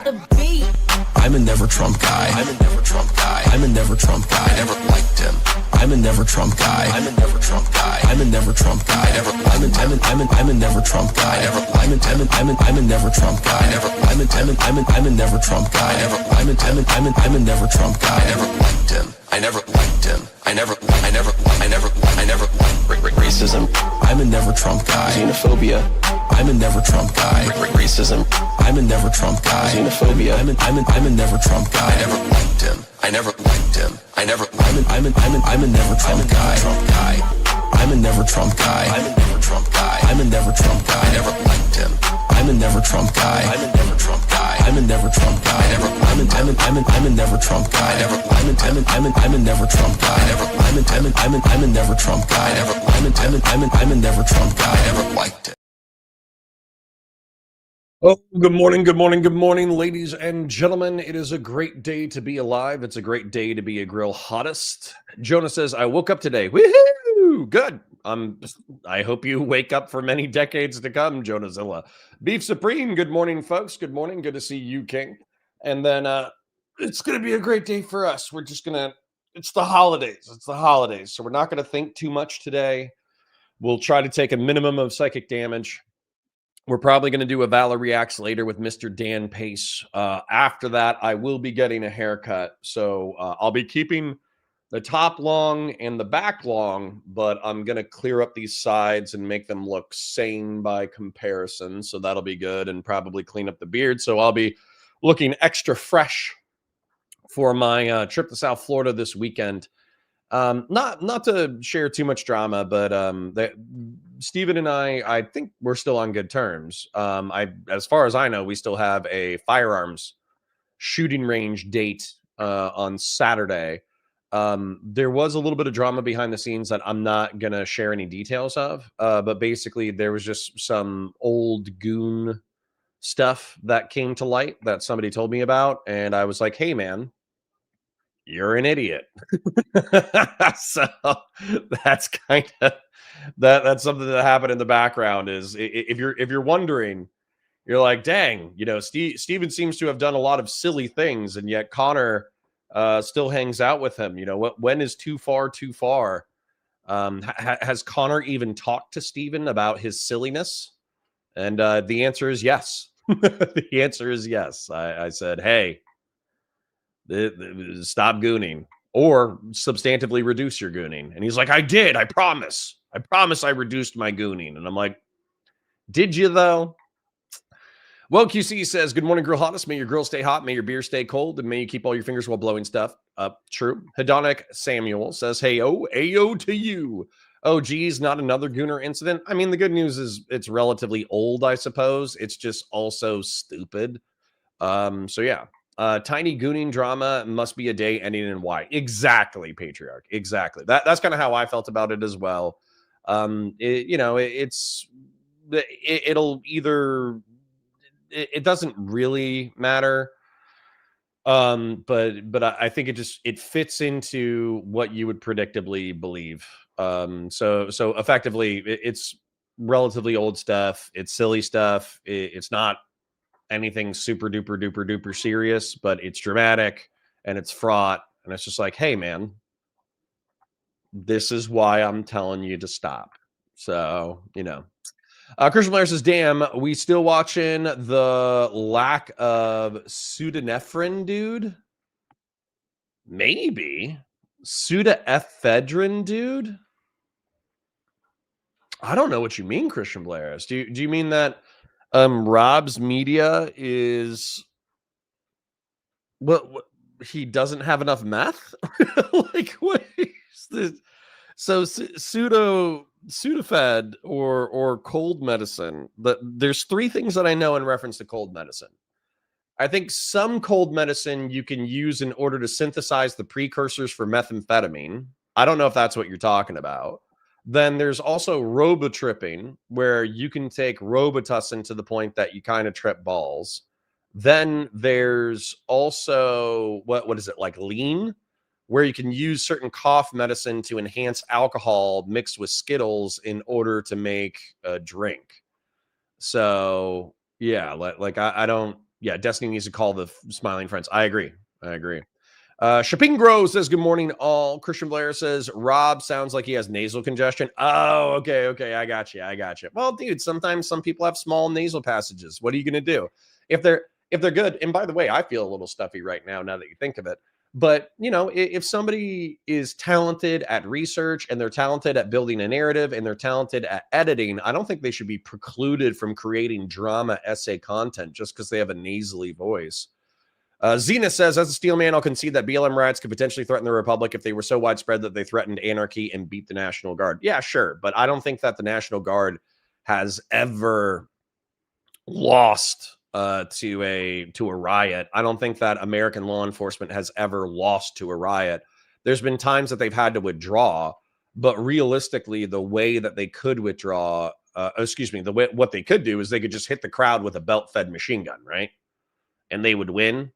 I'm a never Trump guy. I'm a never Trump guy. I'm a never Trump guy. I never liked him. I'm a never Trump guy. I'm a never Trump guy. I'm a never Trump guy. I never. I'm a never Trump guy. I never. I'm a never Trump guy. I never. I'm a never Trump guy. I never. I'm a never Trump guy. I never liked him. I never liked him. I never racism. I'm a never Trump guy. Xenophobia. I'm a never Trump guy. Racism. I'm a never Trump guy. Xenophobia. I'm a never Trump guy. I never liked him. I never liked him. I never. I'm a never Trump guy. I'm a never Trump guy. I'm a never Trump guy. I'm a never Trump guy. I never liked him. I'm a never Trump guy. I'm a never Trump guy. I'm a never Trump guy. I never. I'm a never Trump guy. I never. I'm a never Trump guy. I never. I'm a never Trump guy. I never. I'm a never Trump guy. I never liked it. Oh, good morning, ladies and gentlemen. It is a great day to be alive. It's a great day to be a grill hottest. Jonah says, I woke up today. Woohoo! Good. I hope you wake up for many decades to come, Jonahzilla. Beef Supreme, good morning, folks. Good morning. Good to see you, King. And then it's going to be a great day for us. We're just going to, it's the holidays. It's the holidays. So we're not going to think too much today. We'll try to take a minimum of psychic damage. We're probably going to do a Valor Reacts later with Mr. Dan Pace. After that, I will be getting a haircut. So I'll be keeping the top long and the back long, but I'm going to clear up these sides and make them look sane by comparison. So that'll be good, and probably clean up the beard. So I'll be looking extra fresh for my trip to South Florida this weekend. Not to share too much drama, but Steven and I think we're still on good terms. As far as I know, we still have a firearms shooting range date on Saturday. There was a little bit of drama behind the scenes that I'm not gonna share any details of, but basically there was just some old goon stuff that came to light that somebody told me about, and I was like, hey man, you're an idiot. So that's kind of that's something that happened in the background. Is if you're wondering, you're like, dang, Steven seems to have done a lot of silly things, and yet Connor still hangs out with him. When is too far? Has Connor even talked to Steven about his silliness? And the answer is yes. The answer is yes. I said, hey, stop gooning, or substantively reduce your gooning. And he's like, I did. I promise I reduced my gooning. And I'm like, did you though? Well, QC says, good morning, Grill Hottest. May your grill stay hot. May your beer stay cold. And may you keep all your fingers while blowing stuff up. True. Hedonic Samuel says, hey, ayo to you. Oh, geez, not another gooner incident. I mean, the good news is it's relatively old, I suppose. It's just also stupid. So yeah. Tiny gooning drama must be a day ending in Y. Exactly, Patriarch. Exactly. That's kind of how I felt about it as well. It'll either, it doesn't really matter. But I think it fits into what you would predictably believe. So effectively it's relatively old stuff. It's silly stuff. It's not anything super duper serious, but it's dramatic and it's fraught, and it's just like, hey man, this is why I'm telling you to stop. So Christian Blair says, damn, we still watching the lack of pseudoephedrine, dude? Maybe pseudoephedrine, dude. I don't know what you mean, Christian Blair. Do you mean that Rob's media is what he doesn't have enough meth? Like, what is this? So Sudafed or cold medicine. There's three things that I know in reference to cold medicine. I think some cold medicine you can use in order to synthesize the precursors for methamphetamine. I don't know if that's what you're talking about. Then there's also robotripping, where you can take Robitussin to the point that you kind of trip balls. Then there's also, what is it, like lean, where you can use certain cough medicine to enhance alcohol mixed with Skittles in order to make a drink. So yeah, like I don't, Yeah, Destiny needs to call the smiling friends. I agree. Shapingro says, good morning, all. Christian Blair says, Rob sounds like he has nasal congestion. Oh, okay. I got you. Well, dude, sometimes some people have small nasal passages. What are you going to do? If they're good, and by the way, I feel a little stuffy right now that you think of it. But, if somebody is talented at research and they're talented at building a narrative and they're talented at editing, I don't think they should be precluded from creating drama essay content just because they have a nasally voice. Zena says, as a steel man, I'll concede that BLM riots could potentially threaten the Republic if they were so widespread that they threatened anarchy and beat the National Guard. Yeah, sure. But I don't think that the National Guard has ever lost to a riot. I don't think that American law enforcement has ever lost to a riot. There's been times that they've had to withdraw, but realistically, the way that they could withdraw, what they could do is they could just hit the crowd with a belt-fed machine gun, right? And they would win.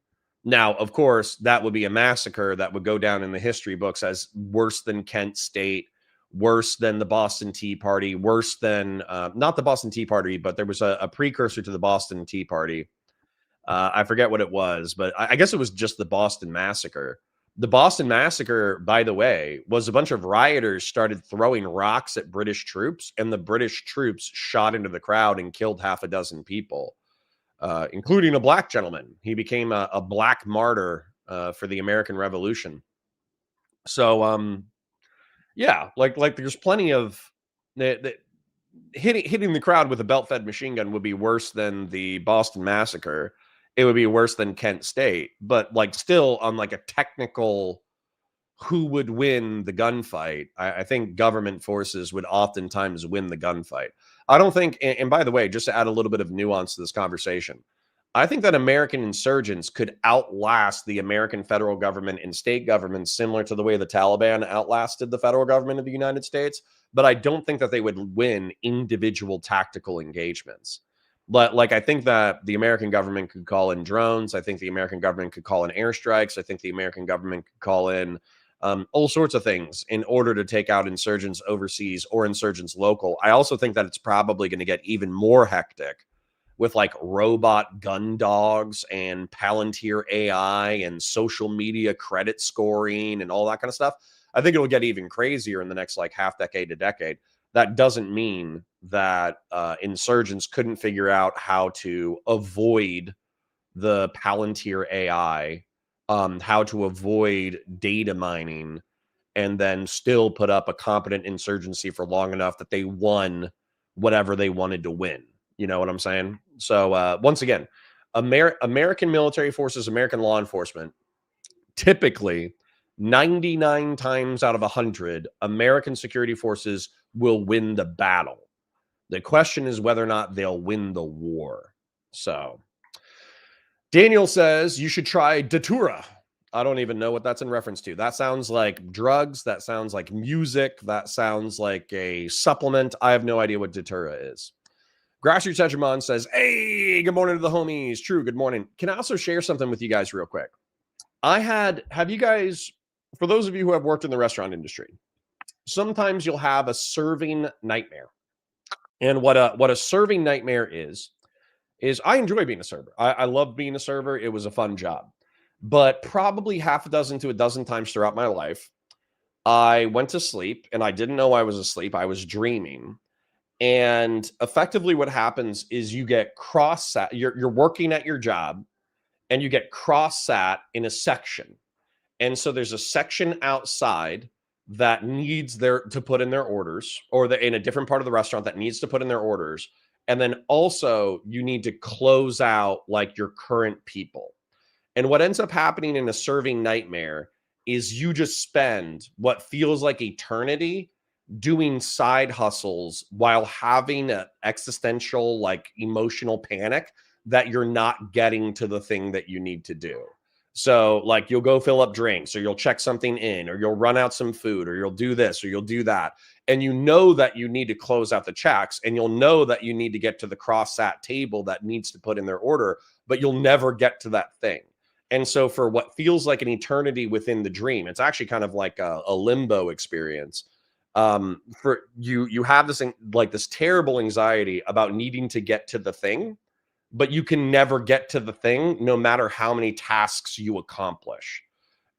Now, of course, that would be a massacre that would go down in the history books as worse than Kent State, worse than the Boston Tea Party, worse than not the Boston Tea Party, but there was a precursor to the Boston Tea Party. I forget what it was, but I guess it was just the Boston Massacre. The Boston Massacre, by the way, was a bunch of rioters started throwing rocks at British troops, and the British troops shot into the crowd and killed half a dozen people, including a black gentleman. He became a black martyr for the American Revolution. So, yeah, like there's plenty of hitting the crowd with a belt-fed machine gun would be worse than the Boston Massacre. It would be worse than Kent State, but like still on like a technical who would win the gunfight, I think government forces would oftentimes win the gunfight. I don't think, and by the way, just to add a little bit of nuance to this conversation, I think that American insurgents could outlast the American federal government and state governments, similar to the way the Taliban outlasted the federal government of the United States. But I don't think that they would win individual tactical engagements. But like, I think that the American government could call in drones. I think the American government could call in airstrikes. I think the American government could call in all sorts of things in order to take out insurgents overseas or insurgents local. I also think that it's probably going to get even more hectic with like robot gun dogs and Palantir AI and social media credit scoring and all that kind of stuff. I think it'll get even crazier in the next like half decade to decade. That doesn't mean that insurgents couldn't figure out how to avoid the Palantir AI, how to avoid data mining, and then still put up a competent insurgency for long enough that they won whatever they wanted to win. You know what I'm saying? So once again, American military forces, American law enforcement, typically 99 times out of 100, American security forces will win the battle. The question is whether or not they'll win the war. So Daniel says you should try Datura. I don't even know what that's in reference to. That sounds like drugs. That sounds like music. That sounds like a supplement. I have no idea what Datura is. Grassroots Hegemon says, hey, good morning to the homies. True, good morning. Can I also share something with you guys real quick? Have you guys, for those of you who have worked in the restaurant industry, sometimes you'll have a serving nightmare. And what a serving nightmare is I enjoy being a server. I love being a server. It was a fun job. But probably half a dozen to a dozen times throughout my life, I went to sleep and I didn't know I was asleep. I was dreaming. And effectively what happens is you get cross-sat. You're working at your job and you get cross-sat in a section. And so there's a section outside that needs to put in their orders, or in a different part of the restaurant that needs to put in their orders. And then also you need to close out like your current people. And what ends up happening in a serving nightmare is you just spend what feels like eternity doing side hustles while having an existential, like emotional panic that you're not getting to the thing that you need to do. So like you'll go fill up drinks, or you'll check something in, or you'll run out some food, or you'll do this, or you'll do that. And you know that you need to close out the checks, and you'll know that you need to get to the cross-sat table that needs to put in their order, but you'll never get to that thing. And so for what feels like an eternity within the dream, it's actually kind of like a limbo experience. For you have this like this terrible anxiety about needing to get to the thing but you can never get to the thing no matter how many tasks you accomplish.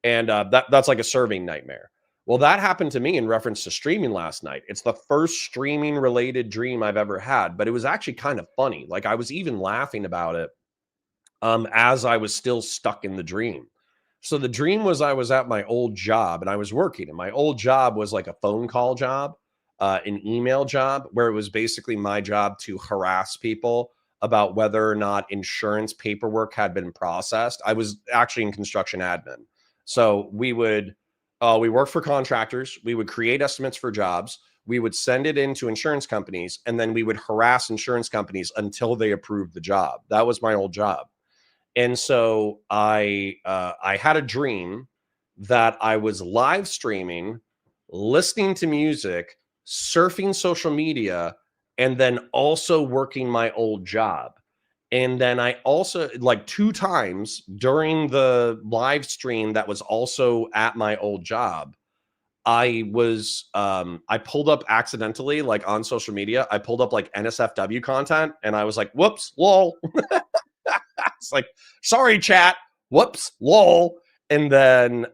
And that's like a serving nightmare. Well, that happened to me in reference to streaming last night. It's the first streaming related dream I've ever had, but it was actually kind of funny. Like, I was even laughing about it as I was still stuck in the dream. So the dream was I was at my old job and I was working, and my old job was like a phone call job, an email job, where it was basically my job to harass people about whether or not insurance paperwork had been processed. I was actually in construction admin. So we worked for contractors. We would create estimates for jobs. We would send it into insurance companies, and then we would harass insurance companies until they approved the job. That was my old job. And so I had a dream that I was live streaming, listening to music, surfing social media, and then also working my old job. And then I also, like, 2 times during the live stream that was also at my old job, I pulled up accidentally, like, on social media, I pulled up like NSFW content, and I was like, whoops, lol. It's like, sorry, chat. Whoops, lol. And then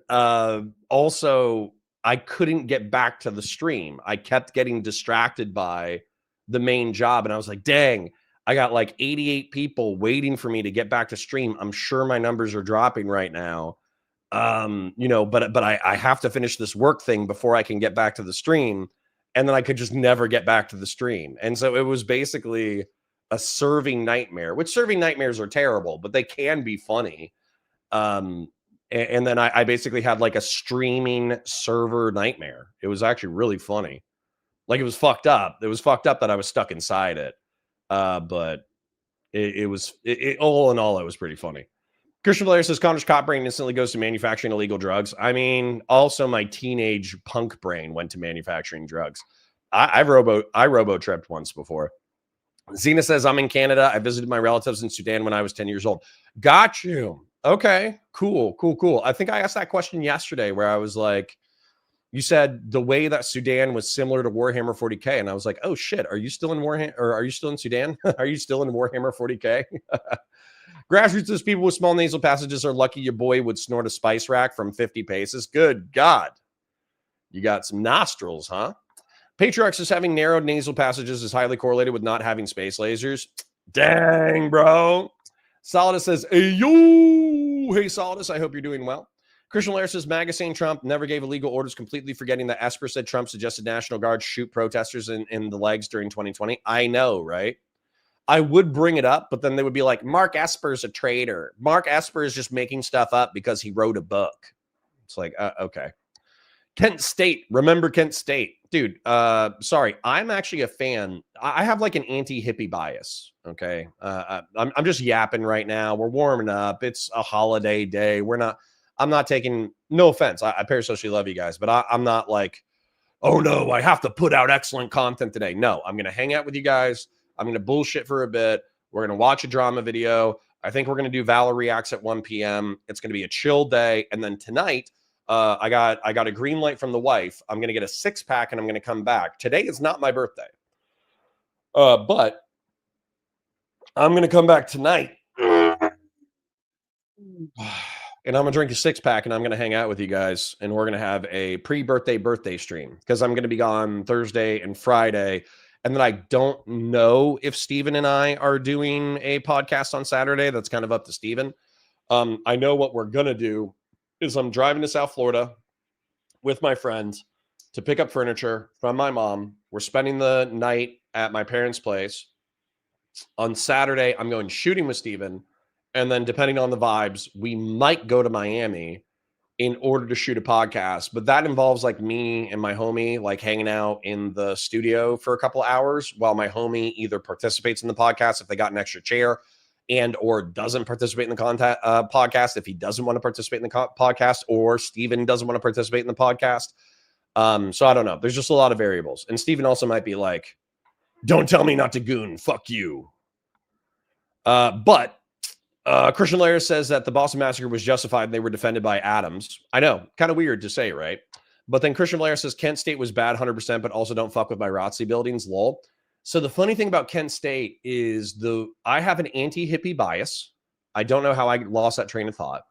also, I couldn't get back to the stream. I kept getting distracted by the main job. And I was like, dang, I got like 88 people waiting for me to get back to stream. I'm sure my numbers are dropping right now. But I have to finish this work thing before I can get back to the stream. And then I could just never get back to the stream. And so it was basically a serving nightmare, which serving nightmares are terrible, but they can be funny. And then I basically had like a streaming server nightmare. It was actually really funny. Like, it was fucked up. It was fucked up that I was stuck inside it. But it was all in all, it was pretty funny. Christian Blair says Connor's cop brain instantly goes to manufacturing illegal drugs. I mean, also my teenage punk brain went to manufacturing drugs. I robo tripped once before. Zena says, I'm in Canada. I visited my relatives in Sudan when I was 10 years old. Got you. Okay, cool. I think I asked that question yesterday where I was like, you said the way that Sudan was similar to Warhammer 40K. And I was like, oh shit, are you still in Warhammer, or are you still in Sudan? Are you still in Warhammer 40K? Grassroots says people with small nasal passages are lucky your boy would snort a spice rack from 50 paces. Good God. You got some nostrils, huh? Patriarch says having narrowed nasal passages is highly correlated with not having space lasers. Dang, bro. Solidus says, hey, yo. Hey, Solidus, I hope you're doing well. Christian Lair says, MAGA saying Trump never gave illegal orders, completely forgetting that Esper said Trump suggested National Guard shoot protesters in the legs during 2020. I know, right? I would bring it up, but then they would be like, Mark Esper's a traitor. Mark Esper is just making stuff up because he wrote a book. It's like, okay. Kent State. Remember Kent State. Dude, sorry. I'm actually a fan. I have like an anti-hippie bias, okay? I'm just yapping right now. We're warming up. It's a holiday day. I'm not taking, no offense. I parasocially love you guys, but I'm not like, oh no, I have to put out excellent content today. No, I'm going to hang out with you guys. I'm going to bullshit for a bit. We're going to watch a drama video. I think we're going to do Valor Reacts at 1 p.m. It's going to be a chill day. And then tonight, I got a green light from the wife. I'm going to get a 6-pack and I'm going to come back. Today is not my birthday. But I'm going to come back tonight. And I'm going to drink a 6-pack and I'm going to hang out with you guys. And we're going to have a birthday stream because I'm going to be gone Thursday and Friday. And then I don't know if Steven and I are doing a podcast on Saturday. That's kind of up to Steven. I know what we're going to do is I'm driving to South Florida with my friends to pick up furniture from my mom. We're spending the night at my parents' place. On Saturday, I'm going shooting with Steven. And then depending on the vibes, we might go to Miami in order to shoot a podcast. But that involves like me and my homie like hanging out in the studio for a couple of hours while my homie either participates in the podcast if they got an extra chair and or doesn't participate in the podcast if he doesn't want to participate in the podcast, or Steven doesn't want to participate in the podcast. So I don't know. There's just a lot of variables. And Steven also might be like, don't tell me not to goon. Fuck you. But Christian Lair says that the Boston Massacre was justified and they were defended by Adams. I know, kind of weird to say, right? But then Christian Lair says Kent State was bad 100%, but also don't fuck with my ROTC buildings. Lol. So the funny thing about Kent State is I have an anti-hippie bias. I don't know how I lost that train of thought,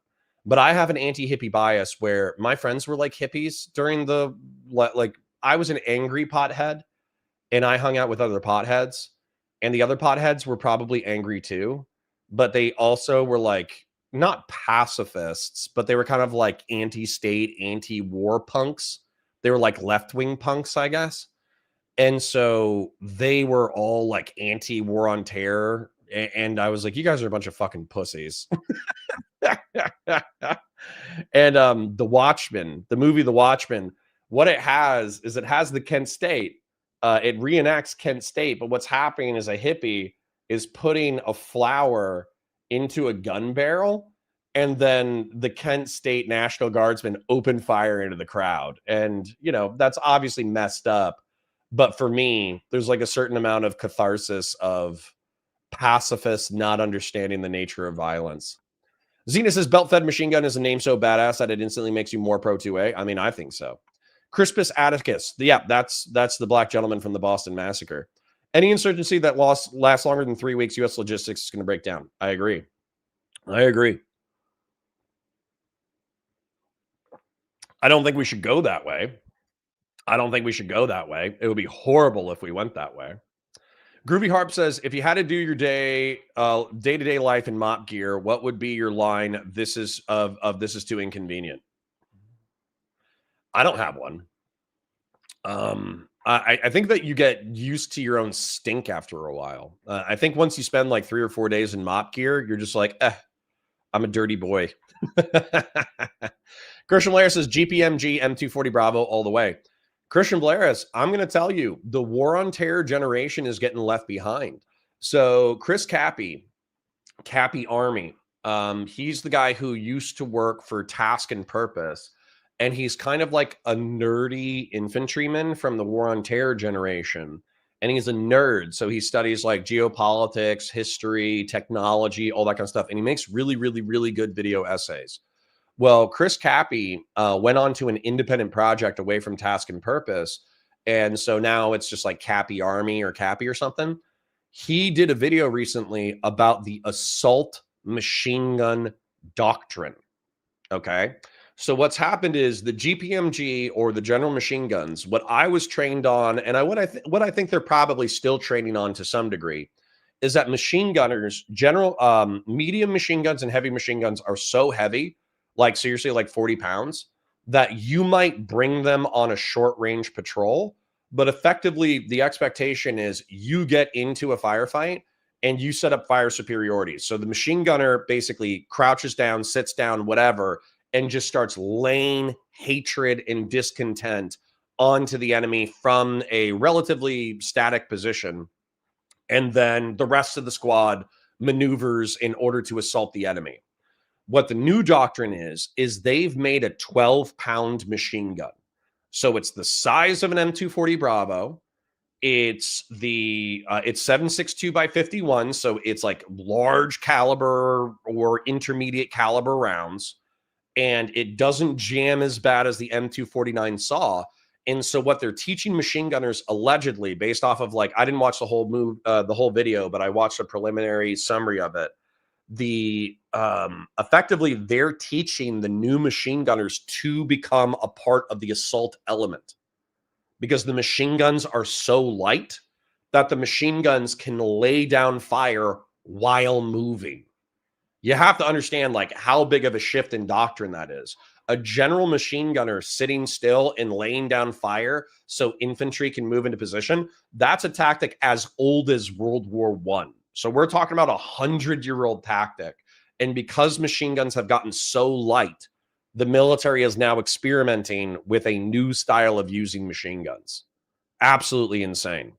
but I have an anti-hippie bias where my friends were like hippies during like I was an angry pothead and I hung out with other potheads, and the other potheads were probably angry too, but they also were like not pacifists, but they were kind of like anti-state, anti-war punks. They were like left-wing punks, I guess. And so they were all like anti-war on terror. And I was like, you guys are a bunch of fucking pussies. And The Watchmen, the movie The Watchmen, what it has is it has the Kent State. It reenacts Kent State, but what's happening is a hippie is putting a flower into a gun barrel, and then the Kent State National Guardsmen open fire into the crowd. And, you know, that's obviously messed up. But for me, there's like a certain amount of catharsis of pacifists not understanding the nature of violence. Xena says belt-fed machine gun is a name so badass that it instantly makes you more pro 2A. I mean, I think so. Crispus Atticus. Yeah, that's the black gentleman from the Boston Massacre. Any insurgency that lasts longer than 3 weeks, U.S. logistics is going to break down. I agree. I don't think we should go that way. It would be horrible if we went that way. Groovy Harp says, if you had to do your day-to-day life in mop gear, what would be your line? This is too inconvenient. I don't have one. I think that you get used to your own stink after a while. I think once you spend like 3 or 4 days in mop gear, you're just like, I'm a dirty boy. Christian Blair says GPMG M240 Bravo all the way. Christian Blairis, I'm going to tell you, the war on terror generation is getting left behind. So Chris Cappy Army, he's the guy who used to work for Task and Purpose, and he's kind of like a nerdy infantryman from the war on terror generation. And he's a nerd, so he studies like geopolitics, history, technology, all that kind of stuff. And he makes really, really, really good video essays. Well, Chris Cappy went on to an independent project away from Task and Purpose. And so now it's just like Cappy Army or Cappy or something. He did a video recently about the assault machine gun doctrine. Okay. So what's happened is the GPMG, or the general machine guns, what I was trained on, and what I think they're probably still training on to some degree, is that machine gunners, medium machine guns and heavy machine guns are so heavy, like seriously, like 40 pounds, that you might bring them on a short range patrol. But effectively, the expectation is you get into a firefight and you set up fire superiority. So the machine gunner basically crouches down, sits down, whatever, and just starts laying hatred and discontent onto the enemy from a relatively static position. And then the rest of the squad maneuvers in order to assault the enemy. What the new doctrine is they've made a 12-pound machine gun. So it's the size of an M240 Bravo. It's 7.62 by 51. So it's like large caliber or intermediate caliber rounds. And it doesn't jam as bad as the M249 saw. And so what they're teaching machine gunners, allegedly, based off of, like, I didn't watch the whole video, but I watched a preliminary summary of it. Effectively, they're teaching the new machine gunners to become a part of the assault element, because the machine guns are so light that the machine guns can lay down fire while moving. You have to understand, like, how big of a shift in doctrine that is. A general machine gunner sitting still and laying down fire so infantry can move into position, that's a tactic as old as World War I. So we're talking about 100-year-old tactic. And because machine guns have gotten so light, the military is now experimenting with a new style of using machine guns. Absolutely insane.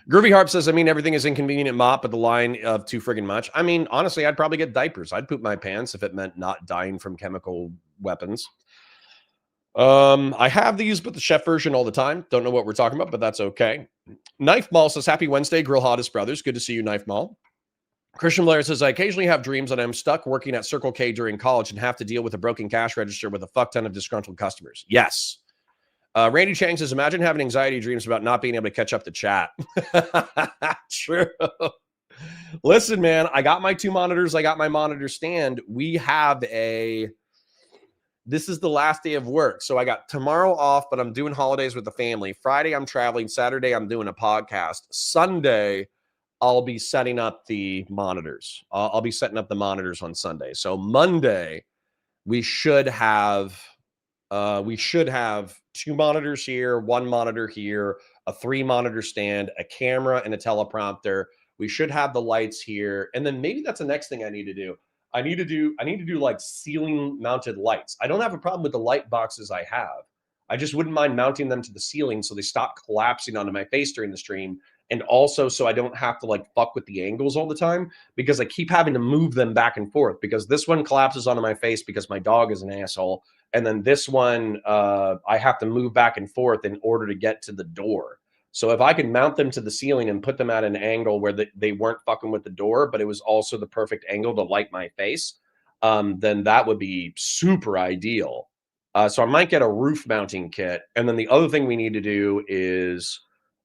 Groovy Harp says, I mean, everything is inconvenient at MOP, but the line of too friggin' much. I mean, honestly, I'd probably get diapers. I'd poop my pants if it meant not dying from chemical weapons. I have these, but the chef version all the time. Don't know what we're talking about, but that's okay. Knife Mall says, happy Wednesday, Grill Hottest Brothers. Good to see you, Knife Mall. Christian Blair says, I occasionally have dreams that I'm stuck working at Circle K during college and have to deal with a broken cash register with a fuck ton of disgruntled customers. Yes. Randy Chang says, imagine having anxiety dreams about not being able to catch up to chat. True. Listen, man, I got my 2 monitors. I got my monitor stand. This is the last day of work. So I got tomorrow off, but I'm doing holidays with the family. Friday, I'm traveling. Saturday, I'm doing a podcast. Sunday, I'll be setting up the monitors. I'll be setting up the monitors on Sunday. So Monday, we should have 2 monitors here, 1 monitor here, a 3 monitor stand, a camera, and a teleprompter. We should have the lights here. And then maybe that's the next thing I need to do. I need to do like ceiling mounted lights. I don't have a problem with the light boxes I have. I just wouldn't mind mounting them to the ceiling so they stop collapsing onto my face during the stream. And also so I don't have to like fuck with the angles all the time, because I keep having to move them back and forth, because this one collapses onto my face because my dog is an asshole. And then this one, I have to move back and forth in order to get to the door. So if I could mount them to the ceiling and put them at an angle where they weren't fucking with the door, but it was also the perfect angle to light my face, then that would be super ideal. So I might get a roof mounting kit. And then the other thing we need to do is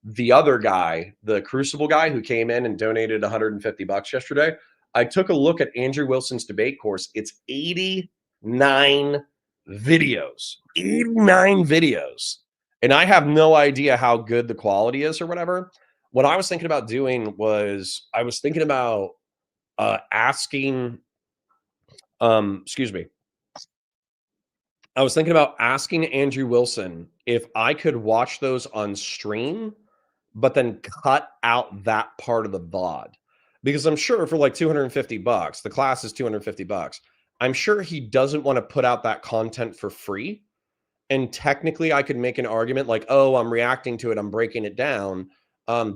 the other guy, the Crucible guy who came in and donated $150 yesterday. I took a look at Andrew Wilson's debate course. It's 89 videos. 89 videos. And I have no idea how good the quality is or whatever. What I was thinking about doing was I was thinking about asking Andrew Wilson if I could watch those on stream, but then cut out that part of the VOD. Because I'm sure for like $250, the class is $250. I'm sure he doesn't want to put out that content for free. And technically, I could make an argument like, oh, I'm reacting to it, I'm breaking it down,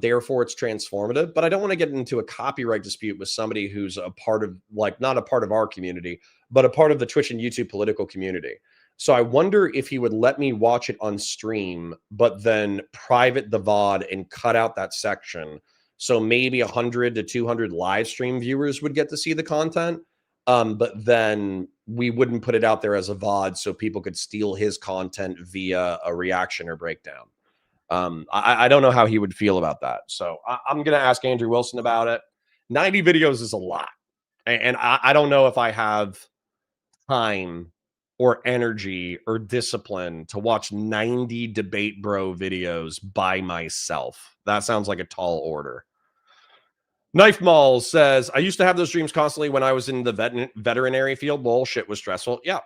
therefore it's transformative. But I don't want to get into a copyright dispute with somebody who's a part of, like, not a part of our community, but a part of the Twitch and YouTube political community. So I wonder if he would let me watch it on stream, but then private the VOD and cut out that section. So maybe 100 to 200 live stream viewers would get to see the content. But then we wouldn't put it out there as a VOD so people could steal his content via a reaction or breakdown. I don't know how he would feel about that. So I'm going to ask Andrew Wilson about it. 90 videos is a lot. And I don't know if I have time or energy or discipline to watch 90 Debate Bro videos by myself. That sounds like a tall order. Knife Mall says, I used to have those dreams constantly when I was in the veterinary field. Bullshit was stressful. Yeah.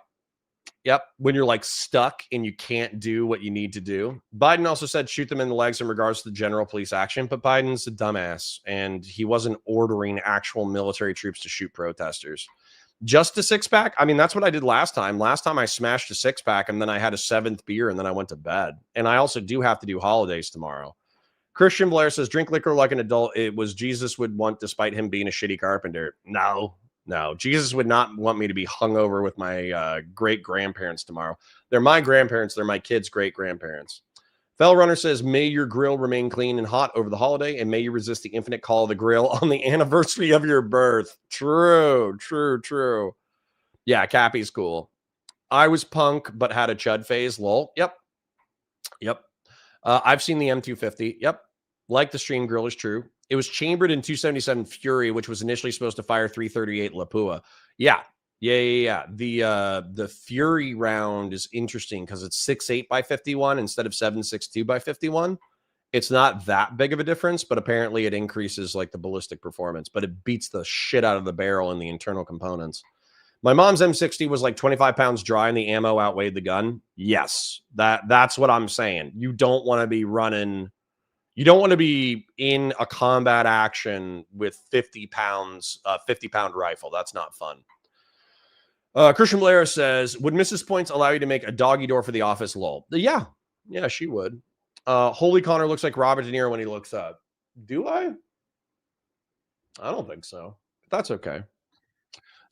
Yep. When you're like stuck and you can't do what you need to do. Biden also said shoot them in the legs in regards to the general police action, but Biden's a dumbass and he wasn't ordering actual military troops to shoot protesters. Just a 6-pack? I mean, that's what I did last time. Last time I smashed a 6-pack and then I had a 7th beer and then I went to bed. And I also do have to do holidays tomorrow. Christian Blair says, drink liquor like an adult. It was Jesus would want, despite him being a shitty carpenter. No. Jesus would not want me to be hungover with my great-grandparents tomorrow. They're my grandparents. They're my kids' great-grandparents. Fell Runner says, may your grill remain clean and hot over the holiday, and may you resist the infinite call of the grill on the anniversary of your birth. True. Yeah, Cappy's cool. I was punk, but had a chud phase. Lol. Yep. I've seen the M250. Yep. Like the stream grill is true. It was chambered in 277 Fury, which was initially supposed to fire 338 Lapua. Yeah. The Fury round is interesting because it's 6.8 by 51 instead of 7.62 by 51. It's not that big of a difference, but apparently it increases like the ballistic performance, but it beats the shit out of the barrel and the internal components. My mom's M60 was like 25 pounds dry and the ammo outweighed the gun. Yes, that's what I'm saying. You don't want to be running. You don't want to be in a combat action with 50-pound rifle. That's not fun. Christian Blair says, would Mrs. Points allow you to make a doggy door for the office? Lol. Yeah, she would. Holy Connor looks like Robert De Niro when he looks up. Do I? I don't think so. But that's okay.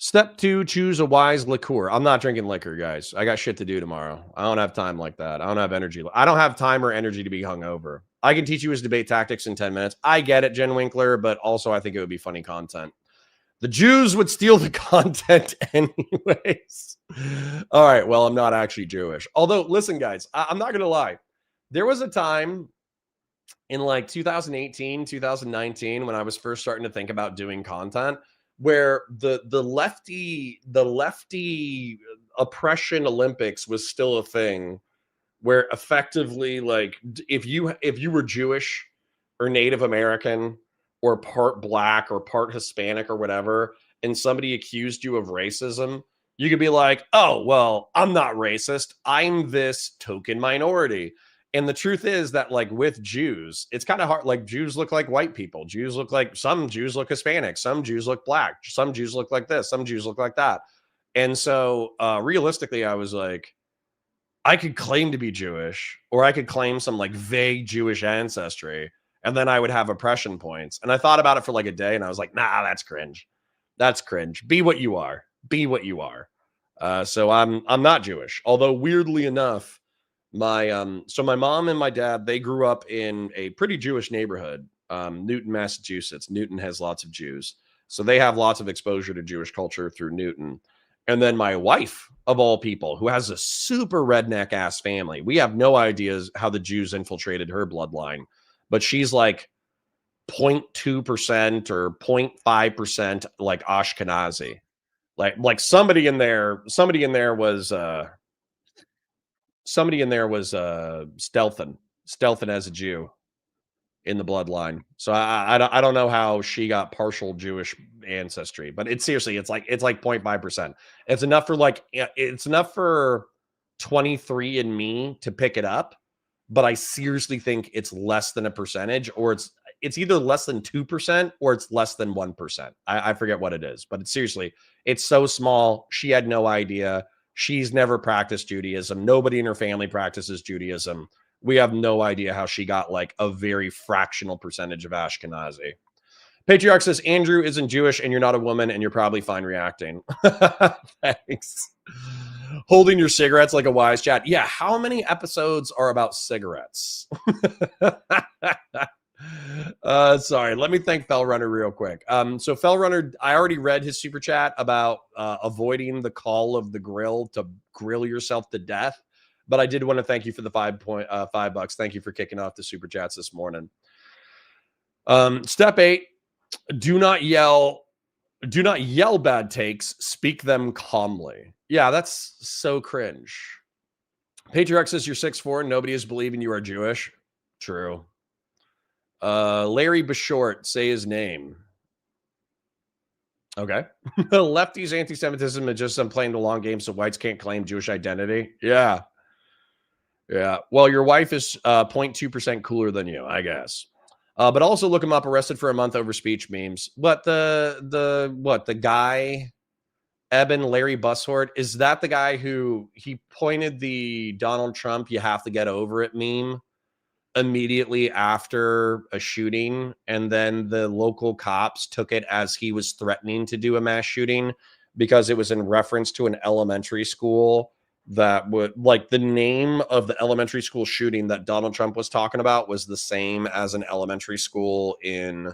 Step 2, choose a wise liqueur. I'm not drinking liquor, guys. I got shit to do tomorrow. I don't have time like that. I don't have energy. I don't have time or energy to be hungover. I can teach you his debate tactics in 10 minutes. I get it, Jen Winkler, but also I think it would be funny content. The Jews would steal the content anyways. All right, well, I'm not actually Jewish. Although, listen, guys, I'm not going to lie. There was a time in like 2018, 2019 when I was first starting to think about doing content where the lefty oppression Olympics was still a thing where effectively like if you were Jewish or Native American or part black or part Hispanic or whatever and somebody accused you of racism, you could be like, "Oh, well, I'm not racist. I'm this token minority." And the truth is that like with Jews, it's kind of hard. Like Jews look like white people. Jews look like some Jews look Hispanic. Some Jews look black. Some Jews look like this. Some Jews look like that. And so realistically, I was like, I could claim to be Jewish, or I could claim some like vague Jewish ancestry, and then I would have oppression points. And I thought about it for like a day, and I was like, nah, that's cringe. That's cringe. Be what you are. Be what you are. So I'm not Jewish, although weirdly enough, my mom and my dad, they grew up in a pretty Jewish neighborhood, Newton, Massachusetts. Newton has lots of Jews, so they have lots of exposure to Jewish culture through Newton. And then my wife, of all people, who has a super redneck ass family, we have no ideas how the Jews infiltrated her bloodline, but she's like 0.2% or 0.5% like Ashkenazi. Like somebody in there was stealthing as a Jew in the bloodline. So I don't know how she got partial Jewish ancestry, but it's seriously it's like 0.5%. It's enough for 23andMe to pick it up, but I seriously think it's less than a percentage, or it's either less than 2% or it's less than 1%. I forget what it is, but it's so small. She had no idea. She's never practiced Judaism. Nobody in her family practices Judaism. We have no idea how she got like a very fractional percentage of Ashkenazi. Patriarch says, Andrew isn't Jewish and you're not a woman and you're probably fine reacting. Thanks. Holding your cigarettes like a wise chat. Yeah, how many episodes are about cigarettes? Sorry, let me thank Fellrunner real quick. So Fellrunner, I already read his super chat about avoiding the call of the grill to grill yourself to death. But I did want to thank you for the $5. Thank you for kicking off the super chats this morning. Step 8, do not yell bad takes, speak them calmly. Yeah, that's so cringe. Patriarch says you're 6'4", nobody is believing you are Jewish. True. Larry Bashort, say his name. Okay. Lefties anti-Semitism is just them playing the long game so whites can't claim Jewish identity. Yeah. Well, your wife is 0.2% cooler than you, I guess. But also look him up, arrested for a month over speech memes. But the guy, Eben Larry Bushort, is that the guy who he pointed the Donald Trump "you have to get over it" meme immediately after a shooting, and then the local cops took it as he was threatening to do a mass shooting because it was in reference to an elementary school that would, like, the name of the elementary school shooting that Donald Trump was talking about was the same as an elementary school in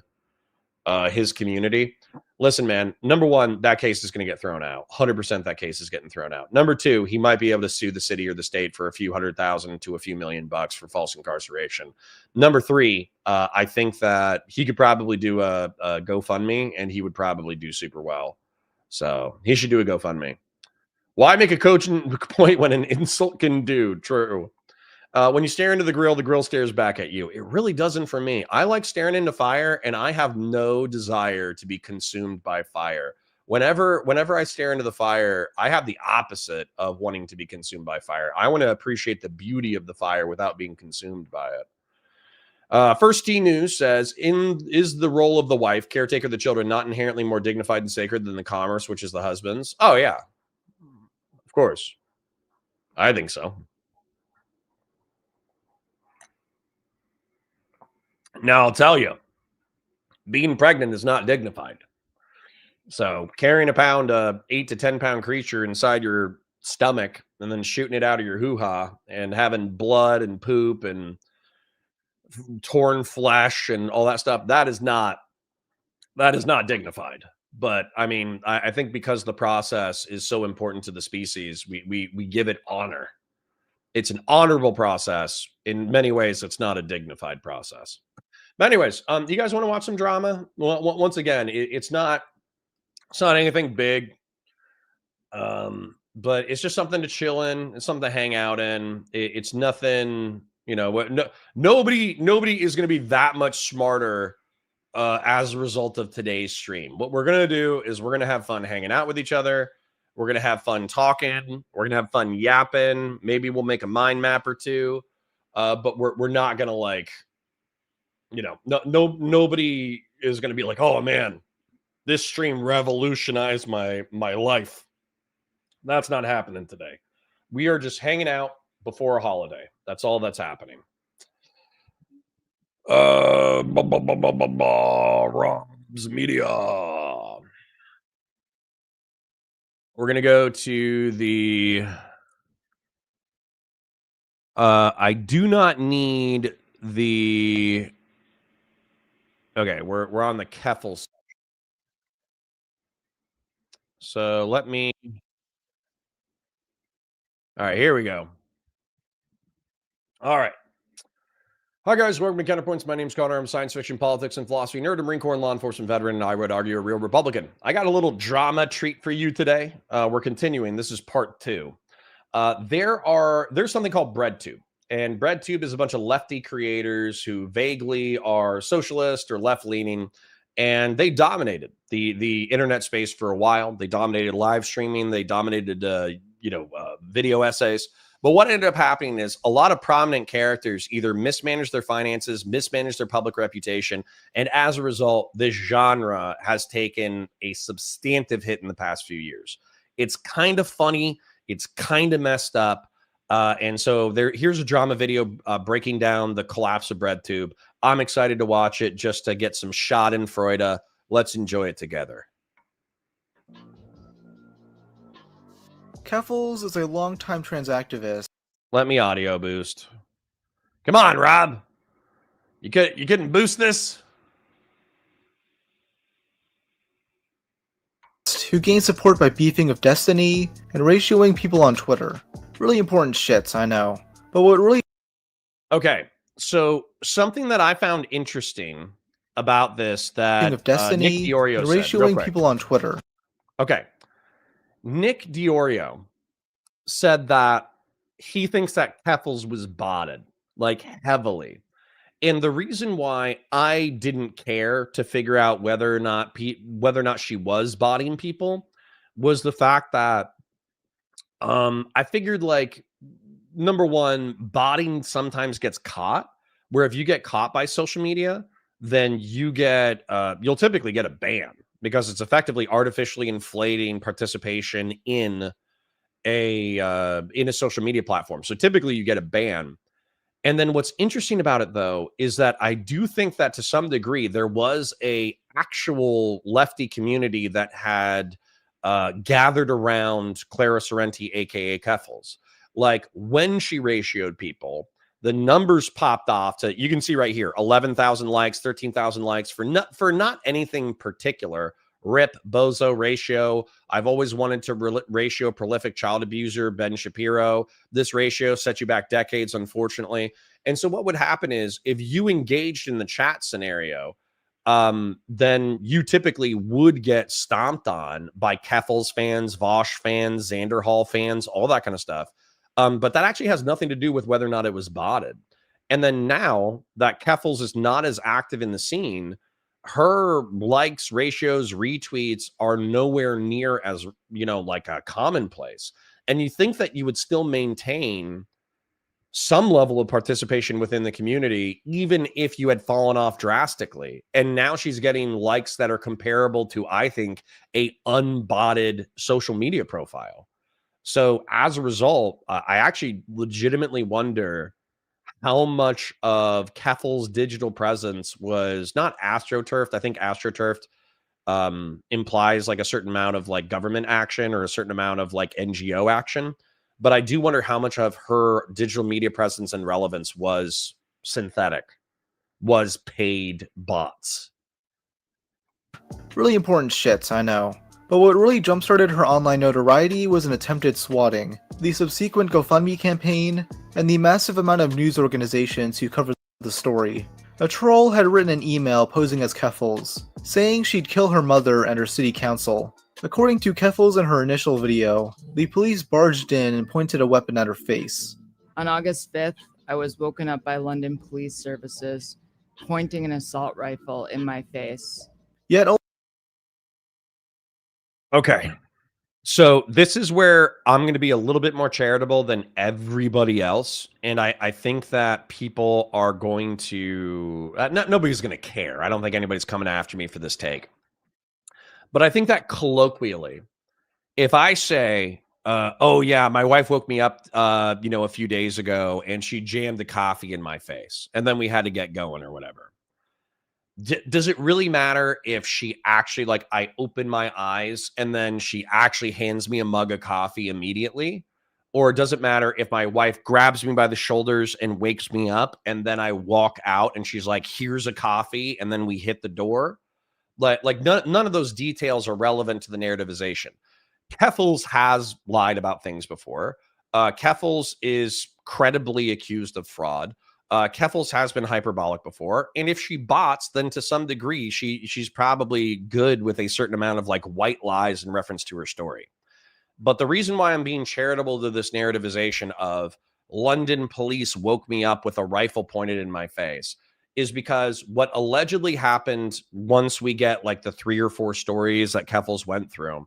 his community. Listen, man, number one, that case is going to get thrown out. 100% that case is getting thrown out. Number two, he might be able to sue the city or the state for a few $100,000 to a few $1,000,000 for false incarceration. Number three, I think that he could probably do a GoFundMe and he would probably do super well. So he should do a GoFundMe. Why make a coaching point when an insult can do? True. When you stare into the grill stares back at you. It really doesn't for me. I like staring into fire, and I have no desire to be consumed by fire. Whenever I stare into the fire, I have the opposite of wanting to be consumed by fire. I want to appreciate the beauty of the fire without being consumed by it. First T News says, is the role of the wife, caretaker of the children, not inherently more dignified and sacred than the commerce, which is the husband's? Oh, yeah. Of course. I think so. Now, I'll tell you, being pregnant is not dignified. So carrying a 8 to 10 pound creature inside your stomach and then shooting it out of your hoo-ha and having blood and poop and torn flesh and all that stuff, that is not dignified. But I mean, I think because the process is so important to the species, we give it honor. It's an honorable process. In many ways, it's not a dignified process. But anyways, you guys want to watch some drama? Well, once again, it's not anything big. But it's just something to chill in. It's something to hang out in. It's nothing, you know. What? No, nobody is going to be that much smarter as a result of today's stream. What we're going to do is we're going to have fun hanging out with each other. We're going to have fun talking. We're going to have fun yapping. Maybe we'll make a mind map or two. But we're not going to, like, you know, nobody is going to be like, oh man, this stream revolutionized my life. That's not happening today. We are just hanging out before a holiday. That's all that's happening. Rob's Media. We're gonna go to the. I do not need the. Okay, we're on the Keffel. So let me. All right, here we go. All right. Hi, guys. Welcome to Counterpoints. My name's Connor. I'm a science fiction, politics, and philosophy nerd, a Marine Corps and law enforcement veteran, and I would argue a real Republican. I got a little drama treat for you today. We're continuing. This is part 2. There's something called Breadtube. And Breadtube is a bunch of lefty creators who vaguely are socialist or left-leaning, and they dominated the internet space for a while. They dominated live streaming. They dominated, video essays. But what ended up happening is a lot of prominent characters either mismanaged their finances, mismanaged their public reputation, and as a result, this genre has taken a substantive hit in the past few years. It's kind of funny. It's kind of messed up. And so here's a drama video breaking down the collapse of Breadtube. I'm excited to watch it just to get some schadenfreude. Let's enjoy it together. Keffels is a longtime trans activist. Let me audio boost. Come on, Rob. You couldn't boost this? Who gained support by beefing with Destiny and ratioing people on Twitter. Really important shits, I know. But what really... Okay, so something that I found interesting about this that of Destiny Nick Diorio and said, ratioing people on Twitter. Okay. Nick Diorio said that he thinks that Keffels was botted, like heavily. And the reason why I didn't care to figure out whether or not she was botting people was the fact that I figured, like, number one, botting sometimes gets caught, where if you get caught by social media, then you'll typically get a ban because it's effectively artificially inflating participation in a social media platform. So typically you get a ban. And then what's interesting about it, though, is that I do think that to some degree there was a actual lefty community that had gathered around Clara Sorrenti, aka Keffels. Like, when she ratioed people, the numbers popped off to, you can see right here, 11,000 likes, 13,000 likes for not anything particular. Rip bozo ratio. I've always wanted to ratio prolific child abuser Ben Shapiro. This ratio set you back decades, unfortunately. And so what would happen is if you engaged in the chat scenario, then you typically would get stomped on by Keffels fans, Vosh fans, Xander Hall fans, all that kind of stuff. But that actually has nothing to do with whether or not it was botted. And then now that Keffels is not as active in the scene, her likes, ratios, retweets are nowhere near as, like a commonplace. And you think that you would still maintain some level of participation within the community, even if you had fallen off drastically. And now she's getting likes that are comparable to, I think, a unbotted social media profile. So as a result, I actually legitimately wonder how much of Keffels' digital presence was not astroturfed. I think astroturfed implies like a certain amount of like government action or a certain amount of like NGO action. But I do wonder how much of her digital media presence and relevance was synthetic, was paid bots. Really important shits, I know. But what really jump-started her online notoriety was an attempted swatting, the subsequent GoFundMe campaign, and the massive amount of news organizations who covered the story. A troll had written an email posing as Keffals, saying she'd kill her mother and her city council. According to Keffals in her initial video, the police barged in and pointed a weapon at her face. On August 5th, I was woken up by London police services pointing an assault rifle in my face. Yet Okay. So this is where I'm going to be a little bit more charitable than everybody else. And I think that people are going to, nobody's going to care. I don't think anybody's coming after me for this take. But I think that colloquially, if I say, oh yeah, my wife woke me up, a few days ago and she jammed the coffee in my face and then we had to get going or whatever. Does it really matter if she actually, I open my eyes and then she actually hands me a mug of coffee immediately? Or does it matter if my wife grabs me by the shoulders and wakes me up and then I walk out and she's like, here's a coffee, and then we hit the door? None of those details are relevant to the narrativization. Keffals has lied about things before. Keffals is credibly accused of fraud. Keffals has been hyperbolic before, and if she bots, then to some degree she's probably good with a certain amount of white lies in reference to her story. But the reason why I'm being charitable to this narrativization of London police woke me up with a rifle pointed in my face is because what allegedly happened once we get the 3 or 4 stories that Keffals went through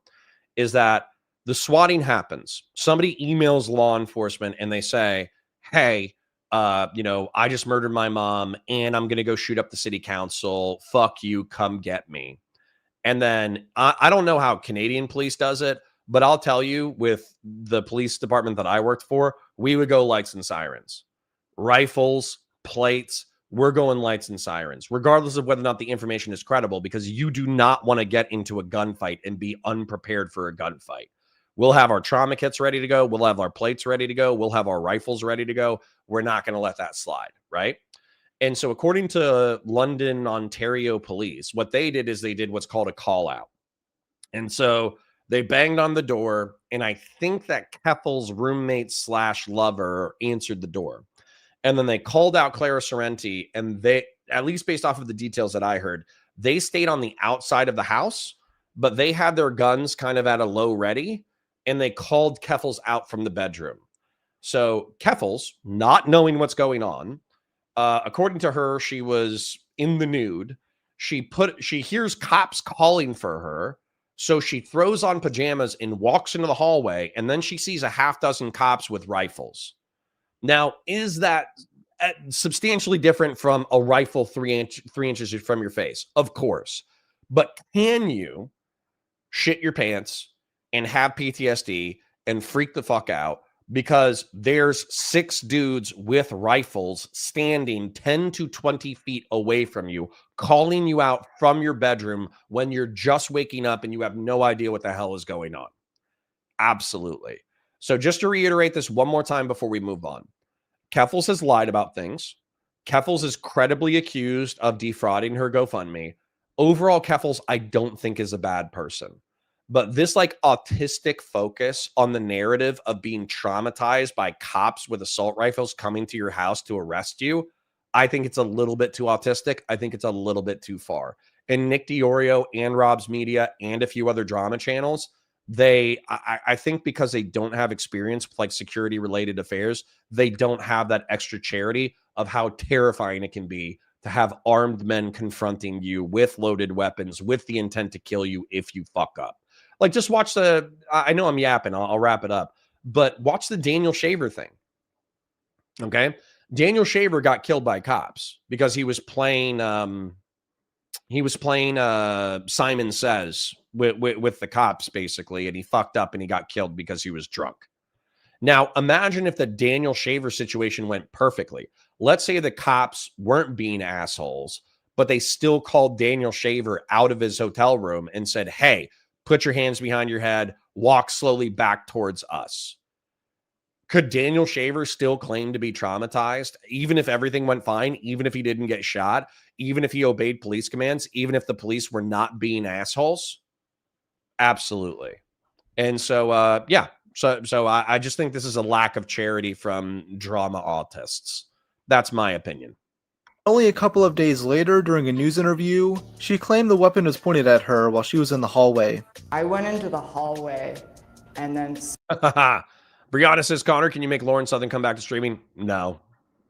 is that the swatting happens. Somebody emails law enforcement and they say, hey, I just murdered my mom and I'm going to go shoot up the city council. Fuck you. Come get me. And then I don't know how Canadian police does it, but I'll tell you, with the police department that I worked for, we would go lights and sirens, rifles, plates. We're going lights and sirens, regardless of whether or not the information is credible, because you do not want to get into a gunfight and be unprepared for a gunfight. We'll have our trauma kits ready to go. We'll have our plates ready to go. We'll have our rifles ready to go. We're not going to let that slide, right? And so according to London, Ontario police, what they did is they did what's called a call out. And so they banged on the door, and I think that Keffals' roommate / lover answered the door. And then they called out Clara Sorrenti, and they, at least based off of the details that I heard, they stayed on the outside of the house, but they had their guns kind of at a low ready, and they called Keffals out from the bedroom. So Keffals, not knowing what's going on, according to her, she was in the nude. She hears cops calling for her. So she throws on pajamas and walks into the hallway, and then she sees a half dozen cops with rifles. Now, is that substantially different from a rifle 3 inches from your face? Of course. But can you shit your pants and have PTSD and freak the fuck out because there's 6 dudes with rifles standing 10 to 20 feet away from you, calling you out from your bedroom when you're just waking up and you have no idea what the hell is going on? Absolutely. So just to reiterate this one more time before we move on, Keffals has lied about things. Keffals is credibly accused of defrauding her GoFundMe. Overall, Keffals, I don't think, is a bad person. But this autistic focus on the narrative of being traumatized by cops with assault rifles coming to your house to arrest you, I think it's a little bit too autistic. I think it's a little bit too far. And Nick DiOrio and Rob's Media and a few other drama channels, I think because they don't have experience with security related affairs, they don't have that extra charity of how terrifying it can be to have armed men confronting you with loaded weapons with the intent to kill you if you fuck up. Just watch I know I'm yapping, I'll wrap it up, but watch the Daniel Shaver thing. Okay. Daniel Shaver got killed by cops because he was playing Simon Says with the cops, basically, and he fucked up and he got killed because he was drunk. Now, imagine if the Daniel Shaver situation went perfectly. Let's say the cops weren't being assholes, but they still called Daniel Shaver out of his hotel room and said, hey, put your hands behind your head, walk slowly back towards us. Could Daniel Shaver still claim to be traumatized, even if everything went fine, even if he didn't get shot, even if he obeyed police commands, even if the police were not being assholes? Absolutely. And so, yeah. So I just think this is a lack of charity from drama autists. That's my opinion. Only a couple of days later, during a news interview, she claimed the weapon was pointed at her while she was in the hallway. I went into the hallway and then Brianna says, Connor, can you make Lauren Southern come back to streaming? No.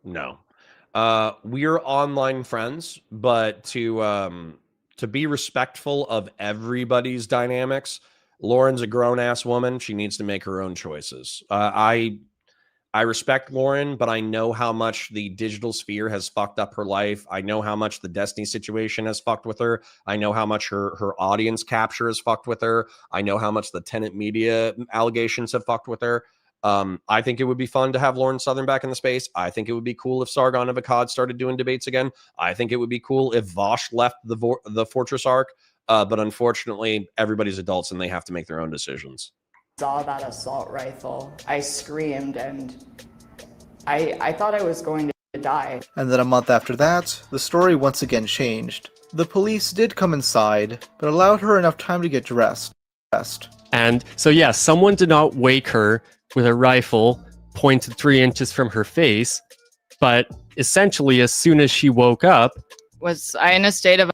We're online friends, but to be respectful of everybody's dynamics, Lauren's a grown-ass woman. She needs to make her own choices. I respect Lauren, but I know how much the digital sphere has fucked up her life. I know how much the Destiny situation has fucked with her. I know how much her audience capture has fucked with her. I know how much the tenant media allegations have fucked with her. I think it would be fun to have Lauren Southern back in the space. I think it would be cool if Sargon of Akkad started doing debates again. I think it would be cool if Vosh left the Fortress arc. But unfortunately, everybody's adults and they have to make their own decisions. saw that assault rifle. I screamed and I thought I was going to die. And then a month after that, the story once again changed. The police did come inside, but allowed her enough time to get dressed. And so, yeah, someone did not wake her with a rifle pointed 3 inches from her face, but essentially, as soon as she woke up, Was I in a state of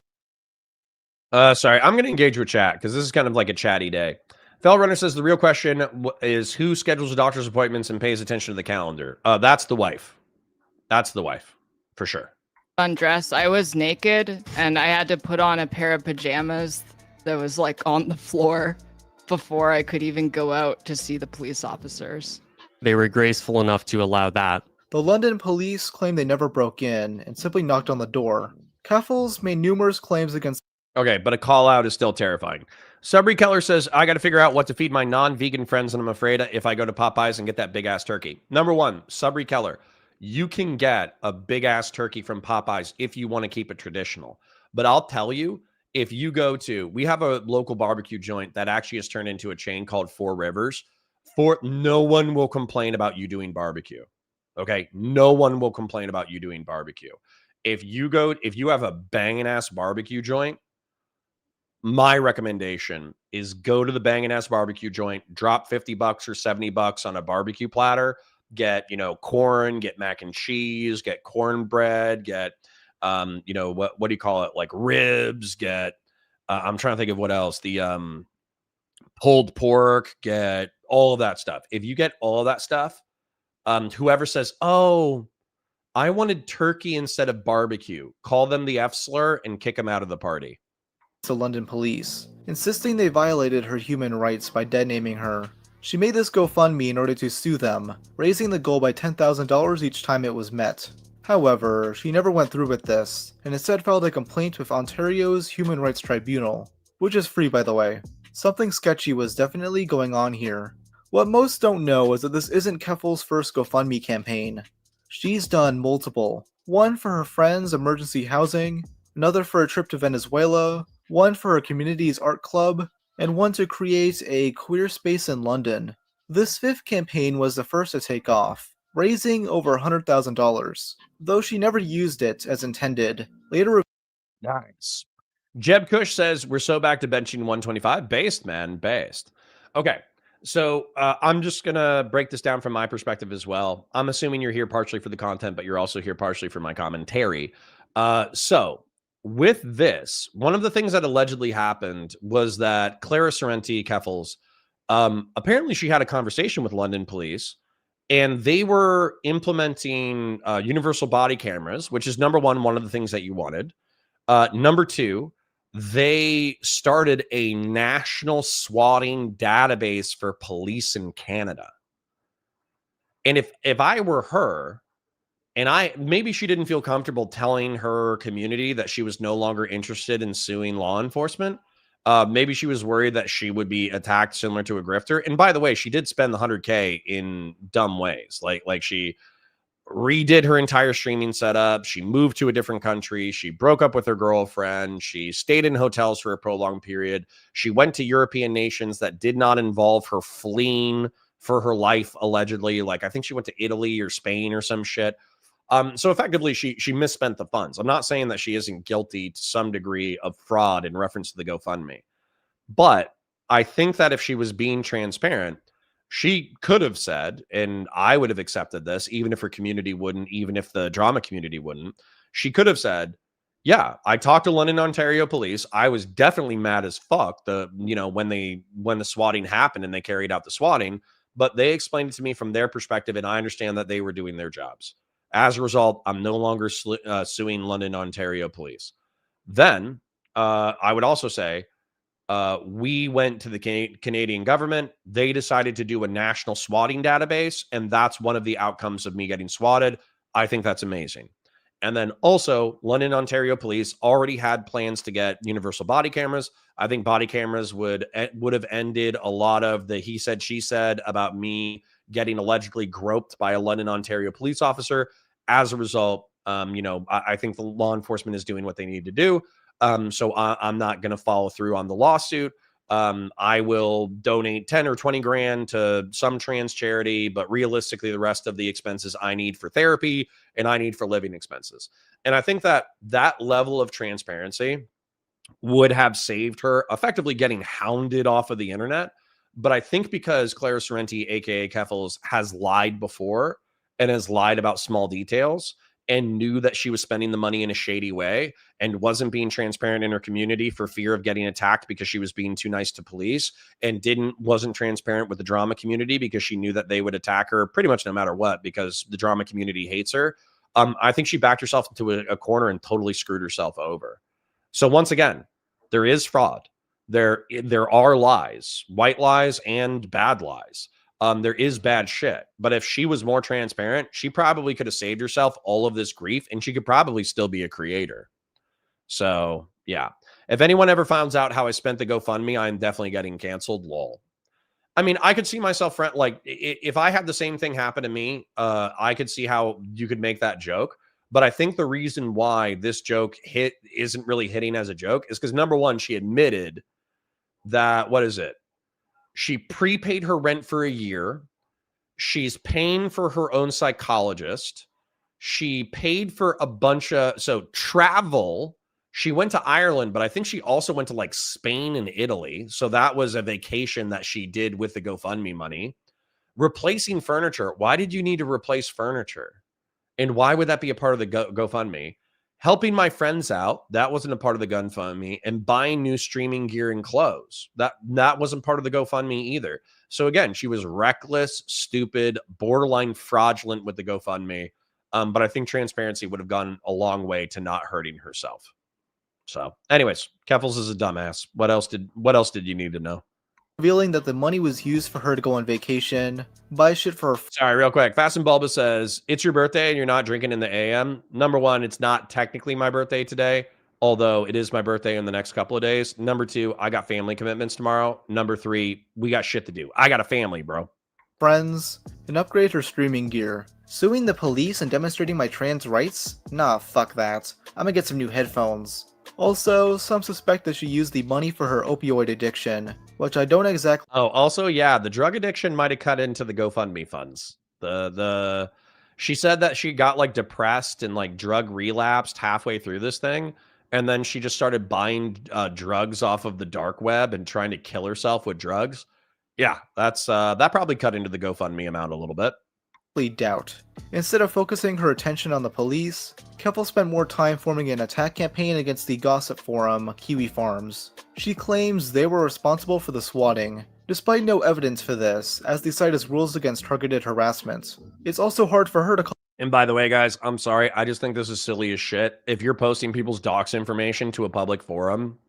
Sorry, I'm going to engage with chat because this is kind of like a chatty day. Fellrunner says the real question is who schedules the doctor's appointments and pays attention to the calendar? That's the wife. That's the wife, for sure. undress? I was naked and I had to put on a pair of pajamas that was like on the floor before I could even go out to see the police officers. they were graceful enough to allow that. The London police claim they never broke in and simply knocked on the door. Keffels made numerous claims against. Okay, but a call out is still terrifying. Subry Keller says, I got to figure out what to feed my non-vegan friends, and I'm afraid if I go to Popeyes and get that big-ass turkey. Number one, Subry Keller, you can get a big-ass turkey from Popeyes if you want to keep it traditional. But I'll tell you, if you go to, we have a local barbecue joint that actually has turned into a chain called Four Rivers. No one will complain about you doing barbecue. Okay, no one will complain about you doing barbecue. If you have a banging ass barbecue joint, my recommendation is go to the banging ass barbecue joint, drop $50 or $70 on a barbecue platter, get, corn, get mac and cheese, get cornbread, get, what do you call it? Like ribs, get, I'm trying to think of what else, the pulled pork, get all of that stuff. If you get all of that stuff, whoever says, oh, I wanted turkey instead of barbecue, call them the F slur and kick them out of the party. The London police, insisting they violated her human rights by dead-naming her. She made this GoFundMe in order to sue them, raising the goal by $10,000 each time it was met. However, she never went through with this, and instead filed a complaint with Ontario's Human Rights Tribunal, which is free by the way. Something sketchy was definitely going on here. What most don't know is that this isn't Keffels' first GoFundMe campaign. She's done multiple. One for her friends' emergency housing, another for a trip to Venezuela, one for her community's art club, and one to create a queer space in London. This fifth campaign was the first to take off, raising over $100,000, though she never used it as intended. Later. Nice. Jeb Kush says, we're so back to benching 125. Based, man. Based. Okay. So I'm just going to break this down from my perspective as well. I'm assuming you're here partially for the content, but you're also here partially for my commentary. So with this, one of the things that allegedly happened was that Clara Sorrenti Keffels, apparently she had a conversation with London police, and they were implementing universal body cameras, which is number one of the things that you wanted. Number two, they started a national swatting database for police in Canada. And if I were her, and maybe she didn't feel comfortable telling her community that she was no longer interested in suing law enforcement. Maybe she was worried that she would be attacked similar to a grifter. And by the way, she did spend the $100K in dumb ways. Like she redid her entire streaming setup. She moved to a different country. She broke up with her girlfriend. She stayed in hotels for a prolonged period. She went to European nations that did not involve her fleeing for her life, allegedly. Like I think she went to Italy or Spain or some shit. So effectively, she misspent the funds. I'm not saying that she isn't guilty to some degree of fraud in reference to the GoFundMe. But I think that if she was being transparent, she could have said, and I would have accepted this, even if her community wouldn't, even if the drama community wouldn't. She could have said, yeah, I talked to London, Ontario police. I was definitely mad as fuck when the swatting happened and they carried out the swatting, but they explained it to me from their perspective, and I understand that they were doing their jobs. As a result, I'm no longer suing London, Ontario police. Then I would also say, we went to the Canadian government. They decided to do a national swatting database, and that's one of the outcomes of me getting swatted. I think that's amazing. And then also, London, Ontario police already had plans to get universal body cameras. I think body cameras would have ended a lot of the he said, she said about me getting allegedly groped by a London, Ontario police officer. As a result, I think the law enforcement is doing what they need to do. So I'm not going to follow through on the lawsuit. I will donate 10 or 20 grand to some trans charity, but realistically, the rest of the expenses I need for therapy and I need for living expenses. And I think that that level of transparency would have saved her effectively getting hounded off of the internet. But I think because Clara Sorrenti, aka Keffels, has lied before and has lied about small details, and knew that she was spending the money in a shady way and wasn't being transparent in her community for fear of getting attacked because she was being too nice to police, and wasn't transparent with the drama community because she knew that they would attack her pretty much no matter what because the drama community hates her. I think she backed herself into a corner and totally screwed herself over. So once again, there is fraud. There are lies, white lies and bad lies. There is bad shit. But if she was more transparent, she probably could have saved herself all of this grief, and she could probably still be a creator. So, yeah. If anyone ever finds out how I spent the GoFundMe, I'm definitely getting canceled. Lol. I mean, I could see myself, like, if I had the same thing happen to me, I could see how you could make that joke. But I think the reason why this joke isn't really hitting as a joke is because, number one, she admitted that, what is it? She prepaid her rent for a year. She's paying for her own psychologist. She paid for a bunch of travel. She went to Ireland, but I think she also went to like Spain and Italy. So that was a vacation that she did with the GoFundMe money. Replacing furniture. Why did you need to replace furniture? And why would that be a part of the GoFundMe? Helping my friends out, that wasn't a part of the GoFundMe, and buying new streaming gear and clothes, that wasn't part of the GoFundMe either. So again, she was reckless, stupid, borderline fraudulent with the GoFundMe. But I think transparency would have gone a long way to not hurting herself. So anyways, Keffels is a dumbass. What else did you need to know? Revealing that the money was used for her to go on vacation, buy shit for her. Sorry, real quick. Fast and Bulba says, it's your birthday and you're not drinking in the AM. Number one, it's not technically my birthday today, although it is my birthday in the next couple of days. Number two, I got family commitments tomorrow. Number three, we got shit to do. I got a family, bro. Friends, and upgrade her streaming gear. Suing the police and demonstrating my trans rights? Nah, fuck that. I'm gonna get some new headphones. Also, some suspect that she used the money for her opioid addiction, which I don't exactly. Oh, also, yeah, the drug addiction might have cut into the GoFundMe funds. She said that she got like depressed and like drug relapsed halfway through this thing, and then she just started buying drugs off of the dark web and trying to kill herself with drugs. Yeah, that probably cut into the GoFundMe amount a little bit. Doubt. Instead of focusing her attention on the police, Keffel spent more time forming an attack campaign against the gossip forum, Kiwi Farms. She claims they were responsible for the swatting, despite no evidence for this, as the site has rules against targeted harassment. It's also hard for her to call. And by the way, guys, I'm sorry, I just think this is silly as shit. If you're posting people's docs information to a public forum,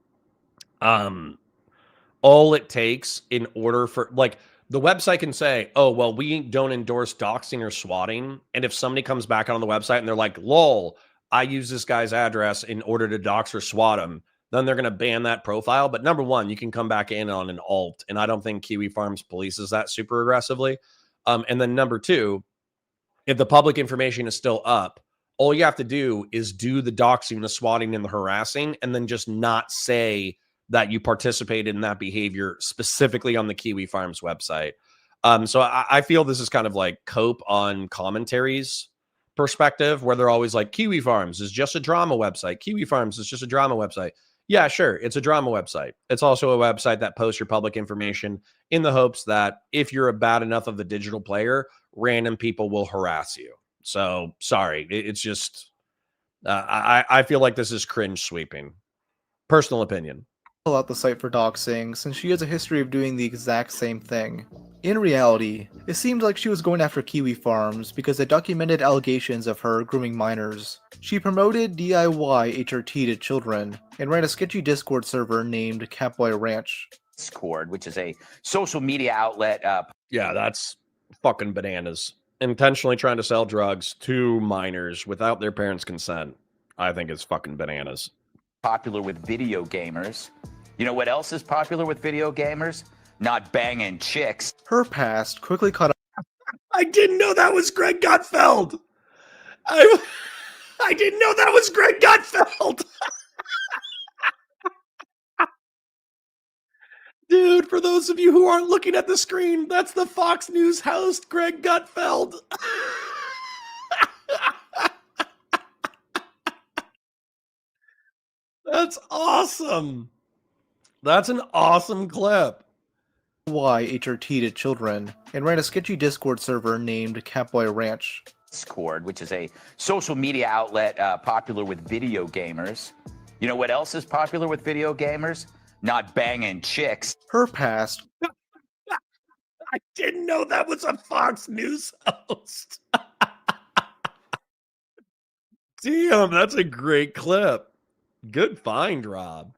all it takes in order for, like, the website can say, oh, well, we don't endorse doxing or swatting. And if somebody comes back on the website and they're like, lol, I use this guy's address in order to dox or swat him, then they're going to ban that profile. But number one, you can come back in on an alt. And I don't think Kiwi Farms polices that super aggressively. And then number two, if the public information is still up, all you have to do is do the doxing, the swatting, and the harassing, and then just not say that you participated in that behavior specifically on the Kiwi Farms website. So I feel this is kind of like Cope on commentaries perspective, where they're always like, Kiwi Farms is just a drama website. Kiwi Farms is just a drama website. Yeah, sure. It's a drama website. It's also a website that posts your public information in the hopes that if you're a bad enough of a digital player, random people will harass you. So sorry. It's just, I feel like this is cringe sweeping. Personal opinion. Pull out the site for doxing, since she has a history of doing the exact same thing. In reality, it seemed like she was going after Kiwi Farms because they documented allegations of her grooming minors. She promoted DIY HRT to children, and ran a sketchy Discord server named Catboy Ranch. Discord, which is a social media outlet. Yeah, that's fucking bananas. Intentionally trying to sell drugs to minors without their parents' consent. I think it's fucking bananas. Popular with video gamers. You know what else is popular with video gamers? Not banging chicks. Her past quickly caught up. I didn't know that was Greg Gutfeld. I didn't know that was Greg Gutfeld. Dude, for those of you who aren't looking at the screen, that's the Fox News host, Greg Gutfeld. That's awesome. That's an awesome clip. HRT to children, and ran a sketchy Discord server named Catboy Ranch. Discord, which is a social media outlet popular with video gamers. You know what else is popular with video gamers? Not banging chicks. Her past. I didn't know that was a Fox News host. Damn, that's a great clip. Good find, Rob.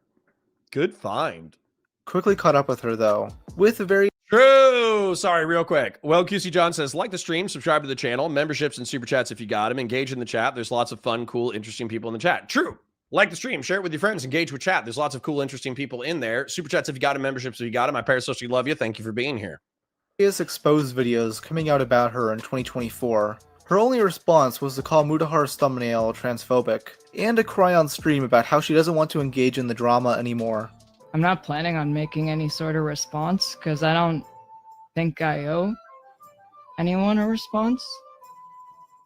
Good find. Quickly caught up with her, though, with a very True. Sorry, real quick. Well, QC John says, like the stream, subscribe to the channel, memberships and super chats if you got them. Engage in the chat. There's lots of fun, cool, interesting people in the chat. True. Like the stream, share it with your friends, engage with chat. There's lots of cool, interesting people in there. Super chats if you got them, memberships if you got them. My parasocially love you. Thank you for being here. various exposed videos coming out about her in 2024. Her only response was to call Mudahar's thumbnail transphobic, and to cry on stream about how she doesn't want to engage in the drama anymore. I'm not planning on making any sort of response because I don't think I owe anyone a response.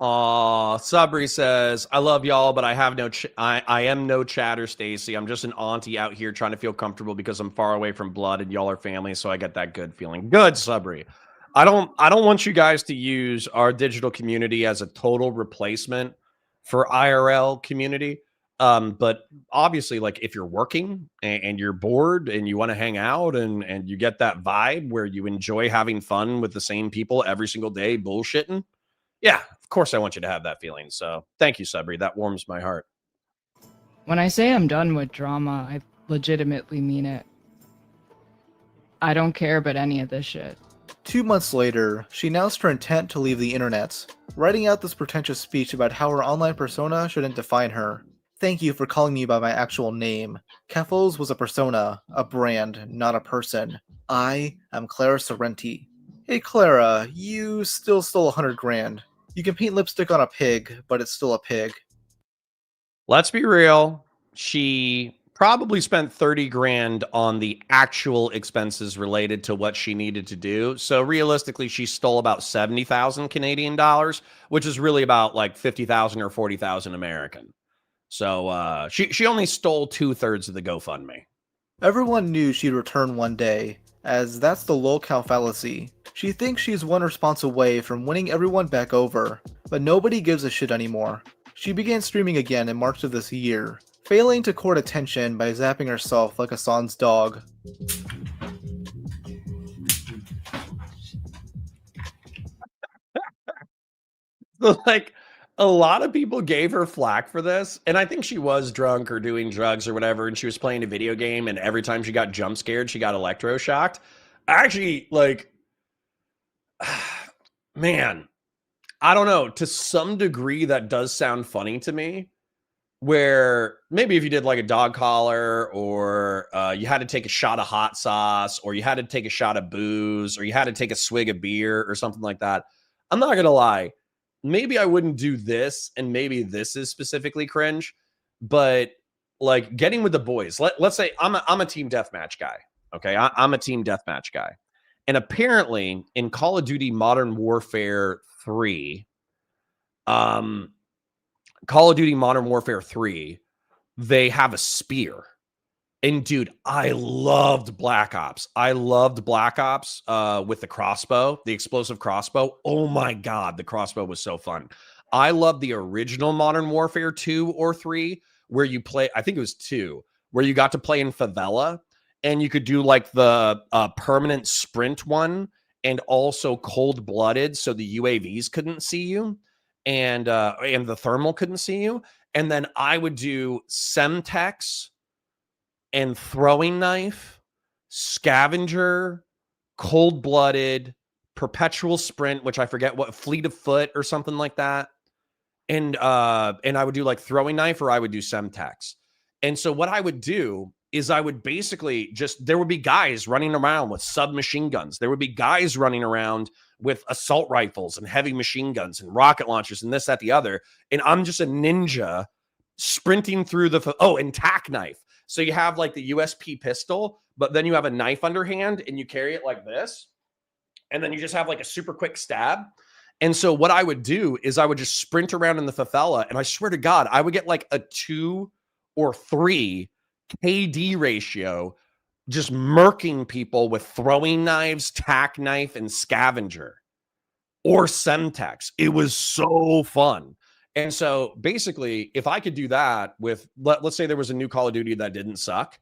Aw, Sabri says, I love y'all, but I have no I am no chatter, Stacy. I'm just an auntie out here trying to feel comfortable because I'm far away from blood and y'all are family, so I get that good feeling. Good, Sabri. I don't want you guys to use our digital community as a total replacement for IRL community. But obviously, like if you're working and you're bored and you want to hang out and you get that vibe where you enjoy having fun with the same people every single day bullshitting, yeah, of course I want you to have that feeling. So thank you, Sabri. That warms my heart. When I say I'm done with drama, I legitimately mean it. I don't care about any of this shit. 2 months later, she announced her intent to leave the internet, writing out this pretentious speech about how her online persona shouldn't define her. Thank you for calling me by my actual name. Keffels was a persona, a brand, not a person. I am Clara Sorrenti. Hey Clara, you still stole 100 grand. You can paint lipstick on a pig, but it's still a pig. Let's be real. She probably spent 30 grand on the actual expenses related to what she needed to do. So realistically, she stole about 70,000 Canadian dollars, which is really about like 50,000 or 40,000 American. So she only stole 2/3 of the GoFundMe. Everyone knew she'd return one day, as that's the lolcow fallacy. She thinks she's one response away from winning everyone back over, but nobody gives a shit anymore. She began streaming again in March of this year, failing to court attention by zapping herself like a sans dog. Like, a lot of people gave her flack for this, and I think she was drunk or doing drugs or whatever, and she was playing a video game, and every time she got jump scared, she got electroshocked. Actually, like, man, I don't know. To some degree, that does sound funny to me, where maybe if you did like a dog collar, or you had to take a shot of hot sauce, or you had to take a shot of booze, or you had to take a swig of beer or something like that. I'm not going to lie. Maybe I wouldn't do this, and maybe this is specifically cringe, but like getting with the boys. Let's say I'm a team deathmatch guy. Okay, I'm a team deathmatch guy, and apparently in Call of Duty Modern Warfare 3, Call of Duty Modern Warfare 3, they have a spear. And dude, I loved Black Ops. I loved Black Ops with the crossbow, the explosive crossbow. Oh my God, the crossbow was so fun. I love the original Modern Warfare 2 or 3, where you play, I think it was 2, where you got to play in favela and you could do like the permanent sprint one and also cold-blooded, so the UAVs couldn't see you and the thermal couldn't see you. And then I would do Semtex and throwing knife, scavenger, cold-blooded, perpetual sprint, which I forget what, fleet of foot or something like that. And I would do like throwing knife, or I would do Semtex. And so what I would do is I would basically just, there would be guys running around with submachine guns. There would be guys running around with assault rifles and heavy machine guns and rocket launchers and this, that, the other. And I'm just a ninja sprinting through and tack knife. So you have like the USP pistol, but then you have a knife underhand and you carry it like this. And then you just have like a super quick stab. And so what I would do is I would just sprint around in the favela. And I swear to God, I would get like a 2 or 3 KD ratio, just murking people with throwing knives, tack knife, and scavenger or Semtex. It was so fun. And so basically, if I could do that with, let's say there was a new Call of Duty that didn't suck.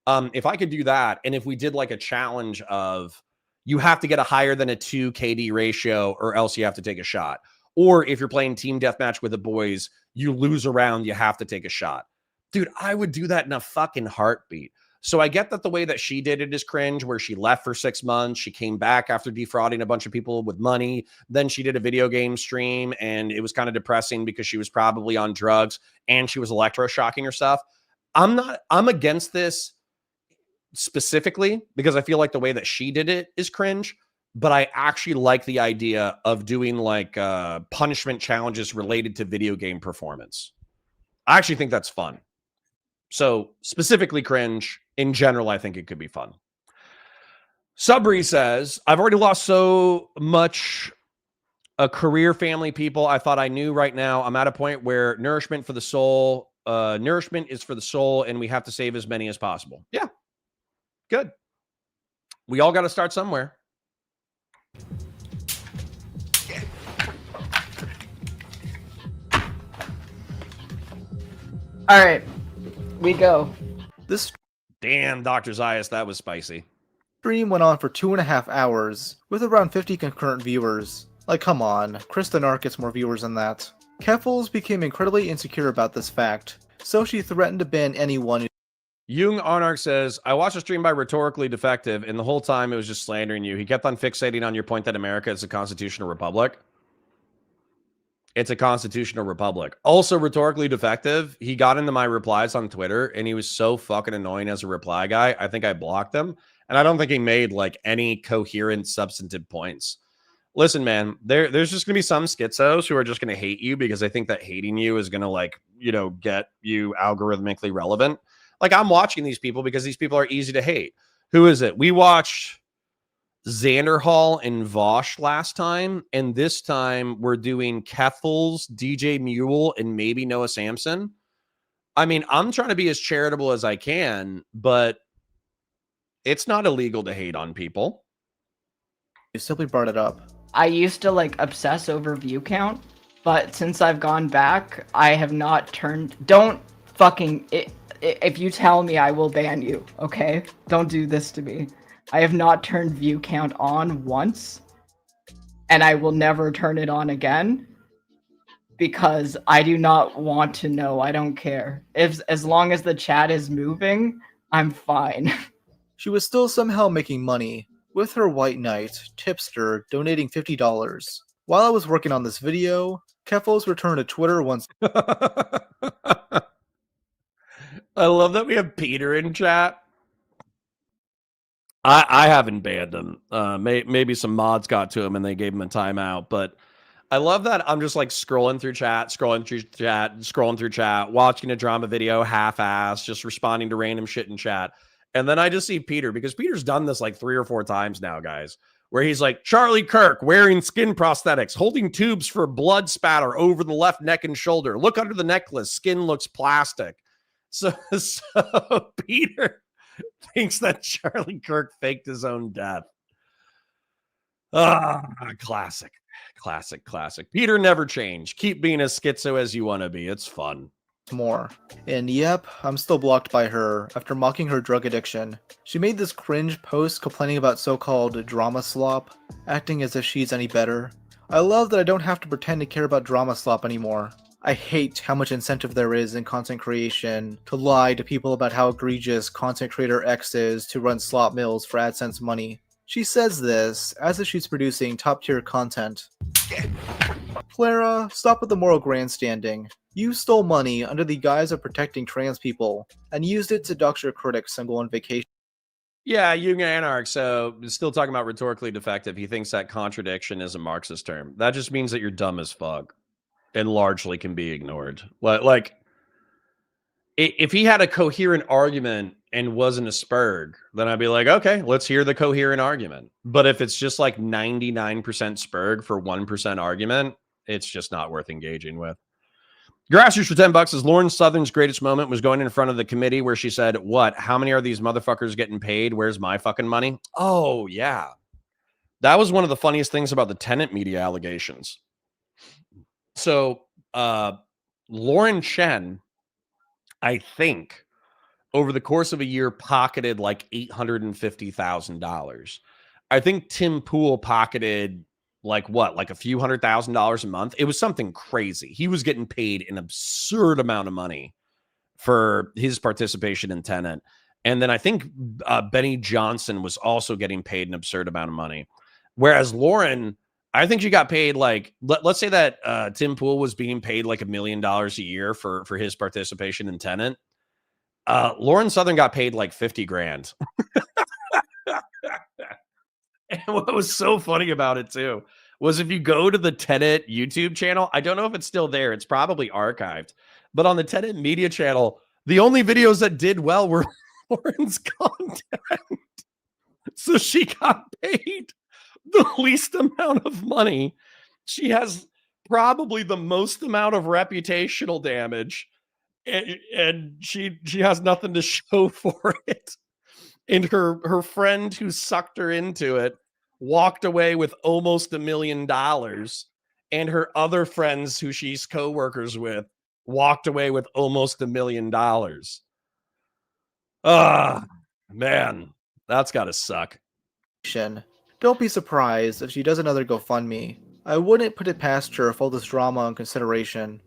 If I could do that, and if we did like a challenge of you have to get a higher than a 2 KD ratio or else you have to take a shot. Or if you're playing team deathmatch with the boys, you lose a round, you have to take a shot. Dude, I would do that in a fucking heartbeat. So I get that the way that she did it is cringe, where she left for 6 months. She came back after defrauding a bunch of people with money. Then she did a video game stream, and it was kind of depressing because she was probably on drugs and she was electroshocking herself. I'm against this specifically because I feel like the way that she did it is cringe, but I actually like the idea of doing like punishment challenges related to video game performance. I actually think that's fun. So specifically cringe. In general, I think it could be fun. Subri says, I've already lost so much career, family, people I thought I knew. Right now, I'm at a point where nourishment is for the soul, and we have to save as many as possible. Yeah, good. We all got to start somewhere. All right, we go. This Damn, Dr. Zayas, that was spicy. stream went on for 2.5 hours, with around 50 concurrent viewers. Like, come on, Kristen Ark gets more viewers than that. Keffels became incredibly insecure about this fact, so she threatened to ban anyone. Jung Arnark says, I watched a stream by Rhetorically Defective, and the whole time it was just slandering you. He kept on fixating on your point that America is a constitutional republic. It's a constitutional republic. Also, Rhetorically Defective, he got into my replies on Twitter, and he was so fucking annoying as a reply guy. I think I blocked him, and I don't think he made like any coherent, substantive points. Listen, man, there's just going to be some schizos who are just going to hate you because they think that hating you is going to, like, you know, get you algorithmically relevant. Like, I'm watching these people because these people are easy to hate. Who is it? We watched Xanderhall and Vosh last time, and this time we're doing Keffels, DJ Mule, and maybe Noah Samson. I mean, I'm trying to be as charitable as I can, but it's not illegal to hate on people. You simply brought it up. I used to like obsess over view count, but since I've gone back, I have not turned. Don't fucking. If you tell me, I will ban you. Okay? Don't do this to me. I have not turned view count on once, and I will never turn it on again because I do not want to know. I don't care. As long as the chat is moving, I'm fine. She was still somehow making money, with her white knight, Tipster, donating $50. While I was working on this video, Keffels returned to Twitter once. I love that we have Peter in chat. I haven't banned him. Maybe some mods got to him and they gave him a timeout. But I love that I'm just like scrolling through chat, watching a drama video half-assed, just responding to random shit in chat. And then I just see Peter, because Peter's done this like 3 or 4 times now, guys, where he's like, Charlie Kirk wearing skin prosthetics, holding tubes for blood spatter over the left neck and shoulder. Look under the necklace. Skin looks plastic. So Peter thinks that Charlie Kirk faked his own death. Ah, classic. Peter never changed. Keep being as schizo as you want to be. It's fun. more. And yep, I'm still blocked by her after mocking her drug addiction. She made this cringe post complaining about so-called drama slop, acting as if she's any better. I love that I don't have to pretend to care about drama slop anymore. I hate how much incentive there is in content creation to lie to people about how egregious content creator X is to run slop mills for AdSense money. She says this as if she's producing top-tier content. Clara, stop with the moral grandstanding. You stole money under the guise of protecting trans people, and used it to dox your critics and go on vacation. Yeah, Jung Anarch, so still talking about rhetorically defective. He thinks that contradiction is a Marxist term. That just means that you're dumb as fuck and largely can be ignored. Like, if he had a coherent argument and wasn't a spurg, then I'd be like, okay, let's hear the coherent argument. But if it's just like 99% spurg for 1% argument, it's just not worth engaging with. Grassroots for $10 is Lauren Southern's greatest moment was going in front of the committee where she said, what? How many are these motherfuckers getting paid? Where's my fucking money? Oh, yeah. That was one of the funniest things about the tenant media allegations. So, Lauren Chen, I think, over the course of a year, pocketed like $850,000. I think Tim Pool pocketed like what, like a few $100,000 a month. It was something crazy. He was getting paid an absurd amount of money for his participation in Tenet. And then I think Benny Johnson was also getting paid an absurd amount of money. Whereas Lauren, I think she got paid like, let's say that Tim Pool was being paid like $1 million a year for his participation in Tenet. Lauren Southern got paid like 50 grand. And what was so funny about it too was if you go to the Tenet YouTube channel, I don't know if it's still there. It's probably archived, but on the Tenet media channel, the only videos that did well were Lauren's content. So she got paid the least amount of money. She has probably the most amount of reputational damage, and she has nothing to show for it. And her friend who sucked her into it walked away with almost $1 million. And her other friends who she's co-workers with walked away with almost $1 million. Ah, man, that's got to suck. Don't be surprised if she does another GoFundMe. I wouldn't put it past her for all this drama and consideration.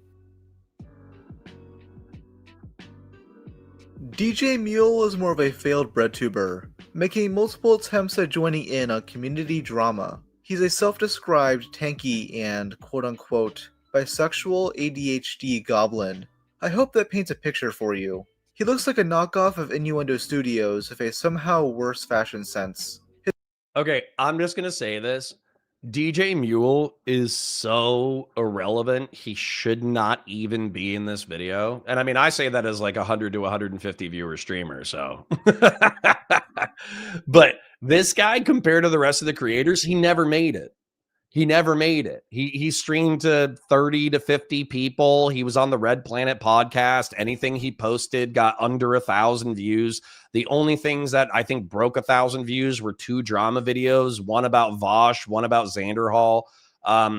DJ Mule is more of a failed breadtuber, making multiple attempts at joining in on community drama. He's a self-described tanky and quote-unquote bisexual ADHD goblin. I hope that paints a picture for you. He looks like a knockoff of Innuendo Studios with a somehow worse fashion sense. Okay, I'm just going to say this. DJ Mule is so irrelevant. He should not even be in this video. And I mean, I say that as like 100 to 150 viewer streamer. So, but this guy, compared to the rest of the creators, he never made it. He never made it. He streamed to 30 to 50 people. He was on the Red Planet podcast. Anything he posted got under 1,000 views. The only things that I think broke 1,000 views were 2 drama videos, one about Vosh, one about Xander Hall.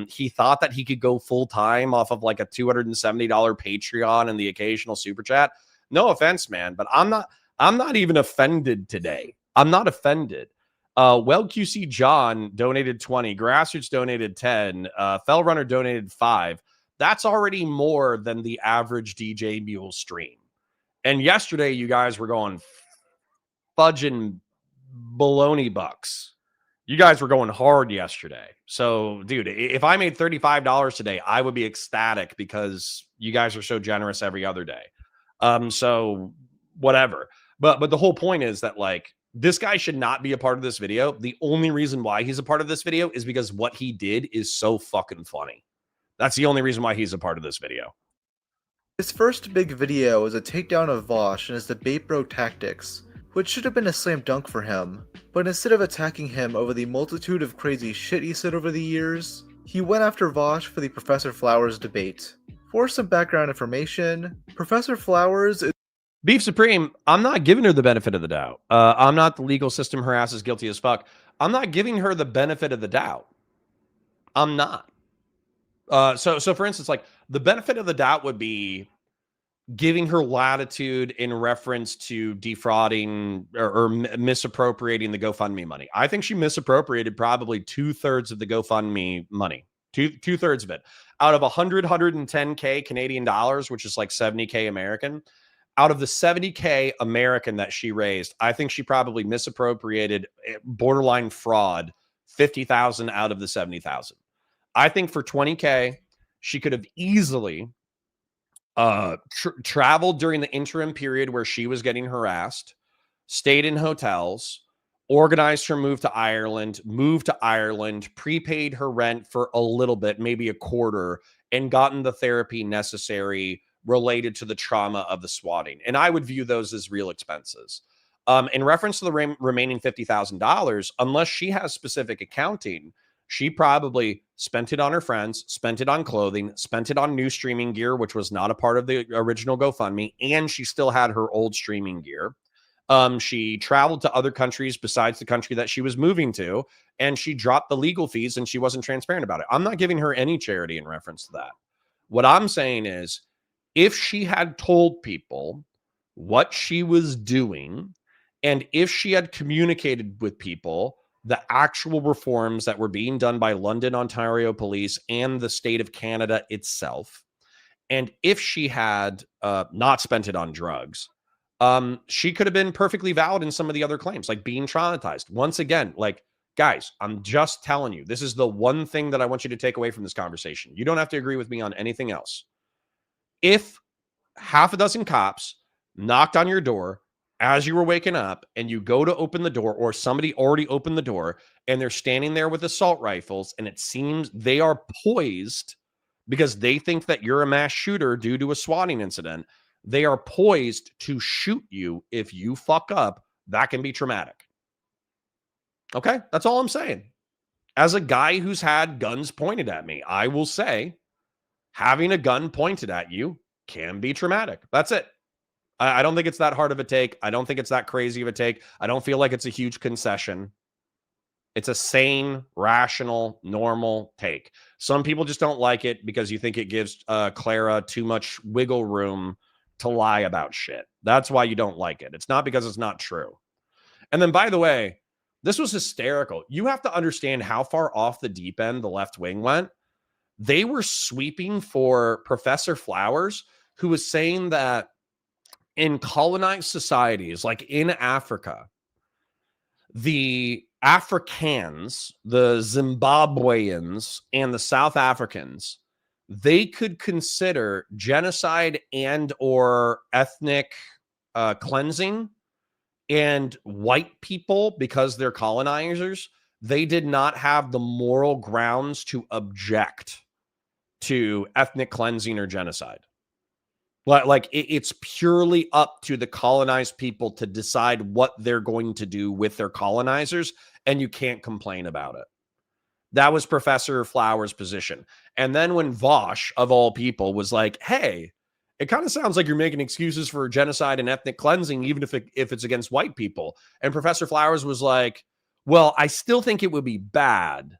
He thought that he could go full time off of like a $270 Patreon and the occasional super chat. No offense, man, but I'm not even offended today. I'm not offended. Well, QC John donated 20, Grassroots donated 10, Fell Runner donated 5. That's already more than the average DJ Mule stream. And yesterday, you guys were going fudging baloney bucks. You guys were going hard yesterday. So, dude, if I made $35 today, I would be ecstatic because you guys are so generous every other day. So whatever. But the whole point is that, like, this guy should not be a part of this video. The only reason why he's a part of this video is because what he did is so fucking funny. That's the only reason why he's a part of this video. His first big video is a takedown of Vosh and his debate bro tactics, which should have been a slam dunk for him, but instead of attacking him over the multitude of crazy shit he said over the years, he went after Vosh for the Professor Flowers debate. For some background information, Professor Flowers is Beef Supreme, I'm not giving her the benefit of the doubt. I'm not the legal system her ass is guilty as fuck. I'm not giving her the benefit of the doubt. I'm not. So for instance, like the benefit of the doubt would be giving her latitude in reference to defrauding or misappropriating the GoFundMe money. I think she misappropriated probably 2/3 of the GoFundMe money. Two-thirds of it. Out of 110K Canadian dollars, which is like 70K American, out of the 70K American that she raised, I think she probably misappropriated, borderline fraud, 50,000 out of the 70,000. I think for 20K, she could have easily traveled during the interim period where she was getting harassed, stayed in hotels, organized her move to Ireland, prepaid her rent for a little bit, maybe a quarter, and gotten the therapy necessary related to the trauma of the swatting. And I would view those as real expenses. In reference to the remaining $50,000, unless she has specific accounting, she probably spent it on her friends, spent it on clothing, spent it on new streaming gear, which was not a part of the original GoFundMe, and she still had her old streaming gear. She traveled to other countries besides the country that she was moving to, and she dropped the legal fees and she wasn't transparent about it. I'm not giving her any charity in reference to that. What I'm saying is, if she had told people what she was doing, and if she had communicated with people the actual reforms that were being done by London, Ontario police and the state of Canada itself, and if she had not spent it on drugs, she could have been perfectly valid in some of the other claims, like being traumatized. Once again, like, guys, I'm just telling you, this is the one thing that I want you to take away from this conversation. You don't have to agree with me on anything else. If half a dozen cops knocked on your door as you were waking up and you go to open the door, or somebody already opened the door and they're standing there with assault rifles, and it seems they are poised because they think that you're a mass shooter due to a swatting incident, they are poised to shoot you if you fuck up, that can be traumatic. Okay? That's all I'm saying. As a guy who's had guns pointed at me, I will say having a gun pointed at you can be traumatic. That's it. I don't think it's that hard of a take. I don't think it's that crazy of a take. I don't feel like it's a huge concession. It's a sane, rational, normal take. Some people just don't like it because you think it gives Clara too much wiggle room to lie about shit. That's why you don't like it. It's not because it's not true. And then, by the way, this was hysterical. You have to understand how far off the deep end the left wing went. They were sweeping for Professor Flowers, who was saying that in colonized societies, like in Africa, the Africans, the Zimbabweans, and the South Africans, they could consider genocide and or ethnic cleansing, and white people, because they're colonizers, they did not have the moral grounds to object to ethnic cleansing or genocide. Like it's purely up to the colonized people to decide what they're going to do with their colonizers, and you can't complain about it. That was Professor Flowers' position. And then when Vosh, of all people, was like, hey, it kind of sounds like you're making excuses for genocide and ethnic cleansing, even if it's against white people. And Professor Flowers was like, well, I still think it would be bad,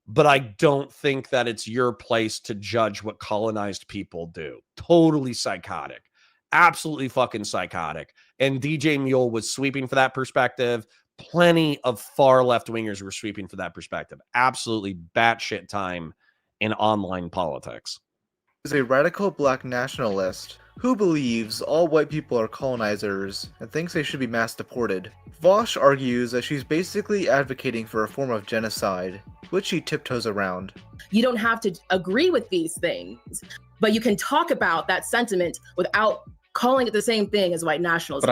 but I don't think that it's your place to judge what colonized people do. Totally psychotic. Absolutely fucking psychotic. And DJ Mule was sweeping for that perspective. Plenty of far left-wingers were sweeping for that perspective. Absolutely batshit time in online politics. Is a radical black nationalist who believes all white people are colonizers and thinks they should be mass deported. Vosh argues that she's basically advocating for a form of genocide, which she tiptoes around. You don't have to agree with these things, but you can talk about that sentiment without calling it the same thing as white nationalism.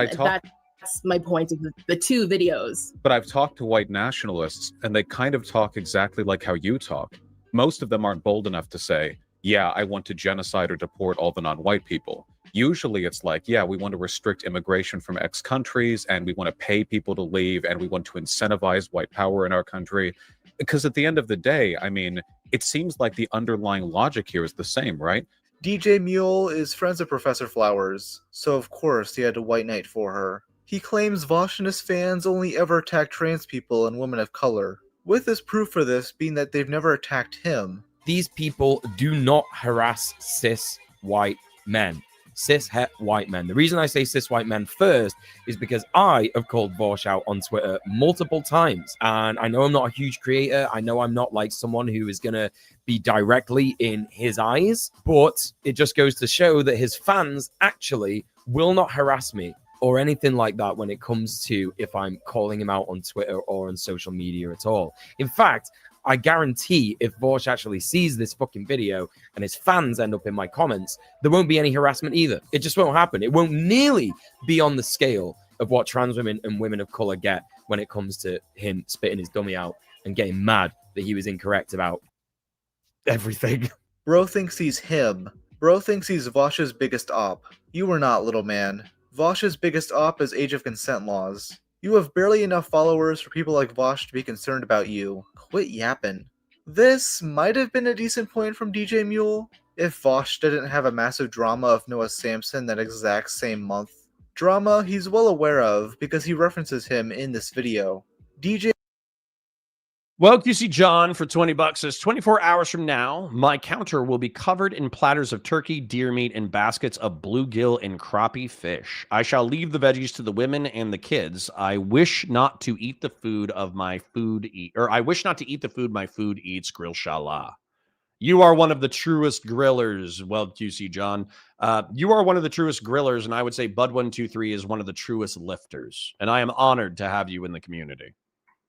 That's my point of the two videos. But I've talked to white nationalists, and they kind of talk exactly like how you talk. Most of them aren't bold enough to say, yeah, I want to genocide or deport all the non-white people. Usually it's like, yeah, we want to restrict immigration from X countries, and we want to pay people to leave, and we want to incentivize white power in our country. Because at the end of the day, I mean, it seems like the underlying logic here is the same, right? DJ Mule is friends with Professor Flowers, so of course he had to white knight for her. He claims Vosh and his fans only ever attack trans people and women of color, with his proof for this being that they've never attacked him. These people do not harass cis white men. Cis het white men. The reason I say cis white men first is because I have called Vosh out on Twitter multiple times, and I know I'm not a huge creator. I know I'm not like someone who is gonna be directly in his eyes, but it just goes to show that his fans actually will not harass me or anything like that when it comes to if I'm calling him out on Twitter or on social media at all. In fact, I guarantee if Vosh actually sees this fucking video and his fans end up in my comments, there won't be any harassment either. It just won't happen. It won't nearly be on the scale of what trans women and women of color get when it comes to him spitting his dummy out and getting mad that he was incorrect about everything. Bro thinks he's him. Bro thinks he's Vosh's biggest op. You are not, little man. Vosh's biggest op is age of consent laws. You have barely enough followers for people like Vosh to be concerned about you. Quit yapping. This might have been a decent point from DJ Mule if Vosh didn't have a massive drama of Noah Samson that exact same month. Drama he's well aware of because he references him in this video. DJ Well, QC John for 20 bucks says 24 hours from now, my counter will be covered in platters of turkey, deer meat, and baskets of bluegill and crappie fish. I shall leave the veggies to the women and the kids. I wish not to eat the food of my food I wish not to eat the food my food eats. Grill shala. You are one of the truest grillers. Well, QC John, you are one of the truest grillers, and I would say Bud123 is one of the truest lifters. And I am honored to have you in the community.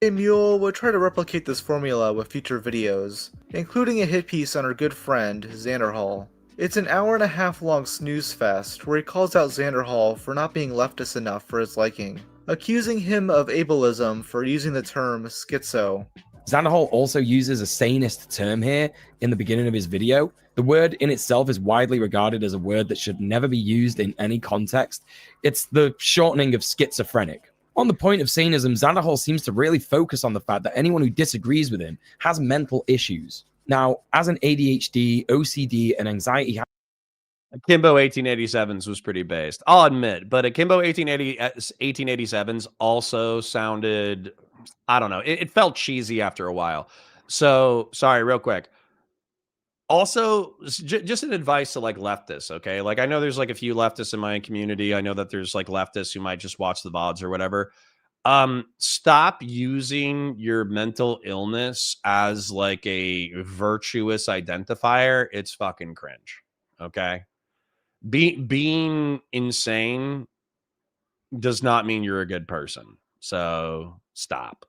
Mule would try to replicate this formula with future videos, including a hit piece on our good friend, Xanderhall. It's an hour-and-a-half long snooze fest where he calls out Xanderhall for not being leftist enough for his liking, accusing him of ableism for using the term schizo. Xanderhall also uses a sanist term here in the beginning of his video. The word in itself is widely regarded as a word that should never be used in any context. It's the shortening of schizophrenic. On the point of sanism, Xanderhall seems to really focus on the fact that anyone who disagrees with him has mental issues. Now, as an ADHD, OCD, and anxiety... Akimbo 1887s was pretty based, I'll admit, but Akimbo 1887s also sounded, I don't know, it felt cheesy after a while. So, sorry, real quick. Also, just an advice to like leftists, okay? Like I know there's like a few leftists in my community. I know that there's like leftists who might just watch the VODs or whatever. Stop using your mental illness as like a virtuous identifier. It's fucking cringe, okay? Being insane does not mean you're a good person. So stop.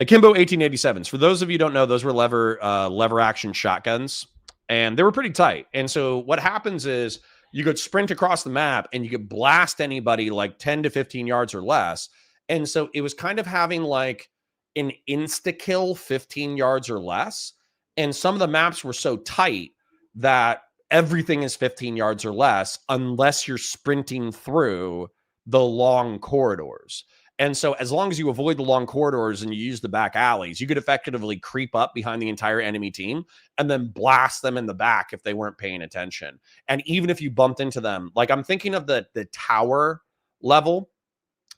Akimbo 1887s. For those of you who don't know, those were lever action shotguns, and they were pretty tight. And so what happens is you could sprint across the map and you could blast anybody like 10 to 15 yards or less. And so it was kind of having like an insta kill 15 yards or less. And some of the maps were so tight that everything is 15 yards or less unless you're sprinting through the long corridors. And so as long as you avoid the long corridors and you use the back alleys, you could effectively creep up behind the entire enemy team and then blast them in the back if they weren't paying attention. And even if you bumped into them, like I'm thinking of the tower level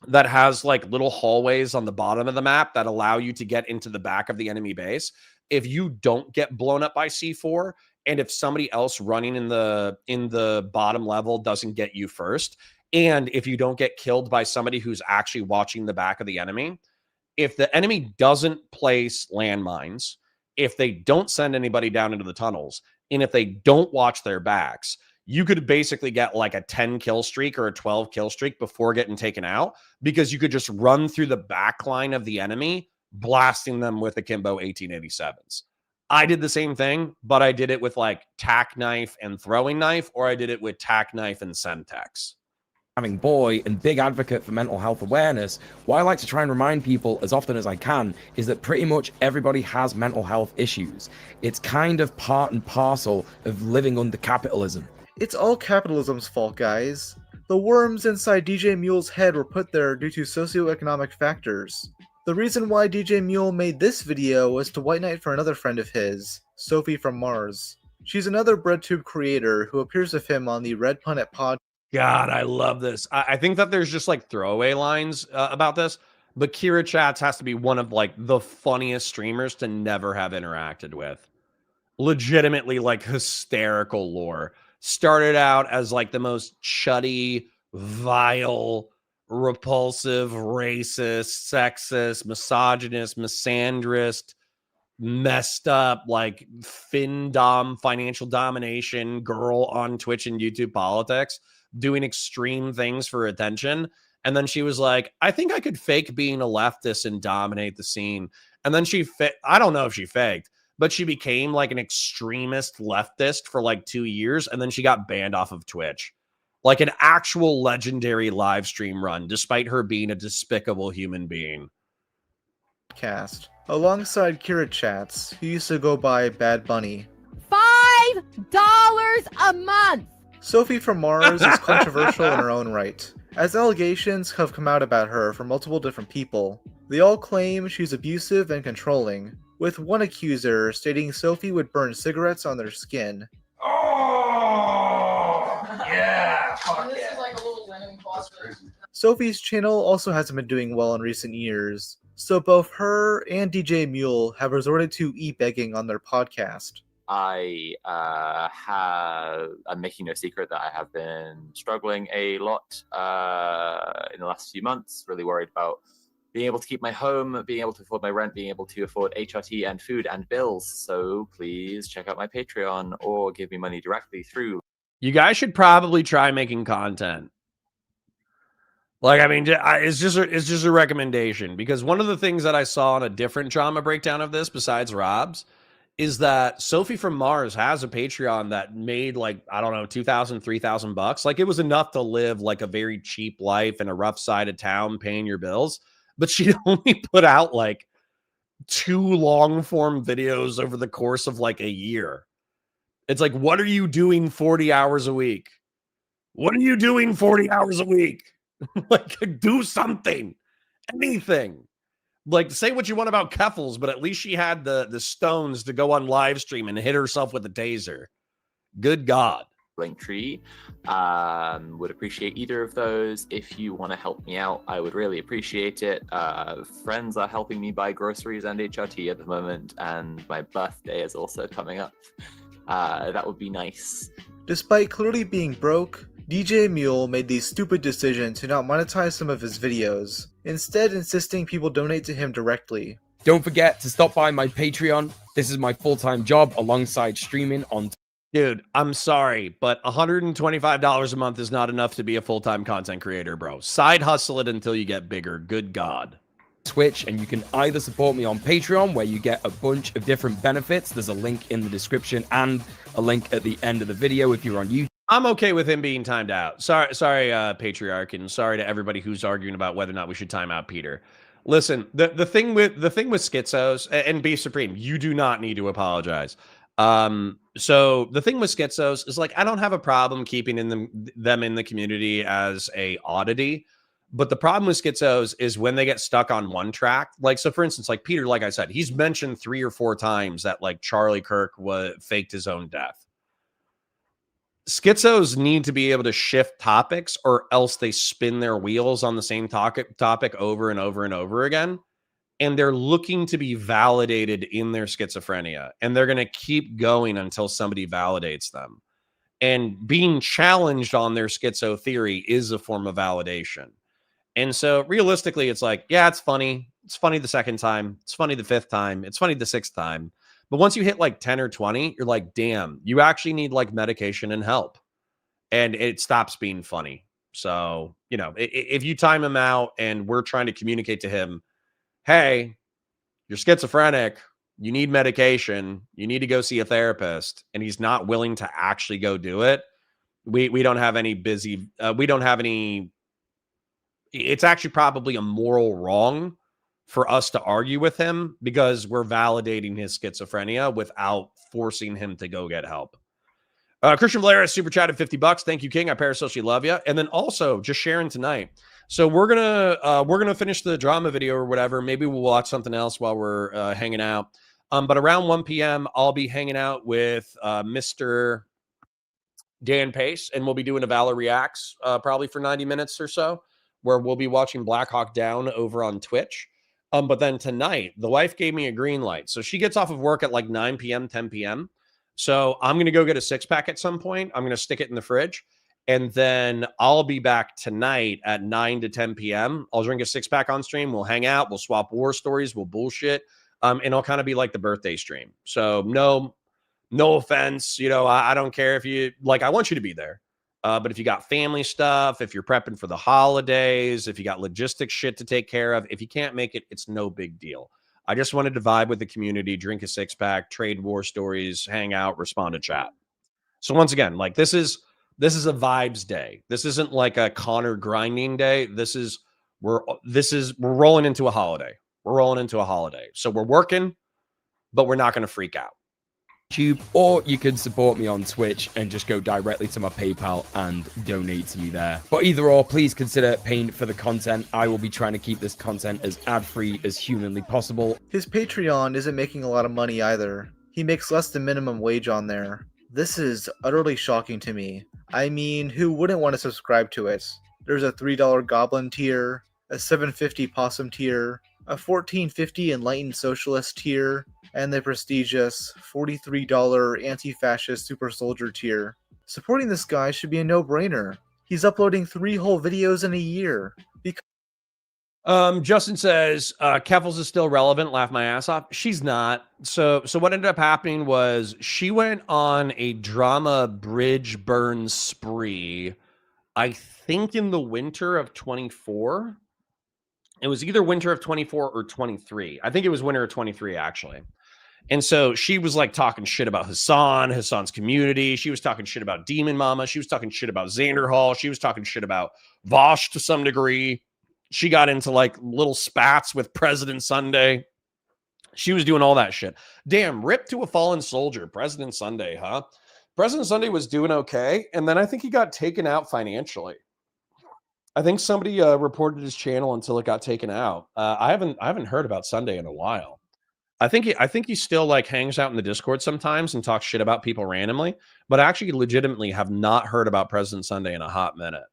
that has like little hallways on the bottom of the map that allow you to get into the back of the enemy base. If you don't get blown up by C4, and if somebody else running in the bottom level doesn't get you first, and if you don't get killed by somebody who's actually watching the back of the enemy, if the enemy doesn't place landmines, if they don't send anybody down into the tunnels, and if they don't watch their backs, you could basically get like a 10 kill streak or a 12 kill streak before getting taken out, because you could just run through the back line of the enemy, blasting them with Akimbo 1887s. I did the same thing, but I did it with like tack knife and throwing knife, or I did it with tack knife and Semtex. Having boy and big advocate for mental health awareness, what I like to try and remind people as often as I can is that pretty much everybody has mental health issues. It's kind of part and parcel of living under capitalism. It's all capitalism's fault, guys. The worms inside DJ Mule's head were put there due to socioeconomic factors. The reason why DJ Mule made this video was to white knight for another friend of his, Sophie from Mars. She's another Breadtube creator who appears with him on the Red Planet pod. God, I love this. I think that there's just like throwaway lines about this, but Kira Chats has to be one of like the funniest streamers to never have interacted with. Legitimately like hysterical lore. Started out as like the most chuddy, vile, repulsive, racist, sexist, misogynist, misandrist, messed up, like financial domination girl on Twitch and YouTube politics, doing extreme things for attention. And then she was like, I think I could fake being a leftist and dominate the scene. And then I don't know if she faked, but she became like an extremist leftist for like 2 years. And then she got banned off of Twitch. Like an actual legendary live stream run, despite her being a despicable human being. Cast alongside Kira Chats, who used to go by Bad Bunny. $5 a month! Sophie from Mars is controversial in her own right, as allegations have come out about her from multiple different people. They all claim she's abusive and controlling, with one accuser stating Sophie would burn cigarettes on their skin. Oh, yeah, fuck This yeah. is like a little lemon foster. Sophie's channel also hasn't been doing well in recent years, so both her and DJ Mule have resorted to e-begging on their podcast. I'm making no secret that I have been struggling a lot in the last few months, really worried about being able to keep my home, being able to afford my rent, being able to afford HRT and food and bills. So please check out my Patreon or give me money directly through. You guys should probably try making content. Like, I mean, it's just a recommendation, because one of the things that I saw on a different drama breakdown of this, besides Rob's, is that Sophie from Mars has a Patreon that made like, I don't know, $2,000, $3,000. Like, it was enough to live like a very cheap life in a rough side of town, paying your bills. But she only put out like 2 long form videos over the course of like a year. It's like, what are you doing 40 hours a week? What are you doing 40 hours a week? Like, do something, anything. Like, say what you want about Keffels, but at least she had the stones to go on live stream and hit herself with a taser. Good God. Linktree. Would appreciate either of those. If you want to help me out, I would really appreciate it. Friends are helping me buy groceries and HRT at the moment, and my birthday is also coming up. That would be nice. Despite clearly being broke, DJ Mule made the stupid decision to not monetize some of his videos, instead insisting people donate to him directly. Don't forget to stop by my Patreon. This is my full-time job alongside streaming on Dude, I'm sorry, but $125 a month is not enough to be a full-time content creator, bro. Side hustle it until you get bigger. Good God. Twitch, and you can either support me on Patreon, where you get a bunch of different benefits. There's a link in the description and a link at the end of the video if you're on YouTube. I'm okay with him being timed out. Sorry, Patriarch, and sorry to everybody who's arguing about whether or not we should time out Peter. Listen, the thing with schizos and Beef Supreme, you do not need to apologize. So the thing with schizos is, like, I don't have a problem keeping them in the community as a oddity, but the problem with schizos is when they get stuck on one track. Like, so for instance, like Peter, like I said, he's mentioned 3 or 4 times that like Charlie Kirk faked his own death. Schizos need to be able to shift topics, or else they spin their wheels on the same topic over and over and over again. And they're looking to be validated in their schizophrenia. And they're going to keep going until somebody validates them. And being challenged on their schizo theory is a form of validation. And so realistically, it's like, yeah, it's funny. It's funny the second time. It's funny the 5th time. It's funny the 6th time. But once you hit like 10 or 20, you're like, damn, you actually need like medication and help. And it stops being funny. So, you know, if you time him out and we're trying to communicate to him, hey, you're schizophrenic, you need medication, you need to go see a therapist, and he's not willing to actually go do it, we don't have any it's actually probably a moral wrong for us to argue with him, because we're validating his schizophrenia without forcing him to go get help. Christian Valera super chatted $50. Thank you, King. I parasocially love you. And then also just sharing tonight. So we're gonna finish the drama video or whatever. Maybe we'll watch something else while we're hanging out. But around 1 p.m., I'll be hanging out with Mr. Dan Pace, and we'll be doing a Valor Reacts probably for 90 minutes or so, where we'll be watching Black Hawk Down over on Twitch. But then tonight, the wife gave me a green light. So she gets off of work at like 9 p.m., 10 p.m. So I'm going to go get a 6-pack at some point. I'm going to stick it in the fridge. And then I'll be back tonight at 9 to 10 p.m. I'll drink a 6-pack on stream. We'll hang out. We'll swap war stories. We'll bullshit. And I'll kind of be like the birthday stream. So no offense. I don't care if you like, I want you to be there. But if you got family stuff, if you're prepping for the holidays, if you got logistics shit to take care of, if you can't make it, it's no big deal. I just wanted to vibe with the community, drink a 6-pack, trade war stories, hang out, respond to chat. So once again, like this is a vibes day. This isn't like a Connor grinding day. We're rolling into a holiday. We're rolling into a holiday. So we're working, but we're not going to freak out. YouTube, or you can support me on Twitch and just go directly to my PayPal and donate to me there. But either or, please consider paying for the content. I will be trying to keep this content as ad-free as humanly possible. His Patreon isn't making a lot of money either. He makes less than minimum wage on there. This is utterly shocking to me. I mean, who wouldn't want to subscribe to it? There's a $3 Goblin tier, a $7.50 Possum tier, a $14.50 Enlightened Socialist tier, and the prestigious $43 Anti-Fascist Super Soldier tier. Supporting this guy should be a no-brainer. He's uploading 3 whole videos in a year. Justin says, Keffels is still relevant, laugh my ass off. She's not. So what ended up happening was she went on a drama bridge burn spree, I think in the winter of 24. It was either winter of 24 or 23. I think it was winter of 23, actually. And so she was like talking shit about Hassan's community. She was talking shit about Demon Mama. She was talking shit about Xander Hall. She was talking shit about Vosh to some degree. She got into like little spats with President Sunday. She was doing all that shit. Damn, rip to a fallen soldier. President Sunday, huh? President Sunday was doing okay. And then I think he got taken out financially. I think somebody reported his channel until it got taken out. I haven't heard about Sunday in a while. I think he still like hangs out in the Discord sometimes and talks shit about people randomly, but I actually legitimately have not heard about President Sunday in a hot minute.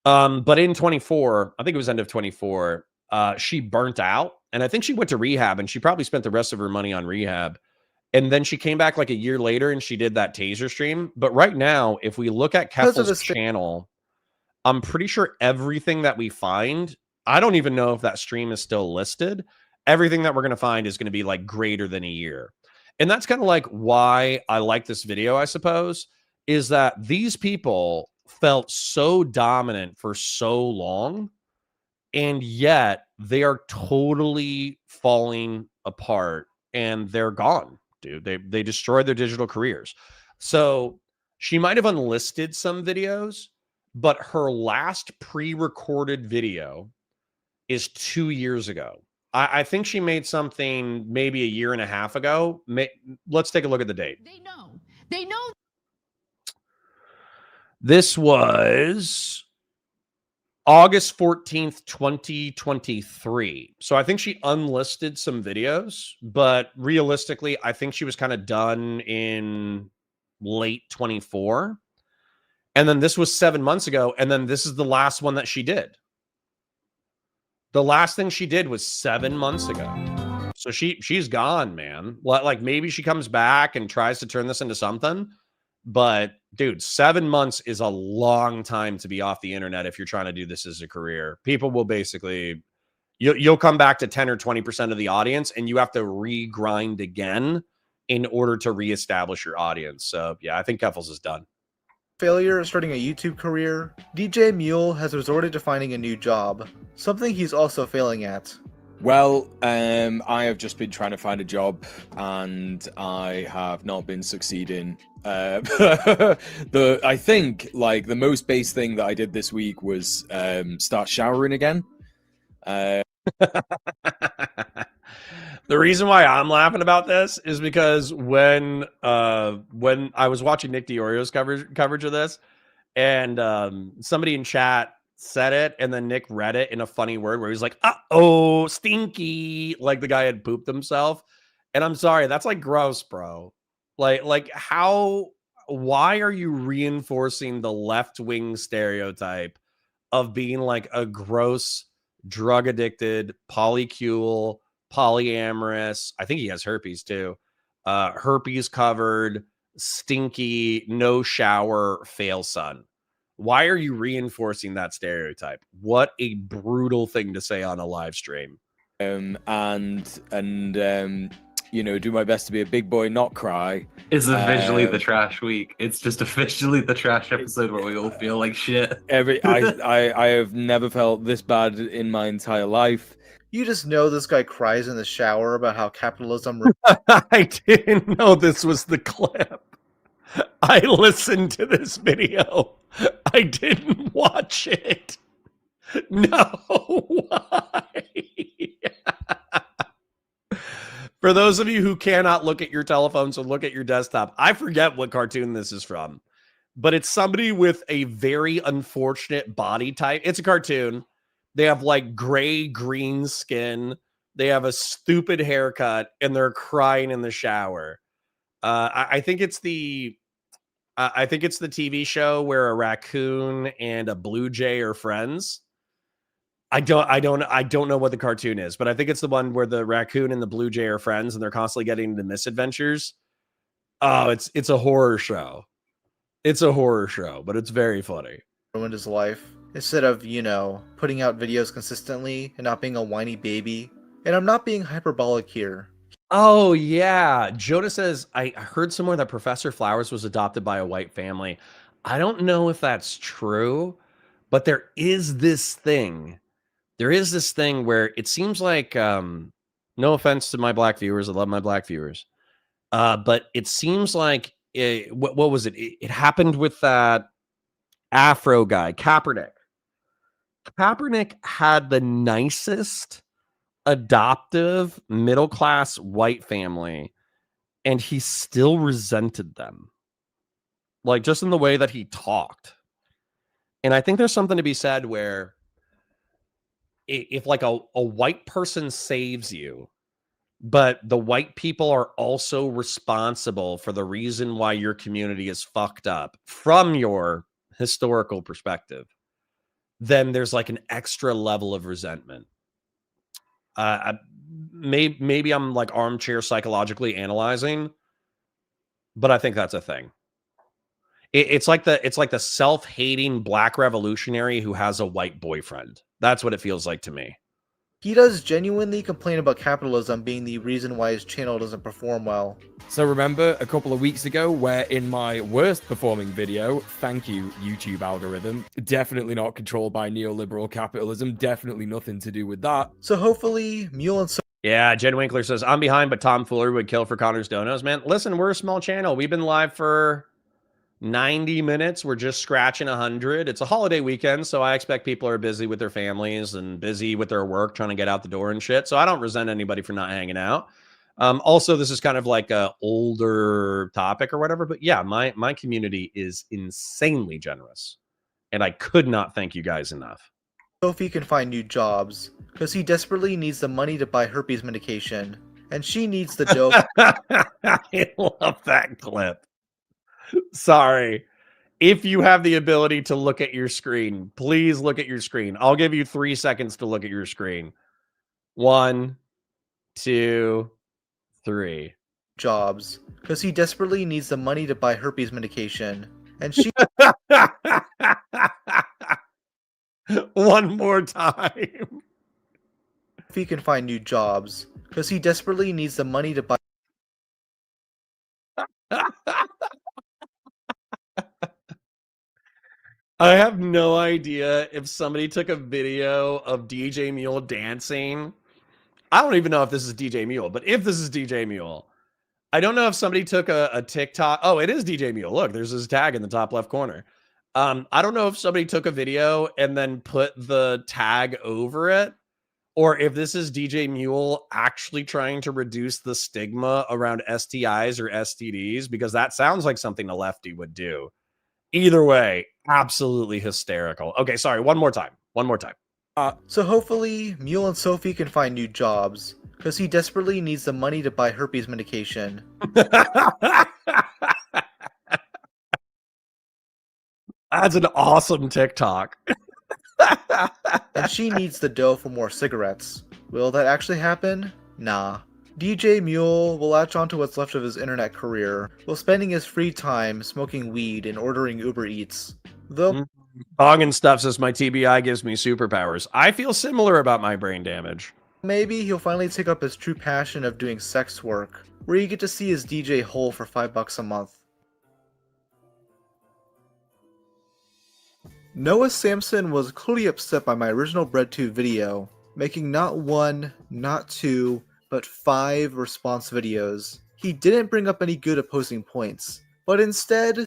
But in 24, I think it was end of 24, she burnt out, and I think she went to rehab, and she probably spent the rest of her money on rehab. And then she came back like a year later and she did that taser stream. But right now, if we look at Keffels' channel, I'm pretty sure everything that we find, I don't even know if that stream is still listed. Everything that we're going to find is going to be like greater than a year. And that's kind of like why I like this video, I suppose, is that these people felt so dominant for so long, and yet they are totally falling apart and they're gone, dude. They destroyed their digital careers. So she might have unlisted some videos, but her last pre-recorded video is 2 years ago. I think she made something maybe a year and a half ago. Let's take a look at the date. They know. This was August 14th, 2023. So I think she unlisted some videos, but realistically, I think she was kind of done in late 24. And then this was 7 months ago. And then this is the last one that she did. The last thing she did was 7 months ago. So she's gone, man. Like maybe she comes back and tries to turn this into something. But dude, 7 months is a long time to be off the internet if you're trying to do this as a career. People will basically, you'll come back to 10 or 20% of the audience and you have to re-grind again in order to reestablish your audience. So yeah, I think Keffels is done. Failure at starting a YouTube career, DJ Mule has resorted to finding a new job, something he's also failing at. Well, I have just been trying to find a job, and I have not been succeeding. I think like the most base thing that I did this week was start showering again. The reason why I'm laughing about this is because when I was watching Nick Diorio's coverage of this, and somebody in chat said it, and then Nick read it in a funny word where he's like, "Uh-oh, stinky," like the guy had pooped himself. And I'm sorry, that's like gross, bro. Like why are you reinforcing the left-wing stereotype of being like a gross, drug addicted, polycule, polyamorous? I think he has herpes too. Herpes covered, stinky, no shower, fail son. Why are you reinforcing that stereotype? What a brutal thing to say on a live stream. You know, do my best to be a big boy, not cry. It's officially the trash week. It's just officially the trash episode where we all feel like shit. I have never felt this bad in my entire life. You just know this guy cries in the shower about how capitalism. I didn't know this was the clip. I listened to this video. I didn't watch it. No, why? For those of you who cannot look at your telephones or look at your desktop, I forget what cartoon this is from, but it's somebody with a very unfortunate body type. It's a cartoon. They have like gray, green skin. They have a stupid haircut and they're crying in the shower. I think it's the TV show where a raccoon and a blue jay are friends. I don't know what the cartoon is, but I think it's the one where the raccoon and the blue jay are friends and they're constantly getting into misadventures. Oh, it's a horror show. It's a horror show, but it's very funny. Ruined his life. Instead of, you know, putting out videos consistently and not being a whiny baby. And I'm not being hyperbolic here. Oh, yeah. Jonah says, I heard somewhere that Professor Flowers was adopted by a white family. I don't know if that's true, but there is this thing. There is this thing where it seems like, no offense to my black viewers, I love my black viewers, but it seems like, what was it? It happened with that Afro guy, Kaepernick. Kaepernick had the nicest adoptive middle-class white family, and he still resented them. Like, just in the way that he talked. And I think there's something to be said where if like a white person saves you, but the white people are also responsible for the reason why your community is fucked up from your historical perspective, then there's like an extra level of resentment. Maybe I'm like armchair psychologically analyzing, but I think that's a thing. It's like the self-hating black revolutionary who has a white boyfriend. That's what it feels like to me. He does genuinely complain about capitalism being the reason why his channel doesn't perform well. So remember a couple of weeks ago where in my worst performing video, thank you YouTube algorithm, definitely not controlled by neoliberal capitalism, definitely nothing to do with that. So hopefully Mule and Yeah, Jen Winkler says, I'm behind, but Tom Fuller would kill for Connor's donos. Man, listen, we're a small channel. We've been live for 90 minutes. We're just scratching 100. It's a holiday weekend, so I expect people are busy with their families and busy with their work, trying to get out the door and shit. So I don't resent anybody for not hanging out. Also, this is kind of like a older topic or whatever, but yeah, my community is insanely generous, and I could not thank you guys enough. Sophie can find new jobs because he desperately needs the money to buy herpes medication, and she needs the dough. I love that clip. Sorry. If you have the ability to look at your screen, please look at your screen. I'll give you 3 seconds to look at your screen. 1, 2, 3. Jobs because he desperately needs the money to buy herpes medication, and she. One more time. If he can find new jobs because he desperately needs the money to buy. I have no idea if somebody took a video of DJ Mule dancing. I don't even know if this is DJ Mule, but if this is DJ Mule, I don't know if somebody took a TikTok. Oh, it is DJ Mule. Look, there's his tag in the top left corner. I don't know if somebody took a video and then put the tag over it, or if this is DJ Mule actually trying to reduce the stigma around STIs or STDs, because that sounds like something a lefty would do. Either way, absolutely hysterical. Okay, sorry. One more time. So hopefully, Mule and Sophie can find new jobs, because he desperately needs the money to buy herpes medication. That's an awesome TikTok. And she needs the dough for more cigarettes. Will that actually happen? Nah. DJ Mule will latch onto what's left of his internet career, while spending his free time smoking weed and ordering Uber Eats. Though Bong and stuff says my TBI gives me superpowers. I feel similar about my brain damage. maybe he'll finally take up his true passion of doing sex work, where you get to see his DJ hole for $5 a month. Noah Samson was clearly upset by my original Breadtube video, making not one, not two, but 5 response videos. He didn't bring up any good opposing points, but instead...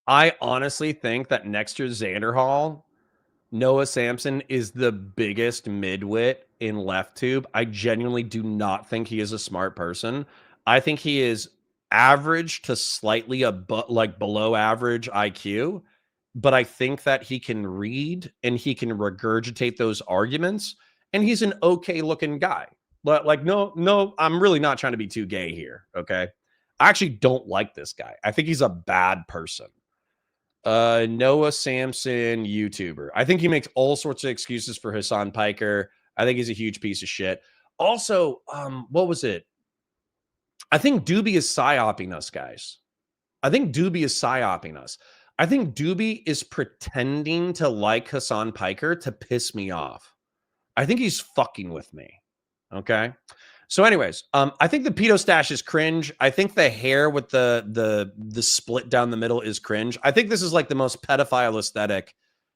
I honestly think that next to Xander Hall, Noah Samson is the biggest midwit in LeftTube. I genuinely do not think he is a smart person. I think he is average to slightly below average IQ, but I think that he can read and he can regurgitate those arguments, and he's an okay looking guy. Like, no, I'm really not trying to be too gay here, okay? I actually don't like this guy. I think he's a bad person. Noah Samson, YouTuber. I think he makes all sorts of excuses for Hassan Piker. I think he's a huge piece of shit. Also, what was it? I think Doobie is psyoping us, guys. I think Doobie is psyoping us. I think Doobie is pretending to like Hassan Piker to piss me off. I think he's fucking with me. Okay. So anyways, I think the pedo stash is cringe. I think the hair with the split down the middle is cringe. I think this is like the most pedophile aesthetic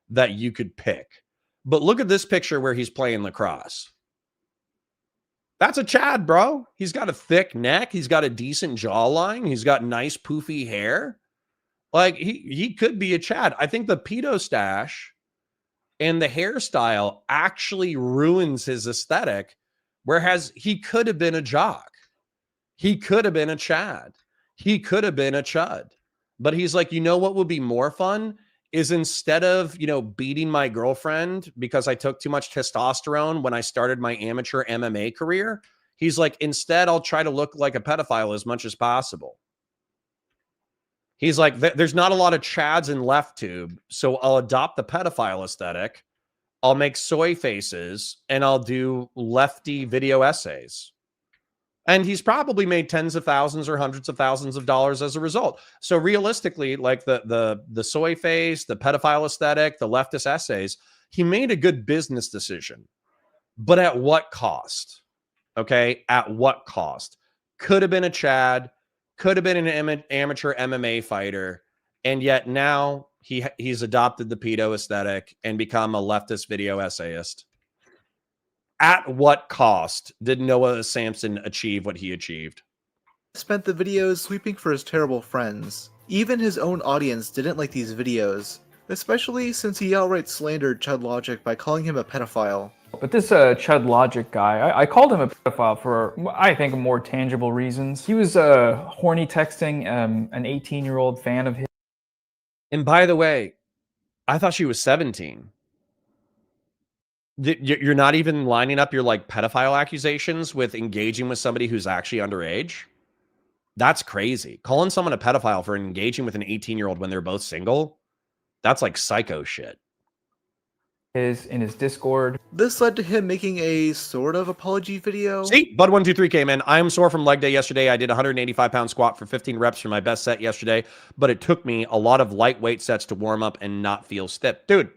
that you could pick. But look at this picture where he's playing lacrosse. That's a Chad, bro. He's got a thick neck. He's got a decent jawline. He's got nice poofy hair. Like he could be a Chad. I think the pedo stash and the hairstyle actually ruins his aesthetic. Whereas he could have been a jock. He could have been a Chad. He could have been a Chud. But he's like, you know what would be more fun is instead of, beating my girlfriend because I took too much testosterone when I started my amateur MMA career, he's like, instead I'll try to look like a pedophile as much as possible. He's like, there's not a lot of Chads in LeftTube, so I'll adopt the pedophile aesthetic. I'll make soy faces and I'll do lefty video essays. And he's probably made tens of thousands or hundreds of thousands of dollars as a result. So realistically, like the soy face, the pedophile aesthetic, the leftist essays, he made a good business decision. But at what cost? Okay, at what cost? Could have been a Chad, could have been an amateur MMA fighter, and yet now he's adopted the pedo aesthetic and become a leftist video essayist. At what cost did Noah Samson achieve what he achieved? Spent the videos sweeping for his terrible friends. Even his own audience didn't like these videos, especially since he outright slandered Chud Logic by calling him a pedophile. But this Chud Logic guy, I called him a pedophile for, I think, more tangible reasons. He was horny texting an 18-year-old fan of his. And by the way, I thought she was 17. You're not even lining up your pedophile accusations with engaging with somebody who's actually underage? That's crazy. Calling someone a pedophile for engaging with an 18-year-old when they're both single? That's like psycho shit. In his Discord. This led to him making a sort of apology video. See, Bud123 came in. I am sore from leg day yesterday. I did a 185-pound squat for 15 reps for my best set yesterday, but it took me a lot of lightweight sets to warm up and not feel stiff. Dude,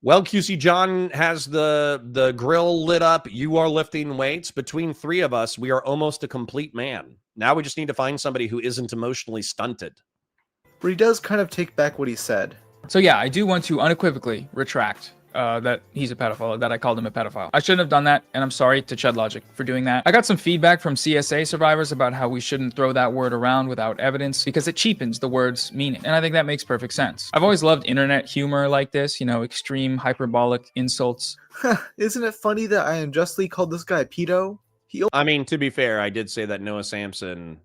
well, QC John has the grill lit up. You are lifting weights. Between 3 of us, we are almost a complete man. Now we just need to find somebody who isn't emotionally stunted. Where he does kind of take back what he said. So yeah, I do want to unequivocally retract that he's a pedophile, that I called him a pedophile. I shouldn't have done that, and I'm sorry to Chud Logic for doing that. I got some feedback from CSA survivors about how we shouldn't throw that word around without evidence because it cheapens the word's meaning, and I think that makes perfect sense. I've always loved internet humor like this, extreme hyperbolic insults. Isn't it funny that I unjustly called this guy a pedo? I mean, to be fair, I did say that Noah Samson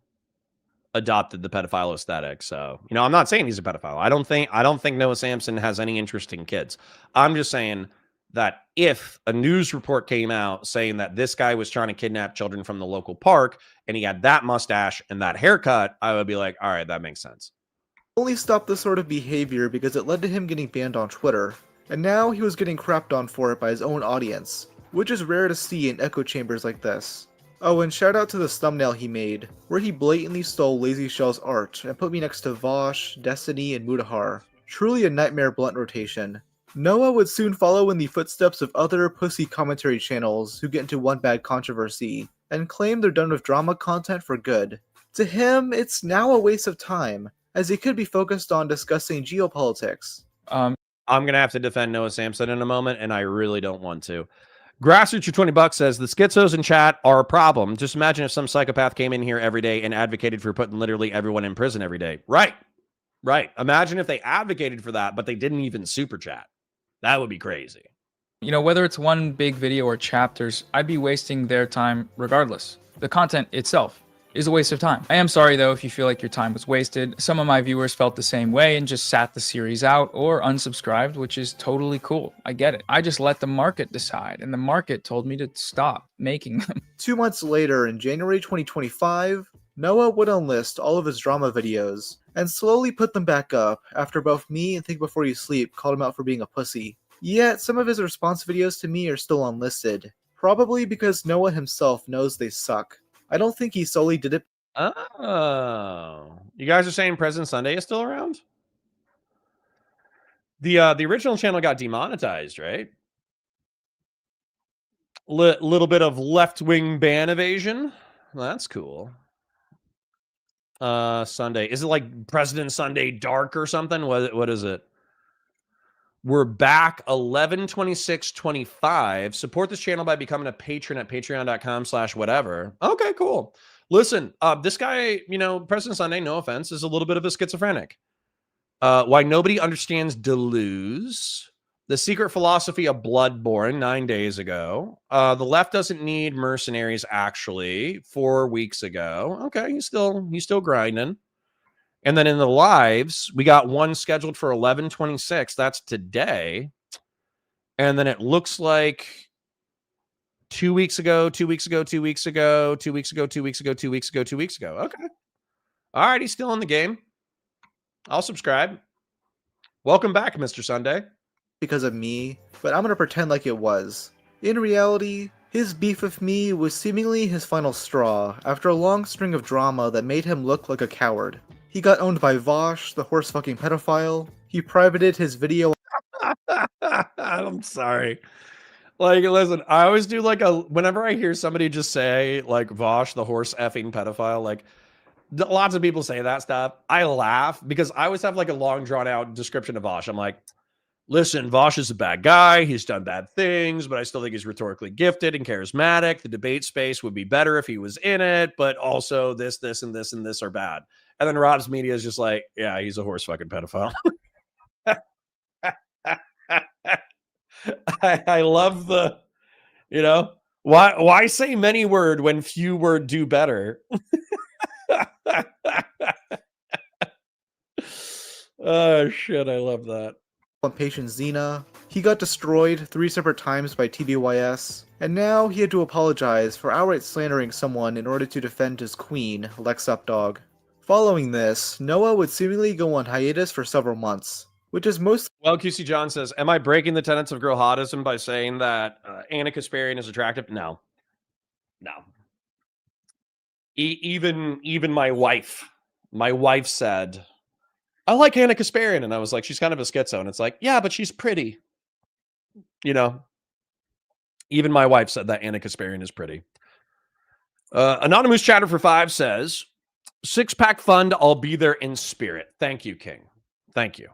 adopted the pedophile aesthetic. So, I'm not saying he's a pedophile. I don't think Noah Samson has any interest in kids. I'm just saying that if a news report came out saying that this guy was trying to kidnap children from the local park and he had that mustache and that haircut, I would be like, all right, that makes sense. Only stopped this sort of behavior because it led to him getting banned on Twitter, and now he was getting crapped on for it by his own audience, which is rare to see in echo chambers like this. Oh, and shout out to this thumbnail he made, where he blatantly stole Lazy Shell's art and put me next to Vosh, Destiny, and Mutahar. Truly a nightmare blunt rotation. Noah would soon follow in the footsteps of other pussy commentary channels who get into one bad controversy, and claim they're done with drama content for good. To him, it's now a waste of time, as he could be focused on discussing geopolitics. I'm going to have to defend Noah Samson in a moment, and I really don't want to. Grassroots for $20 says, the schizos in chat are a problem. Just imagine if some psychopath came in here every day and advocated for putting literally everyone in prison every day. Right. Right. Imagine if they advocated for that, but they didn't even super chat. That would be crazy. You know, whether it's one big video or chapters, I'd be wasting their time regardless. The content itself is a waste of time. I am sorry though if you feel like your time was wasted. Some of my viewers felt the same way and just sat the series out or unsubscribed, which is totally cool. I get it. I just let the market decide, and the market told me to stop making them. 2 months later, in January 2025, Noah would unlist all of his drama videos and slowly put them back up after both me and Think Before You Sleep called him out for being a pussy. Yet some of his response videos to me are still unlisted, probably because Noah himself knows they suck. I don't think he solely did it. Oh, you guys are saying President Sunday is still around? The original channel got demonetized, right? Little bit of left-wing ban evasion. Well, that's cool. Sunday. Is it like President Sunday Dark or something? What is it? We're back 11/26/25. Support this channel by becoming a patron at patreon.com/whatever. Okay, cool. Listen, this guy, you know, President Sunday, no offense, is a little bit of a schizophrenic. Why nobody understands Deleuze. The Secret Philosophy of Bloodborne 9 days ago. The left doesn't need mercenaries, actually, 4 weeks ago. Okay, he's still grinding. And then in the lives, we got one scheduled for 11/26. That's today. And then it looks like 2 weeks ago, 2 weeks ago, 2 weeks ago, 2 weeks ago, 2 weeks ago, 2 weeks ago, 2 weeks ago. Okay. All right, he's still in the game. I'll subscribe. Welcome back, Mr. Sunday. Because of me, but I'm gonna pretend like it was. In reality, his beef with me was seemingly his final straw after a long string of drama that made him look like a coward. He got owned by Vosh, the horse-fucking pedophile. He privated his video. I'm sorry. Like, listen, I always do like whenever I hear somebody just say like Vosh, the horse effing pedophile, like lots of people say that stuff. I laugh because I always have like a long drawn out description of Vosh. I'm like, listen, Vosh is a bad guy. He's done bad things, but I still think he's rhetorically gifted and charismatic. The debate space would be better if he was in it, but also this, and this, and this are bad. And then Rob's media is just like, yeah, he's a horse fucking pedophile. I love the, you know, why say many word when few word do better? Oh shit, I love that. On Patient Xena, he got destroyed 3 separate times by TBYS, and now he had to apologize for outright slandering someone in order to defend his queen, Lex Updog. Following this, Noah would seemingly go on hiatus for several months, which is mostly— Well, QC John says, am I breaking the tenets of girl hotism by saying that Anna Kasparian is attractive? No. Even my wife said, I like Anna Kasparian. And I was like, she's kind of a schizo. And it's like, yeah, but she's pretty. You know, even my wife said that Anna Kasparian is pretty. Anonymous Chatter for 5 says, 6-pack fund, I'll be there in spirit. Thank you, King. Thank you.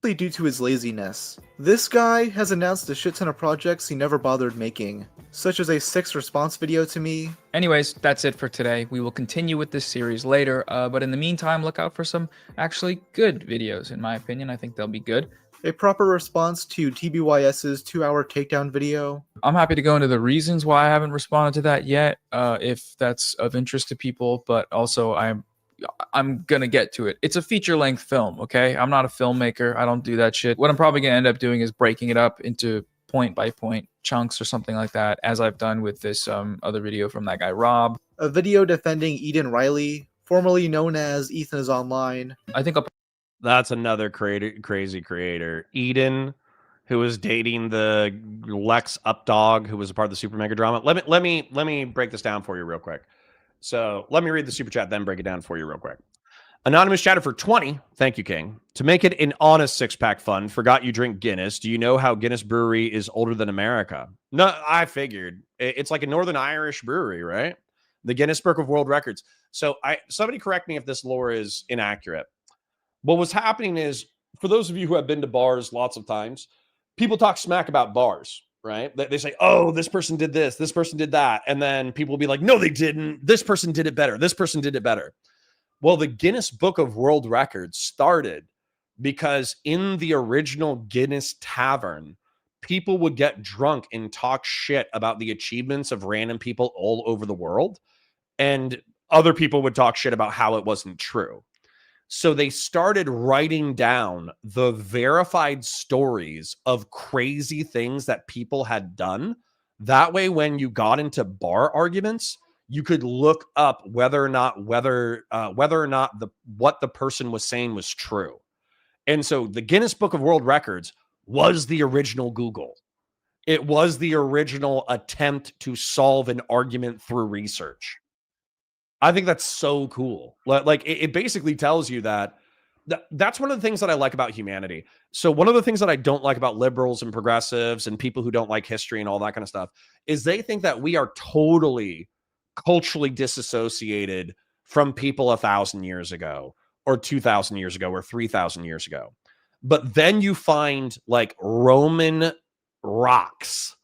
due to his laziness. This guy has announced a shit ton of projects he never bothered making, such as a 6 response video to me. Anyways, that's it for today. We will continue with this series later, but in the meantime, look out for some actually good videos, in my opinion. I think they'll be good. A proper response to TBYS's 2-hour takedown video. I'm happy to go into the reasons why I haven't responded to that yet, if that's of interest to people, but also I'm I'm gonna get to it. It's a feature-length film, okay? I'm not a filmmaker. I don't do that shit. What I'm probably gonna end up doing is breaking it up into point-by-point chunks or something like that, as I've done with this other video from that guy Rob. A video defending Eden Riley, formerly known as Ethan is Online. I think that's another crazy creator, Eden, who was dating the Lex Updog, who was a part of the Super Mega Drama. Let me break this down for you real quick. So let me read the super chat, then break it down for you real quick. Anonymous chatter for 20. Thank you, King. To make it an honest six-pack fun, forgot you drink Guinness. Do you know how Guinness Brewery is older than America? No, I figured. It's like a Northern Irish brewery, right? The Guinness Book of World Records. So somebody correct me if this lore is inaccurate. What was happening is, for those of you who have been to bars lots of times, people talk smack about bars. Right? They say, oh, this person did this person did that. And then people will be like, no, they didn't. This person did it better. This person did it better. Well, the Guinness Book of World Records started because in the original Guinness Tavern, people would get drunk and talk shit about the achievements of random people all over the world. And other people would talk shit about how it wasn't true. So they started writing down the verified stories of crazy things that people had done. That way, when you got into bar arguments, you could look up whether or not what the person was saying was true. And so the Guinness Book of World Records was the original Google. It was the original attempt to solve an argument through research. I think that's so cool. Like it basically tells you that that's one of the things that I like about humanity. So one of the things that I don't like about liberals and progressives and people who don't like history and all that kind of stuff is they think that we are totally culturally disassociated from people 1,000 years ago or 2,000 years ago or 3,000 years ago. But then you find like Roman rocks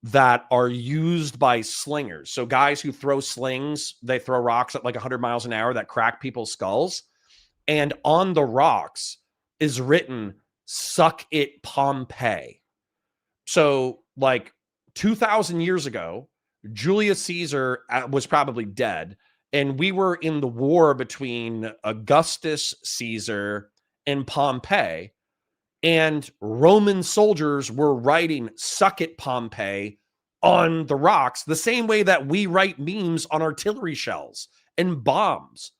that are used by slingers. So guys who throw slings, they throw rocks at like 100 miles an hour that crack people's skulls. And on the rocks is written, "Suck it, Pompeii." So like 2,000 years ago, Julius Caesar was probably dead. And we were in the war between Augustus Caesar and Pompey. And Roman soldiers were writing "Suck it, Pompeii" on the rocks the same way that we write memes on artillery shells and bombs.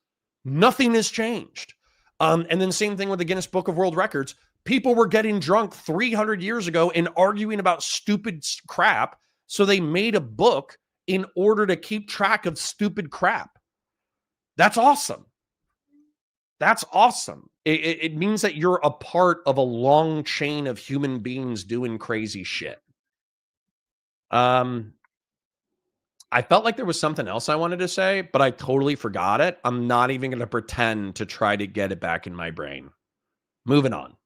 Nothing has changed. And then same thing with the Guinness Book of World Records. People were getting drunk 300 years ago and arguing about stupid crap. So they made a book in order to keep track of stupid crap. That's awesome. That's awesome. It means that you're a part of a long chain of human beings doing crazy shit. I felt like there was something else I wanted to say, but I totally forgot it. I'm not even going to pretend to try to get it back in my brain. Moving on.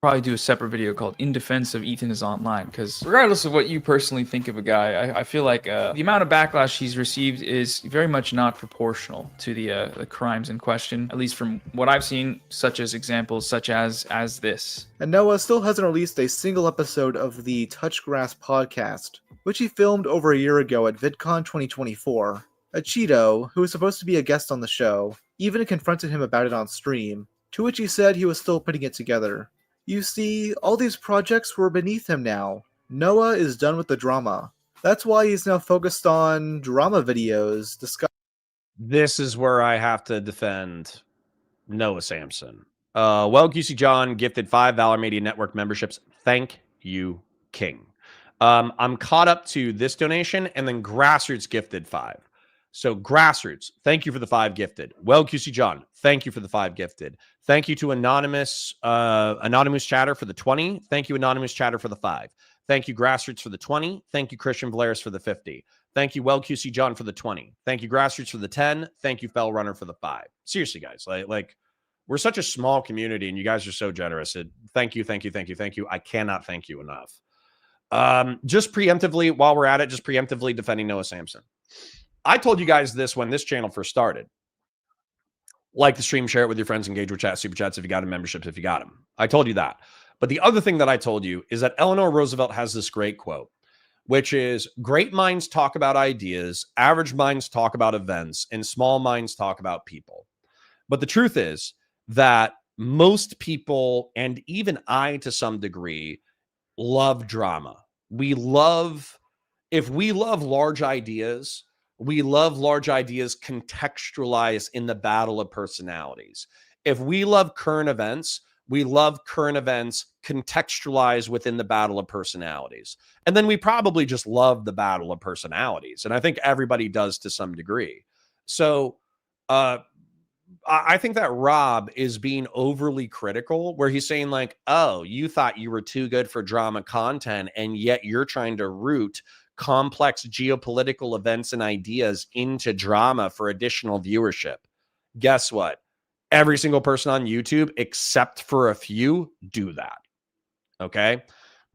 Probably do a separate video called "In Defense of Ethan is Online," because regardless of what you personally think of a guy, I feel like the amount of backlash he's received is very much not proportional to the crimes in question, at least from what I've seen, such as examples such as this. And Noah still hasn't released a single episode of the Touchgrass podcast, which he filmed over a year ago at VidCon 2024. A Cheeto, who was supposed to be a guest on the show, even confronted him about it on stream, to which he said he was still putting it together. You see, all these projects were beneath him now. Noah is done with the drama. That's why he's now focused on drama videos. This is where I have to defend Noah Sampson. Well, QC John gifted 5 Valor Media Network memberships. Thank you, King. I'm caught up to this donation, and then Grassroots gifted 5. So Grassroots, thank you for the 5 gifted. Well, QC John, thank you for the 5 gifted. Thank you to Anonymous Chatter for the 20. Thank you, Anonymous Chatter, for the 5. Thank you, Grassroots, for the 20. Thank you, Christian Valeris, for the 50. Thank you, Well QC John, for the 20. Thank you, Grassroots, for the 10. Thank you, Fell Runner, for the 5. Seriously, guys, like we're such a small community, and you guys are so generous. Thank you, thank you, thank you, thank you. I cannot thank you enough. Just preemptively, while we're at it, just preemptively defending Noah Sampson. I told you guys this when this channel first started. Like the stream, share it with your friends, engage with chat, super chats if you got them, memberships if you got them. I told you that. But the other thing that I told you is that Eleanor Roosevelt has this great quote, which is, great minds talk about ideas, average minds talk about events, and small minds talk about people. But the truth is that most people, and even I to some degree, love drama. If we love large ideas, we love large ideas contextualized in the battle of personalities. If we love current events, we love current events contextualized within the battle of personalities. And then we probably just love the battle of personalities. And I think everybody does to some degree. So I think that Rob is being overly critical, where he's saying like, oh, you thought you were too good for drama content, and yet you're trying to root complex geopolitical events and ideas into drama for additional viewership. Guess what? Every single person on YouTube, except for a few, do that. Okay.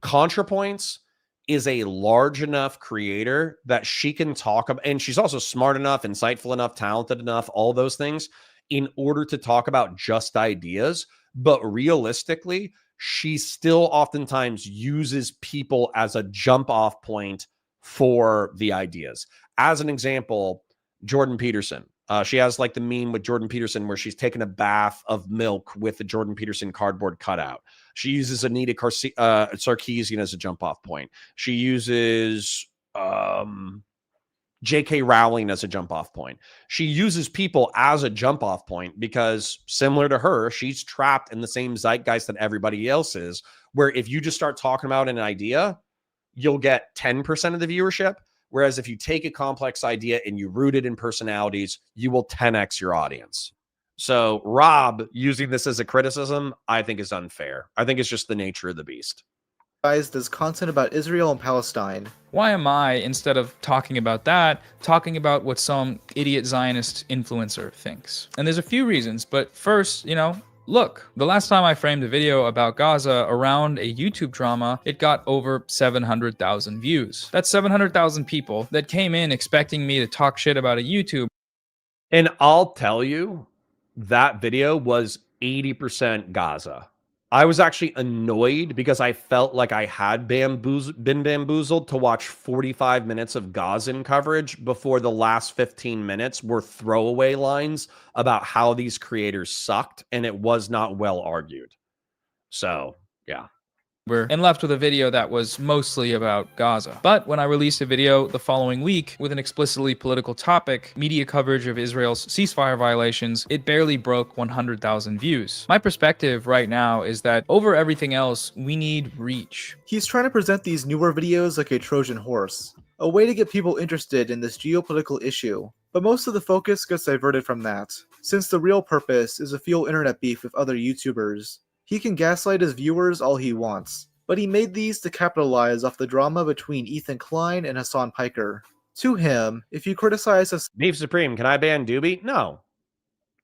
ContraPoints is a large enough creator that she can talk about, and she's also smart enough, insightful enough, talented enough, all those things, in order to talk about just ideas. But realistically, she still oftentimes uses people as a jump off point for the ideas. As an example, Jordan Peterson. She has like the meme with Jordan Peterson where she's taking a bath of milk with the Jordan Peterson cardboard cutout. She uses Anita Sarkeesian as a jump off point. She uses J.K. Rowling as a jump off point. She uses people as a jump off point because, similar to her, she's trapped in the same zeitgeist that everybody else is, where if you just start talking about an idea, you'll get 10% of the viewership. Whereas if you take a complex idea and you root it in personalities, you will 10x your audience. So Rob using this as a criticism, I think is unfair. I think it's just the nature of the beast. Does content about Israel and Palestine. Why am I, instead of talking about that, talking about what some idiot Zionist influencer thinks? And there's a few reasons, but first, look, the last time I framed a video about Gaza around a YouTube drama, it got over 700,000 views. That's 700,000 people that came in expecting me to talk shit about a YouTube. And I'll tell you, that video was 80% Gaza. I was actually annoyed because I felt like I had been bamboozled to watch 45 minutes of Gazan coverage before the last 15 minutes were throwaway lines about how these creators sucked, and it was not well argued. So, yeah. And left with a video that was mostly about Gaza. But when I released a video the following week with an explicitly political topic, media coverage of Israel's ceasefire violations, it barely broke 100,000 views. My perspective right now is that over everything else, we need reach. He's trying to present these newer videos like a Trojan horse, a way to get people interested in this geopolitical issue. But most of the focus gets diverted from that, since the real purpose is to fuel internet beef with other YouTubers. He can gaslight his viewers all he wants, but he made these to capitalize off the drama between Ethan Klein and Hassan Piker. To him, if you criticize us— Beef Supreme, can I ban Doobie? No.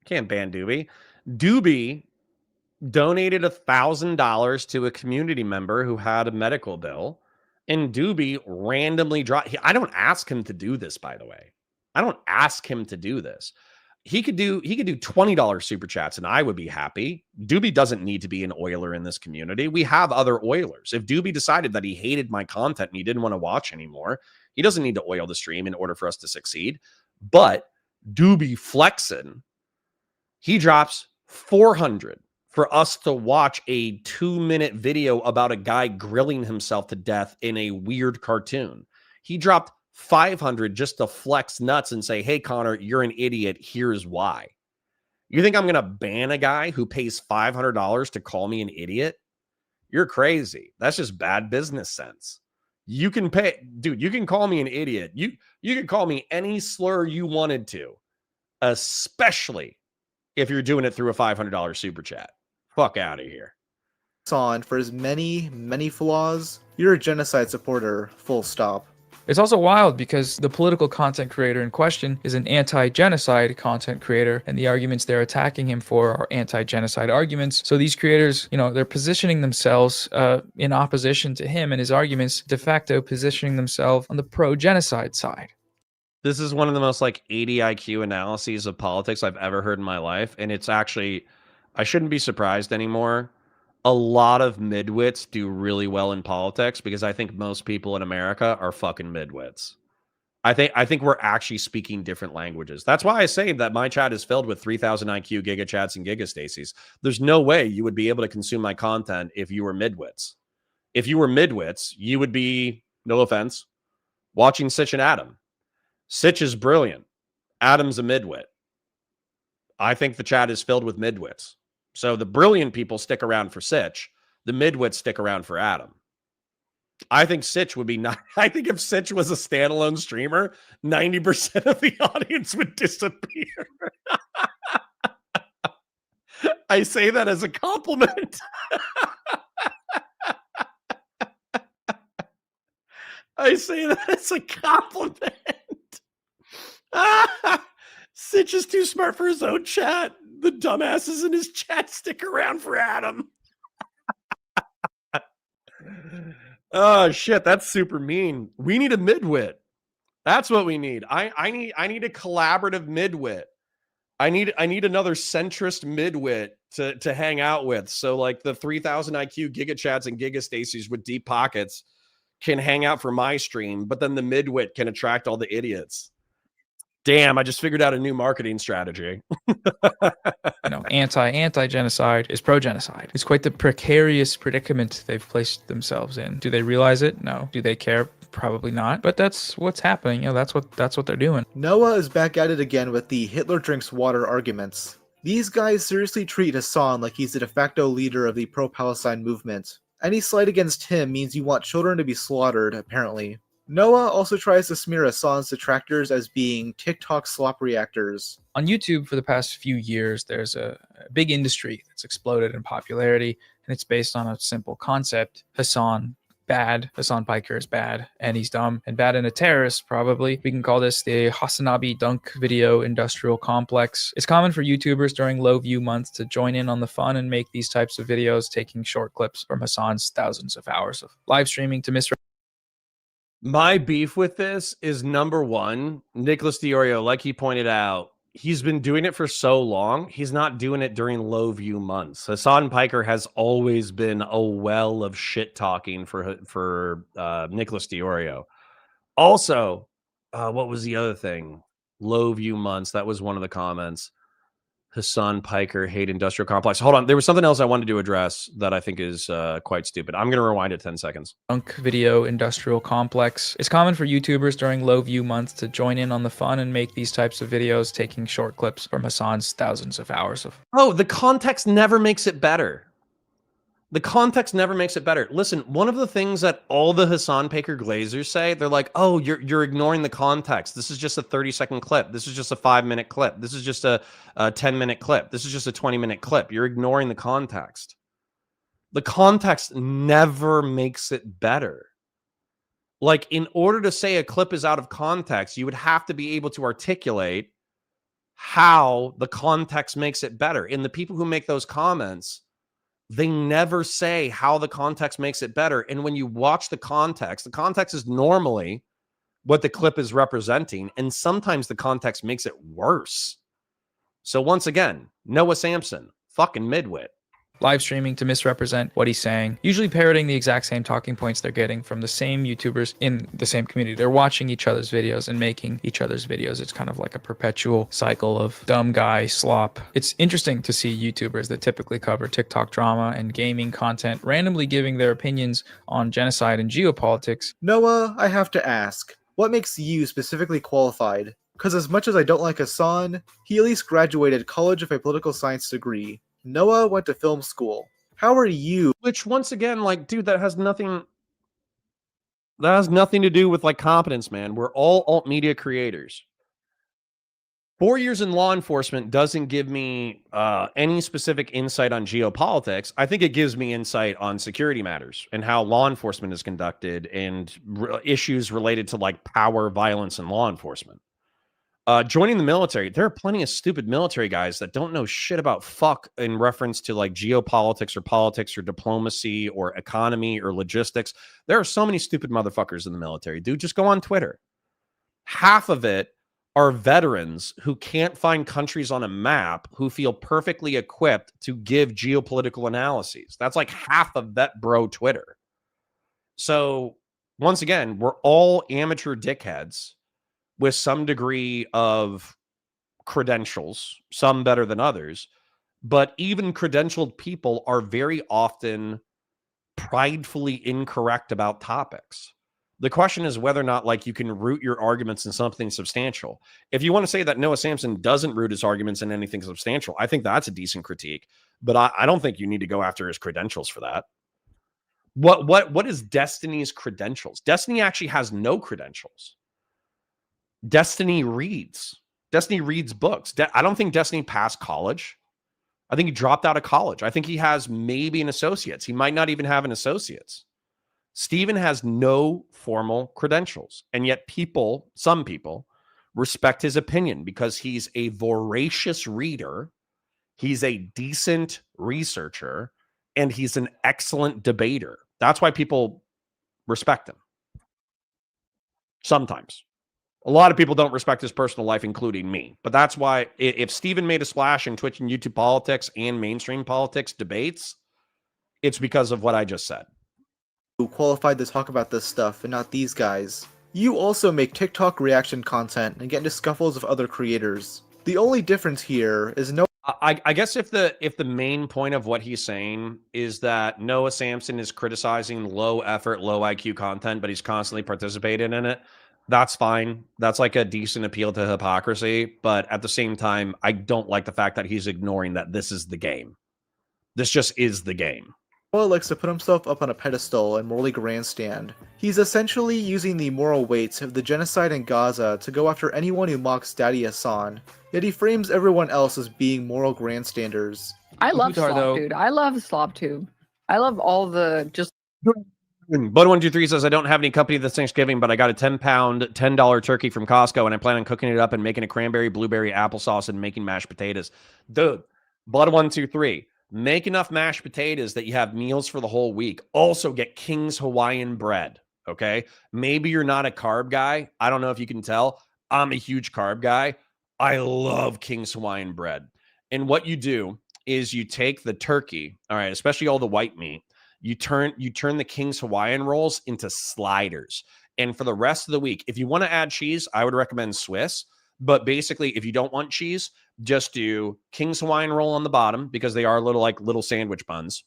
Can't ban Doobie. Doobie donated $1,000 to a community member who had a medical bill, and Doobie randomly dropped— I don't ask him to do this, by the way. I don't ask him to do this. He could do $20 super chats and I would be happy. Doobie doesn't need to be an Oiler in this community. We have other Oilers. If Doobie decided that he hated my content and he didn't want to watch anymore, he doesn't need to oil the stream in order for us to succeed. But Doobie flexing, he drops $400 for us to watch a 2-minute video about a guy grilling himself to death in a weird cartoon. He dropped $500 just to flex nuts and say, hey, Connor, you're an idiot. Here's why. You think I'm going to ban a guy who pays $500 to call me an idiot? You're crazy. That's just bad business sense. You can pay, dude, you can call me an idiot. You can call me any slur you wanted to, especially if you're doing it through a $500 super chat. Fuck out of here. On for his many, many flaws, you're a genocide supporter, full stop. It's also wild because the political content creator in question is an anti-genocide content creator, and the arguments they're attacking him for are anti-genocide arguments. So these creators, they're positioning themselves in opposition to him and his arguments, de facto positioning themselves on the pro-genocide side. This is one of the most 80 IQ analyses of politics I've ever heard in my life, and it's actually, I shouldn't be surprised anymore. A lot of midwits do really well in politics because I think most people in America are fucking midwits. I think we're actually speaking different languages. That's why I say that my chat is filled with 3,000 IQ Giga Chats and Giga Stacies. There's no way you would be able to consume my content if you were midwits. If you were midwits, you would be, no offense, watching Sitch and Adam. Sitch is brilliant. Adam's a midwit. I think the chat is filled with midwits. So the brilliant people stick around for Sitch. The midwits stick around for Adam. I think Sitch would be not. I think if Sitch was a standalone streamer, 90% of the audience would disappear. I say that as a compliment. I say that as a compliment. Sitch is too smart for his own chat. The dumbasses in his chat stick around for Adam. Oh shit, that's super mean. We need a midwit. That's what we need. I need a collaborative midwit. I need another centrist midwit to hang out with. So like the 3,000 IQ Giga Chats and Giga Stacies with deep pockets can hang out for my stream, but then the midwit can attract all the idiots. Damn, I just figured out a new marketing strategy. Anti-genocide is pro-genocide. It's quite the precarious predicament they've placed themselves in. Do they realize it? No. Do they care? Probably not. But that's what's happening. That's what they're doing. Noah is back at it again with the Hitler drinks water arguments. These guys seriously treat Hassan like he's the de facto leader of the pro-Palestine movement. Any slight against him means you want children to be slaughtered, apparently. Noah also tries to smear Hassan's detractors as being TikTok slop reactors. On YouTube for the past few years, there's a big industry that's exploded in popularity, and it's based on a simple concept. Hassan, bad. Hassan Piker is bad, and he's dumb, and bad and a terrorist, probably. We can call this the Hassanabi Dunk Video Industrial Complex. It's common for YouTubers during low view months to join in on the fun and make these types of videos, taking short clips from Hassan's thousands of hours of live streaming to My beef with this is, number one, Nicholas Diorio, like he pointed out, he's been doing it for so long. He's not doing it during low view months. Hassan Piker has always been a well of shit talking for Nicholas Diorio. Also, what was the other thing? Low view months. That was one of the comments. Hassan Piker hate industrial complex. Hold on. There was something else I wanted to address that I think is quite stupid. I'm going to rewind it 10 seconds. Dunk Video Industrial Complex. It's common for YouTubers during low view months to join in on the fun and make these types of videos, taking short clips from Hassan's thousands of hours of... Oh, the context never makes it better. The context never makes it better. Listen, one of the things that all the Hassan Piker Glazers say, they're like, oh, you're ignoring the context. This is just a 30-second clip. This is just a 5-minute clip. This is just a 10-minute clip. This is just a 20-minute clip. You're ignoring the context. The context never makes it better. Like, in order to say a clip is out of context, you would have to be able to articulate how the context makes it better. And the people who make those comments, they never say how the context makes it better. And when you watch the context is normally what the clip is representing. And sometimes the context makes it worse. So once again, Noah Sampson, fucking midwit. Live streaming to misrepresent what he's saying, usually parroting the exact same talking points they're getting from the same YouTubers in the same community. They're watching each other's videos and making each other's videos. It's kind of like a perpetual cycle of dumb guy slop. It's interesting to see YouTubers that typically cover TikTok drama and gaming content randomly giving their opinions on genocide and geopolitics. Noah, I have to ask, what makes you specifically qualified? Because as much as I don't like Hassan, he at least graduated college with a political science degree. Noah went to film school. How are you? Which, once again, like, dude, that has nothing to do with like competence, man. We're all alt media creators. 4 years in law enforcement doesn't give me any specific insight on geopolitics. I think it gives me insight on security matters and how law enforcement is conducted and issues related to like power, violence, and law enforcement. Joining the military, there are plenty of stupid military guys that don't know shit about fuck in reference to like geopolitics or politics or diplomacy or economy or logistics. There are so many stupid motherfuckers in the military, dude. Just go on Twitter. Half of it are veterans who can't find countries on a map who feel perfectly equipped to give geopolitical analyses. That's like half of Vet Bro Twitter. So once again, we're all amateur dickheads with some degree of credentials, some better than others, but even credentialed people are very often pridefully incorrect about topics. The question is whether or not like you can root your arguments in something substantial. If you want to say that Noah Samson doesn't root his arguments in anything substantial, I think that's a decent critique. But I don't think you need to go after his credentials for that. What is Destiny's credentials? Destiny actually has no credentials. Destiny reads. Destiny reads books. I don't think Destiny passed college. I think he dropped out of college. I think he has maybe an associate's. He might not even have an associate's. Steven has no formal credentials. And yet some people respect his opinion because he's a voracious reader. He's a decent researcher and he's an excellent debater. That's why people respect him. Sometimes. A lot of people don't respect his personal life, including me. But that's why if Steven made a splash in Twitch and YouTube politics and mainstream politics debates, it's because of what I just said. Who qualified to talk about this stuff and not these guys. You also make TikTok reaction content and get into scuffles of other creators. The only difference here is I guess if the main point of what he's saying is that Noah Samson is criticizing low effort, low IQ content, but he's constantly participating in it, that's fine. That's like a decent appeal to hypocrisy. But at the same time, I don't like the fact that he's ignoring that this is the game. This just is the game. Noah likes to put himself up on a pedestal and morally grandstand. He's essentially using the moral weight of the genocide in Gaza to go after anyone who mocks Daddy Hassan, yet he frames everyone else as being moral grandstanders. I love Slop, dude. I love Slop Tube. I love all the just... Bud123 says, I don't have any company this Thanksgiving, but I got a 10-pound, $10 turkey from Costco, and I plan on cooking it up and making a cranberry, blueberry, applesauce, and making mashed potatoes. Dude, Bud123, make enough mashed potatoes that you have meals for the whole week. Also get King's Hawaiian bread, okay? Maybe you're not a carb guy. I don't know if you can tell. I'm a huge carb guy. I love King's Hawaiian bread. And what you do is you take the turkey, all right, especially all the white meat, you turn the King's Hawaiian rolls into sliders. And for the rest of the week, if you want to add cheese, I would recommend Swiss. But basically, if you don't want cheese, just do King's Hawaiian roll on the bottom because they are little sandwich buns.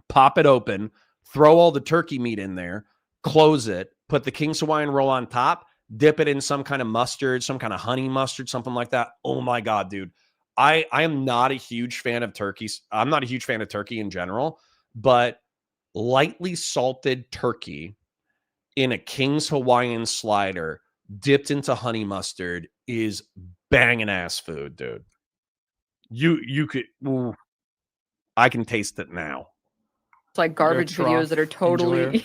Pop it open, throw all the turkey meat in there, close it, put the King's Hawaiian roll on top, dip it in some kind of mustard, some kind of honey mustard, something like that. Oh my God, dude. I am not a huge fan of turkeys. I'm not a huge fan of turkey in general, but lightly salted turkey in a King's Hawaiian slider dipped into honey mustard is banging ass food, dude. You could, ooh, I can taste it now. It's like garbage videos that are totally,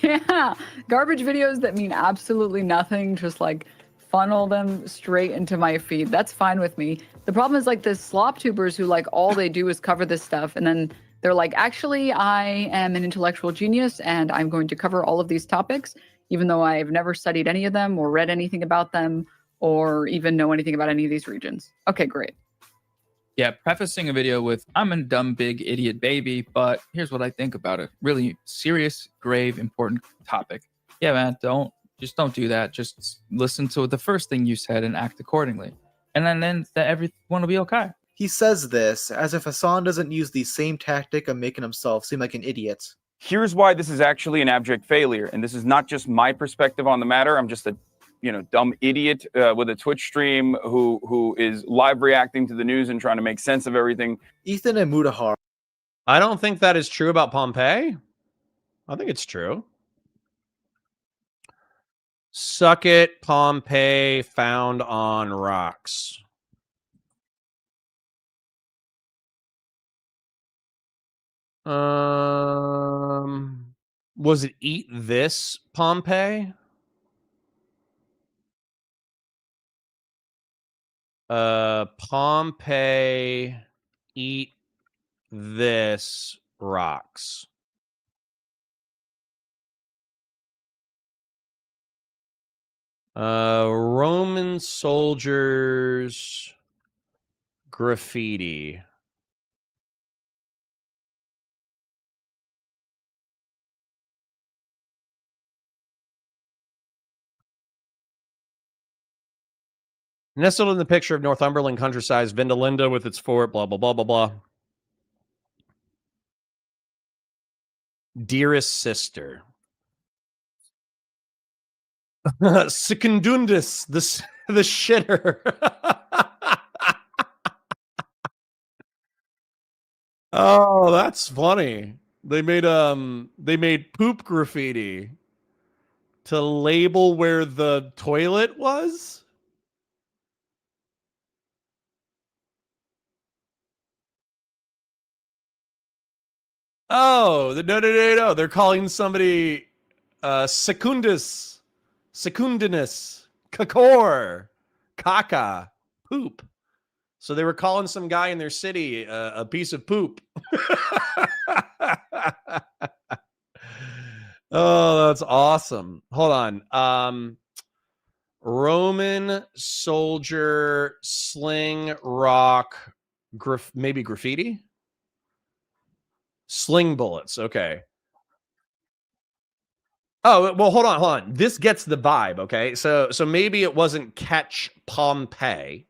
garbage videos that mean absolutely nothing, just like funnel them straight into my feed. That's fine with me. The problem is like the slop tubers who like all they do is cover this stuff and then they're like, actually, I am an intellectual genius and I'm going to cover all of these topics, even though I've never studied any of them or read anything about them or even know anything about any of these regions. Okay, great. Yeah, prefacing a video with, I'm a dumb, big idiot baby, but here's what I think about it. Really serious, grave, important topic. Yeah, man, don't do that. Just listen to the first thing you said and act accordingly. And then everyone will be okay. He says this as if Hassan doesn't use the same tactic of making himself seem like an idiot. Here's why this is actually an abject failure, and this is not just my perspective on the matter. I'm just a dumb idiot with a Twitch stream who is live reacting to the news and trying to make sense of everything. Ethan and Mudahar. I don't think that is true about Pompeii. I think it's true. Suck it, Pompeii, found on rocks. Was it eat this, Pompeii? Pompeii, eat this rocks. Roman soldiers graffiti. Nestled in the picture of Northumberland countryside, Vindalinda with its fort, blah, blah, blah, blah, blah. Dearest sister. Secundundus, the shitter. Oh, that's funny. They made poop graffiti to label where the toilet was. Oh, no. They're calling somebody Secundus, Secundinus, Kakor, Kaka, poop. So they were calling some guy in their city a piece of poop. Oh, that's awesome. Hold on. Roman soldier, sling, rock, maybe graffiti? Sling bullets. Okay. Oh, well, hold on. This gets the vibe, okay? So maybe it wasn't catch Pompeii.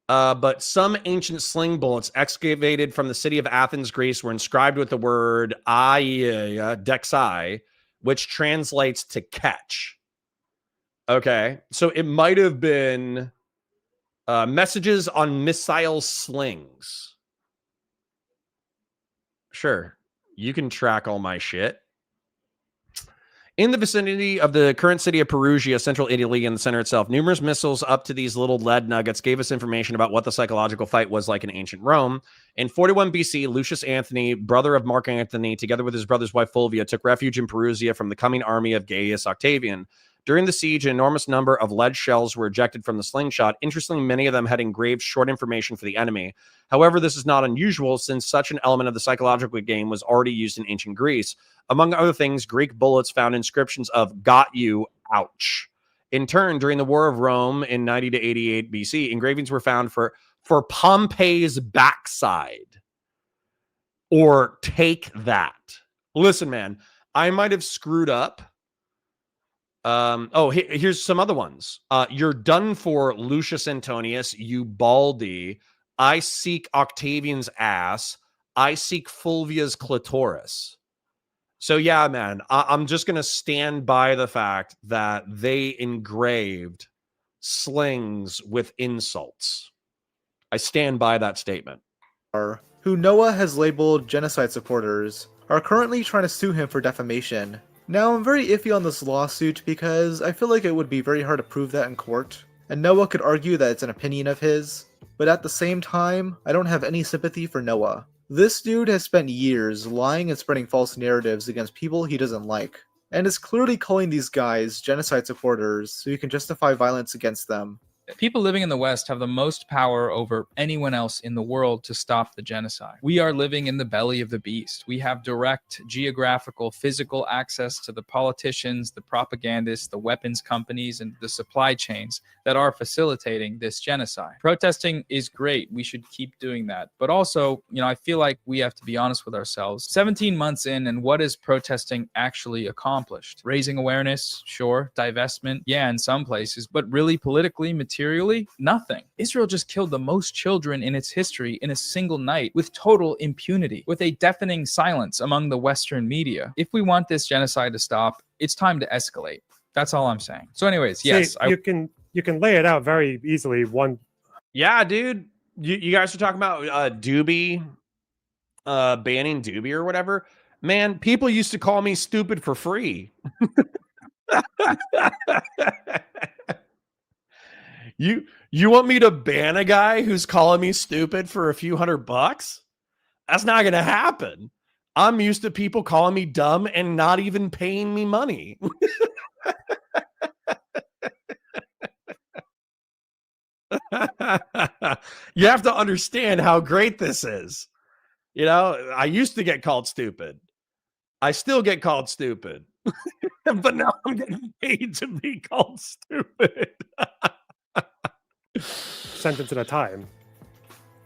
But some ancient sling bullets excavated from the city of Athens, Greece, were inscribed with the word dexai, which translates to catch. Okay, so it might have been messages on missile slings. Sure, you can track all my shit. In the vicinity of the current city of Perugia, central Italy, in the center itself, numerous missiles up to these little lead nuggets gave us information about what the psychological fight was like in ancient Rome. In 41 BC, Lucius Antony, brother of Mark Antony, together with his brother's wife Fulvia, took refuge in Perugia from the coming army of Gaius Octavian. During the siege, an enormous number of lead shells were ejected from the slingshot. Interestingly, many of them had engraved short information for the enemy. However, this is not unusual since such an element of the psychological game was already used in ancient Greece. Among other things, Greek bullets found inscriptions of "Got you, ouch." In turn, during the War of Rome in 90 to 88 BC, engravings were found for Pompey's backside or take that. Listen, man, I might have screwed up. Here's some other ones. You're done for, Lucius Antonius, you baldy. I seek Octavian's ass. I seek Fulvia's clitoris. So yeah, man, I'm just going to stand by the fact that they engraved slings with insults. I stand by that statement. Who Noah has labeled genocide supporters, are currently trying to sue him for defamation. Now, I'm very iffy on this lawsuit because I feel like it would be very hard to prove that in court, and Noah could argue that it's an opinion of his, but at the same time, I don't have any sympathy for Noah. This dude has spent years lying and spreading false narratives against people he doesn't like, and is clearly calling these guys genocide supporters so he can justify violence against them. People living in the West have the most power over anyone else in the world to stop the genocide. We are living in the belly of the beast. We have direct geographical, physical access to the politicians, the propagandists, the weapons companies, and the supply chains that are facilitating this genocide. Protesting is great. We should keep doing that. But also, I feel like we have to be honest with ourselves. 17 months in, and what is protesting actually accomplished? Raising awareness, sure. Divestment, yeah, in some places. But really, politically, materially, nothing. Israel just killed the most children in its history in a single night with total impunity, with a deafening silence among the Western media. If we want this genocide to stop, it's time to escalate. That's all I'm saying. So anyways, yes. You can lay it out very easily. Yeah, dude. You guys are talking about Doobie, banning Doobie or whatever. Man, people used to call me stupid for free. You want me to ban a guy who's calling me stupid for a few $100? That's not going to happen. I'm used to people calling me dumb and not even paying me money. You have to understand how great this is. I used to get called stupid. I still get called stupid. But now I'm getting paid to be called stupid. Sentence at a time.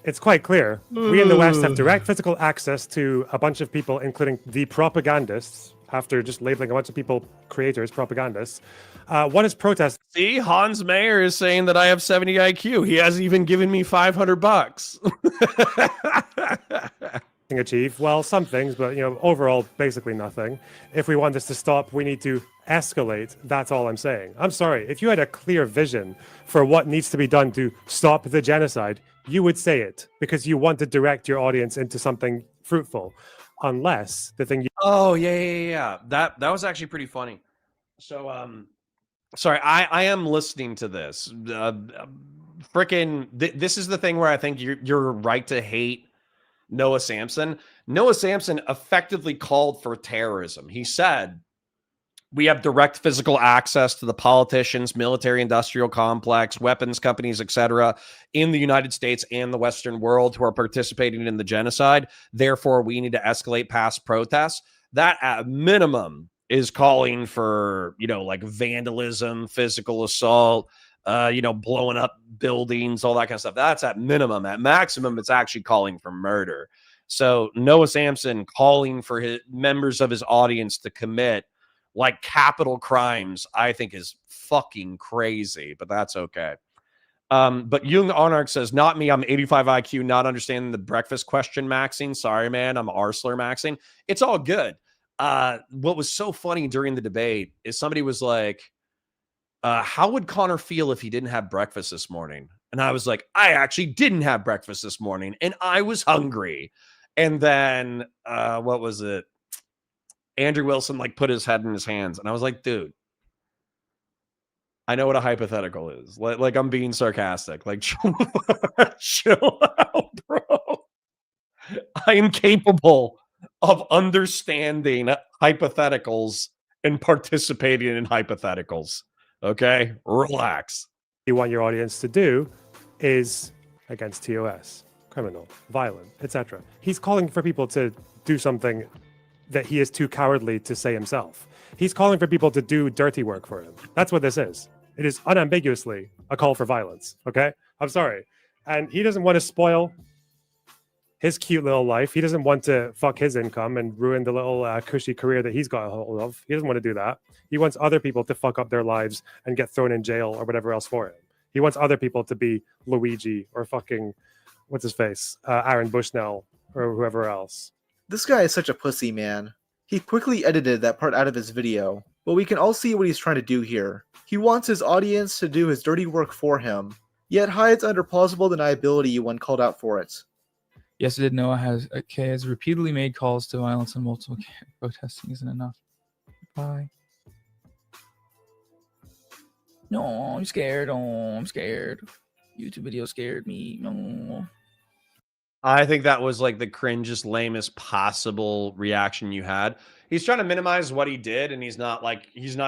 It's quite clear. We in the West have direct physical access to a bunch of people, including the propagandists, after just labeling a bunch of people creators, propagandists. One is protest. See, Hans Mayer is saying that I have 70 IQ. He hasn't even given me $500. Achieve well some things, but overall basically nothing. If we want this to stop, we need to escalate. That's all I'm saying. I'm sorry, if you had a clear vision for what needs to be done to stop the genocide, you would say it because you want to direct your audience into something fruitful. Unless the thing you Oh yeah. That was actually pretty funny. So sorry, I am listening to this. This is the thing where I think you're right to hate Noah Samson. Noah Samson effectively called for terrorism. He said, we have direct physical access to the politicians, military industrial complex, weapons companies, etc., in the United States and the Western world who are participating in the genocide. Therefore, we need to escalate past protests. That at minimum is calling for, like vandalism, physical assault, blowing up buildings, all that kind of stuff. That's at minimum. At maximum, it's actually calling for murder. So Noah Samson calling for his members of his audience to commit like capital crimes, I think is fucking crazy, but that's okay. But Jung Anarch says, not me. I'm 85 IQ, not understanding the breakfast question maxing. Sorry, man. I'm Arsler maxing. It's all good. What was so funny during the debate is somebody was like, how would Connor feel if he didn't have breakfast this morning? And I was like, I actually didn't have breakfast this morning and I was hungry. And then, what was it? Andrew Wilson like put his head in his hands. And I was like, dude, I know what a hypothetical is. Like I'm being sarcastic. Like, chill out, bro. I am capable of understanding hypotheticals and participating in hypotheticals. Okay? Relax. You want your audience to do is against TOS, criminal, violent, etc. He's calling for people to do something that he is too cowardly to say himself. He's calling for people to do dirty work for him. That's what this is. It is unambiguously a call for violence, okay? I'm sorry. And he doesn't want to spoil his cute little life. He doesn't want to fuck his income and ruin the little cushy career that he's got a hold of. He doesn't want to do that. He wants other people to fuck up their lives and get thrown in jail or whatever else for him. He wants other people to be Luigi or fucking, what's his face? Aaron Bushnell or whoever else. This guy is such a pussy, man. He quickly edited that part out of his video, but we can all see what he's trying to do here. He wants his audience to do his dirty work for him, yet hides under plausible deniability when called out for it. Yes, I did know has repeatedly made calls to violence and multiple protesting isn't enough. Bye. No, I'm scared. Oh, I'm scared. YouTube video scared me. No. I think that was like the cringest, lamest possible reaction you had. He's trying to minimize what he did, and he's not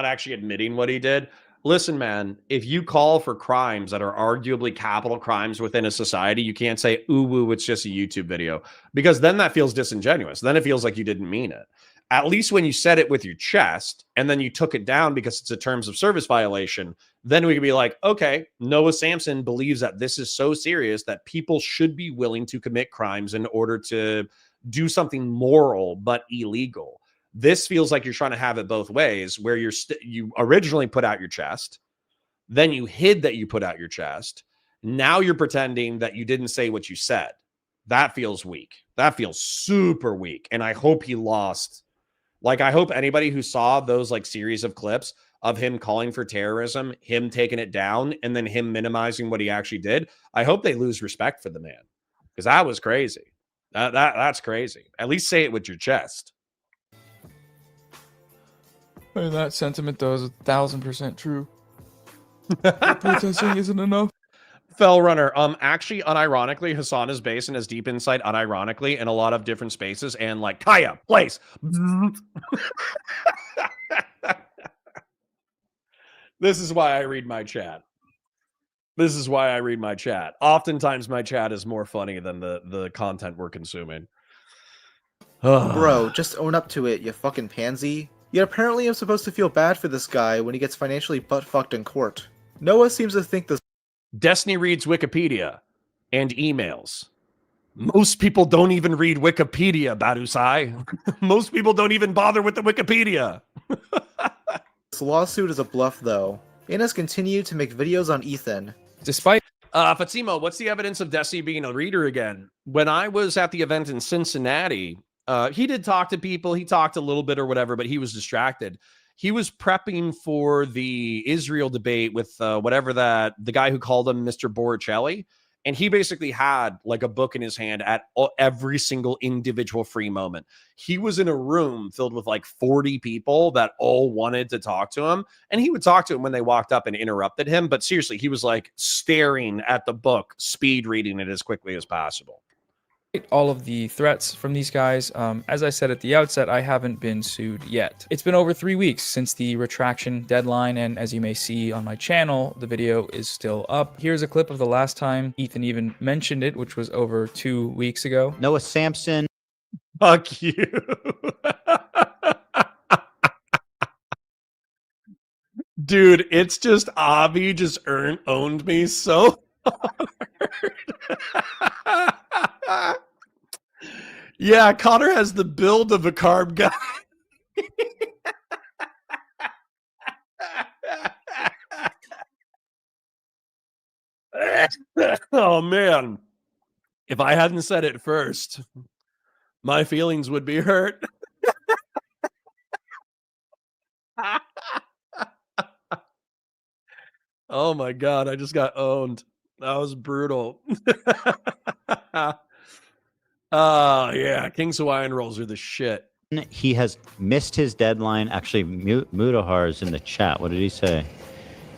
actually admitting what he did. Listen, man, if you call for crimes that are arguably capital crimes within a society, you can't say, ooh, woo, it's just a YouTube video, because then that feels disingenuous. Then it feels like you didn't mean it. At least when you said it with your chest and then you took it down because it's a terms of service violation, then we could be like, okay, Noah Samson believes that this is so serious that people should be willing to commit crimes in order to do something moral but illegal. This feels like you're trying to have it both ways, where you originally put out your chest, then you hid that you put out your chest. Now you're pretending that you didn't say what you said. That feels weak. That feels super weak. And I hope he lost. Like, I hope anybody who saw those like series of clips of him calling for terrorism, him taking it down, and then him minimizing what he actually did, I hope they lose respect for the man, because that was crazy. That's crazy. At least say it with your chest. And that sentiment, though, is 1,000% true. Protesting isn't enough. Fell runner. Actually, unironically, Hassan is based and has deep insight, unironically, in a lot of different spaces. And like, Kaya, place. This is why I read my chat. This is why I read my chat. Oftentimes, my chat is more funny than the content we're consuming. Bro, just own up to it, you fucking pansy. Yet apparently I'm supposed to feel bad for this guy when he gets financially butt-fucked in court. Noah seems to think this. Destiny reads Wikipedia and emails. Most people don't even read Wikipedia, Badusai. Most people don't even bother with the Wikipedia. This lawsuit is a bluff, though. Ann has continued to make videos on Ethan. Despite Fatsimo, what's the evidence of Desi being a reader again? When I was at the event in Cincinnati, he did talk to people. He talked a little bit or whatever, but he was distracted. He was prepping for the Israel debate with the guy who called him Mr. Boricelli. And he basically had like a book in his hand at every single individual free moment. He was in a room filled with like 40 people that all wanted to talk to him. And he would talk to them when they walked up and interrupted him. But seriously, he was like staring at the book, speed reading it as quickly as possible. all of the threats from these guys, as I said at the outset, I haven't been sued yet. It's been over 3 weeks since the retraction deadline, and as you may see on my channel, the video is still up. Here's a clip of the last time Ethan even mentioned it, which was over 2 weeks ago. Noah Sampson. Fuck you. Dude, it's just Avi just owned me so hard. Yeah, Connor has the build of a carb guy. Oh man, if I hadn't said it first, my feelings would be hurt. Oh my god, I just got owned. That was brutal. Oh yeah, King's Hawaiian rolls are the shit. He has missed his deadline. Actually, Mudahar is in the chat. What did he say?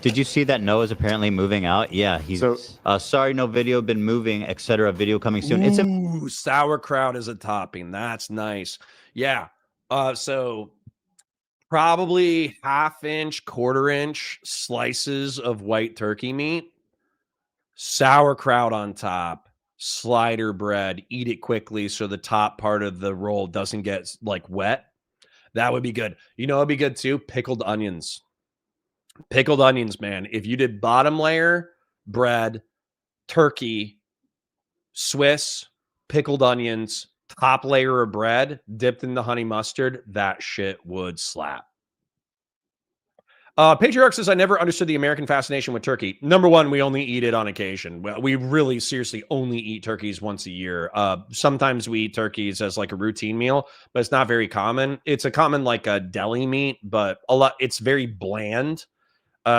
Did you see that Noah's apparently moving out? Yeah, he's sorry, no video, been moving, etc. Video coming soon. It's a sauerkraut as a topping. That's nice. Yeah. So probably half-inch, quarter-inch slices of white turkey meat, sauerkraut on top, slider bread, eat it quickly so the top part of the roll doesn't get like wet. That would be good. You know, it'd be good too. Pickled onions. Pickled onions, man. If you did bottom layer, bread, turkey, Swiss, pickled onions, top layer of bread dipped in the honey mustard, that shit would slap. Patriarch says, I never understood the American fascination with turkey. Number one, we only eat it on occasion. We really seriously only eat turkeys once a year. Sometimes we eat turkeys as like a routine meal, but it's not very common. It's a common like a deli meat, but it's very bland.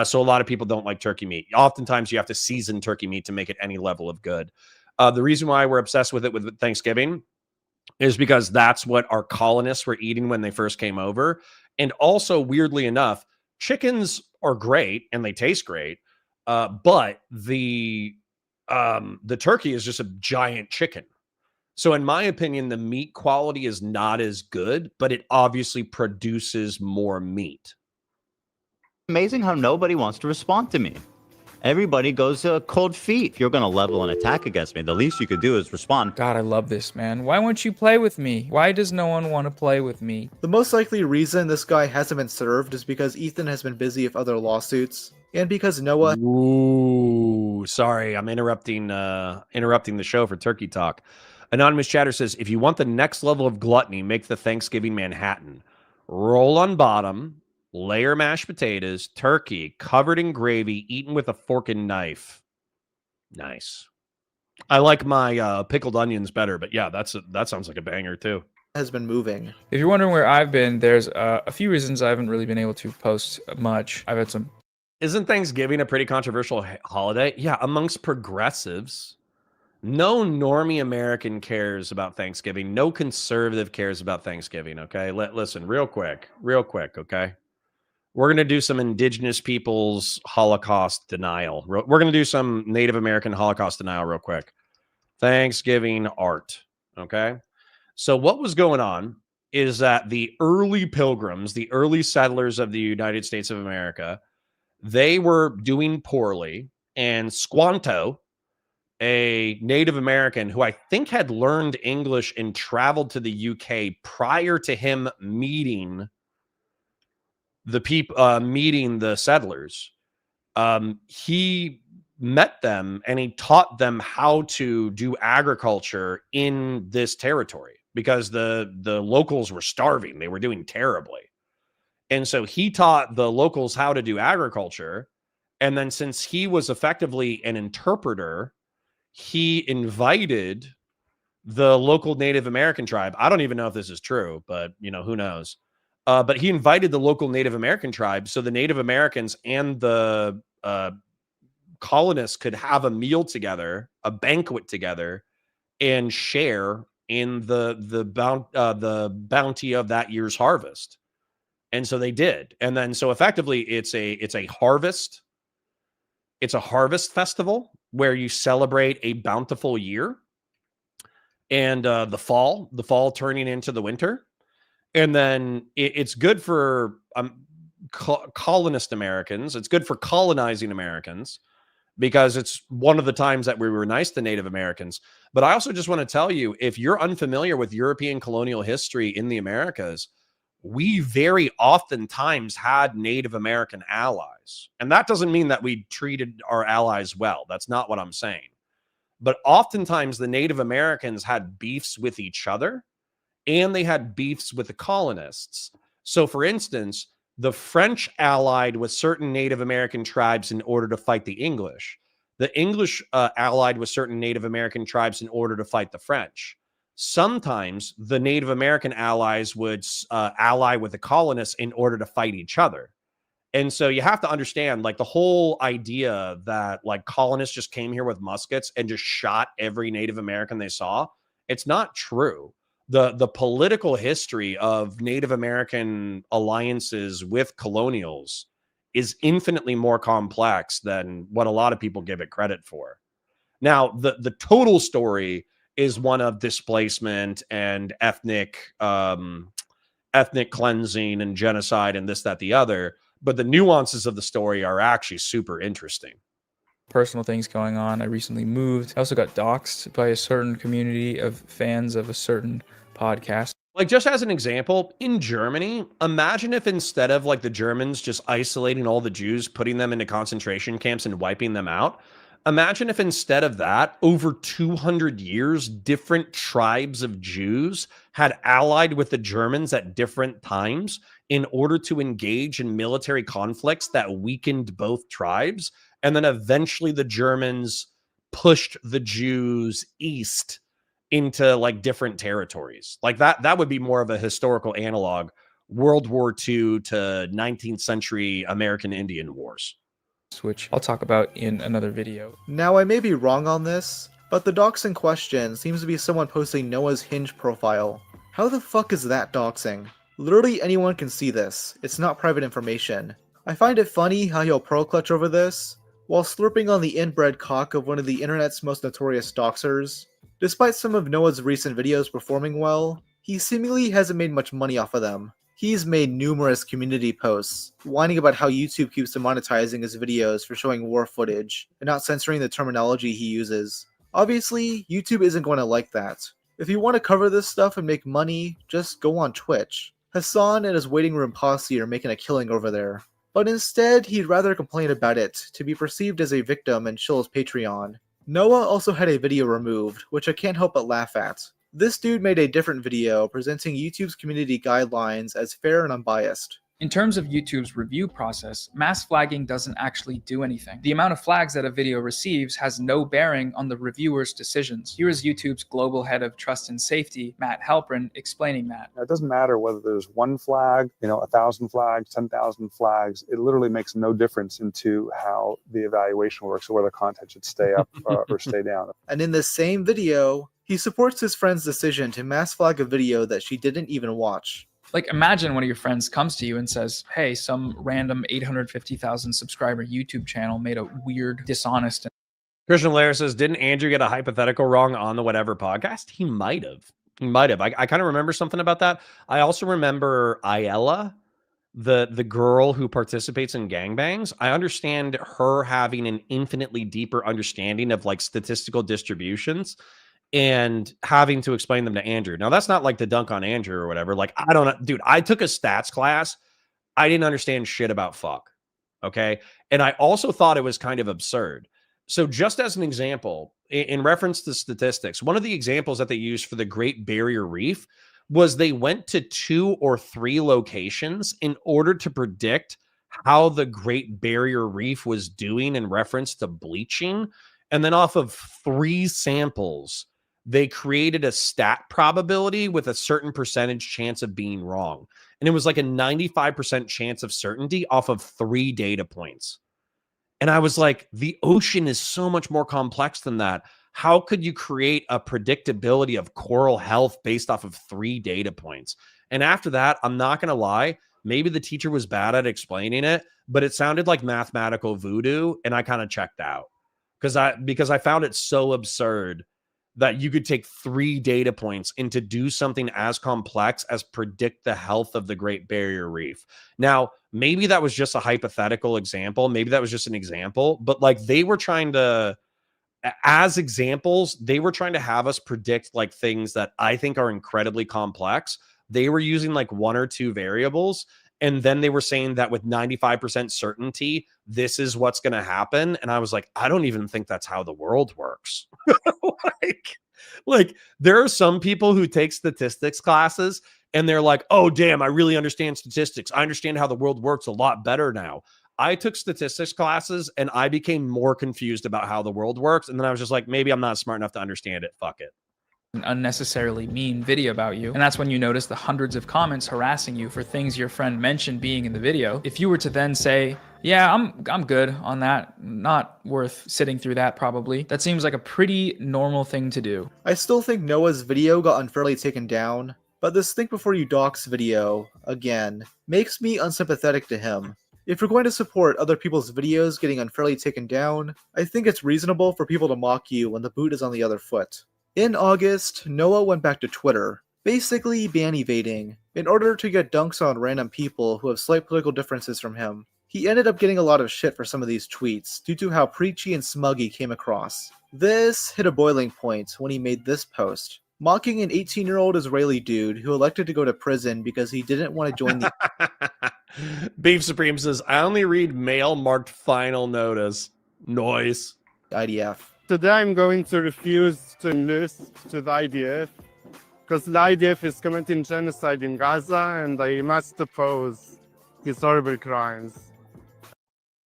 So a lot of people don't like turkey meat. Oftentimes you have to season turkey meat to make it any level of good. The reason why we're obsessed with it with Thanksgiving is because that's what our colonists were eating when they first came over. And also, weirdly enough, chickens are great and they taste great, but the turkey is just a giant chicken. So in my opinion, the meat quality is not as good, but it obviously produces more meat. amazing how nobody wants to respond to me. Everybody goes cold feet. If you're going to level an attack against me, the least you could do is respond. God, I love this, man. Why won't you play with me? Why does no one want to play with me? The most likely reason this guy hasn't been served is because Ethan has been busy with other lawsuits, and because Noah... Ooh, sorry, I'm interrupting the show for Turkey Talk. Anonymous Chatter says, if you want the next level of gluttony, make the Thanksgiving Manhattan. Roll on bottom, layer mashed potatoes, turkey, covered in gravy, eaten with a fork and knife. Nice. I like my pickled onions better, but yeah, that sounds like a banger too. Has been moving. If you're wondering where I've been, there's a few reasons I haven't really been able to post much. I've had some... Isn't Thanksgiving a pretty controversial holiday? Yeah, amongst progressives. No normie American cares about Thanksgiving. No conservative cares about Thanksgiving, okay? Listen, real quick, okay? We're going to do some indigenous people's Holocaust denial. We're going to do some Native American Holocaust denial real quick. Thanksgiving art, okay? So what was going on is that the early pilgrims, the early settlers of the United States of America, they were doing poorly, and Squanto, a Native American who I think had learned English and traveled to the UK prior to him meeting the settlers, he met them and he taught them how to do agriculture in this territory because the locals were starving. They were doing terribly. And so he taught the locals how to do agriculture. And then since he was effectively an interpreter, he invited the local Native American tribe. I don't even know if this is true, but who knows? But he invited the local Native American tribe so the Native Americans and the colonists could have a meal together, a banquet together, and share in the bounty of that year's harvest. And so they did. And then so effectively it's a harvest. It's a harvest festival where you celebrate a bountiful year and the fall turning into the winter. And then it's good for colonist Americans. It's good for colonizing Americans because it's one of the times that we were nice to Native Americans. But I also just want to tell you, if you're unfamiliar with European colonial history in the Americas, we very oftentimes had Native American allies. And that doesn't mean that we treated our allies well. That's not what I'm saying. But oftentimes the Native Americans had beefs with each other and they had beefs with the colonists. So for instance, the French allied with certain Native American tribes in order to fight the English. The English allied with certain Native American tribes in order to fight the French. Sometimes the Native American allies would ally with the colonists in order to fight each other. And so you have to understand, like, the whole idea that like colonists just came here with muskets and just shot every Native American they saw. It's not true. The political history of Native American alliances with colonials is infinitely more complex than what a lot of people give it credit for. Now, the total story is one of displacement and ethnic cleansing and genocide and this, that, the other. But the nuances of the story are actually super interesting. Personal things going on. I recently moved. I also got doxxed by a certain community of fans of a certain podcast. Like, just as an example, in Germany, imagine if instead of like the Germans just isolating all the Jews, putting them into concentration camps and wiping them out, imagine if instead of that, over 200 years, different tribes of Jews had allied with the Germans at different times in order to engage in military conflicts that weakened both tribes. And then eventually the Germans pushed the Jews east into like different territories. Like that would be more of a historical analog, World War II to 19th century American Indian Wars. Which I'll talk about in another video. Now, I may be wrong on this, but the dox in question seems to be someone posting Noah's Hinge profile. How the fuck is that doxing? Literally anyone can see this. It's not private information. I find it funny how he'll pearl clutch over this, while slurping on the inbred cock of one of the internet's most notorious doxers. Despite some of Noah's recent videos performing well, he seemingly hasn't made much money off of them. He's made numerous community posts, whining about how YouTube keeps demonetizing his videos for showing war footage, and not censoring the terminology he uses. Obviously, YouTube isn't going to like that. If you want to cover this stuff and make money, just go on Twitch. Hassan and his waiting room posse are making a killing over there. But instead, he'd rather complain about it, to be perceived as a victim and shill his Patreon. Noah also had a video removed, which I can't help but laugh at. This dude made a different video presenting YouTube's community guidelines as fair and unbiased. In terms of YouTube's review process, mass flagging doesn't actually do anything. The amount of flags that a video receives has no bearing on the reviewer's decisions. Here is YouTube's global head of trust and safety, Matt Halprin, explaining that. It doesn't matter whether there's one flag, 1,000 flags, 10,000 flags. It literally makes no difference into how the evaluation works or whether content should stay up or stay down. And in this same video, he supports his friend's decision to mass flag a video that she didn't even watch. Like, imagine one of your friends comes to you and says, hey, some random 850,000 subscriber YouTube channel made a weird, dishonest. Christian Lair says, didn't Andrew get a hypothetical wrong on the whatever podcast? He might have. I kind of remember something about that. I also remember Ayala, the girl who participates in gangbangs. I understand her having an infinitely deeper understanding of like statistical distributions and having to explain them to Andrew. Now, that's not like the dunk on Andrew or whatever. Like, I don't know. Dude, I took a stats class. I didn't understand shit about fuck. Okay. And I also thought it was kind of absurd So just as an example, in reference to statistics, one of the examples that they used for the Great Barrier Reef was they went to 2 or 3 locations in order to predict how the Great Barrier Reef was doing in reference to bleaching. And then off of 3 samples, they created a stat probability with a certain percentage chance of being wrong. And it was like a 95% chance of certainty off of 3 data points. And I was like, the ocean is so much more complex than that. How could you create a predictability of coral health based off of 3 data points? And after that, I'm not going to lie, maybe the teacher was bad at explaining it, but it sounded like mathematical voodoo, and I kind of checked out because I found it so absurd that you could take 3 data points and to do something as complex as predict the health of the Great Barrier Reef. Now, maybe that was just a hypothetical example. Maybe that was just an example, but like they were trying to, as examples, they were trying to have us predict like things that I think are incredibly complex. They were using like 1 or 2 variables. And then they were saying that with 95% certainty, this is what's going to happen. And I was like, I don't even think that's how the world works. like there are some people who take statistics classes and they're like, oh, damn, I really understand statistics. I understand how the world works a lot better now. I took statistics classes and I became more confused about how the world works. And then I was just like, maybe I'm not smart enough to understand it. Fuck it. An unnecessarily mean video about you. And that's when you notice the hundreds of comments harassing you for things your friend mentioned being in the video. If you were to then say, yeah, I'm good on that, not worth sitting through that probably, that seems like a pretty normal thing to do. I still think Noah's video got unfairly taken down, but this think before you dox video, again, makes me unsympathetic to him. If you're going to support other people's videos getting unfairly taken down, I think it's reasonable for people to mock you when the boot is on the other foot. In August, Noah went back to Twitter, basically ban evading, in order to get dunks on random people who have slight political differences from him. He ended up getting a lot of shit for some of these tweets due to how preachy and smug he came across. This hit a boiling point when he made this post, mocking an 18-year-old Israeli dude who elected to go to prison because he didn't want to join the Beef Supreme says, I only read mail marked final notice. Noise. IDF. Today I'm going to refuse to enlist to the IDF because the IDF is committing genocide in Gaza and I must oppose his horrible crimes.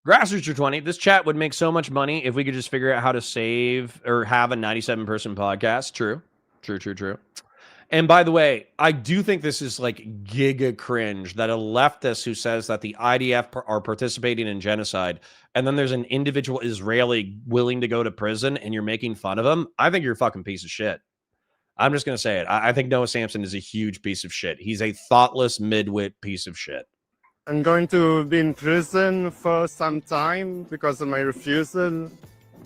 Grassroots 20, this chat would make so much money if we could just figure out how to save or have a 97-person podcast. True. And by the way, I do think this is like giga cringe that a leftist who says that the IDF are participating in genocide, and then there's an individual Israeli willing to go to prison and you're making fun of him. I think you're a fucking piece of shit. I'm just going to say it. I think Noah Samson is a huge piece of shit. He's a thoughtless midwit piece of shit. I'm going to be in prison for some time because of my refusal,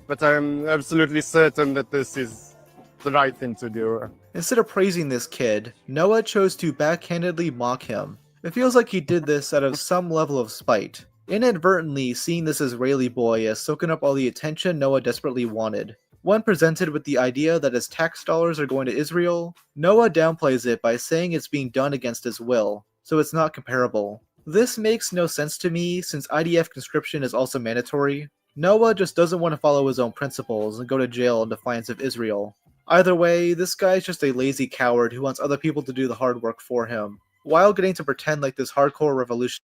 but I'm absolutely certain that this is the right thing to do. Instead of praising this kid, Noah chose to backhandedly mock him. It feels like he did this out of some level of spite, inadvertently seeing this Israeli boy as soaking up all the attention Noah desperately wanted. When presented with the idea that his tax dollars are going to Israel, Noah downplays it by saying it's being done against his will, so it's not comparable. This makes no sense to me since IDF conscription is also mandatory. Noah just doesn't want to follow his own principles and go to jail in defiance of Israel. Either way, this guy's just a lazy coward who wants other people to do the hard work for him, while getting to pretend like this hardcore revolution.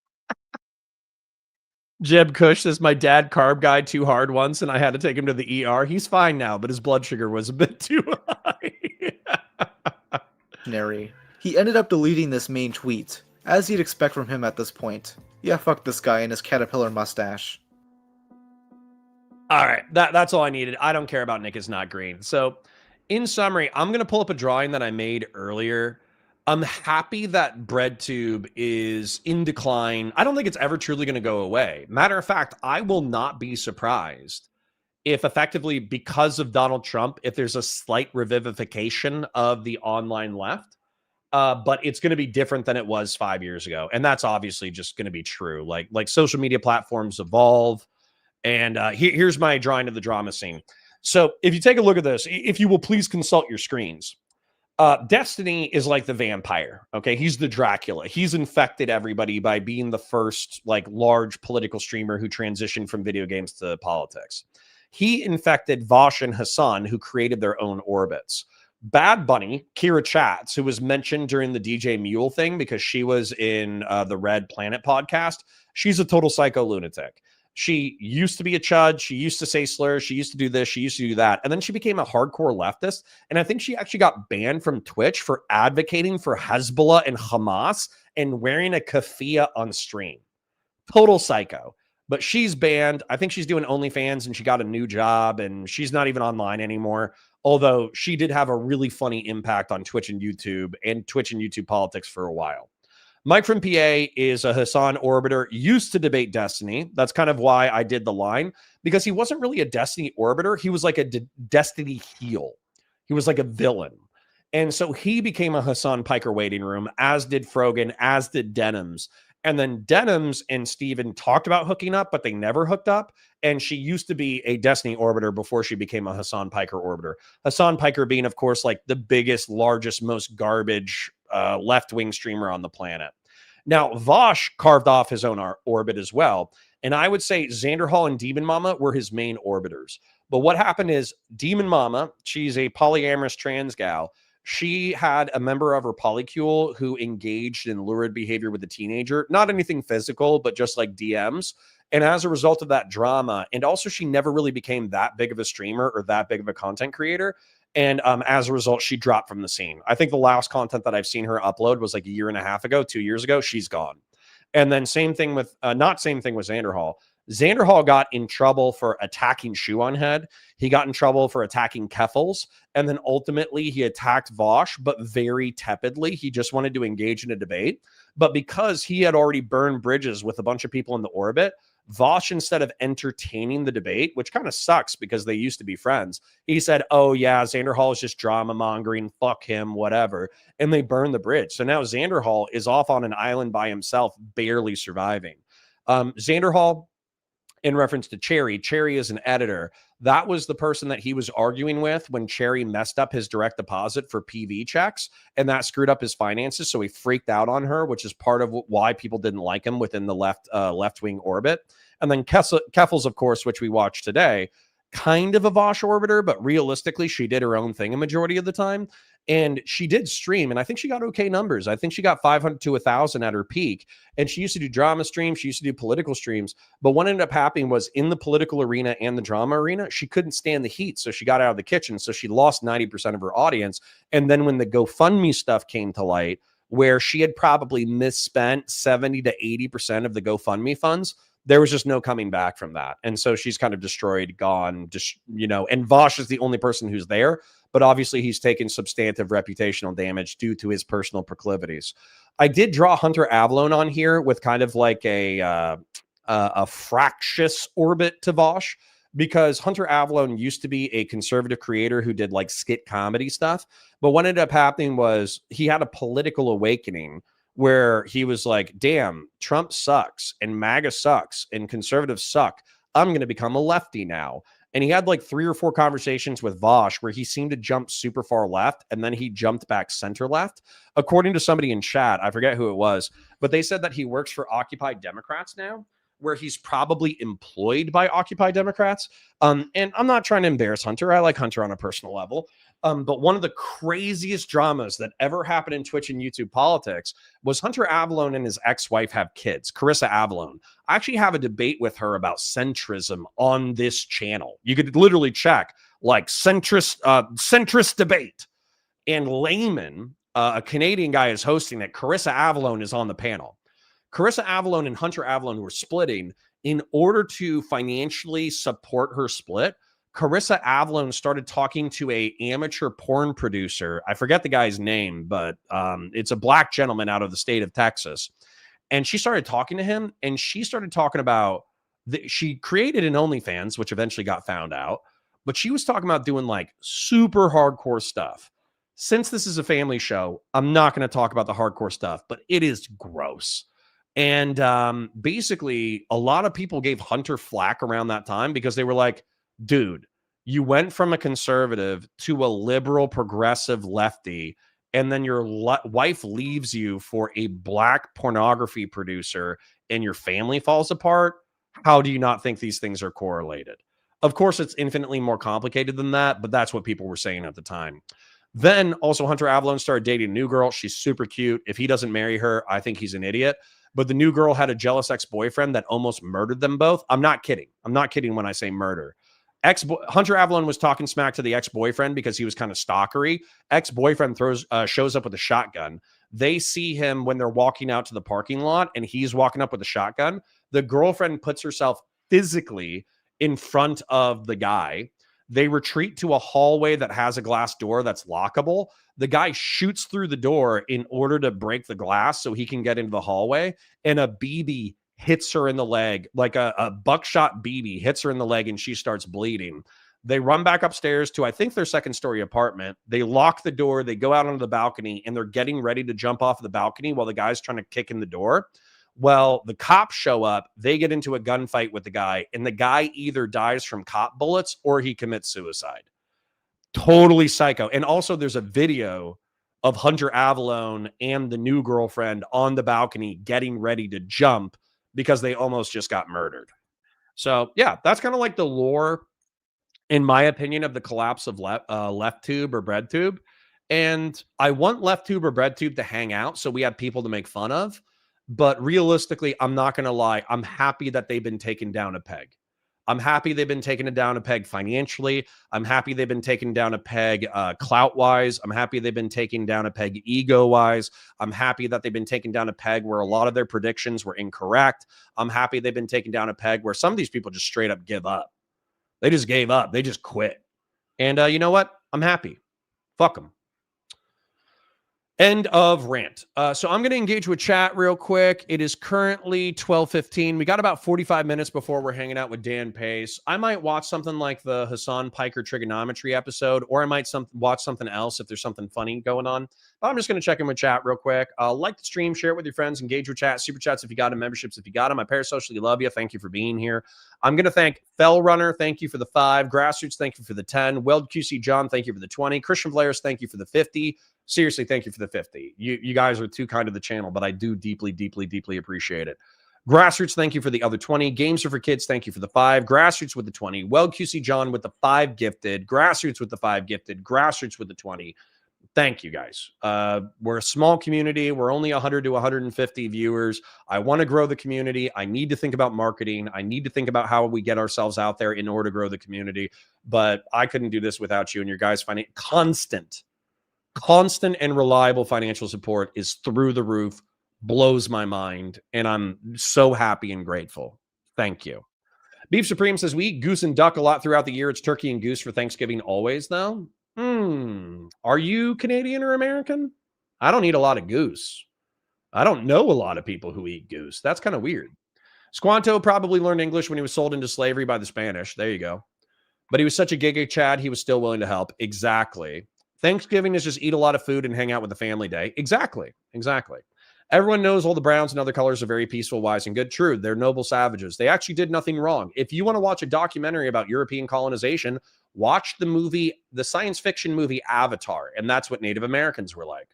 Jeb Kush says, my dad carb guy too hard once and I had to take him to the ER. He's fine now, but his blood sugar was a bit too high. He ended up deleting this main tweet, as you'd expect from him at this point. Yeah, fuck this guy and his caterpillar mustache. All right, that's all I needed. I don't care about Nick is not green. So, in summary, I'm going to pull up a drawing that I made earlier. I'm happy that Breadtube is in decline. I don't think it's ever truly going to go away. Matter of fact, I will not be surprised if effectively, because of Donald Trump, if there's a slight revivification of the online left. But it's going to be different than it was 5 years ago. And that's obviously just going to be true. Like social media platforms evolve. And here's my drawing of the drama scene. So if you take a look at this, if you will please consult your screens. Destiny is like the vampire. Okay. He's the Dracula. He's infected everybody by being the first like large political streamer who transitioned from video games to politics. He infected Vosh and Hassan, who created their own orbits. Bad Bunny, Kira Chats, who was mentioned during the DJ Mule thing because she was in the Red Planet podcast, she's a total psycho lunatic. She used to be a chud. She used to say slurs. She used to do this. She used to do that. And then she became a hardcore leftist. And I think she actually got banned from Twitch for advocating for Hezbollah and Hamas and wearing a keffiyeh on stream. Total psycho. But she's banned. I think she's doing OnlyFans and she got a new job and she's not even online anymore. Although she did have a really funny impact on Twitch and YouTube politics for a while. Mike from PA is a Hassan orbiter, used to debate Destiny. That's kind of why I did the line, because he wasn't really a Destiny orbiter. He was like a Destiny heel. He was like a villain. And so he became a Hassan Piker waiting room, as did Frogan, as did Denims. And then Denims and Steven talked about hooking up, but they never hooked up. And she used to be a Destiny orbiter before she became a Hassan Piker orbiter. Hassan Piker being, of course, like the biggest, largest, most garbage left-wing streamer on the planet. Now, Vosh carved off his own orbit as well. And I would say Xander Hall and Demon Mama were his main orbiters. But what happened is Demon Mama, she's a polyamorous trans gal. She had a member of her polycule who engaged in lurid behavior with a teenager. Not anything physical, but just like DMs. And as a result of that drama, and also she never really became that big of a streamer or that big of a content creator. And as a result, she dropped from the scene. I think the last content that I've seen her upload was like a year and a half ago, 2 years ago. She's gone. And then same thing with, same thing with Xander Hall. Xander Hall got in trouble for attacking Shoe on Head. He got in trouble for attacking Keffels. And then ultimately he attacked Vosh, but very tepidly. He just wanted to engage in a debate. But because he had already burned bridges with a bunch of people in the orbit, Vosh, instead of entertaining the debate, which kind of sucks because they used to be friends, he said, oh yeah, Xander Hall is just drama mongering, fuck him, whatever. And they burned the bridge. So now Xander Hall is off on an island by himself, barely surviving. Xander Hall, in reference to Cherry is an editor. That was the person that he was arguing with when Cherry messed up his direct deposit for PV checks, and that screwed up his finances. So he freaked out on her, which is part of why people didn't like him within the left-wing orbit. And then Keffels, of course, which we watched today, kind of a Vosh orbiter, but realistically, she did her own thing a majority of the time. And she did stream, and I think she got okay numbers. I think she got 500 to 1,000 at her peak. And she used to do drama streams. She used to do political streams. But what ended up happening was in the political arena and the drama arena, she couldn't stand the heat. So she got out of the kitchen. So she lost 90% of her audience. And then when the GoFundMe stuff came to light, where she had probably misspent 70 to 80% of the GoFundMe funds, there was just no coming back from that. And so she's kind of destroyed, gone, just, and Vosh is the only person who's there. But obviously he's taken substantive reputational damage due to his personal proclivities. I did draw Hunter Avlone on here with kind of like a fractious orbit to Vosh, because Hunter Avlone used to be a conservative creator who did like skit comedy stuff. But what ended up happening was he had a political awakening where he was like, damn, Trump sucks and MAGA sucks and conservatives suck. I'm going to become a lefty now. And he had like 3 or 4 conversations with Vosh where he seemed to jump super far left, and then he jumped back center left. According to somebody in chat, I forget who it was, but they said that he works for Occupy Democrats now, where he's probably employed by Occupy Democrats. And I'm not trying to embarrass Hunter. I like Hunter on a personal level. But one of the craziest dramas that ever happened in Twitch and YouTube politics was Hunter Avlone and his ex-wife have kids, Carissa Avlone. I actually have a debate with her about centrism on this channel. You could literally check like centrist debate. And Layman, a Canadian guy, is hosting it. Carissa Avlone is on the panel. Carissa Avlone and Hunter Avlone were splitting. In order to financially support her split, Carissa Avlone started talking to a amateur porn producer. I forget the guy's name, but it's a black gentleman out of the state of Texas. And she started talking to him, and she started talking about, she created an OnlyFans, which eventually got found out, but she was talking about doing like super hardcore stuff. Since this is a family show, I'm not going to talk about the hardcore stuff, but it is gross. And basically, a lot of people gave Hunter flack around that time because they were like, dude, you went from a conservative to a liberal progressive lefty, and then your wife leaves you for a black pornography producer and your family falls apart. How do you not think these things are correlated? Of course, it's infinitely more complicated than that, but that's what people were saying at the time. Then also Hunter Avalon started dating a new girl. She's super cute. If he doesn't marry her, I think he's an idiot. But the new girl had a jealous ex-boyfriend that almost murdered them both. I'm not kidding. I'm not kidding when I say murder. Hunter Avalon was talking smack to the ex-boyfriend because he was kind of stalkery. Ex-boyfriend shows up with a shotgun. They see him when they're walking out to the parking lot, and he's walking up with a shotgun. The girlfriend puts herself physically in front of the guy. They retreat to a hallway that has a glass door that's lockable. The guy shoots through the door in order to break the glass so he can get into the hallway, and a BB hits her in the leg, like a buckshot BB hits her in the leg, and she starts bleeding. They run back upstairs to, I think, their second-story apartment. They lock the door. They go out onto the balcony, and they're getting ready to jump off the balcony while the guy's trying to kick in the door. Well, the cops show up. They get into a gunfight with the guy, and the guy either dies from cop bullets or he commits suicide. Totally psycho. And also, there's a video of Hunter Avalon and the new girlfriend on the balcony getting ready to jump because they almost just got murdered. So, yeah, that's kind of like the lore, in my opinion, of the collapse of LeftTube or Breadtube. And I want LeftTube or Breadtube to hang out so we have people to make fun of. But realistically, I'm not going to lie. I'm happy that they've been taken down a peg. I'm happy they've been taken down a peg financially. I'm happy they've been taken down a peg clout-wise. I'm happy they've been taken down a peg ego-wise. I'm happy that they've been taken down a peg where a lot of their predictions were incorrect. I'm happy they've been taken down a peg where some of these people just straight up give up. They just gave up. They just quit. And you know what? I'm happy. Fuck them. End of rant. So I'm going to engage with chat real quick. It is currently 12:15. We got about 45 minutes before we're hanging out with Dan Pace. I might watch something like the Hassan Piker trigonometry episode, or I might watch something else if there's something funny going on. But I'm just going to check in with chat real quick. Like the stream, share it with your friends, engage with chat, super chats if you got them, memberships if you got them. I parasocially love you. Thank you for being here. I'm going to thank Fell Runner. Thank you for the 5. Grassroots, thank you for the 10. Weld QC John, thank you for the 20. Christian Vlaris, thank you for the 50. Seriously, thank you for the 50. You guys are too kind to the channel, but I do deeply, deeply, deeply appreciate it. Grassroots, thank you for the other 20. Games are for Kids, thank you for the 5. Grassroots with the 20. Weld QC John with the 5 gifted. Grassroots with the 5 gifted. Grassroots with the 20. Thank you, guys. We're a small community. We're only 100 to 150 viewers. I want to grow the community. I need to think about marketing. I need to think about how we get ourselves out there in order to grow the community. But I couldn't do this without you and your guys' constant and reliable financial support is through the roof, blows my mind, and I'm so happy and grateful. Thank you. Beef Supreme says, we eat goose and duck a lot throughout the year. It's turkey and goose for Thanksgiving always, though. Are you Canadian or American? I don't eat a lot of goose. I don't know a lot of people who eat goose. That's kind of weird. Squanto probably learned English when he was sold into slavery by the Spanish. There you go. But he was such a giga Chad, he was still willing to help. Exactly. Thanksgiving is just eat a lot of food and hang out with the family day. Exactly. Exactly. Everyone knows all the browns and other colors are very peaceful, wise, and good. True. They're noble savages. They actually did nothing wrong. If you want to watch a documentary about European colonization, watch the science fiction movie Avatar, and that's what Native Americans were like.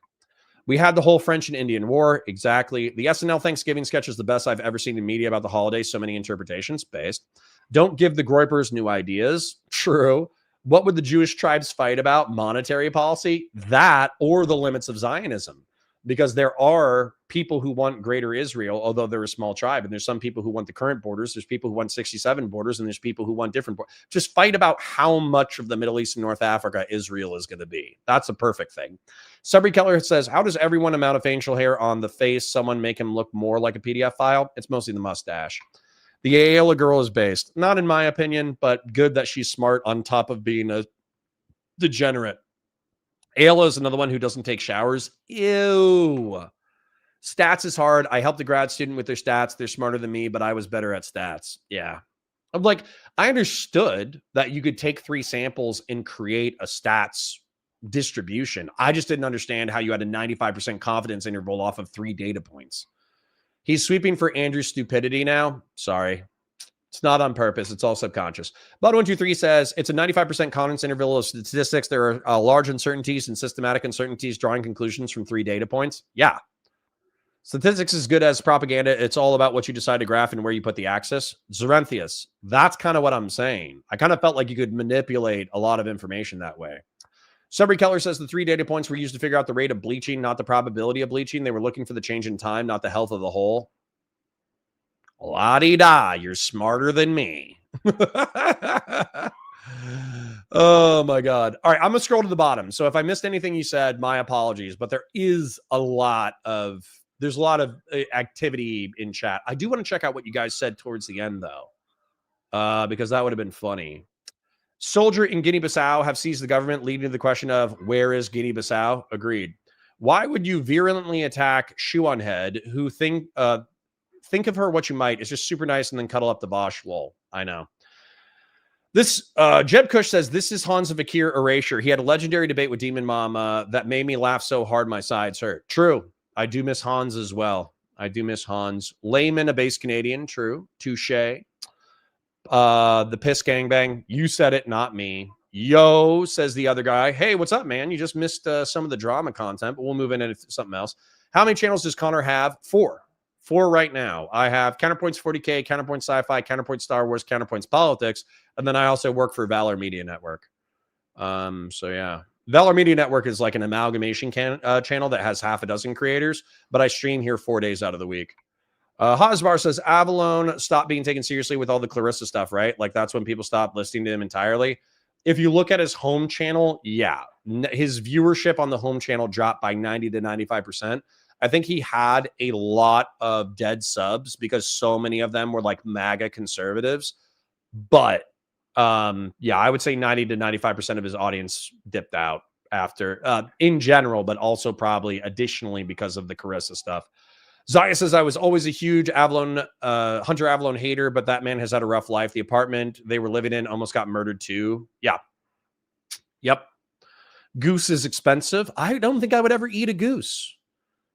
We had the whole French and Indian War. Exactly. The SNL Thanksgiving sketch is the best I've ever seen in media about the holidays. So many interpretations. Based. Don't give the Groypers new ideas. True. What would the Jewish tribes fight about? Monetary policy? That or the limits of Zionism. Because there are people who want greater Israel, although they're a small tribe. And there's some people who want the current borders. There's people who want 67 borders. And there's people who want different borders. Just fight about how much of the Middle East and North Africa Israel is going to be. That's a perfect thing. Subri Keller says, how does everyone amount of facial hair on the face someone make him look more like a PDF file? It's mostly the mustache. The Ayala girl is based. Not in my opinion, but good that she's smart on top of being a degenerate. Ayla is another one who doesn't take showers. Ew. Stats is hard. I helped a grad student with their stats. They're smarter than me, but I was better at stats. Yeah. I'm like, I understood that you could take 3 samples and create a stats distribution. I just didn't understand how you had a 95% confidence interval off of 3 data points. He's sweeping for Andrew's stupidity now. Sorry. It's not on purpose. It's all subconscious. Bud123 says, it's a 95% confidence interval of statistics. There are large uncertainties and systematic uncertainties drawing conclusions from 3 data points. Yeah. Statistics is good as propaganda. It's all about what you decide to graph and where you put the axis. Zorenthius, that's kind of what I'm saying. I kind of felt like you could manipulate a lot of information that way. Subry Keller says the 3 data points were used to figure out the rate of bleaching, not the probability of bleaching. They were looking for the change in time, not the health of the whole. La-di-da, you're smarter than me. Oh, my God. All right, I'm going to scroll to the bottom. So if I missed anything you said, my apologies. But there's a lot of activity in chat. I do want to check out what you guys said towards the end, though, because that would have been funny. Soldier in Guinea-Bissau have seized the government, leading to the question of where is Guinea-Bissau? Agreed. Why would you virulently attack Shoe on Head, who think of her what you might? It's just super nice, and then cuddle up the Bosch. Lol. I know. This Jeb Kush says this is Hans of Akir erasure. He had a legendary debate with Demon Mama that made me laugh so hard my sides hurt. True. I do miss Hans as well. I do miss Hans. Layman, a base Canadian. True. Touche. The piss gangbang. You said it, not me. Yo, says the other guy. Hey, what's up, man? You just missed some of the drama content, but we'll move into something else. How many channels does Connor have? 4. 4 right now. I have Counterpoints 40K, Counterpoint Sci-Fi, Counterpoint Star Wars, Counterpoints Politics, and then I also work for Valor Media Network. So yeah. Valor Media Network is like an amalgamation channel that has half a dozen creators, but I stream here 4 days out of the week. Hosbar says Avalon stopped being taken seriously with all the Clarissa stuff, right? Like that's when people stopped listening to him entirely. If you look at his home channel, yeah, his viewership on the home channel dropped by 90 to 95%. I think he had a lot of dead subs because so many of them were like MAGA conservatives. But yeah, I would say 90 to 95% of his audience dipped out after in general, but also probably additionally because of the Carissa stuff. Zaya says, I was always a huge Avalon, Hunter Avalon hater, but that man has had a rough life. The apartment they were living in almost got murdered too. Yeah. Yep. Goose is expensive. I don't think I would ever eat a goose.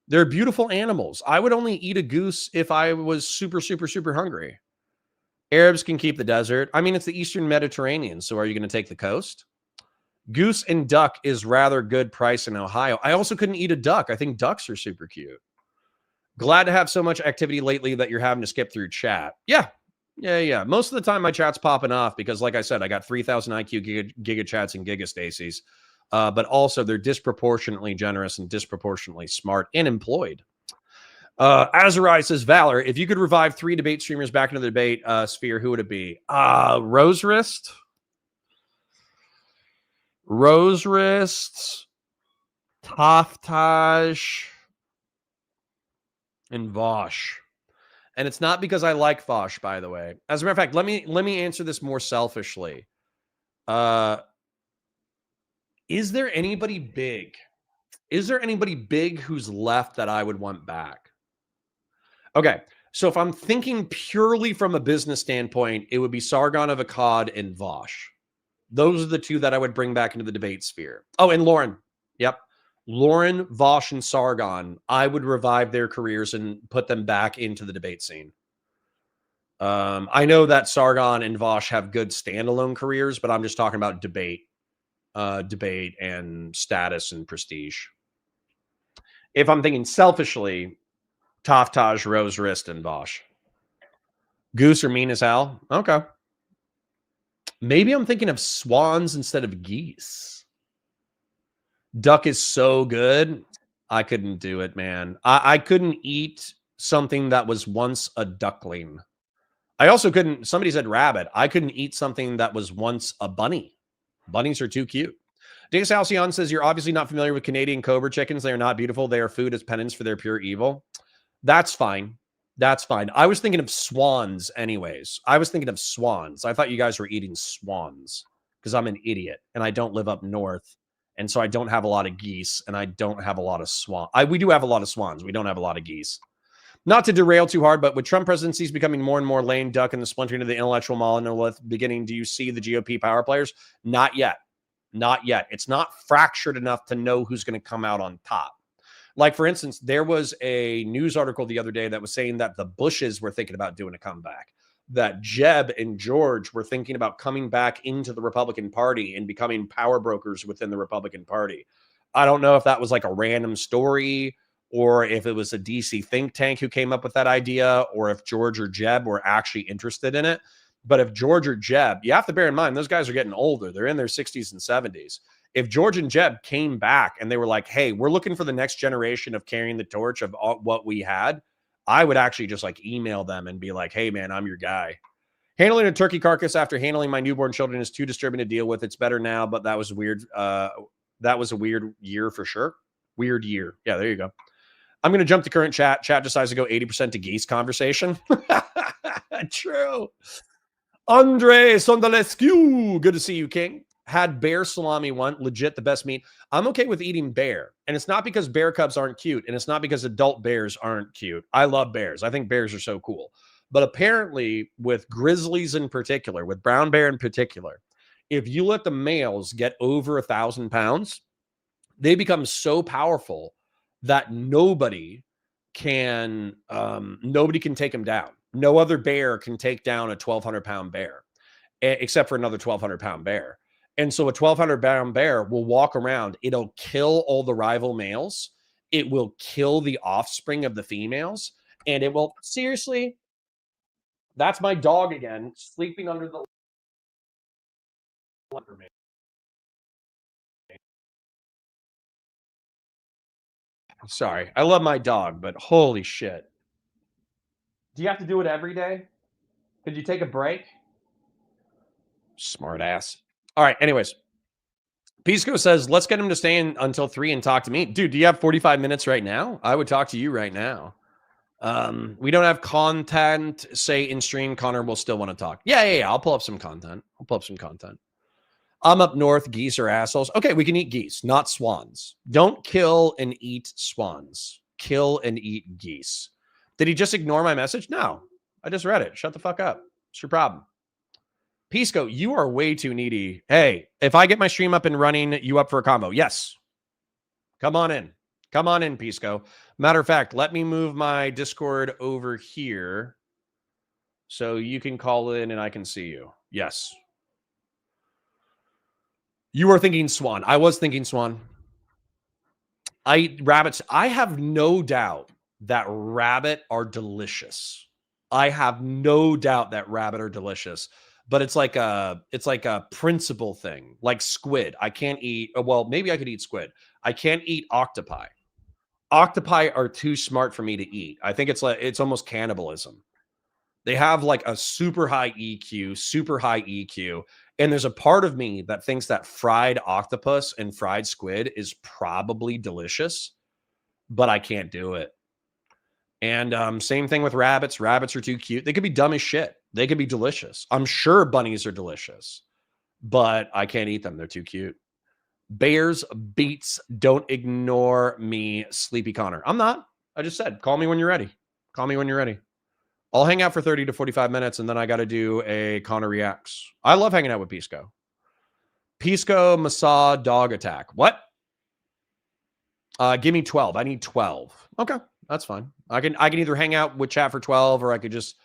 They're beautiful animals. I would only eat a goose if I was super, super, super hungry. Arabs can keep the desert. I mean, it's the Eastern Mediterranean. So are you going to take the coast? Goose and duck is rather good price in Ohio. I also couldn't eat a duck. I think ducks are super cute. Glad to have so much activity lately that you're having to skip through chat. Yeah. Yeah. Most of the time my chat's popping off because, like I said, I got 3,000 IQ giga chats and giga Stacies. But also they're disproportionately generous and disproportionately smart and employed. Azurai says, Valor, if you could revive 3 debate streamers back into the debate sphere, who would it be? Rose Wrist, Taftaj, and Vosh. And it's not because I like Vosh, by the way. As a matter of fact, let me answer this more selfishly. Is there anybody big? Is there anybody big who's left that I would want back? Okay, so if I'm thinking purely from a business standpoint, it would be Sargon of Akkad and Vosh. Those are the 2 that I would bring back into the debate sphere. Oh, and Lauren. Yep. Lauren, Vosh, and Sargon, I would revive their careers and put them back into the debate scene. I know that Sargon and Vosh have good standalone careers, but I'm just talking about debate and status and prestige. If I'm thinking selfishly, Taftaj, Rose Wrist, and Vosh. Goose are mean as hell. Okay. Maybe I'm thinking of swans instead of geese. Duck is so good. I couldn't do it, man. I couldn't eat something that was once a duckling. I also couldn't, somebody said rabbit. I couldn't eat something that was once a bunny. Bunnies are too cute. Deus Halcyon says, you're obviously not familiar with Canadian Cobra chickens. They are not beautiful. They are food as penance for their pure evil. That's fine. That's fine. I was thinking of swans anyways. I was thinking of swans. I thought you guys were eating swans because I'm an idiot and I don't live up north. And so I don't have a lot of geese and I don't have a lot of swans. We do have a lot of swans. We don't have a lot of geese. Not to derail too hard, but with Trump presidencies becoming more and more lame duck and the splintering of the intellectual monolith beginning, do you see the GOP power players? Not yet. Not yet. It's not fractured enough to know who's going to come out on top. Like, for instance, there was a news article the other day that was saying that the Bushes were thinking about doing a comeback, that Jeb and George were thinking about coming back into the Republican Party and becoming power brokers within the Republican Party. I don't know if that was like a random story or if it was a DC think tank who came up with that idea, or if George or Jeb were actually interested in it. But if George or Jeb, you have to bear in mind, those guys are getting older. They're in their 60s and 70s. If George and Jeb came back and they were like, hey, we're looking for the next generation of carrying the torch of what we had, I would actually just like email them and be like, hey, man, I'm your guy. Handling a turkey carcass after handling my newborn children is too disturbing to deal with. It's better now, but that was weird. That was a weird year for sure. Weird year. Yeah, there you go. I'm going to jump to current chat. Chat decides to go 80% to geese conversation. True. Andre Sondalescu. Good to see you, King. Had bear salami one. Legit the best meat. I'm okay with eating bear. And it's not because bear cubs aren't cute. And it's not because adult bears aren't cute. I love bears. I think bears are so cool. But apparently with grizzlies in particular, with brown bear in particular, if you let the males get over 1,000 pounds, they become so powerful that nobody can take them down. No other bear can take down a 1,200 pound bear, except for another 1,200 pound bear. And so a 1,200 pound bear will walk around. It'll kill all the rival males. It will kill the offspring of the females. And it will, seriously, that's my dog again, sleeping under the Sorry, I love my dog, but holy shit. Do you have to do it every day? Could you take a break? Smart ass. All right, anyways. Pisco says, let's get him to stay in until 3 and talk to me. Dude, do you have 45 minutes right now? I would talk to you right now. We don't have content, say, in stream. Connor will still want to talk. Yeah. I'll pull up some content. I'm up north. Geese are assholes. Okay, we can eat geese, not swans. Don't kill and eat swans. Kill and eat geese. Did he just ignore my message? No, I just read it. Shut the fuck up. It's your problem. Pisco, you are way too needy. Hey, if I get my stream up and running, you up for a combo? Yes. Come on in. Come on in, Pisco. Matter of fact, let me move my Discord over here so you can call in and I can see you. Yes. You were thinking swan. I was thinking swan. I eat rabbits. I have no doubt that rabbit are delicious. I have no doubt that rabbit are delicious. But it's like a principle thing, like squid. I can't eat. Well, maybe I could eat squid. I can't eat octopi. Octopi are too smart for me to eat. I think it's almost cannibalism. They have like a super high EQ, and there's a part of me that thinks that fried octopus and fried squid is probably delicious, but I can't do it. And same thing with rabbits. Rabbits are too cute. They could be dumb as shit. They could be delicious. I'm sure bunnies are delicious, but I can't eat them. They're too cute. Bears, beats, don't ignore me, Sleepy Connor. I'm not. I just said, call me when you're ready. Call me when you're ready. I'll hang out for 30 to 45 minutes, and then I got to do a Connor Reacts. I love hanging out with Pisco. Pisco, Massa, dog attack. What? Give me 12. I need 12. Okay, that's fine. I can either hang out with chat for 12, or I could just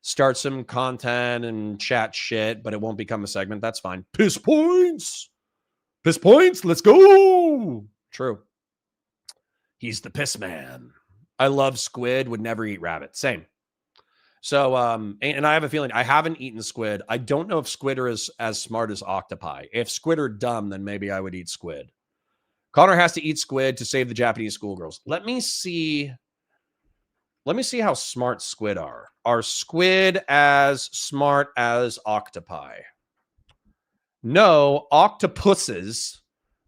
start some content and chat shit, but it won't become a segment. That's fine. Piss points. Piss points. Let's go. True. He's the piss man. I love squid. Would never eat rabbit. Same. So, and I have a feeling I haven't eaten squid. I don't know if squid are as smart as octopi. If squid are dumb, then maybe I would eat squid. Connor has to eat squid to save the Japanese schoolgirls. Let me see how smart squid are. Are squid as smart as octopi? No, octopuses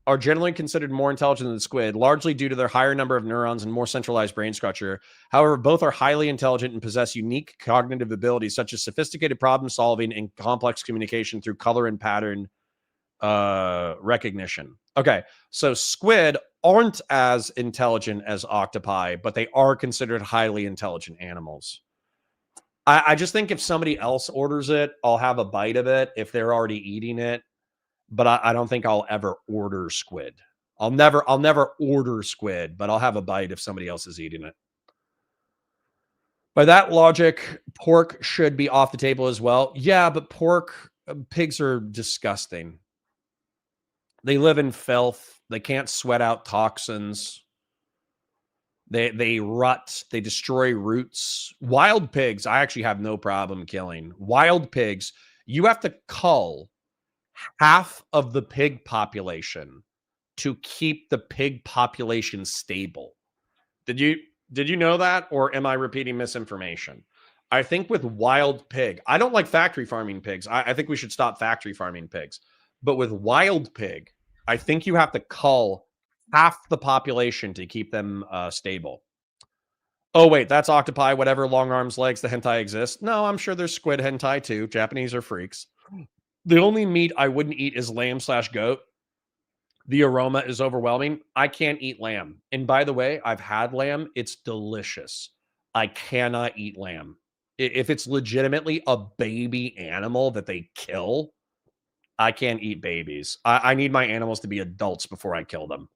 are generally considered more intelligent than squid, largely due to their higher number of neurons and more centralized brain structure. However, both are highly intelligent and possess unique cognitive abilities, such as sophisticated problem solving and complex communication through color and pattern recognition. Okay, so squid aren't as intelligent as octopi, but they are considered highly intelligent animals. I just think if somebody else orders it, I'll have a bite of it if they're already eating it. But I don't think I'll ever order squid. I'll never order squid, but I'll have a bite if somebody else is eating it. By that logic, pork should be off the table as well. Yeah, but pigs are disgusting. They live in filth. They can't sweat out toxins. They rut, they destroy roots. Wild pigs, I actually have no problem killing. Wild pigs, you have to cull half of the pig population to keep the pig population stable. Did you know that, or am I repeating misinformation? I think with wild pig, I don't like factory farming pigs. I think we should stop factory farming pigs. But with wild pig, I think you have to cull half the population to keep them stable. Oh, wait, that's octopi, whatever, long arms, legs, the hentai exists. No, I'm sure there's squid hentai too. Japanese are freaks. The only meat I wouldn't eat is lamb/goat. The aroma is overwhelming. I can't eat lamb. And by the way, I've had lamb. It's delicious. I cannot eat lamb. If it's legitimately a baby animal that they kill, I can't eat babies. I need my animals to be adults before I kill them.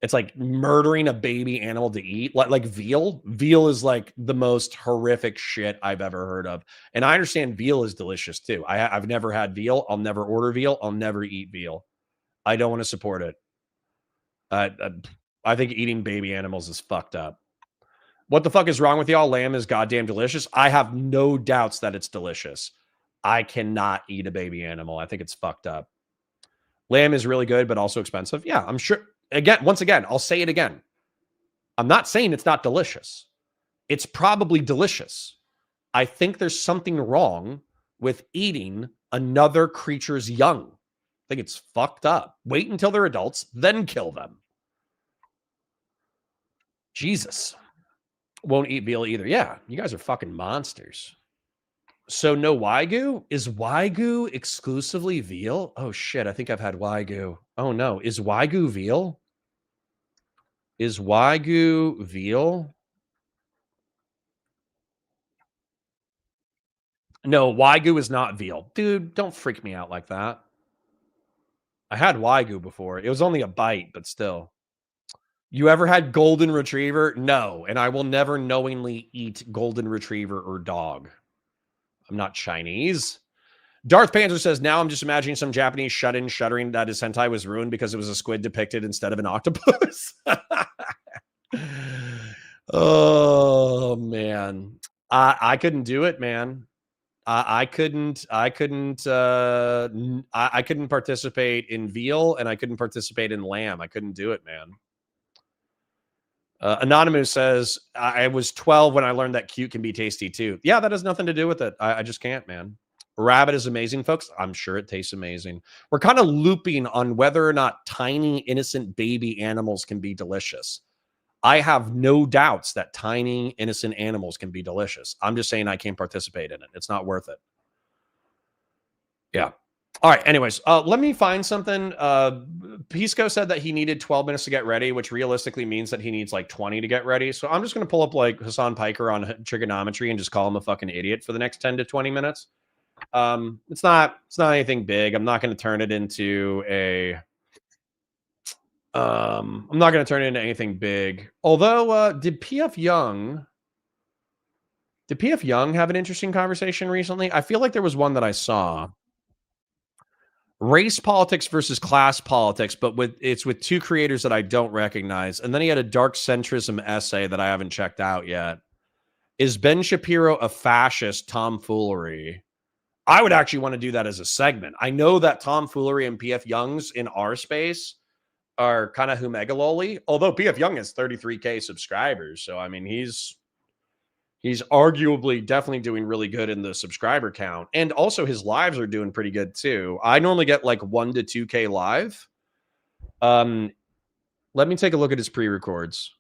It's like murdering a baby animal to eat. Like veal. Veal is like the most horrific shit I've ever heard of. And I understand veal is delicious too. I've never had veal. I'll never order veal. I'll never eat veal. I don't want to support it. I think eating baby animals is fucked up. What the fuck is wrong with y'all? Lamb is goddamn delicious. I have no doubts that it's delicious. I cannot eat a baby animal. I think it's fucked up. Lamb is really good, but also expensive. Yeah, I'm sure. Once again, I'll say it again. I'm not saying it's not delicious. It's probably delicious. I think there's something wrong with eating another creature's young. I think it's fucked up. Wait until they're adults, then kill them. Jesus. Won't eat veal either. Yeah, you guys are fucking monsters. So no Wagyu? Is Wagyu exclusively veal? Oh shit, I think I've had Wagyu. Oh no, is Wagyu veal? Is Wagyu veal? No, Wagyu is not veal. Dude, don't freak me out like that. I had Wagyu before. It was only a bite, but still. You ever had golden retriever? No, and I will never knowingly eat golden retriever or dog. I'm not Chinese. Darth Panzer says, now I'm just imagining some Japanese shut-in shuddering that his hentai was ruined because it was a squid depicted instead of an octopus. Oh, man. I couldn't do it, man. I couldn't participate in veal, and I couldn't participate in lamb. I couldn't do it, man. Anonymous says, I was 12 when I learned that cute can be tasty too. Yeah, that has nothing to do with it. I just can't, man. Rabbit is amazing, folks. I'm sure it tastes amazing. We're kind of looping on whether or not tiny, innocent baby animals can be delicious. I have no doubts that tiny, innocent animals can be delicious. I'm just saying I can't participate in it. It's not worth it. Yeah. All right. Anyways, let me find something. Pisco said that he needed 12 minutes to get ready, which realistically means that he needs like 20 to get ready. So I'm just going to pull up like Hassan Piker on trigonometry and just call him a fucking idiot for the next 10 to 20 minutes. It's not anything big. I'm not going to turn it into a, I'm not going to turn it into anything big. Although, did PF Young have an interesting conversation recently? I feel like there was one that I saw. Race politics versus class politics, but it's with two creators that I don't recognize. And then he had a dark centrism essay that I haven't checked out yet. Is Ben Shapiro a fascist tomfoolery? I would actually want to do that as a segment. I know that tomfoolery and PF Young's in our space are kind of humegaloli, although PF Young has 33K subscribers. So, I mean, he's arguably definitely doing really good in the subscriber count. And also his lives are doing pretty good too. I normally get like 1 to 2K live. Let me take a look at his pre-records.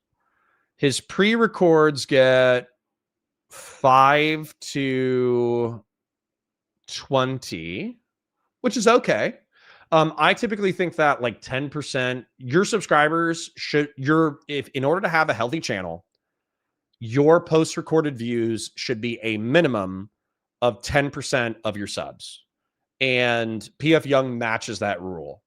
His pre-records get 5 to 20, which is okay. I typically think that like 10%, your subscribers if in order to have a healthy channel, your post-recorded views should be a minimum of 10% of your subs. And PF Young matches that rule.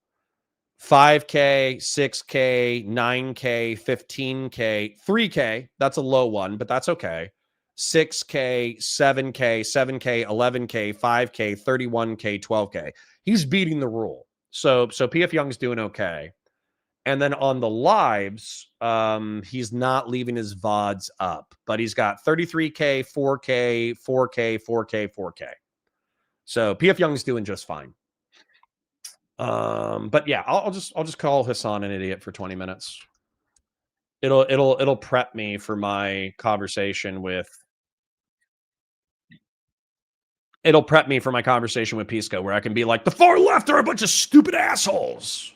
5K, 6K, 9K, 15K, 3K, that's a low one, but that's okay. 6K, 7K, 7K, 11K, 5K, 31K, 12K. He's beating the rule. So PF Young's doing okay. And then on the lives, he's not leaving his VODs up, but he's got 33K, 4K, 4K, 4K, 4K. So PF Young's doing just fine. But yeah, I'll just call Hassan an idiot for 20 minutes. It'll prep me for my conversation with. It'll prep me for my conversation with Pisco, where I can be like, the far left are a bunch of stupid assholes.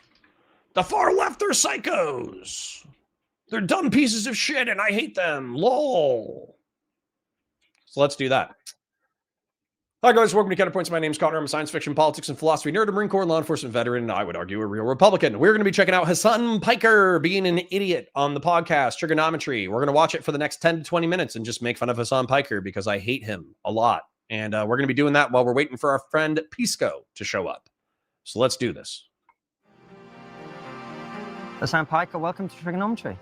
The far left are psychos. They're dumb pieces of shit, and I hate them. LOL. So let's do that. Hi, guys. Welcome to Counterpoints. My name's Connor. I'm a science fiction, politics, and philosophy nerd, a Marine Corps law enforcement veteran, and I would argue a real Republican. We're going to be checking out Hassan Piker being an idiot on the podcast, Trigonometry. We're going to watch it for the next 10 to 20 minutes and just make fun of Hassan Piker because I hate him a lot. And we're going to be doing that while we're waiting for our friend Pisco to show up. So let's do this. Hassan Piker, welcome to Trigonometry.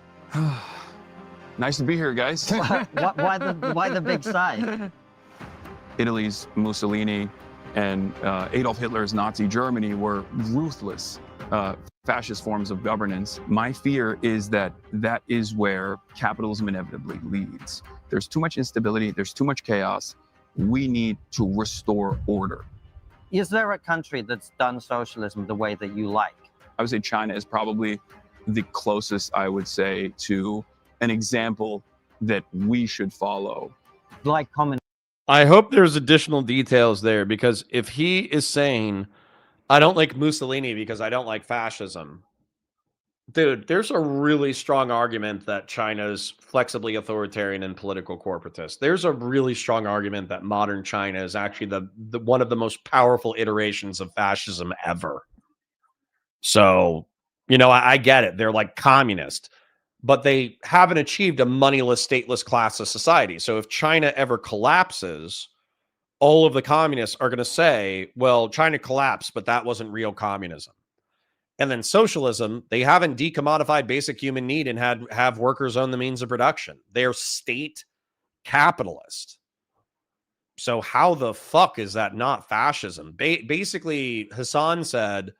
Nice to be here, guys. Why the big sigh? Italy's Mussolini and Adolf Hitler's Nazi Germany were ruthless fascist forms of governance. My fear is that that is where capitalism inevitably leads. There's too much instability. There's too much chaos. We need to restore order. Is there a country that's done socialism the way that you like? I would say China is probably the closest, I would say, to an example that we should follow. Like common. I hope there's additional details there, because if he is saying, I don't like Mussolini because I don't like fascism, dude, there's a really strong argument that China's flexibly authoritarian and political corporatist. There's a really strong argument that modern China is actually the one of the most powerful iterations of fascism ever. So, you know, I get it. They're like communist, but they haven't achieved a moneyless, stateless class of society. So if China ever collapses, all of the communists are going to say, well, China collapsed, but that wasn't real communism. And then socialism, they haven't decommodified basic human need and have workers own the means of production. They're state capitalist. So how the fuck is that not fascism? Basically, Hassan said,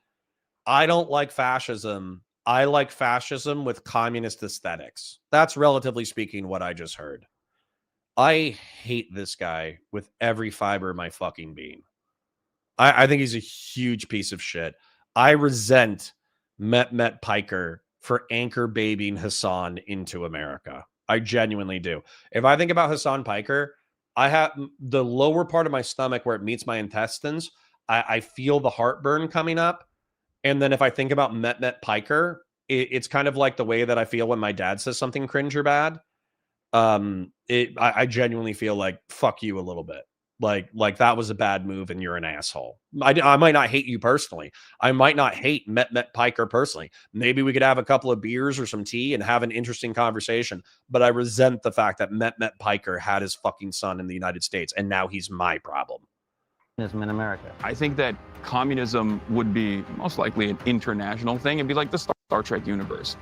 I don't like fascism. I like fascism with communist aesthetics. That's relatively speaking what I just heard. I hate this guy with every fiber of my fucking being. I think he's a huge piece of shit. I resent Met Piker for anchor babying Hassan into America. I genuinely do. If I think about Hassan Piker, I have the lower part of my stomach where it meets my intestines. I feel the heartburn coming up. And then if I think about Met Piker, it's kind of like the way that I feel when my dad says something cringe or bad. I genuinely feel like, fuck you a little bit. Like that was a bad move and you're an asshole. I might not hate you personally. I might not hate Met Piker personally. Maybe we could have a couple of beers or some tea and have an interesting conversation. But I resent the fact that Met Piker had his fucking son in the United States and now he's my problem. In America. I think that communism would be most likely an international thing. It'd be like the Star Trek universe.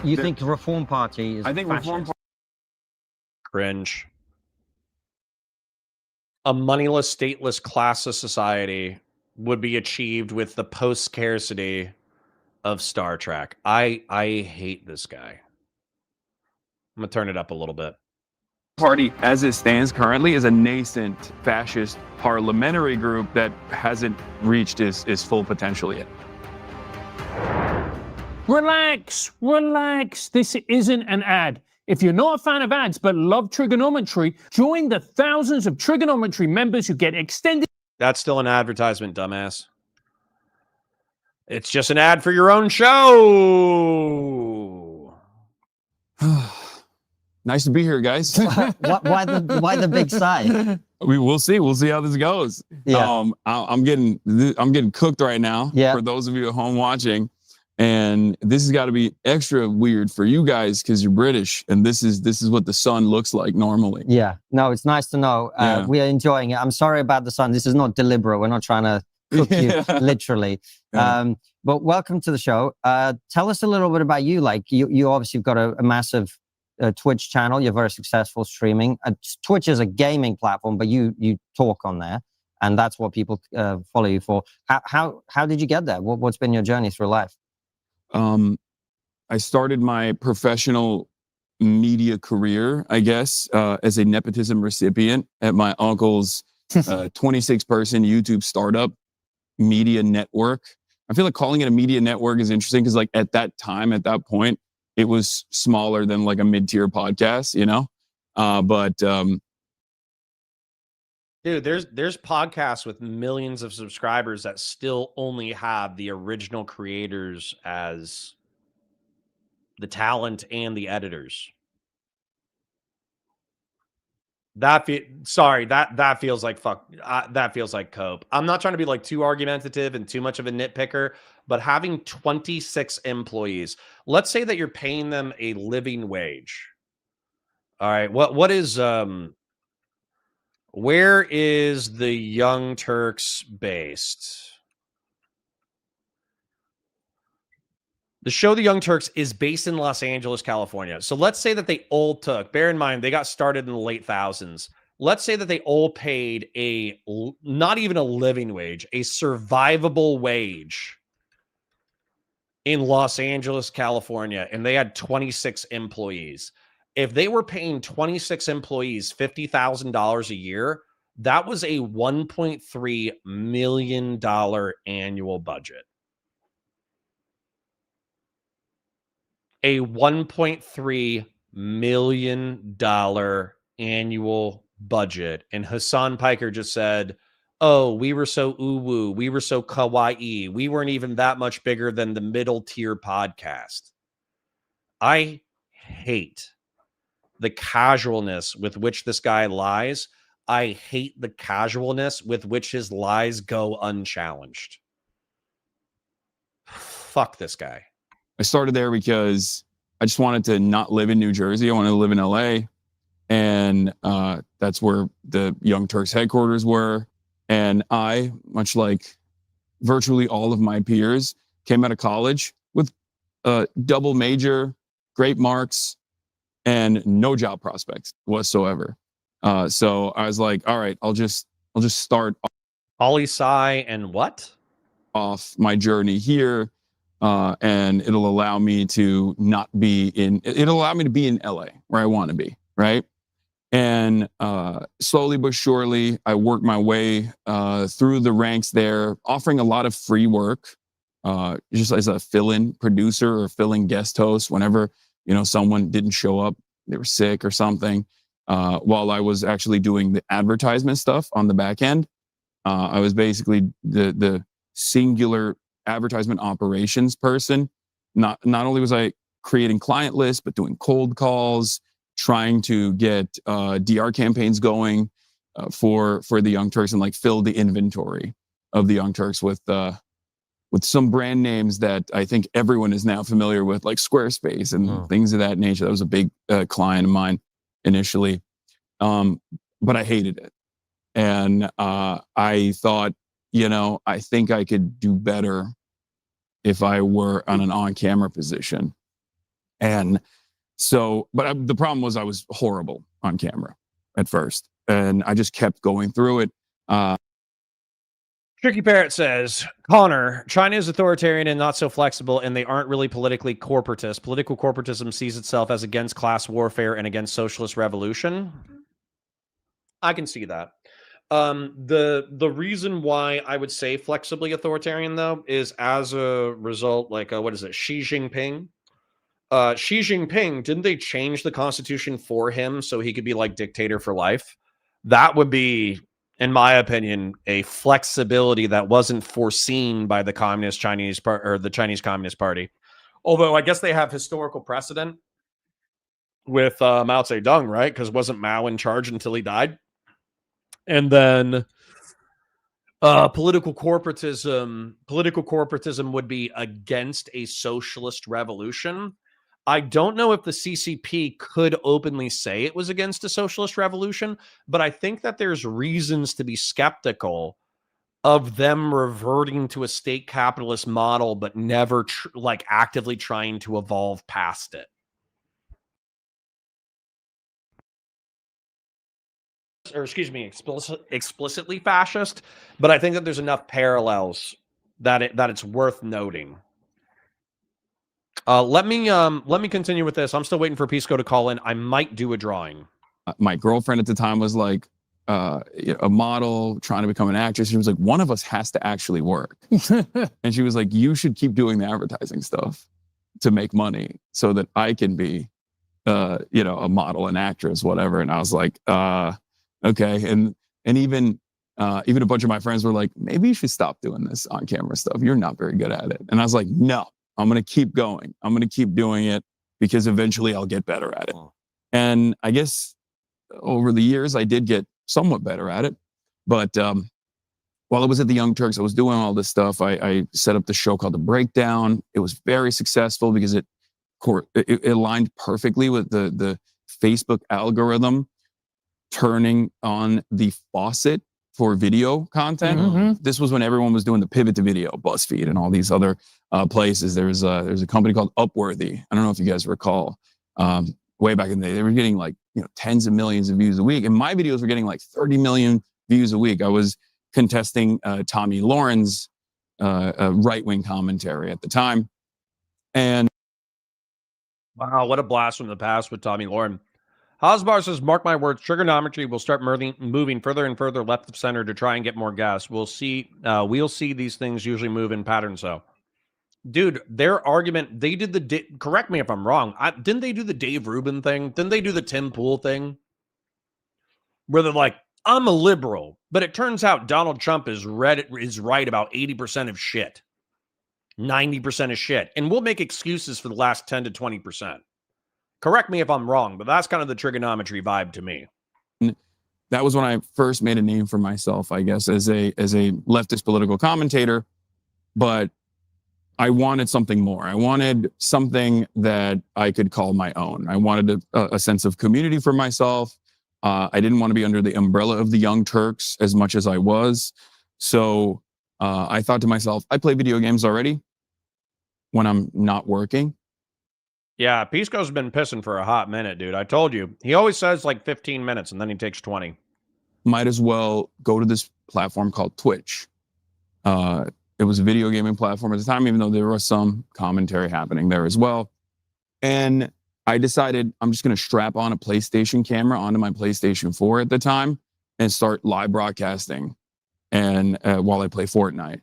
You think the Reform Party is I think fascist? Reform Party. Cringe. A moneyless, stateless class of society would be achieved with the post-scarcity of Star Trek. I hate this guy. I'm going to turn it up a little bit. Party, as it stands currently, is a nascent fascist parliamentary group that hasn't reached its full potential yet. Relax. This isn't an ad. If you're not a fan of ads but love trigonometry, join the thousands of trigonometry members who get extended. That's still an advertisement, dumbass. It's just an ad for your own show. Nice to be here, guys. Why the big sigh? We'll see. We'll see how this goes. Yeah. I'm getting cooked right now. Yeah. For those of you at home watching, and this has got to be extra weird for you guys because you're British, and this is what the sun looks like normally. Yeah. No, it's nice to know. Yeah. We are enjoying it. I'm sorry about the sun. This is not deliberate. We're not trying to cook you literally. Yeah. But welcome to the show. Tell us a little bit about you. Like you obviously have got a massive Twitch channel. You're very successful streaming. Twitch is a gaming platform, but you talk on there, and that's what people follow you for. How did you get there? What's been your journey through life? I started my professional media career, I guess, as a nepotism recipient at my uncle's 26-person YouTube startup media network. I feel like calling it a media network is interesting because, like, at that time, at that point, it was smaller than like a mid-tier podcast, you know. Dude, there's podcasts with millions of subscribers that still only have the original creators as the talent and the editors. That feels like fuck. That feels like cope. I'm not trying to be like too argumentative and too much of a nitpicker, but having 26 employees, let's say that you're paying them a living wage. All right, what is where is the Young Turks based? The show The Young Turks is based in Los Angeles, California. So let's say that they all took, bear in mind, they got started in the late thousands. Let's say that they all paid not even a living wage, a survivable wage in Los Angeles, California, and they had 26 employees. If they were paying 26 employees $50,000 a year, that was a $1.3 million annual budget. A $1.3 million annual budget. And Hassan Piker just said, oh, we were so woo, we were so kawaii. We weren't even that much bigger than the middle tier podcast. I hate the casualness with which this guy lies. I hate the casualness with which his lies go unchallenged. Fuck this guy. I started there because I just wanted to not live in New Jersey. I wanted to live in LA. And that's where the Young Turks headquarters were. And I, much like virtually all of my peers, came out of college with a double major, great marks, and no job prospects whatsoever. So I was like, all right, I'll just start poli-sci and what? Off my journey here. And it'll allow me to not be it'll allow me to be in LA where I want to be, right? And slowly but surely, I worked my way through the ranks there, offering a lot of free work, just as a fill-in producer or fill-in guest host whenever, you know, someone didn't show up, they were sick or something, while I was actually doing the advertisement stuff on the back end. I was basically the singular advertisement operations person. Not only was I creating client lists, but doing cold calls, trying to get DR campaigns going for the Young Turks and like fill the inventory of the Young Turks with some brand names that I think everyone is now familiar with, like Squarespace and things of that nature. That was a big client of mine initially, but I hated it, and I thought, you know, I think I could do better if I were on an on-camera position. And so, but the problem was I was horrible on camera at first, and I just kept going through it. Tricky Parrot says, Connor, China is authoritarian and not so flexible, and they aren't really politically corporatist. Political corporatism sees itself as against class warfare and against socialist revolution. I can see that. The reason why I would say flexibly authoritarian, though, is as a result, like, what is it, Xi Jinping? Xi Jinping, didn't they change the constitution for him so he could be like dictator for life? That would be, in my opinion, a flexibility that wasn't foreseen by the Communist Chinese or the Chinese Communist Party. Although I guess they have historical precedent with Mao Zedong, right? Because wasn't Mao in charge until he died? And then political corporatism would be against a socialist revolution. I don't know if the CCP could openly say it was against a socialist revolution, but I think that there's reasons to be skeptical of them reverting to a state capitalist model, but never like actively trying to evolve past it. Or excuse me, explicitly fascist, but I think that there's enough parallels that it's worth noting. Let me continue with this. I'm still waiting for Pisco to call in. I might do a drawing. My girlfriend at the time was like a model trying to become an actress. She was like, one of us has to actually work. And she was like, you should keep doing the advertising stuff to make money so that I can be, a model, an actress, whatever. And I was like, okay. And even a bunch of my friends were like, maybe you should stop doing this on camera stuff. You're not very good at it. And I was like, no, I'm going to keep going. I'm going to keep doing it because eventually I'll get better at it. And I guess over the years, I did get somewhat better at it. But while I was at the Young Turks, I was doing all this stuff. I set up the show called The Breakdown. It was very successful because it aligned perfectly with the Facebook algorithm turning on the faucet for video content. This was when everyone was doing the pivot to video, BuzzFeed and all these other places. There's a company called Upworthy. I don't know if you guys recall. Way back in the day, they were getting like tens of millions of views a week, and my videos were getting like 30 million views a week. I was contesting Tommy Lauren's right-wing commentary at the time, and wow, what a blast from the past with Tommy Lauren. Hosbar says, mark my words, trigonometry will start moving further and further left of center to try and get more gas. We'll see these things usually move in patterns, though. Dude, their argument, they did correct me if I'm wrong. Didn't they do the Dave Rubin thing? Didn't they do the Tim Pool thing? Where they're like, I'm a liberal, but it turns out Donald Trump is right about 80% of shit. 90% of shit. And we'll make excuses for the last 10 to 20%. Correct me if I'm wrong, but that's kind of the trigonometry vibe to me. That was when I first made a name for myself, I guess, as a leftist political commentator. But I wanted something more. I wanted something that I could call my own. I wanted a sense of community for myself. I didn't want to be under the umbrella of the Young Turks as much as I was. So I thought to myself, I play video games already when I'm not working. Yeah, Pisco's been pissing for a hot minute, dude. I told you. He always says like 15 minutes and then he takes 20. Might as well go to this platform called Twitch. It was a video gaming platform at the time, even though there was some commentary happening there as well. And I decided I'm just going to strap on a PlayStation camera onto my PlayStation 4 at the time and start live broadcasting and while I play Fortnite.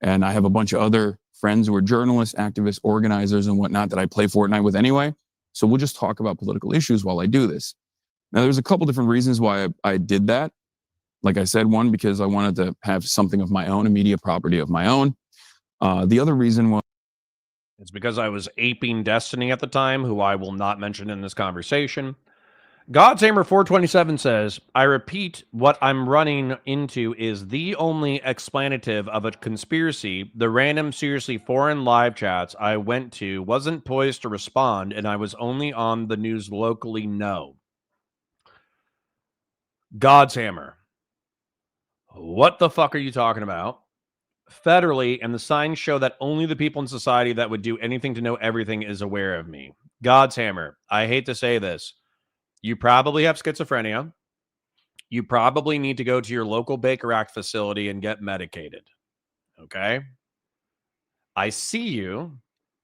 And I have a bunch of other friends who are journalists, activists, organizers, and whatnot that I play Fortnite with anyway. So we'll just talk about political issues while I do this. Now, there's a couple different reasons why I did that. Like I said, one, because I wanted to have something of my own, a media property of my own. The other reason was it's because I was aping Destiny at the time, who I will not mention in this conversation. Godshammer 427 says, I repeat, what I'm running into is the only explanative of a conspiracy. The random, seriously foreign live chats I went to wasn't poised to respond, and I was only on the news locally. No. Godshammer. What the fuck are you talking about? Federally, and the signs show that only the people in society that would do anything to know everything is aware of me. Godshammer, I hate to say this. You probably have schizophrenia. You probably need to go to your local Baker Act facility and get medicated. Okay? I see you.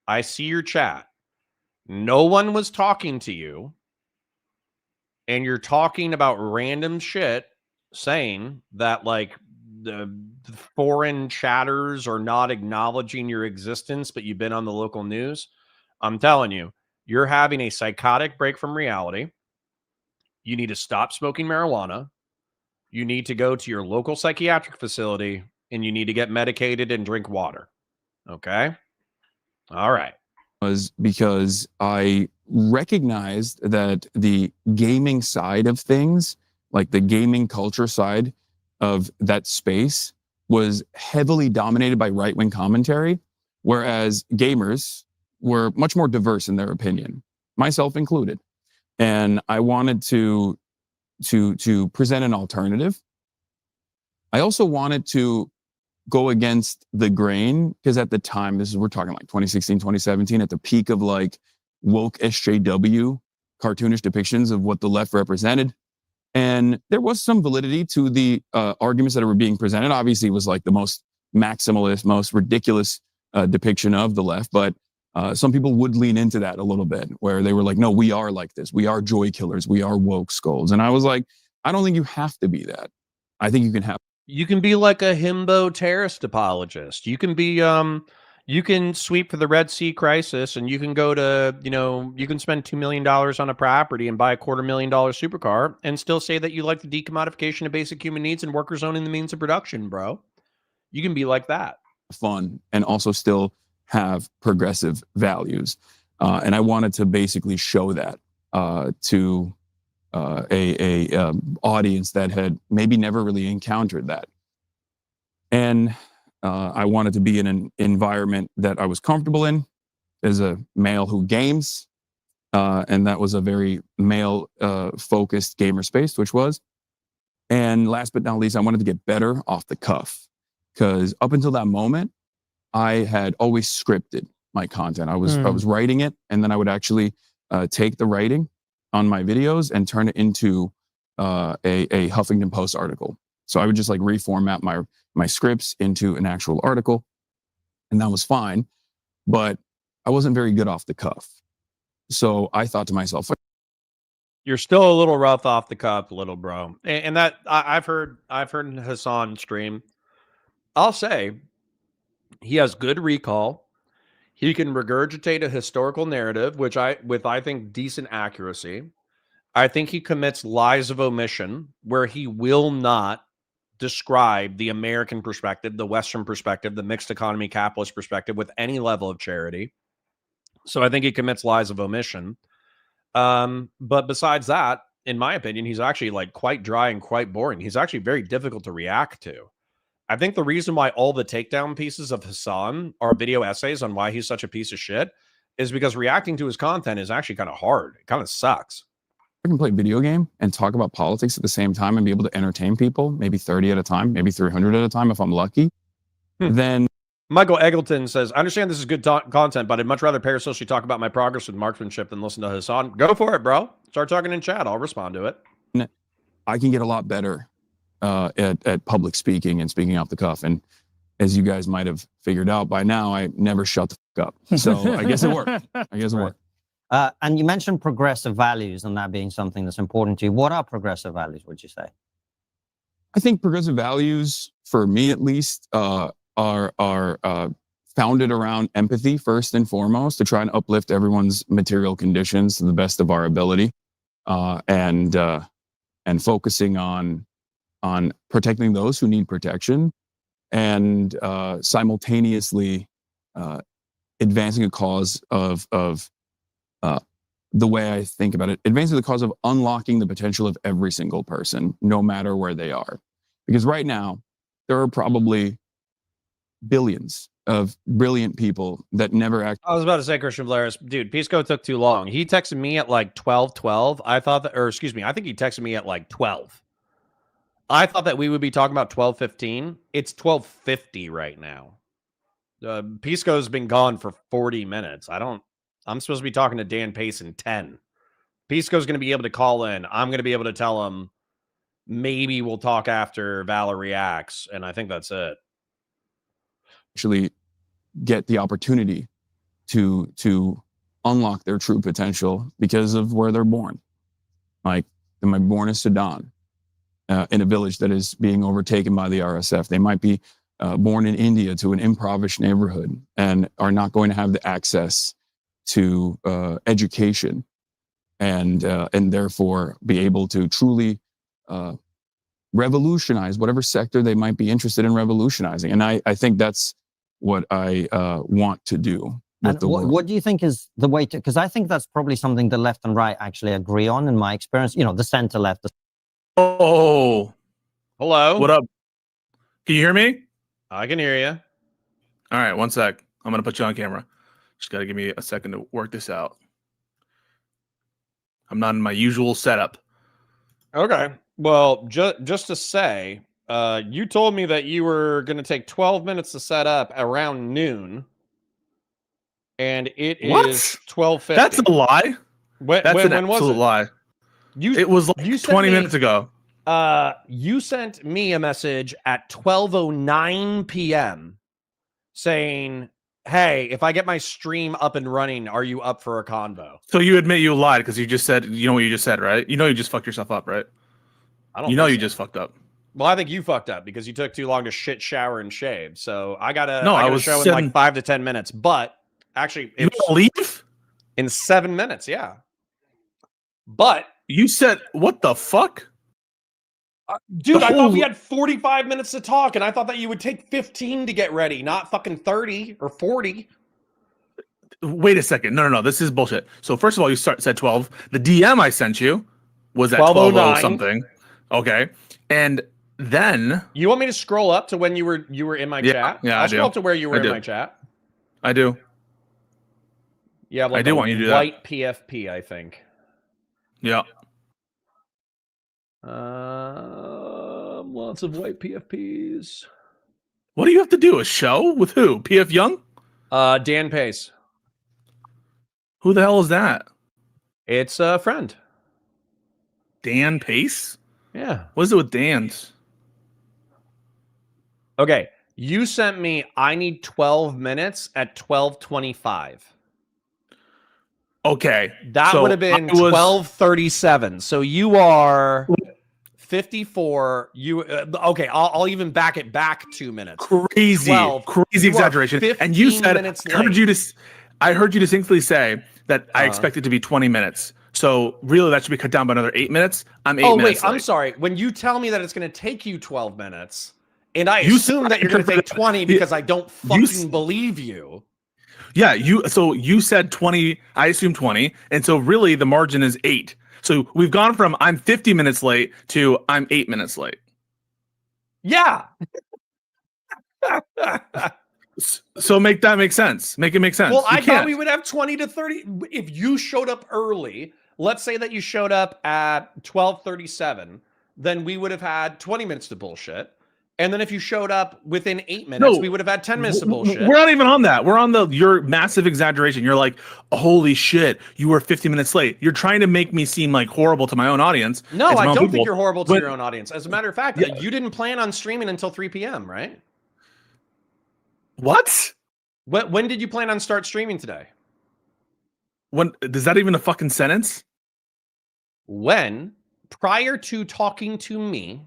I see your chat. No one was talking to you. And you're talking about random shit, saying that like the foreign chatters are not acknowledging your existence, but you've been on the local news. I'm telling you, you're having a psychotic break from reality. You need to stop smoking marijuana. You need to go to your local psychiatric facility and you need to get medicated and drink water. Okay? All right. Was because I recognized that the gaming side of things, like the gaming culture side of that space, was heavily dominated by right-wing commentary, whereas gamers were much more diverse in their opinion, myself included. And I wanted to present an alternative. I also wanted to go against the grain, because at the time, we're talking like 2016, 2017, at the peak of like woke SJW cartoonish depictions of what the left represented. And there was some validity to the arguments that were being presented. Obviously, it was like the most maximalist, most ridiculous depiction of the left. But some people would lean into that a little bit, where they were like, no, we are like this. We are joy killers. We are woke skulls. And I was like, I don't think you have to be that. I think you can be like a himbo terrorist apologist. You can be you can sweep for the Red Sea crisis, and you can go to, you can spend $2 million on a property and buy a $250,000 supercar and still say that you like the decommodification of basic human needs and workers owning the means of production, bro. You can be like that. Fun and also still have progressive values. And I wanted to basically show that to a audience that had maybe never really encountered that. And I wanted to be in an environment that I was comfortable in as a male who games. And that was a very male focused gamer space, which was. And last but not least, I wanted to get better off the cuff, because up until that moment, I had always scripted my content. I was writing it, and then I would actually take the writing on my videos and turn it into a Huffington Post article. So I would just like reformat my scripts into an actual article, and that was fine. But I wasn't very good off the cuff. So I thought to myself, you're still a little rough off the cuff, little bro. And that I've heard Hassan stream. I'll say he has good recall. He can regurgitate a historical narrative, with I think decent accuracy. I think he commits lies of omission where he will not describe the American perspective, the Western perspective, the mixed economy capitalist perspective with any level of charity. So I think he commits lies of omission. But besides that, in my opinion, he's actually like quite dry and quite boring. He's actually very difficult to react to. I think the reason why all the takedown pieces of Hassan are video essays on why he's such a piece of shit is because reacting to his content is actually kind of hard. It kind of sucks. I can play video game and talk about politics at the same time and be able to entertain people, maybe 30 at a time, maybe 300 at a time if I'm lucky. Then Michael Eggleton says, I understand this is good content, but I'd much rather parasocially talk about my progress with marksmanship than listen to Hassan. Go for it, bro. Start talking in chat. I'll respond to it. I can get a lot better at public speaking and speaking off the cuff. And as you guys might have figured out by now, I never shut the fuck up. So I guess it worked. And you mentioned progressive values and that being something that's important to you. What are progressive values, would you say? I think progressive values, for me at least, are founded around empathy first and foremost, to try and uplift everyone's material conditions to the best of our ability, and focusing on protecting those who need protection, and simultaneously advancing a cause of the way I think about it, advancing the cause of unlocking the potential of every single person, no matter where they are. Because right now, there are probably billions of brilliant people that never act. I was about to say, Christian Blair, dude, Pisco took too long. He texted me at like 12:12. I thought that, or excuse me, I think he texted me at like 12. I thought that we would be talking about 12:15. It's 12:50 right now. Pisco's been gone for 40 minutes. I'm supposed to be talking to Dan Pace in 10. Pisco's going to be able to call in. I'm going to be able to tell him maybe we'll talk after Valor reacts, and I think that's it. Actually get the opportunity to unlock their true potential because of where they're born. Like, they might be born in Sudan, in a village that is being overtaken by the RSF. They might be born in India to an impoverished neighborhood and are not going to have the access to education, and therefore be able to truly revolutionize whatever sector they might be interested in revolutionizing. And I think that's what I want to do. And what do you think is the way to, because I think that's probably something the left and right actually agree on, in my experience, the center left. Oh, hello. What up? Can you hear me? I can hear you. All right, one sec. I'm going to put you on camera. Just got to give me a second to work this out. I'm not in my usual setup. Okay. Well, just to say, you told me that you were going to take 12 minutes to set up around noon, and it is 12:50. That's a lie. That's an absolute lie. It was like 20 minutes ago. You sent me a message at 12:09 p.m. saying hey, if I get my stream up and running, are you up for a convo? So you admit you lied because you just said, you know what you just said, right? You know you just fucked yourself up, right? I don't. You know think you so. just fucked up. Well, I think you fucked up because you took too long to shit, shower, and shave. So I gotta. No, I I gotta was show in sitting- like 5 to 10 minutes. But actually, You gotta leave in 7 minutes. Yeah. But you said, what the fuck? Dude, I thought we had 45 minutes to talk, and I thought that you would take 15 to get ready, not fucking 30 or 40. Wait a second. No. This is bullshit. So first of all, you said 12. The DM I sent you was at 12:00 something. Okay. And then you want me to scroll up to when you were in my chat? Yeah, I'll I do. scroll up to where you were I in do. my chat. I do. Yeah, like I do want you to do that. white PFP, I think. Yeah. Lots of white PFPs. What do you have to do? A show with who? PF Young? Dan Pace. Who the hell is that? It's a friend. Dan Pace? Yeah. What is it with Dan's? Okay. You sent me, I need 12 minutes at 12:25. Okay. That so would have been I was- 12:37. So you are 54. You okay? I'll even back it back 2 minutes. Crazy, 12. crazy You are exaggeration. And you 15 said, minutes I heard late. you I heard you distinctly say that I expect it to be 20 minutes. So really, that should be cut down by another 8 minutes. I'm 8 minutes. Wait, I'm late. sorry. When you tell me that it's going to take you 12 minutes, and I You assume said- that you're going to take 20 because I don't You fucking believe you. Yeah, you said 20, I assume 20, and so really the margin is 8. So we've gone from I'm 50 minutes late to I'm 8 minutes late. Yeah. So make that make sense. Make it make sense. Well, You I thought can't. we would have 20 to 30. If you showed up early, let's say that you showed up at 12:37, then we would have had 20 minutes to bullshit. And then if you showed up within 8 minutes, we would have had 10 minutes to bullshit. We're not even on that. We're on your massive exaggeration. You're like, holy shit, you were 50 minutes late. You're trying to make me seem like horrible to my own audience. No, and to my I own don't people. think you're horrible to But- your own audience. As a matter of fact, you didn't plan on streaming until 3 p.m., right? What? When did you plan on start streaming today? When is that even a fucking sentence? When, prior to talking to me,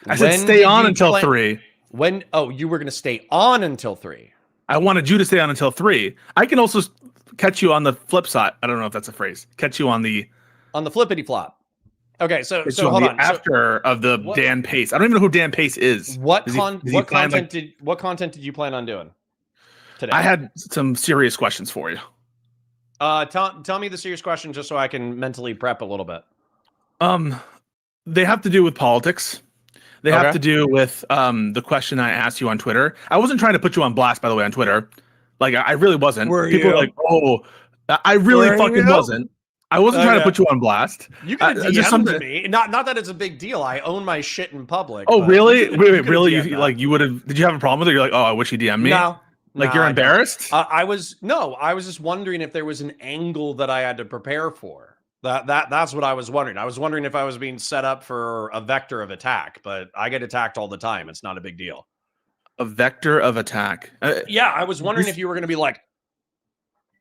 I said when stay did on you until 3. When? Oh, you were going to stay on until 3. I wanted you to stay on until 3. I can also catch you on the flip side. I don't know if that's a phrase. Catch you on the flippity flop. Okay, so catch so you hold the on. after of the Dan Pace. I don't even know who Dan Pace is. What Is he- con- is he what playing, content like- what content did you plan on doing today? I had some serious questions for you. Tell me the serious question just so I can mentally prep a little bit. They have to do with politics. They Okay. have to do with the question I asked you on Twitter. I wasn't trying to put you on blast, by the way, on Twitter. Like I really wasn't. Were People you? are like, "Oh, I really Were fucking you? wasn't." I wasn't trying to Okay. put you on blast. You could have just DM'd something. me. Not that it's a big deal. I own my shit in public. Oh, but really? you could've- Wait, you could've really? DM'd You, that. like you would have? Did you have a problem with it? You're like, "Oh, I wish he DM'd me." No. Like No, you're I don't. embarrassed. I was wondering if there was an angle that I had to prepare for. That's what I was wondering. I was wondering if I was being set up for a vector of attack, but I get attacked all the time. It's not a big deal. A vector of attack. Yeah, I was wondering if you were going to be like,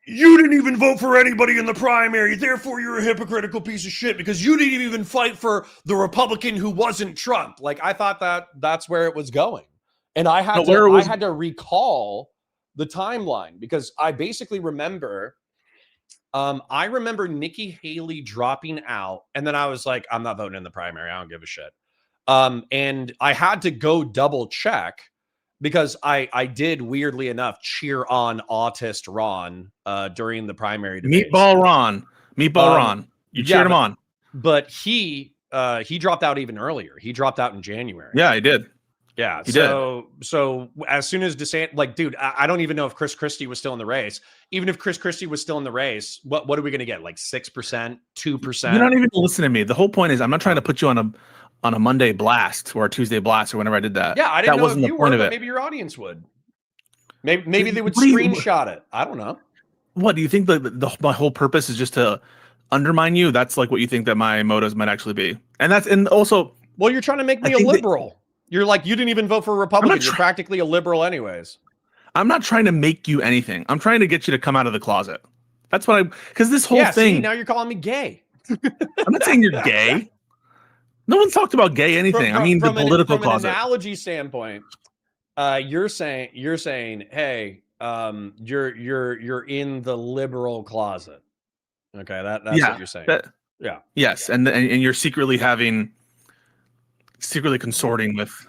you didn't even vote for anybody in the primary, therefore you're a hypocritical piece of shit because you didn't even fight for the Republican who wasn't Trump. Like I thought that's where it was going, and I had I had to recall the timeline because I basically remember. I remember Nikki Haley dropping out, and then I was like, I'm not voting in the primary. I don't give a shit. And I had to go double check because I did, weirdly enough, cheer on Autist Ron during the primary debate. Meatball Ron. You cheered him on. But he dropped out even earlier. He dropped out in January. Yeah, he did. Yeah. He So as soon as DeSantis, like, dude, I don't even know if Chris Christie was still in the race. Even if Chris Christie was still in the race, what are we going to get? Like 6%, 2%? You're not even listening to me. The whole point is I'm not trying to put you on a Monday blast or a Tuesday blast or whenever I did that. Yeah, I didn't that know wasn't if the you point were, of but it. maybe your audience would. Maybe they would What do you- screenshot it. I don't know. What do you think? My whole purpose is just to undermine you. That's like what you think that my motives might actually be, and also. Well, you're trying to make me I a think that- liberal. You're like, you didn't even vote for a Republican. You're practically a liberal anyways. I'm not trying to make you anything. I'm trying to get you to come out of the closet. That's what because this whole thing. See, now you're calling me gay. I'm not saying you're gay. No one's talked about gay anything. I mean, the political closet. From an analogy standpoint, you're saying, hey, you're in the liberal closet. Okay, that's what you're saying. Yeah. Yes, and you're secretly consorting with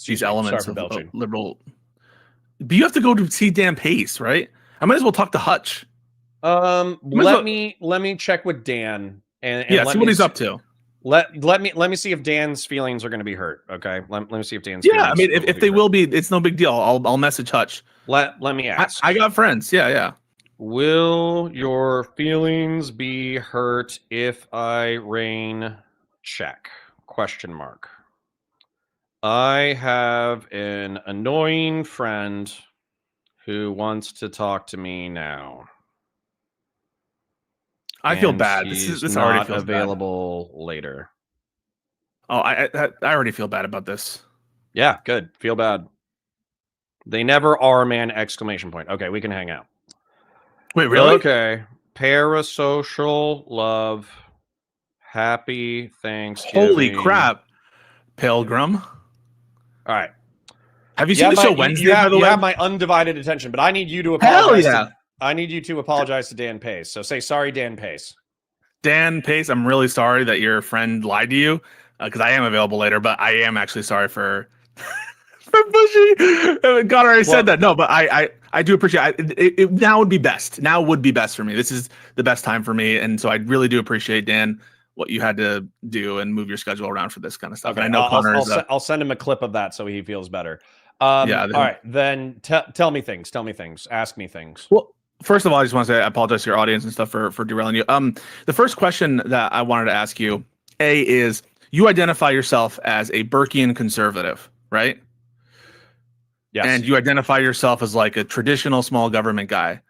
these elements of liberal. But you have to go to see Dan Pace, right? I might as well talk to Hutch. Let me check with Dan and see what he's up to. Let me see if Dan's feelings are going to be hurt. Okay, let me see if Dan's. Yeah, I mean, if they will be, it's no big deal. I'll message Hutch. Let me ask. I got friends. Yeah. Will your feelings be hurt if I rain check? ? I have an annoying friend who wants to talk to me now. I feel bad. This already not feels available later. Oh, I already feel bad about this. Yeah, good. Feel bad. They never are, man! ! Okay, we can hang out. Wait, really? Okay. Parasocial love. Happy Thanksgiving. Holy crap, Pilgrim. All right. Have you seen the show Wednesday? By the way, you have my undivided attention, but I need you to apologize. Hell yeah! I need you to apologize to Dan Pace. So say sorry, Dan Pace. Dan Pace, I'm really sorry that your friend lied to you, because I am available later, but I am actually sorry for Bushy. God already said that. No, but I do appreciate it. Now would be best. Now would be best for me. This is the best time for me, and so I really do appreciate, Dan, what you had to do and move your schedule around for this kind of stuff. Okay, and I know I'll send him a clip of that so he feels better. All right, then tell me things. Ask me things. Well, first of all, I just want to say I apologize to your audience and stuff for derailing you. The first question that I wanted to ask you, is you identify yourself as a Burkean conservative, right? Yes. And you identify yourself as like a traditional small government guy.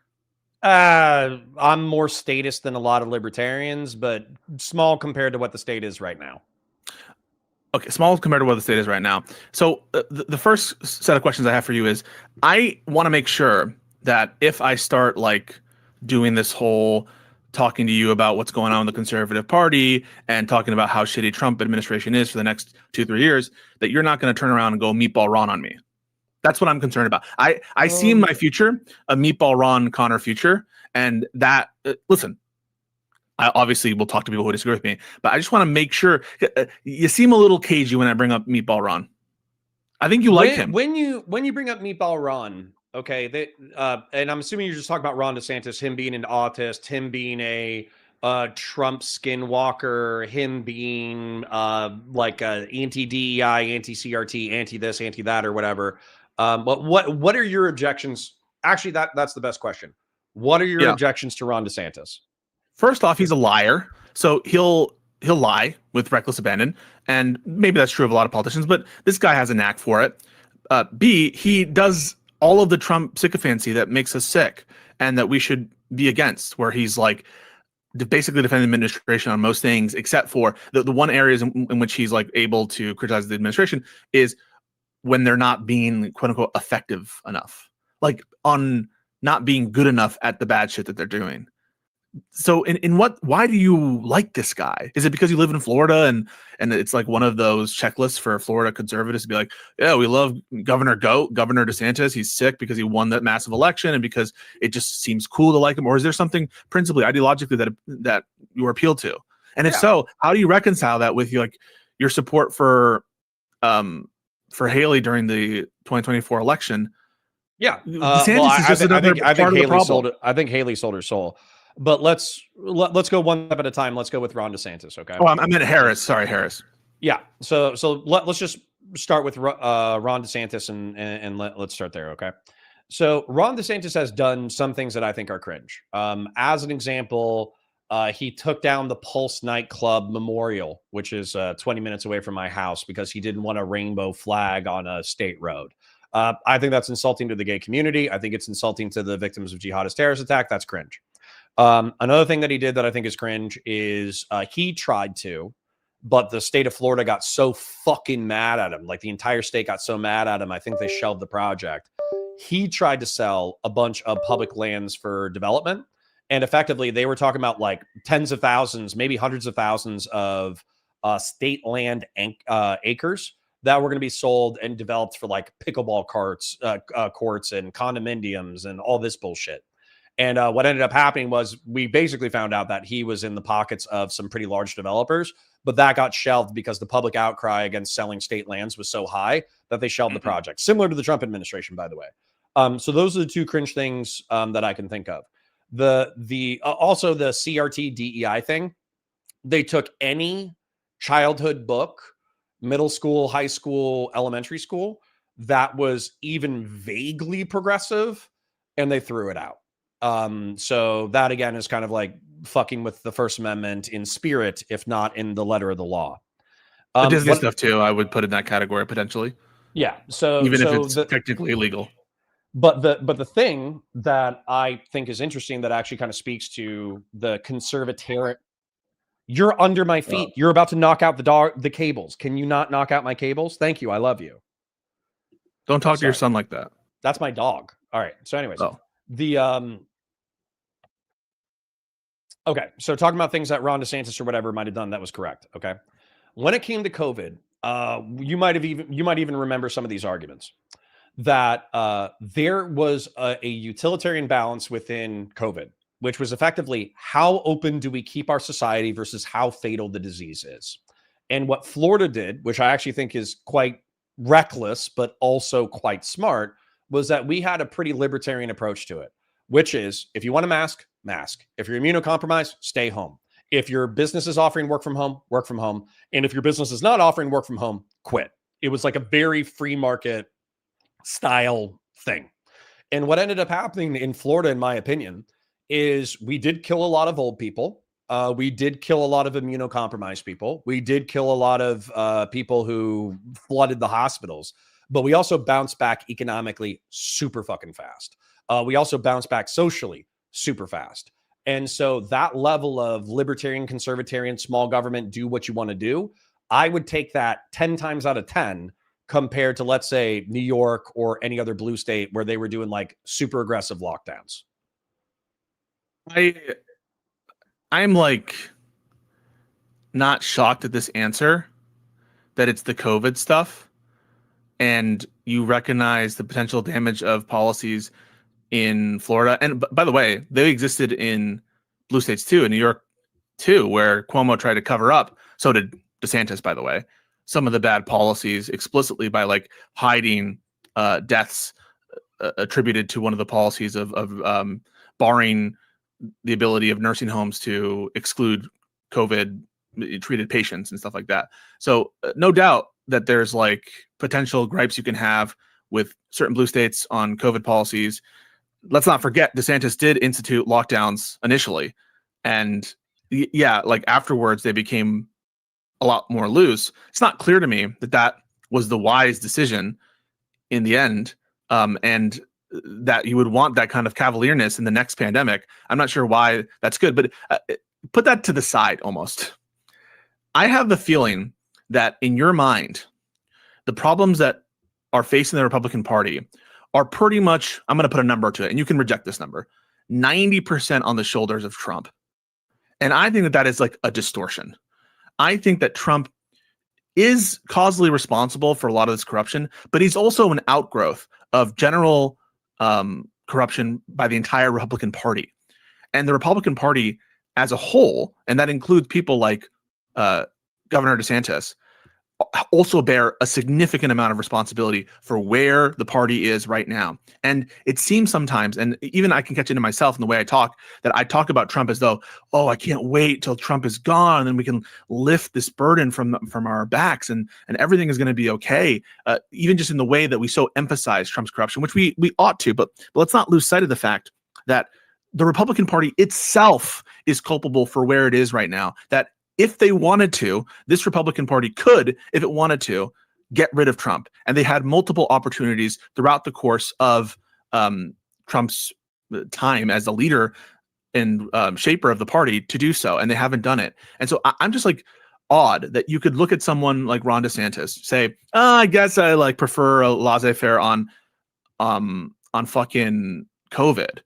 I'm more statist than a lot of libertarians, but small compared to what the state is right now. Okay, small compared to what the state is right now. So the first set of questions I have for you is, I want to make sure that if I start like doing this whole talking to you about what's going on in the Conservative Party and talking about how shitty Trump administration is for the next 2-3 years, that you're not going to turn around and go meatball Ron on me. That's what I'm concerned about. I see in my future a meatball Ron Connor future, and that listen, I obviously will talk to people who disagree with me, but I just want to make sure. You seem a little cagey when I bring up meatball Ron. I think you like him when you bring up meatball Ron. Okay, and I'm assuming you're just talking about Ron DeSantis, him being an autist, him being a Trump skinwalker, him being like a anti-DEI, anti-CRT, anti-this, anti-that, or whatever. But what are your objections? Actually, that's the best question. What are your objections to Ron DeSantis? First off, he's a liar, so he'll lie with reckless abandon, and maybe that's true of a lot of politicians, but this guy has a knack for it. B, he does all of the Trump sycophancy that makes us sick and that we should be against, where he's like basically defending the administration on most things, except for the one areas in which he's like able to criticize the administration is when they're not being quote unquote effective enough, like on not being good enough at the bad shit that they're doing. So why do you like this guy? Is it because you live in Florida and it's like one of those checklists for Florida conservatives to be like, yeah, we love Governor DeSantis. He's sick because he won that massive election and because it just seems cool to like him? Or is there something principally ideologically that you appeal to? And if so, how do you reconcile that with your support for Haley during the 2024 election? Yeah, I think Haley sold her soul. But let's go one step at a time. Let's go with Ron DeSantis, okay? Oh, I meant Harris. Sorry, Harris. Yeah. So let's just start with Ron DeSantis and let's start there, okay? So Ron DeSantis has done some things that I think are cringe. As an example, he took down the Pulse nightclub memorial, which is 20 minutes away from my house, because he didn't want a rainbow flag on a state road. I think that's insulting to the gay community. I think it's insulting to the victims of jihadist terrorist attack. That's cringe. Another thing that he did that I think is cringe is he tried to, but the state of Florida got so fucking mad at him. Like the entire state got so mad at him. I think they shelved the project. he tried to sell a bunch of public lands for development. And effectively, they were talking about like tens of thousands, maybe hundreds of thousands of state land acres that were going to be sold and developed for like pickleball courts and condominiums and all this bullshit. And what ended up happening was we basically found out that he was in the pockets of some pretty large developers, but that got shelved because the public outcry against selling state lands was so high that they shelved the project, similar to the Trump administration, by the way. So those are the two cringe things that I can think of. Also the CRT DEI thing, they took any childhood book, middle school, high school, elementary school, that was even vaguely progressive, and they threw it out. So that again is kind of like fucking with the First Amendment in spirit, if not in the letter of the law. The Disney stuff too, I would put in that category potentially. Yeah. So even if it's technically illegal. But the thing that I think is interesting that actually kind of speaks to the conservatarian. You're under my feet. You're about to knock out the cables. Can you not knock out my cables? Thank you. I love you. Don't talk to your son like that. That's my dog. All right. So anyways, okay. So talking about things that Ron DeSantis or whatever might have done, that was correct. Okay. When it came to COVID, you might even remember some of these arguments that there was a utilitarian balance within COVID, which was effectively how open do we keep our society versus how fatal the disease is. And what Florida did, which I actually think is quite reckless, but also quite smart, was that we had a pretty libertarian approach to it, which is if you want a mask, mask. If you're immunocompromised, stay home. If your business is offering work from home, work from home. And if your business is not offering work from home, quit. It was like a very free market style thing. And what ended up happening in Florida, in my opinion, is we did kill a lot of old people. We did kill a lot of immunocompromised people. We did kill a lot of people who flooded the hospitals. But we also bounced back economically super fucking fast. We also bounced back socially super fast. And so that level of libertarian, conservatarian, small government, do what you want to do, I would take that 10 times out of 10 compared to, let's say, New York or any other blue state where they were doing like super aggressive lockdowns. I'm like not shocked at this answer that it's the COVID stuff and you recognize the potential damage of policies in Florida. And by the way, they existed in blue states too, in New York too, where Cuomo tried to cover up. So did DeSantis, by the way, some of the bad policies explicitly by like hiding deaths attributed to one of the policies of barring the ability of nursing homes to exclude COVID treated patients and stuff like that. So no doubt that there's like potential gripes you can have with certain blue states on COVID policies. Let's not forget DeSantis did institute lockdowns initially. And yeah, like afterwards they became a lot more loose. It's not clear to me that that was the wise decision in the end. And that you would want that kind of cavalierness in the next pandemic. I'm not sure why that's good, but put that to the side almost. I have the feeling that in your mind, the problems that are facing the Republican Party are pretty much, I'm going to put a number to it, and you can reject this number, 90% on the shoulders of Trump. And I think that that is like a distortion. I think that Trump is causally responsible for a lot of this corruption, but he's also an outgrowth of general corruption by the entire Republican Party. And the Republican Party as a whole, and that includes people like Governor DeSantis, also bear a significant amount of responsibility for where the party is right now. And it seems sometimes, and even I can catch into myself in the way I talk, that I talk about Trump as though, oh, I can't wait till Trump is gone and then we can lift this burden from our backs and everything is going to be okay. Even just in the way that we so emphasize Trump's corruption, which we ought to, but let's not lose sight of the fact that the Republican Party itself is culpable for where it is right now. That if they wanted to, this Republican Party could, if it wanted to, get rid of Trump. And they had multiple opportunities throughout the course of Trump's time as the leader and shaper of the party to do so. And they haven't done it. And so I'm just like odd that you could look at someone like Ron DeSantis, say, I guess I like prefer a laissez-faire on on fucking COVID,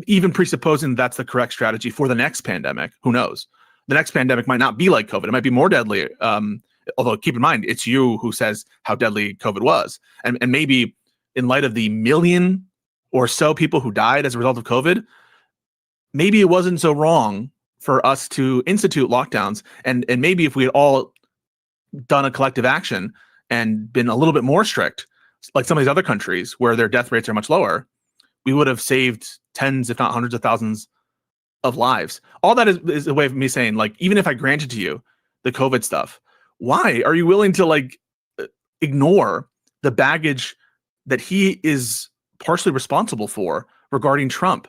even presupposing that's the correct strategy for the next pandemic. Who knows? The next pandemic might not be like COVID. It might be more deadly. Although keep in mind, it's you who says how deadly COVID was. And maybe in light of the million or so people who died as a result of COVID, maybe it wasn't so wrong for us to institute lockdowns. And maybe if we had all done a collective action and been a little bit more strict, like some of these other countries where their death rates are much lower, we would have saved tens, if not hundreds of thousands of lives. All that is a way of me saying, like, even if I granted to you the COVID stuff, why are you willing to like ignore the baggage that he is partially responsible for regarding Trump?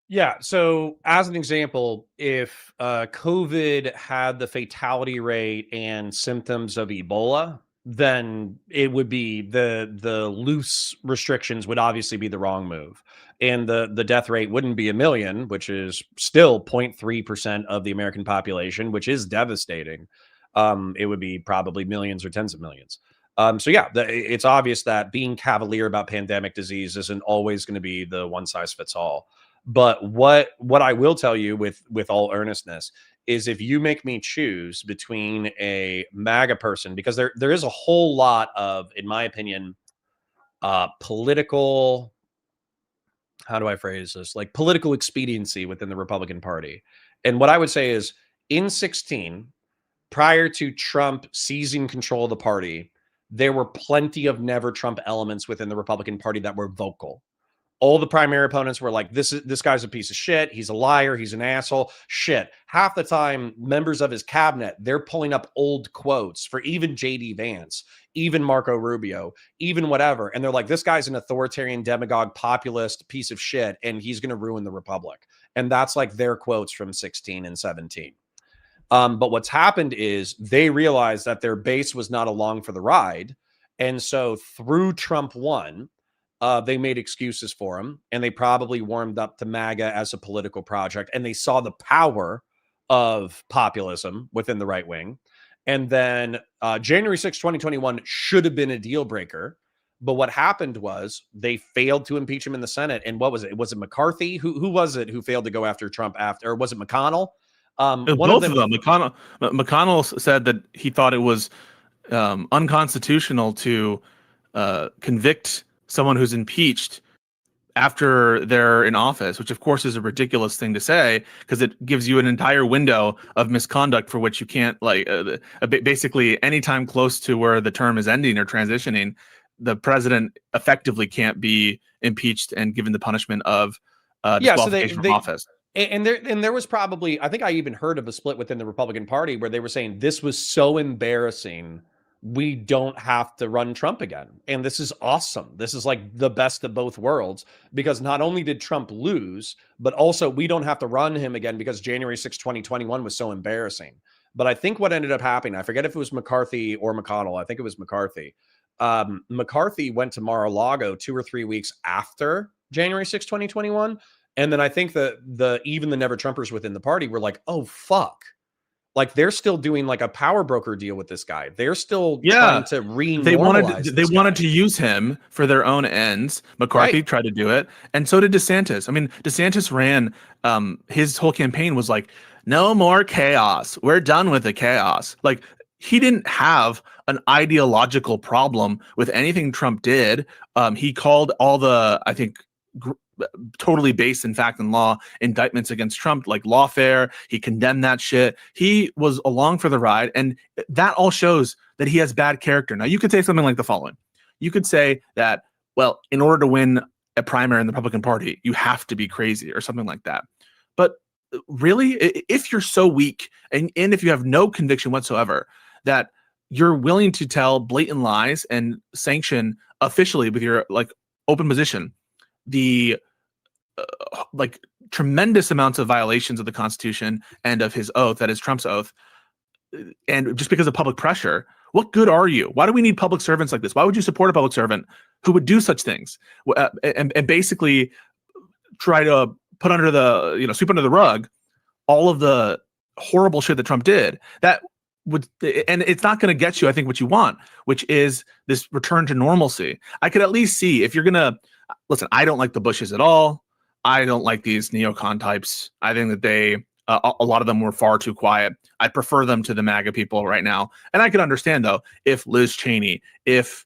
Yeah. So as an example, if COVID had the fatality rate and symptoms of Ebola, then it would be the loose restrictions would obviously be the wrong move. And the death rate wouldn't be 1 million, which is still 0.3% of the American population, which is devastating. It would be probably millions or tens of millions. So yeah, it's obvious that being cavalier about pandemic disease isn't always going to be the one size fits all. But what I will tell you with all earnestness is, if you make me choose between a MAGA person, because there is a whole lot of, in my opinion, political, how do I phrase this? Like political expediency within the Republican Party. And what I would say is, in 2016, prior to Trump seizing control of the party, there were plenty of never Trump elements within the Republican Party that were vocal. All the primary opponents were like, this guy's a piece of shit. He's a liar. He's an asshole. Shit. Half the time, members of his cabinet, they're pulling up old quotes for even J.D. Vance, even Marco Rubio, even whatever. And they're like, this guy's an authoritarian, demagogue, populist piece of shit, and he's going to ruin the Republic. And that's like their quotes from 16 and 17. But what's happened is they realized that their base was not along for the ride. And so through Trump 1, they made excuses for him, and they probably warmed up to MAGA as a political project, and they saw the power of populism within the right wing. And then January 6, 2021 should have been a deal breaker. But what happened was they failed to impeach him in the Senate. And what was it? Was it McCarthy? Who was it who failed to go after Trump after? Or was it McConnell? Both of them. McConnell said that he thought it was unconstitutional to convict someone who's impeached after they're in office, which of course is a ridiculous thing to say, because it gives you an entire window of misconduct for which you can't, like, basically anytime close to where the term is ending or transitioning, the president effectively can't be impeached and given the punishment of disqualification from office. And there was probably, I think I even heard of a split within the Republican Party where they were saying this was so embarrassing, we don't have to run Trump again. And this is awesome. This is like the best of both worlds, because not only did Trump lose, but also we don't have to run him again because January 6, 2021 was so embarrassing. But I think what ended up happening, I forget if it was McCarthy or McConnell. I think it was McCarthy. McCarthy went to Mar-a-Lago 2 or 3 weeks after January 6, 2021. And then I think that even the never Trumpers within the party were like, oh, fuck. Like, they're still doing like a power broker deal with this guy. They're still trying to re-normalize. They wanted to use him for their own ends. McCarthy tried to do it, and so did DeSantis. I mean, DeSantis ran his whole campaign was like, no more chaos. We're done with the chaos. Like, he didn't have an ideological problem with anything Trump did. He called all the, I think, totally based in fact and law indictments against Trump like lawfare. He condemned that shit. He was along for the ride, and that all shows that he has bad character. Now, you could say something like the following. You could say that, well, in order to win a primary in the Republican Party, you have to be crazy or something like that. But really, if you're so weak and if you have no conviction whatsoever that you're willing to tell blatant lies and sanction officially with your like open position the like tremendous amounts of violations of the Constitution and of his oath, that is Trump's oath, and just because of public pressure, what good are you? Why do we need public servants like this? Why would you support a public servant who would do such things and basically try to put under the, sweep under the rug all of the horrible shit that Trump did? That and it's not going to get you, I think, what you want, which is this return to normalcy. I could at least see if you're going to listen. I don't like the Bushes at all. I don't like these neocon types. I think that they, a lot of them were far too quiet. I prefer them to the MAGA people right now. And I could understand, though, if Liz Cheney, if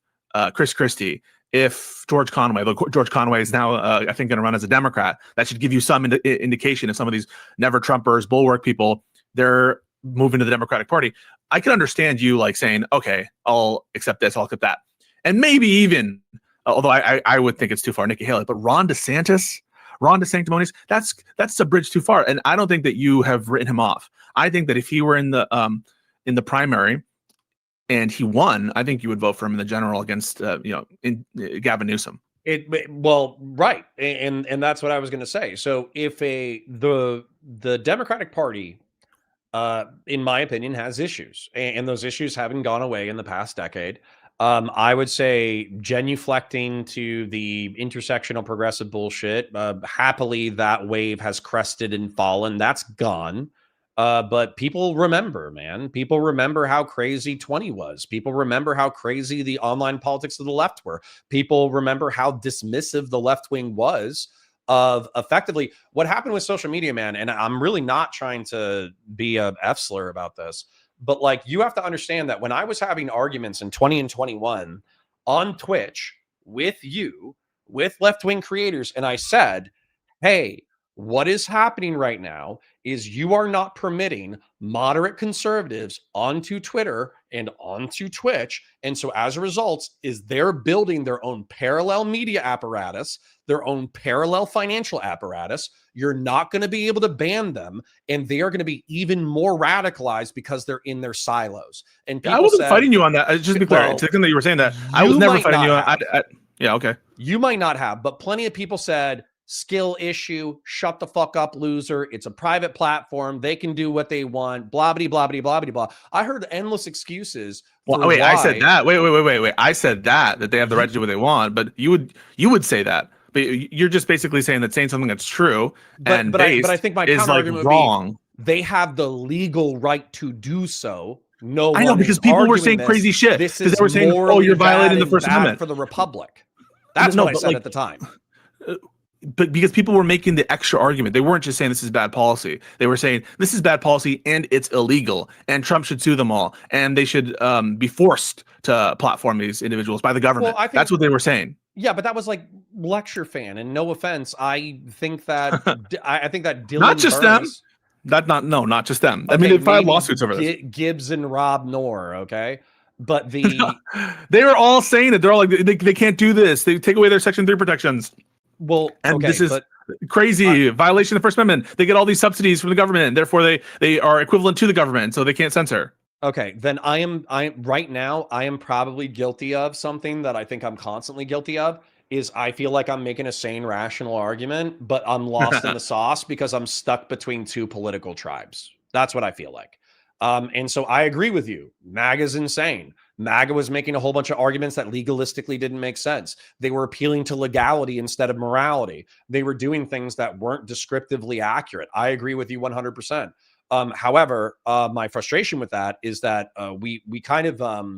Chris Christie, if George Conway, look, George Conway is now, I think, going to run as a Democrat. That should give you some indication of some of these never Trumpers, bulwark people, they're moving to the Democratic Party. I can understand you like saying, okay, I'll accept this, I'll accept that. And maybe even, although I would think it's too far, Nikki Haley, but Ron DeSantis, Ron DeSanctimonious, that's a bridge too far. And I don't think that you have written him off. I think that if he were in the primary and he won, I think you would vote for him in the general against Gavin Newsom. Well, right, and that's what I was going to say. So if the Democratic Party, in my opinion, has issues, and those issues haven't gone away in the past decade. I would say genuflecting to the intersectional progressive bullshit. Happily, that wave has crested and fallen. That's gone. But people remember, man. People remember how crazy 20 was. People remember how crazy the online politics of the left were. People remember how dismissive the left wing was of effectively what happened with social media, man. And I'm really not trying to be a F-slur about this, but like, you have to understand that when I was having arguments in 20 and 21 on Twitch with you, with left-wing creators, and I said, hey, what is happening right now is you are not permitting moderate conservatives onto Twitter and onto Twitch. And so as a result, they're building their own parallel media apparatus, their own parallel financial apparatus. You're not going to be able to ban them, and they are going to be even more radicalized because they're in their silos. And I wasn't fighting you on that. Just to be clear, to the extent that you were saying that, I was never fighting you on. Yeah, okay. You might not have, but plenty of people said, skill issue, shut the fuck up, loser. It's a private platform. They can do what they want, blah, blah, blah, blah, blah, blah. I heard endless excuses. Well, wait, I said that. Wait. I said that they have the right to do what they want, but you would say that. But you're just basically saying something that's true but I think my is like wrong. They have the legal right to do so. No, I know, because people were saying crazy shit. This Because is they were saying, "Oh, you're violating the First bad Amendment for the Republic." That's what I said at the time. But because people were making the extra argument, they weren't just saying this is bad policy. They were saying this is bad policy and it's illegal, and Trump should sue them all, and they should be forced to platform these individuals by the government. Well, I think that's what they were saying. Yeah, but that was like lecture fan, and no offense, I think that I think that Dylan Not just Burns, them. Not just them. Okay, I mean, they filed maybe lawsuits over this. Gibbs and Rob Knorr, okay, but the they were all saying it. They're all like, they can't do this. They take away their Section 3 protections. Well, and okay, this is but crazy violation of the First Amendment. They get all these subsidies from the government, therefore they are equivalent to the government, so they can't censor. Okay, then I am right now, I am probably guilty of something that I think I'm constantly guilty of, is I feel like I'm making a sane, rational argument, but I'm lost in the sauce because I'm stuck between two political tribes. That's what I feel like. And so I agree with you. MAGA's insane. MAGA was making a whole bunch of arguments that legalistically didn't make sense. They were appealing to legality instead of morality. They were doing things that weren't descriptively accurate. I agree with you 100%. However, my frustration with that is that we kind of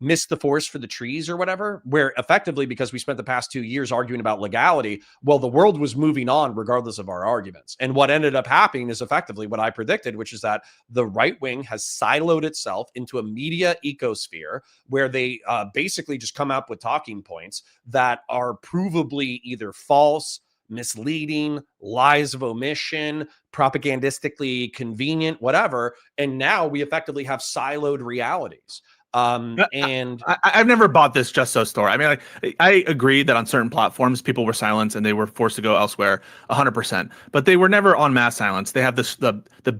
missed the forest for the trees or whatever, where effectively, because we spent the past 2 years arguing about legality, well, the world was moving on regardless of our arguments. And what ended up happening is effectively what I predicted, which is that the right wing has siloed itself into a media ecosphere where they basically just come up with talking points that are provably either false, misleading, lies of omission, propagandistically convenient, whatever. And now we effectively have siloed realities. And I've never bought this Just So story. I mean, like, I agree that on certain platforms people were silenced and they were forced to go elsewhere 100%, but they were never on mass silence. They have this the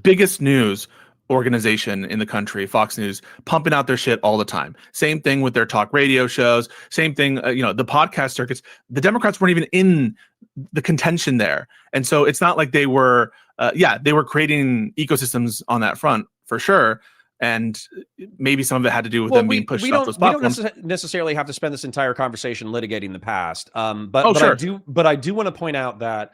biggest news organization in the country, Fox News, pumping out their shit all the time. Same thing with their talk radio shows. Same thing, the podcast circuits. The Democrats weren't even in the contention there, and so it's not like they were. They were creating ecosystems on that front for sure. And maybe some of it had to do with them being pushed off those platforms. We don't necessarily have to spend this entire conversation litigating the past. But sure. I do want to point out that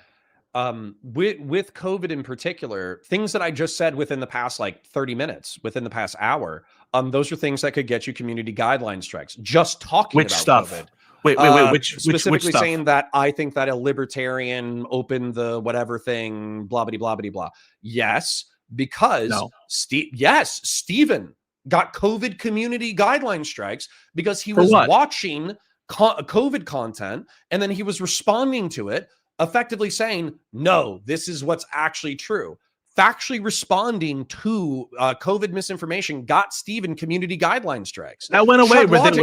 with COVID in particular, things that I just said within the past like 30 minutes, within the past hour, those are things that could get you community guideline strikes. Just talking Which about stuff? COVID. Wait. Which Specifically stuff? saying that I think that a libertarian opened the whatever thing, blah blah blah blah blah. Yes, because No. Steven got COVID community guideline strikes because he For was what? watching COVID content and then he was responding to it, effectively saying, no, this is what's actually true. Factually responding to COVID misinformation got Steven community guideline strikes. That went away. Wait. But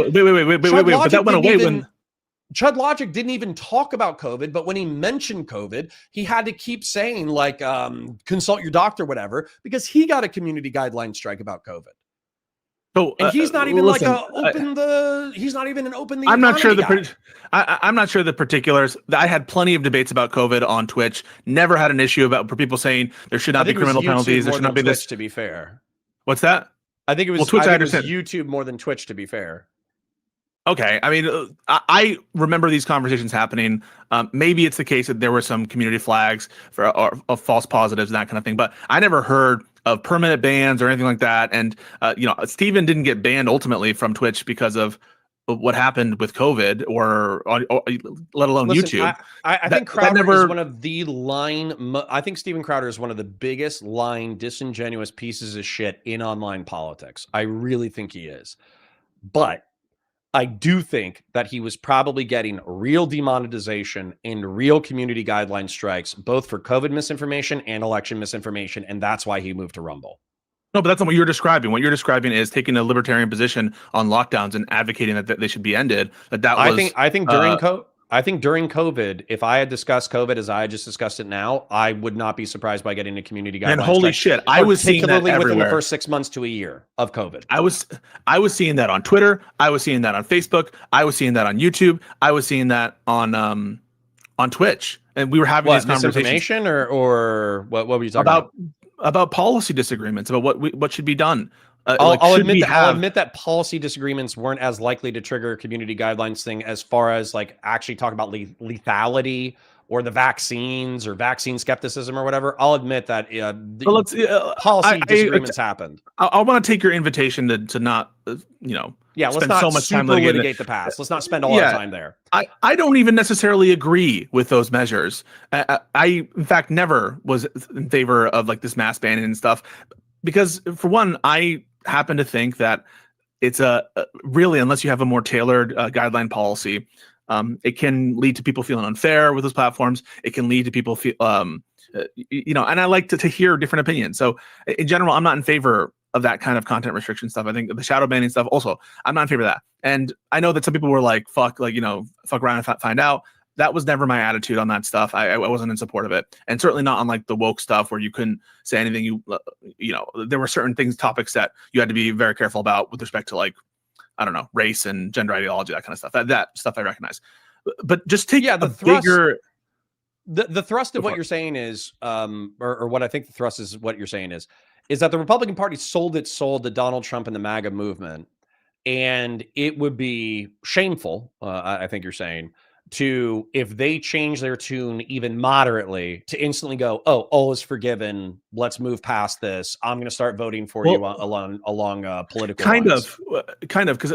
that went away when. Chud Logic didn't even talk about COVID, but when he mentioned COVID, he had to keep saying like, consult your doctor, whatever, because he got a community guideline strike about COVID. So, and he's not even listen, he's not even an open the I'm not sure economy guy. I'm not sure the particulars. I had plenty of debates about COVID on Twitch. Never had an issue for people saying there should not be criminal penalties. There should not be Twitch, this. to be fair. What's that? I think it was, Well, Twitch, I I think it was understand. YouTube more than Twitch, to be fair. Okay, I mean, I remember these conversations happening. Maybe it's the case that there were some community flags of false positives and that kind of thing, but I never heard of permanent bans or anything like that. And Steven didn't get banned ultimately from Twitch because of what happened with COVID or let alone YouTube. I think Crowder is one of the I think Steven Crowder is one of the biggest lying, disingenuous pieces of shit in online politics. I really think he is. But I do think that he was probably getting real demonetization and real community guideline strikes, both for COVID misinformation and election misinformation, and that's why he moved to Rumble. No, but that's not what you're describing. What you're describing is taking a libertarian position on lockdowns and advocating that they should be ended. I think during COVID, if I had discussed COVID as I just discussed it now, I would not be surprised by getting a community guideline. And holy shit, I was seeing that particularly within the everywhere. first 6 months to a year of COVID. I was seeing that on Twitter. I was seeing that on Facebook. I was seeing that on YouTube. I was seeing that on Twitch. And we were having these conversations. Misinformation or what were you talking about policy disagreements about what should be done. I'll admit that policy disagreements weren't as likely to trigger a community guidelines thing as far as like actually talk about lethality or the vaccines or vaccine skepticism or whatever. I'll admit that policy disagreements happened. I want to take your invitation to not, let's spend not so much time litigate the past. Let's not spend all our time there. I don't even necessarily agree with those measures. I in fact never was in favor of like this mass banning and stuff because for one, I happen to think that it's really, unless you have a more tailored guideline policy, it can lead to people feeling unfair with those platforms. It can lead to people feel, and I like to hear different opinions. So in general, I'm not in favor of that kind of content restriction stuff. I think the shadow banning stuff also, I'm not in favor of that. And I know that some people were like, fuck around and find out. That was never my attitude on that stuff. I wasn't in support of it. And certainly not on like the woke stuff where you couldn't say anything. There were certain topics that you had to be very careful about with respect to like, I don't know, race and gender ideology, that kind of stuff. That stuff I recognize. But just take bigger... The thrust of what you're saying is, or what I think the thrust is what you're saying is that the Republican Party sold its soul to Donald Trump and the MAGA movement. And it would be shameful, I think you're saying, if they change their tune even moderately to instantly go, oh, all is forgiven. Let's move past this. I'm going to start voting for you along political lines. Kind of, because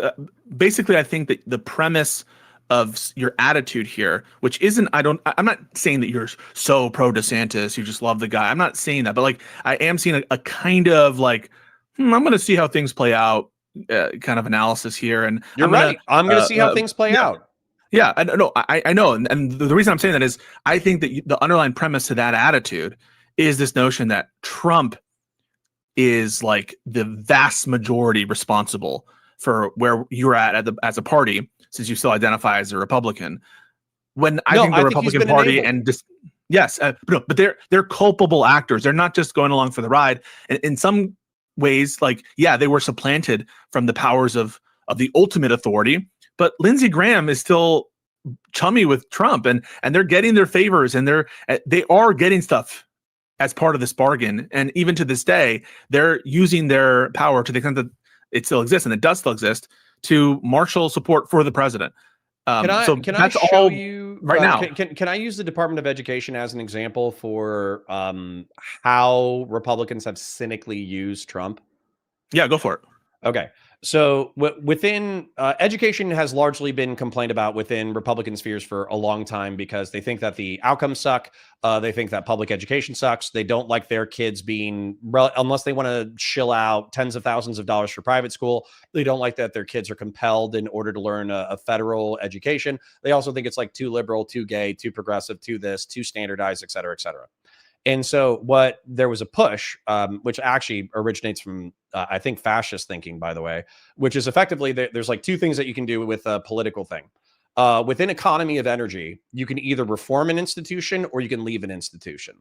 basically I think that the premise of your attitude here, which isn't, I'm not saying that you're so pro DeSantis, you just love the guy. I'm not saying that, but like I am seeing a kind of like, I'm going to see how things play out kind of analysis here. And you're right. I'm going to see how things play out. Yeah, I know. And the reason I'm saying that is I think that the underlying premise to that attitude is this notion that Trump is like the vast majority responsible for where you're at as a party, since you still identify as a Republican. When I think the Republican Party but they're culpable actors. They're not just going along for the ride. And in some ways, like, yeah, they were supplanted from the powers of the ultimate authority. But Lindsey Graham is still chummy with Trump, and they're getting their favors, and they are getting stuff as part of this bargain. And even to this day, they're using their power to the extent that it still exists, and it does still exist, to marshal support for the president. So can I that's show all you right now. Can I use the Department of Education as an example for how Republicans have cynically used Trump? Yeah, go for it. Okay. So within education has largely been complained about within Republican spheres for a long time because they think that the outcomes suck. They think that public education sucks. They don't like their kids being, unless they want to shill out tens of thousands of dollars for private school. They don't like that their kids are compelled in order to learn a federal education. They also think it's like too liberal, too gay, too progressive, too this, too standardized, et cetera, et cetera. And so there was a push, which actually originates from, I think, fascist thinking, by the way, which is effectively there's like two things that you can do with a political thing. Within economy of energy, you can either reform an institution or you can leave an institution.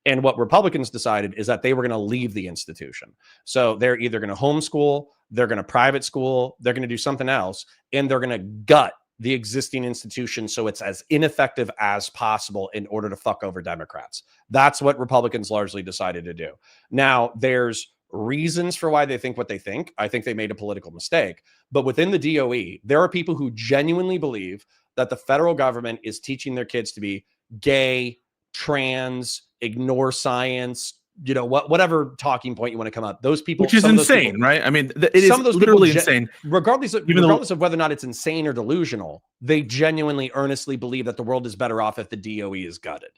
And what Republicans decided is that they were going to leave the institution. So they're either going to homeschool, they're going to private school, they're going to do something else, and they're going to gut the existing institution so it's as ineffective as possible in order to fuck over Democrats. That's what Republicans largely decided to do. Now, there's reasons for why they think what they think. I think they made a political mistake. But within the DOE, there are people who genuinely believe that the federal government is teaching their kids to be gay, trans, ignore science, whatever talking point you want to come up. Those people, which is insane, right? I mean, it is literally insane. Regardless of whether or not it's insane or delusional, they genuinely, earnestly believe that the world is better off if the DOE is gutted.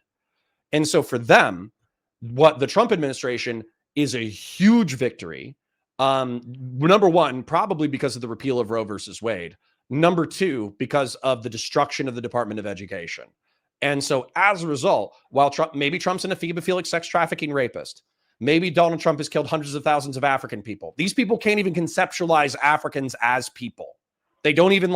And so for them, what the Trump administration is a huge victory. Number one, probably because of the repeal of Roe versus Wade. Number two, because of the destruction of the Department of Education. And so as a result, while maybe Trump's an ephebophilic sex trafficking rapist, maybe Donald Trump has killed hundreds of thousands of African people. These people can't even conceptualize Africans as people. They don't even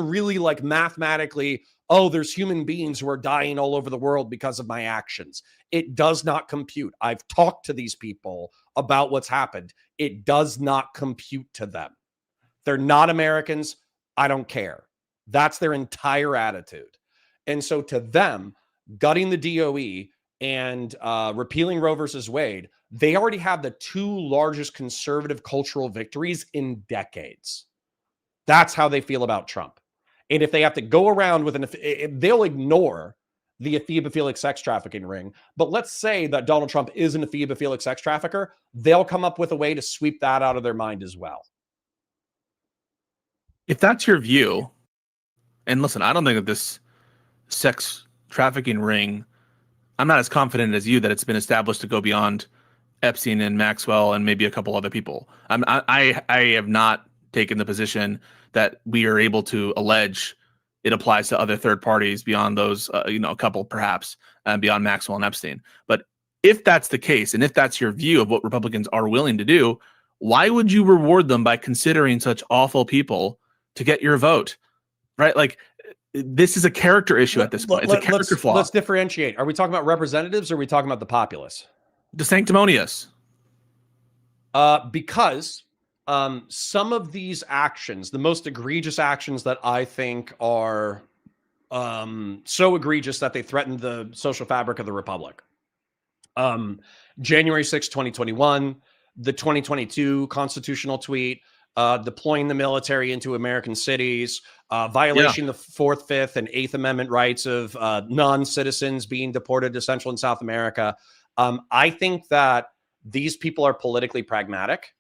really mathematically, oh, there's human beings who are dying all over the world because of my actions. It does not compute. I've talked to these people about what's happened. It does not compute to them. They're not Americans. I don't care. That's their entire attitude. And so to them, gutting the DOE and repealing Roe versus Wade, they already have the two largest conservative cultural victories in decades. That's how they feel about Trump. And if they have to go around with they'll ignore the ephebophilic sex trafficking ring. But let's say that Donald Trump is an ephebophilic sex trafficker. They'll come up with a way to sweep that out of their mind as well. If that's your view, and listen, I don't think that this sex trafficking ring, I'm not as confident as you that it's been established to go beyond Epstein and Maxwell and maybe a couple other people. I have not taken the position that we are able to allege it applies to other third parties beyond those, a couple perhaps, beyond Maxwell and Epstein. But if that's the case, and if that's your view of what Republicans are willing to do, why would you reward them by considering such awful people to get your vote? Right? Like, this is a character issue at this point. It's a character flaw. Let's differentiate. Are we talking about representatives or are we talking about the populace? The sanctimonious. Because some of these actions, the most egregious actions that I think are so egregious that they threaten the social fabric of the republic. January 6, 2021, the 2022 constitutional tweet, deploying the military into American cities, violation the 4th, 5th, and 8th Amendment rights of non-citizens being deported to Central and South America. I think that these people are politically pragmatic.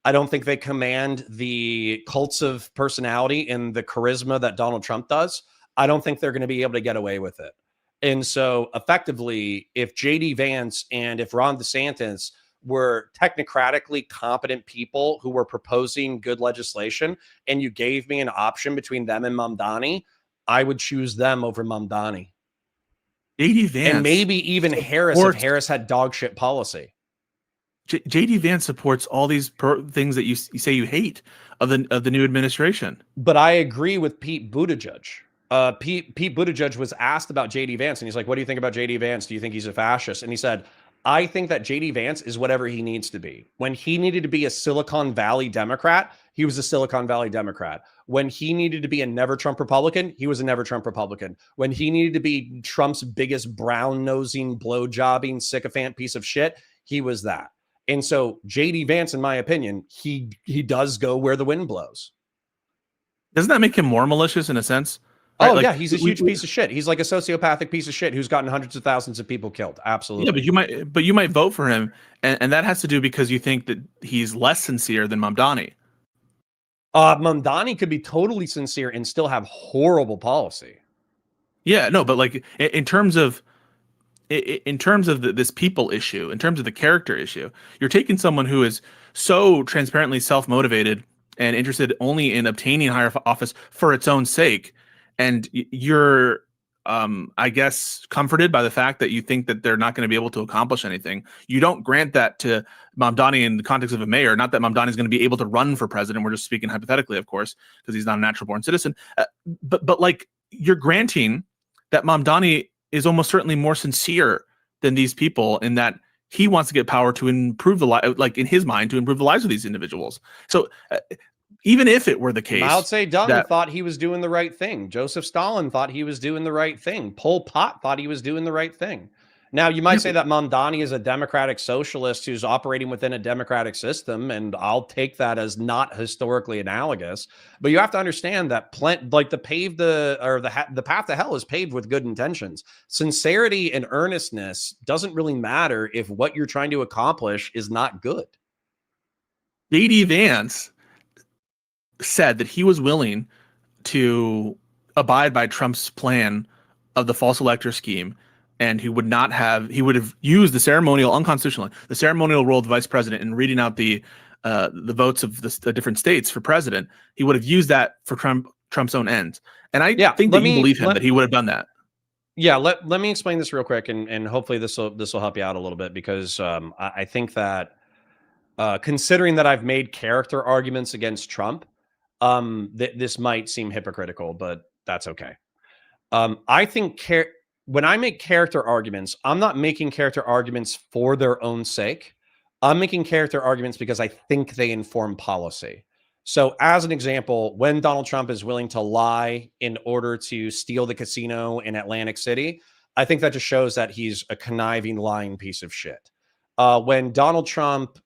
I don't think they command the cults of personality and the charisma that Donald Trump does. I don't think they're going to be able to get away with it. And so effectively, if JD Vance and if Ron DeSantis were technocratically competent people who were proposing good legislation, and you gave me an option between them and Mamdani, I would choose them over Mamdani. JD Vance. And maybe even Harris if Harris had dog shit policy. JD Vance supports all these things that you say you hate of the new administration. But I agree with Pete Buttigieg. Pete Buttigieg was asked about JD Vance, and he's like, what do you think about JD Vance? Do you think he's a fascist? And he said, I think that JD Vance is whatever he needs to be. When he needed to be a Silicon Valley Democrat, he was a Silicon Valley Democrat. When he needed to be a never Trump Republican, he was a never Trump Republican. When he needed to be Trump's biggest brown-nosing, blow-jobbing, sycophant piece of shit, he was that. And so JD Vance, in my opinion, he does go where the wind blows. Doesn't that make him more malicious in a sense? Oh Like, yeah, he's a huge piece of shit. He's like a sociopathic piece of shit who's gotten hundreds of thousands of people killed. Absolutely. Yeah, but you might vote for him, and that has to do because you think that he's less sincere than Mamdani. Mamdani could be totally sincere and still have horrible policy. Yeah, no, but like in terms of this people issue, in terms of the character issue, you're taking someone who is so transparently self-motivated and interested only in obtaining higher office for its own sake, and you're I guess comforted by the fact that you think that they're not going to be able to accomplish anything. You don't grant that to Mamdani in the context of a mayor. Not that Mamdani is going to be able to run for president. We're just speaking hypothetically, of course, because he's not a natural born citizen. But like, you're granting that Mamdani is almost certainly more sincere than these people in that he wants to get power to improve the like in his mind, to improve the lives of these individuals. So even if it were the case, Mao Zedong thought he was doing the right thing. Joseph Stalin thought he was doing the right thing. Pol Pot thought he was doing the right thing. Now, you might say that Mamdani is a democratic socialist who's operating within a democratic system, and I'll take that as not historically analogous. But you have to understand that the path to hell is paved with good intentions. Sincerity and earnestness doesn't really matter if what you're trying to accomplish is not good. J.D. Vance said that he was willing to abide by Trump's plan of the false elector scheme, and he would have used the ceremonial role of the vice president in reading out the votes of the different states for president. He would have used that for Trump's own ends. And I think that you believe him that he would have done that. Yeah, let me explain this real quick, and hopefully this will help you out a little bit, because I think that considering that I've made character arguments against Trump, this might seem hypocritical, but that's okay. I think when I make character arguments, I'm not making character arguments for their own sake. I'm making character arguments because I think they inform policy. So as an example, when Donald Trump is willing to lie in order to steal the casino in Atlantic City, I think that just shows that he's a conniving, lying piece of shit. When Donald Trump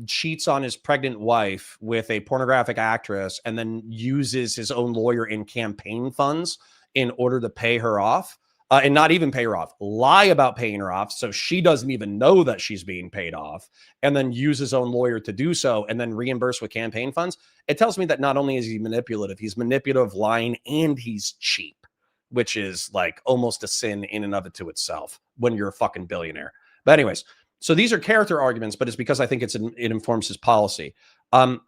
cheats on his pregnant wife with a pornographic actress and then uses his own lawyer in campaign funds in order to pay her off, and not even pay her off, lie about paying her off so she doesn't even know that she's being paid off, and then use his own lawyer to do so and then reimburse with campaign funds, it tells me that not only is he manipulative, he's manipulative, lying, and he's cheap, which is like almost a sin in and of it to itself when you're a fucking billionaire. But anyways, so these are character arguments, but it's because I think it informs his policy.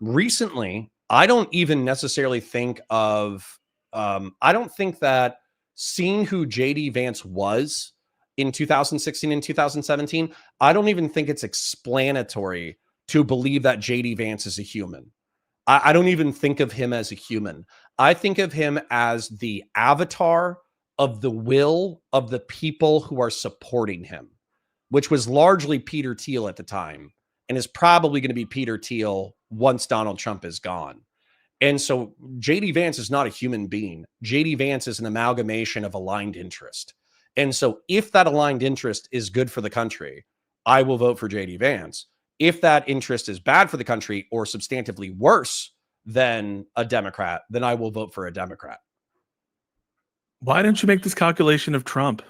Recently, I don't even necessarily think of, I don't think that seeing who J.D. Vance was in 2016 and 2017, I don't even think it's explanatory to believe that J.D. Vance is a human. I don't even think of him as a human. I think of him as the avatar of the will of the people who are supporting him, which was largely Peter Thiel at the time, and is probably going to be Peter Thiel once Donald Trump is gone. And so J.D. Vance is not a human being. J.D. Vance is an amalgamation of aligned interest. And so if that aligned interest is good for the country, I will vote for J.D. Vance. If that interest is bad for the country or substantively worse than a Democrat, then I will vote for a Democrat. Why didn't you make this calculation of Trump?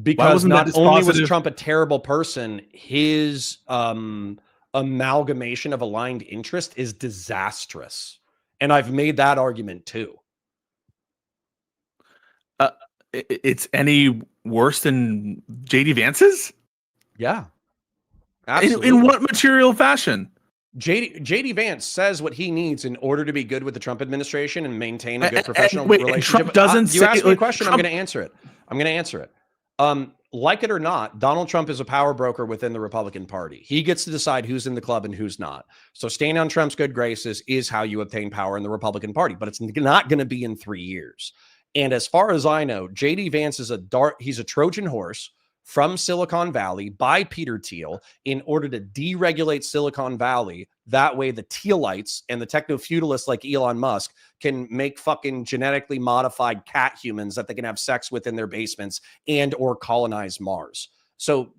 Because not only was Trump a terrible person, his amalgamation of aligned interest is disastrous. And I've made that argument too. It's any worse than J.D. Vance's? Yeah. Absolutely. In what material fashion? J.D. Vance says what he needs in order to be good with the Trump administration and maintain a good professional relationship. Trump doesn't you asked me a question, Trump, I'm going to answer it. Like it or not, Donald Trump is a power broker within the Republican Party. He gets to decide who's in the club and who's not. So staying on Trump's good graces is how you obtain power in the Republican Party, but it's not going to be in 3 years. And as far as I know, J.D. Vance is he's a Trojan horse from Silicon Valley by Peter Thiel in order to deregulate Silicon Valley. That way the Thielites and the techno-feudalists like Elon Musk can make fucking genetically modified cat humans that they can have sex with in their basements and or colonize Mars. So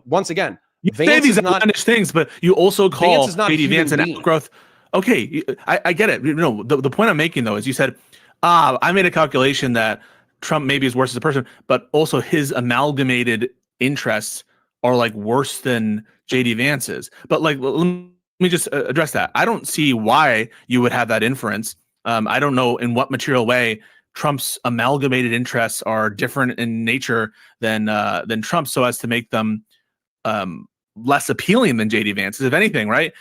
once again, you Vance say these is not outlandish things, but you also call Vance is not J.D. Vance an being. outgrowth. Okay, I get it. No, the point I'm making though is you said I made a calculation that Trump maybe is worse as a person, but also his amalgamated interests are like worse than JD Vance's. But like, let me just address that. I don't see why you would have that inference. I don't know in what material way Trump's amalgamated interests are different in nature than Trump, so as to make them less appealing than JD Vance's. If anything, right?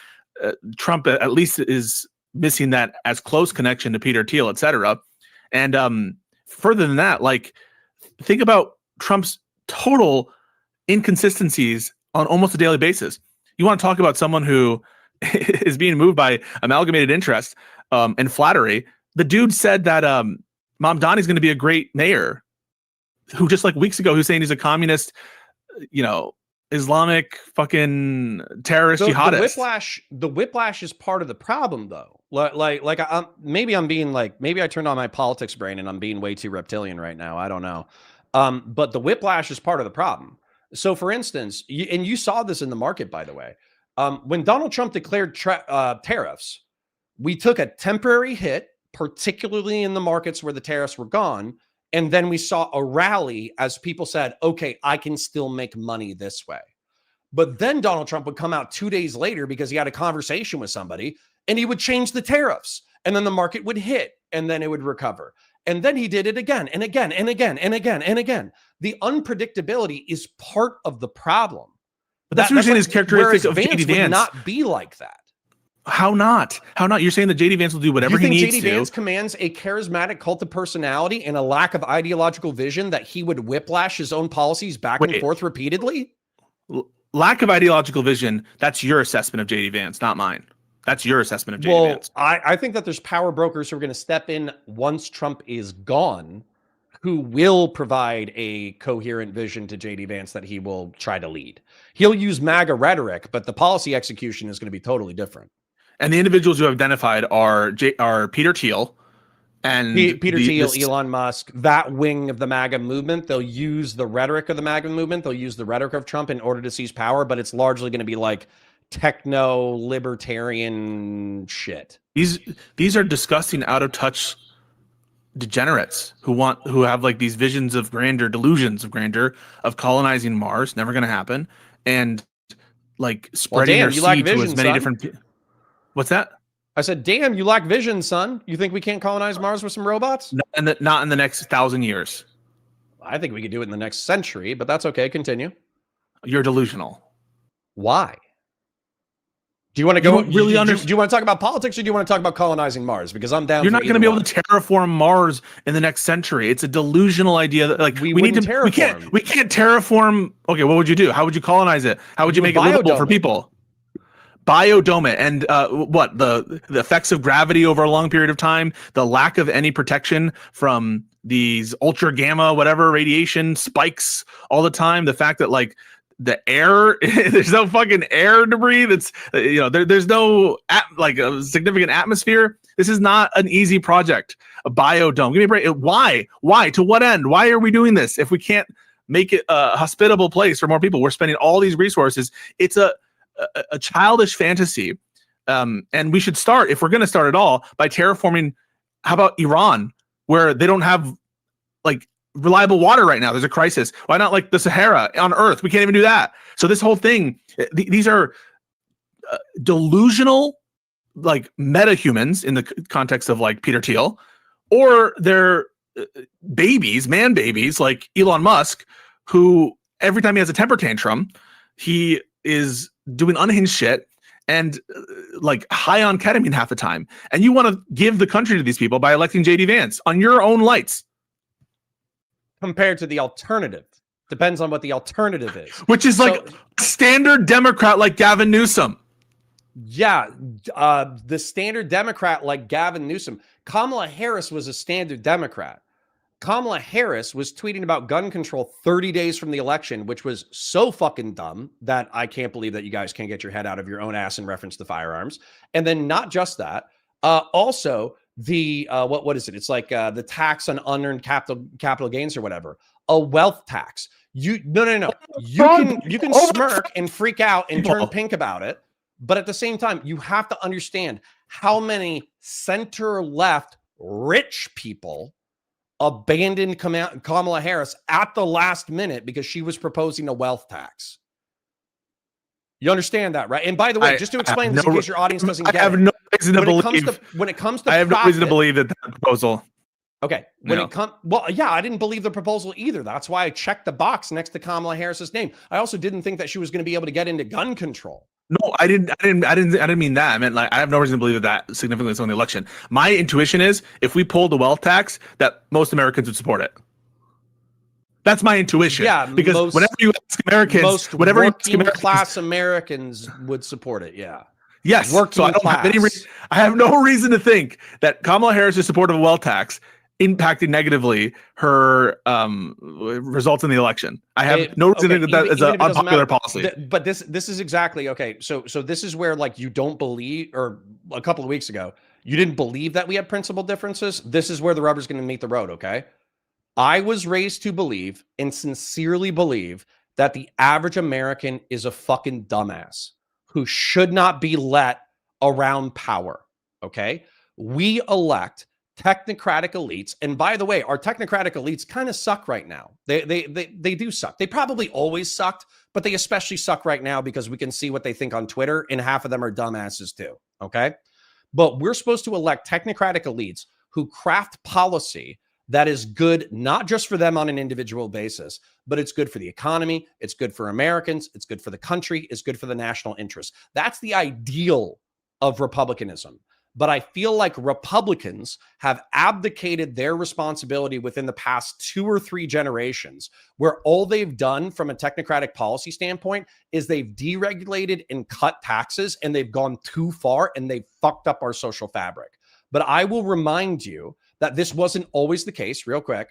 Trump at least is missing that as close connection to Peter Thiel, et cetera. And further than that, like, think about Trump's total inconsistencies on almost a daily basis. You want to talk about someone who is being moved by amalgamated interest and flattery. The dude said that Mamdani's going to be a great mayor, who just like weeks ago, who's saying he's a communist, Islamic fucking terrorist jihadist. The whiplash is part of the problem, though. Maybe I turned on my politics brain and I'm being way too reptilian right now. I don't know. But the whiplash is part of the problem. So, for instance, and you saw this in the market, by the way, when Donald Trump declared tariffs, we took a temporary hit, particularly in the markets where the tariffs were gone. And then we saw a rally as people said, okay, I can still make money this way. But then Donald Trump would come out 2 days later because he had a conversation with somebody and he would change the tariffs. And then the market would hit and then it would recover. And then he did it again and again and again and again and again. The unpredictability is part of the problem. But that's what you're saying is characteristic of JD Vance. Would not be like that. How not? How not? You're saying that JD Vance will do whatever he needs to. JD Vance commands a charismatic cult of personality and a lack of ideological vision that he would whiplash his own policies back and forth repeatedly? Lack of ideological vision, that's your assessment of JD Vance, not mine. That's your assessment of JD Vance. I think that there's power brokers who are going to step in once Trump is gone, who will provide a coherent vision to JD Vance that he will try to lead. He'll use MAGA rhetoric, but the policy execution is going to be totally different. And the individuals who have identified are Peter Thiel and Peter Thiel, Elon Musk, that wing of the MAGA movement. They'll use the rhetoric of the MAGA movement. They'll use the rhetoric of Trump in order to seize power, but it's largely going to be like techno libertarian shit. These are disgusting, out of touch degenerates who have like these visions of grandeur, delusions of grandeur, of colonizing Mars. Never going to happen, and like spreading their seed to as many different. What's that? I said, damn, you lack vision, son. You think we can't colonize Mars with some robots? Not in the next 1,000 years. I think we could do it in the next century, but that's okay. Continue. You're delusional. Why? Do you want to go? Do you want to talk about politics, or do you want to talk about colonizing Mars? Because I'm down. You're not going to be able to terraform Mars in the next century. It's a delusional idea that like we need to. Terraform. We can't terraform. Okay, what would you do? How would you colonize it? How would you make it livable for people? Biodome it, and what the effects of gravity over a long period of time, the lack of any protection from these ultra gamma whatever radiation spikes all the time, the fact that like the air there's no fucking air to breathe, it's there's no like a significant atmosphere. This is not an easy project. A biodome, give me a break. Why to what end? Why are we doing this if we can't make it a hospitable place for more people? We're spending all these resources. It's a childish fantasy, and we should start, if we're going to start at all, by terraforming. How about Iran, where they don't have like reliable water right now? There's a crisis. Why not like the Sahara on Earth? We can't even do that. So this whole thing, these are delusional, like meta-humans in the context of like Peter Thiel, or they're babies, man babies like Elon Musk, who every time he has a temper tantrum, he is doing unhinged shit and like high on ketamine half the time. And you want to give the country to these people by electing JD Vance on your own lights. Compared to the alternative. Depends on what the alternative is. Which is like standard Democrat like Gavin Newsom. Yeah, the standard Democrat like Gavin Newsom. Kamala Harris was a standard Democrat. Kamala Harris was tweeting about gun control 30 days from the election, which was so fucking dumb that I can't believe that you guys can't get your head out of your own ass in reference to firearms. And then not just that, also the what is it? It's like the tax on unearned capital gains or whatever, a wealth tax. No. You can smirk and freak out and turn pink about it, but at the same time, you have to understand how many center left rich people abandoned Kamala Harris at the last minute because she was proposing a wealth tax. You understand that, right? And by the way, just to explain this in case your audience doesn't get it. I have no reason to believe. When it comes to I have no reason to believe that proposal. Okay. When it comes, well, yeah, I didn't believe the proposal either. That's why I checked the box next to Kamala Harris's name. I also didn't think that she was going to be able to get into gun control. No, I didn't mean that. I meant like I have no reason to believe that significantly is on the election. My intuition is if we pulled the wealth tax, that most Americans would support it. That's my intuition. Yeah, because whenever you ask Americans, whatever working class Americans would support it. Yeah. Yes. Working so I don't have any I have no reason to think that Kamala Harris' support of a wealth tax impacted negatively her results in the election. I have no reason to think that is an unpopular policy. But this is exactly okay. So this is where like you don't believe, or a couple of weeks ago, you didn't believe that we had principal differences. This is where the rubber's going to meet the road. Okay. I was raised to believe and sincerely believe that the average American is a fucking dumbass who should not be let around power. Okay. We elect technocratic elites. And by the way, our technocratic elites kind of suck right now. They do suck. They probably always sucked, but they especially suck right now because we can see what they think on Twitter, and half of them are dumbasses too. Okay. But we're supposed to elect technocratic elites who craft policy that is good, not just for them on an individual basis, but it's good for the economy. It's good for Americans. It's good for the country. It's good for the national interest. That's the ideal of republicanism. But I feel like Republicans have abdicated their responsibility within the past 2 or 3 generations, where all they've done from a technocratic policy standpoint is they've deregulated and cut taxes, and they've gone too far, and they've fucked up our social fabric. But I will remind you that this wasn't always the case. Real quick,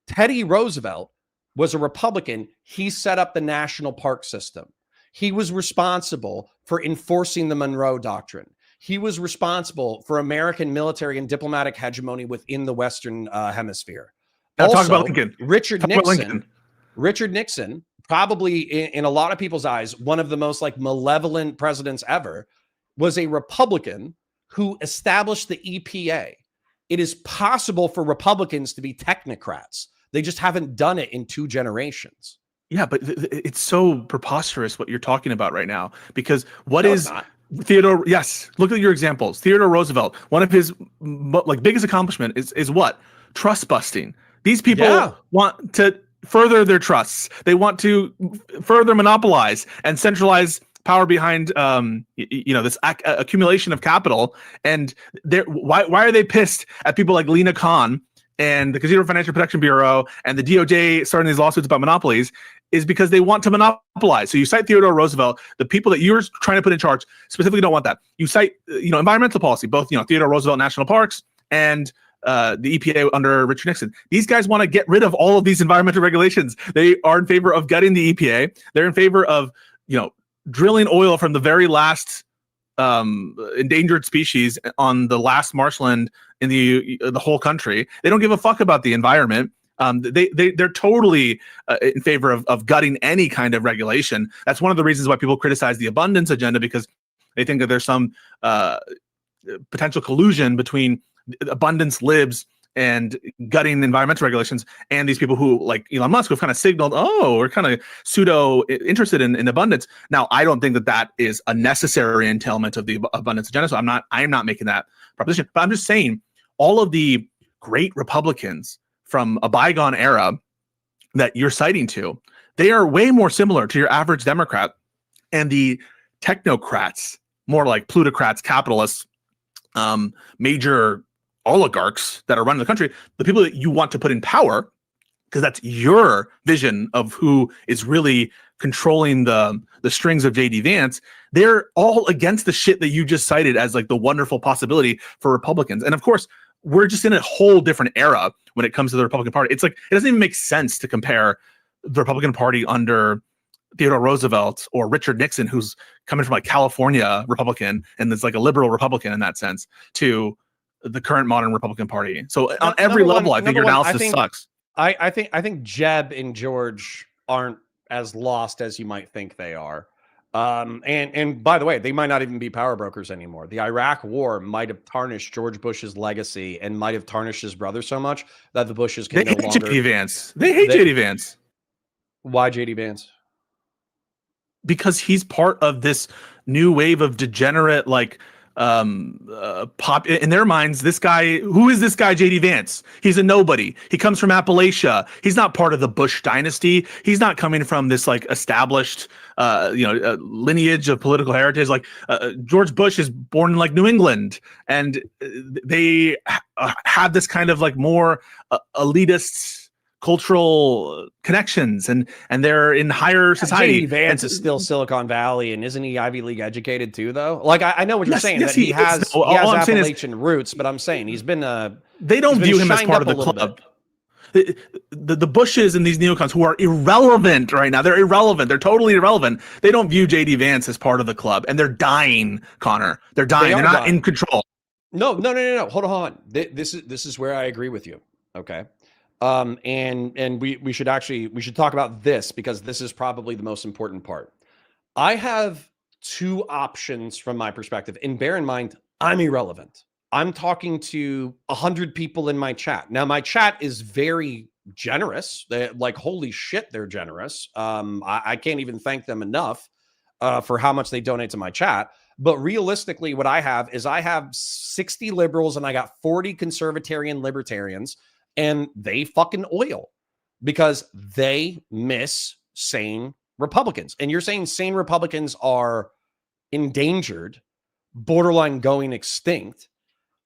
Teddy Roosevelt was a Republican. He set up the national park system. He was responsible for enforcing the Monroe Doctrine. He was responsible for American military and diplomatic hegemony within the Western Hemisphere. Now Also, talk about Lincoln. Richard Nixon, probably in a lot of people's eyes, one of the most like malevolent presidents ever, was a Republican who established the EPA. It is possible for Republicans to be technocrats. They just haven't done it in 2 generations. Yeah, but it's so preposterous what you're talking about right now, because Theodore, yes, look at your examples. Theodore Roosevelt, one of his like biggest accomplishment is what? Trust busting. These people want to further their trusts. They want to further monopolize and centralize power behind this accumulation of capital. And why are they pissed at people like Lena Khan and the Consumer Financial Protection Bureau and the DOJ starting these lawsuits about monopolies? Is because they want to monopolize. So you cite Theodore Roosevelt, the people that you're trying to put in charge specifically don't want that. You cite, environmental policy, both, Theodore Roosevelt National Parks and the EPA under Richard Nixon. These guys want to get rid of all of these environmental regulations. They are in favor of gutting the EPA. They're in favor of, drilling oil from the very last endangered species on the last marshland in the whole country. They don't give a fuck about the environment. They're totally in favor of gutting any kind of regulation. That's one of the reasons why people criticize the abundance agenda, because they think that there's some potential collusion between abundance libs and gutting environmental regulations and these people who, like Elon Musk, have kind of signaled, we're kind of pseudo interested in abundance. Now, I don't think that is a necessary entailment of the abundance agenda. So I'm not making that proposition, but I'm just saying all of the great Republicans from a bygone era that you're citing to, they are way more similar to your average Democrat, and the technocrats, more like plutocrats, capitalists, major oligarchs that are running the country, the people that you want to put in power, because that's your vision of who is really controlling the strings of JD Vance. They're all against the shit that you just cited as like the wonderful possibility for Republicans. And of course, we're just in a whole different era when it comes to the Republican Party. It's like, it doesn't even make sense to compare the Republican Party under Theodore Roosevelt or Richard Nixon, who's coming from like California Republican and it's like a liberal Republican in that sense, to the current modern Republican Party. So on every level, I think your analysis sucks. I think Jeb and George aren't as lost as you might think they are. And by the way, they might not even be power brokers anymore. The Iraq war might have tarnished George Bush's legacy and might have tarnished his brother so much that the Bushes can They no hate longer. JD Vance. They hate JD Vance. Why JD Vance? Because he's part of this new wave of degenerate, like, pop in their minds. This guy, who is this guy? JD Vance. He's a nobody. He comes from Appalachia. He's not part of the Bush dynasty. He's not coming from this like established lineage of political heritage. Like George Bush is born in like New England, and they have this kind of like more elitist cultural connections, and they're in higher society. JD Vance is still Silicon Valley, and isn't he Ivy League educated too, though? Like I know what you're saying, that he has Appalachian roots, but I'm saying he's been they don't view him as part of the club. The Bushes and these neocons who are irrelevant right now, they're irrelevant. They're totally irrelevant. They don't view JD Vance as part of the club, and they're dying, Connor. They're dying. They're not in control. No. Hold on. This is where I agree with you. Okay. And we should talk about this, because this is probably the most important part. I have two options from my perspective, and bear in mind, I'm irrelevant. I'm talking to 100 people in my chat. Now, my chat is very generous. They're like, holy shit, they're generous. I can't even thank them enough for how much they donate to my chat. But realistically, what I have is I have 60 liberals and I got 40 conservatarian libertarians, and they fucking oil because they miss sane Republicans. And you're saying sane Republicans are endangered, borderline going extinct.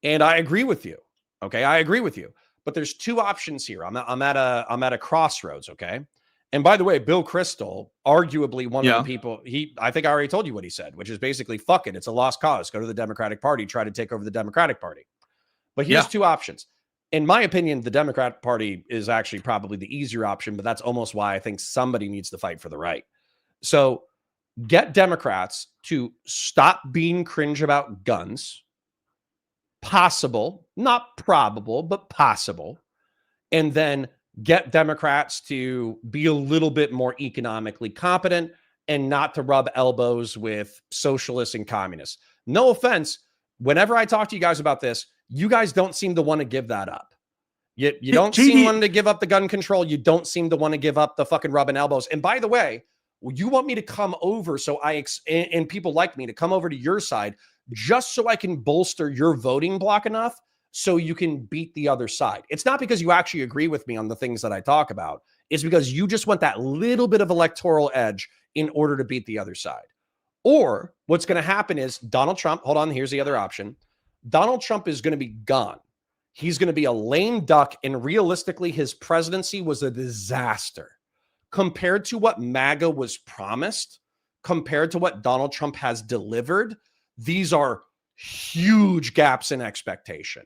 And I agree with you. Okay. I agree with you. But there's two options here. I'm at a crossroads. Okay. And by the way, Bill Kristol, arguably one of the people, I think I already told you what he said, which is basically, fuck it. It's a lost cause. Go to the Democratic Party, try to take over the Democratic Party. But here's two options. In my opinion, the Democrat Party is actually probably the easier option, but that's almost why I think somebody needs to fight for the right. So get Democrats to stop being cringe about guns. Possible, not probable, but possible. And then get Democrats to be a little bit more economically competent and not to rub elbows with socialists and communists. No offense. Whenever I talk to you guys about this, you guys don't seem to want to give that up. You don't seem to want to give up the gun control. You don't seem to want to give up the fucking rubbing elbows. And by the way, you want me to come over and people like me to come over to your side just so I can bolster your voting block enough so you can beat the other side. It's not because you actually agree with me on the things that I talk about. It's because you just want that little bit of electoral edge in order to beat the other side. Or what's going to happen is Donald Trump, hold on, here's the other option. Donald Trump is going to be gone. He's going to be a lame duck, and realistically, his presidency was a disaster. Compared to what MAGA was promised, compared to what Donald Trump has delivered, these are huge gaps in expectation.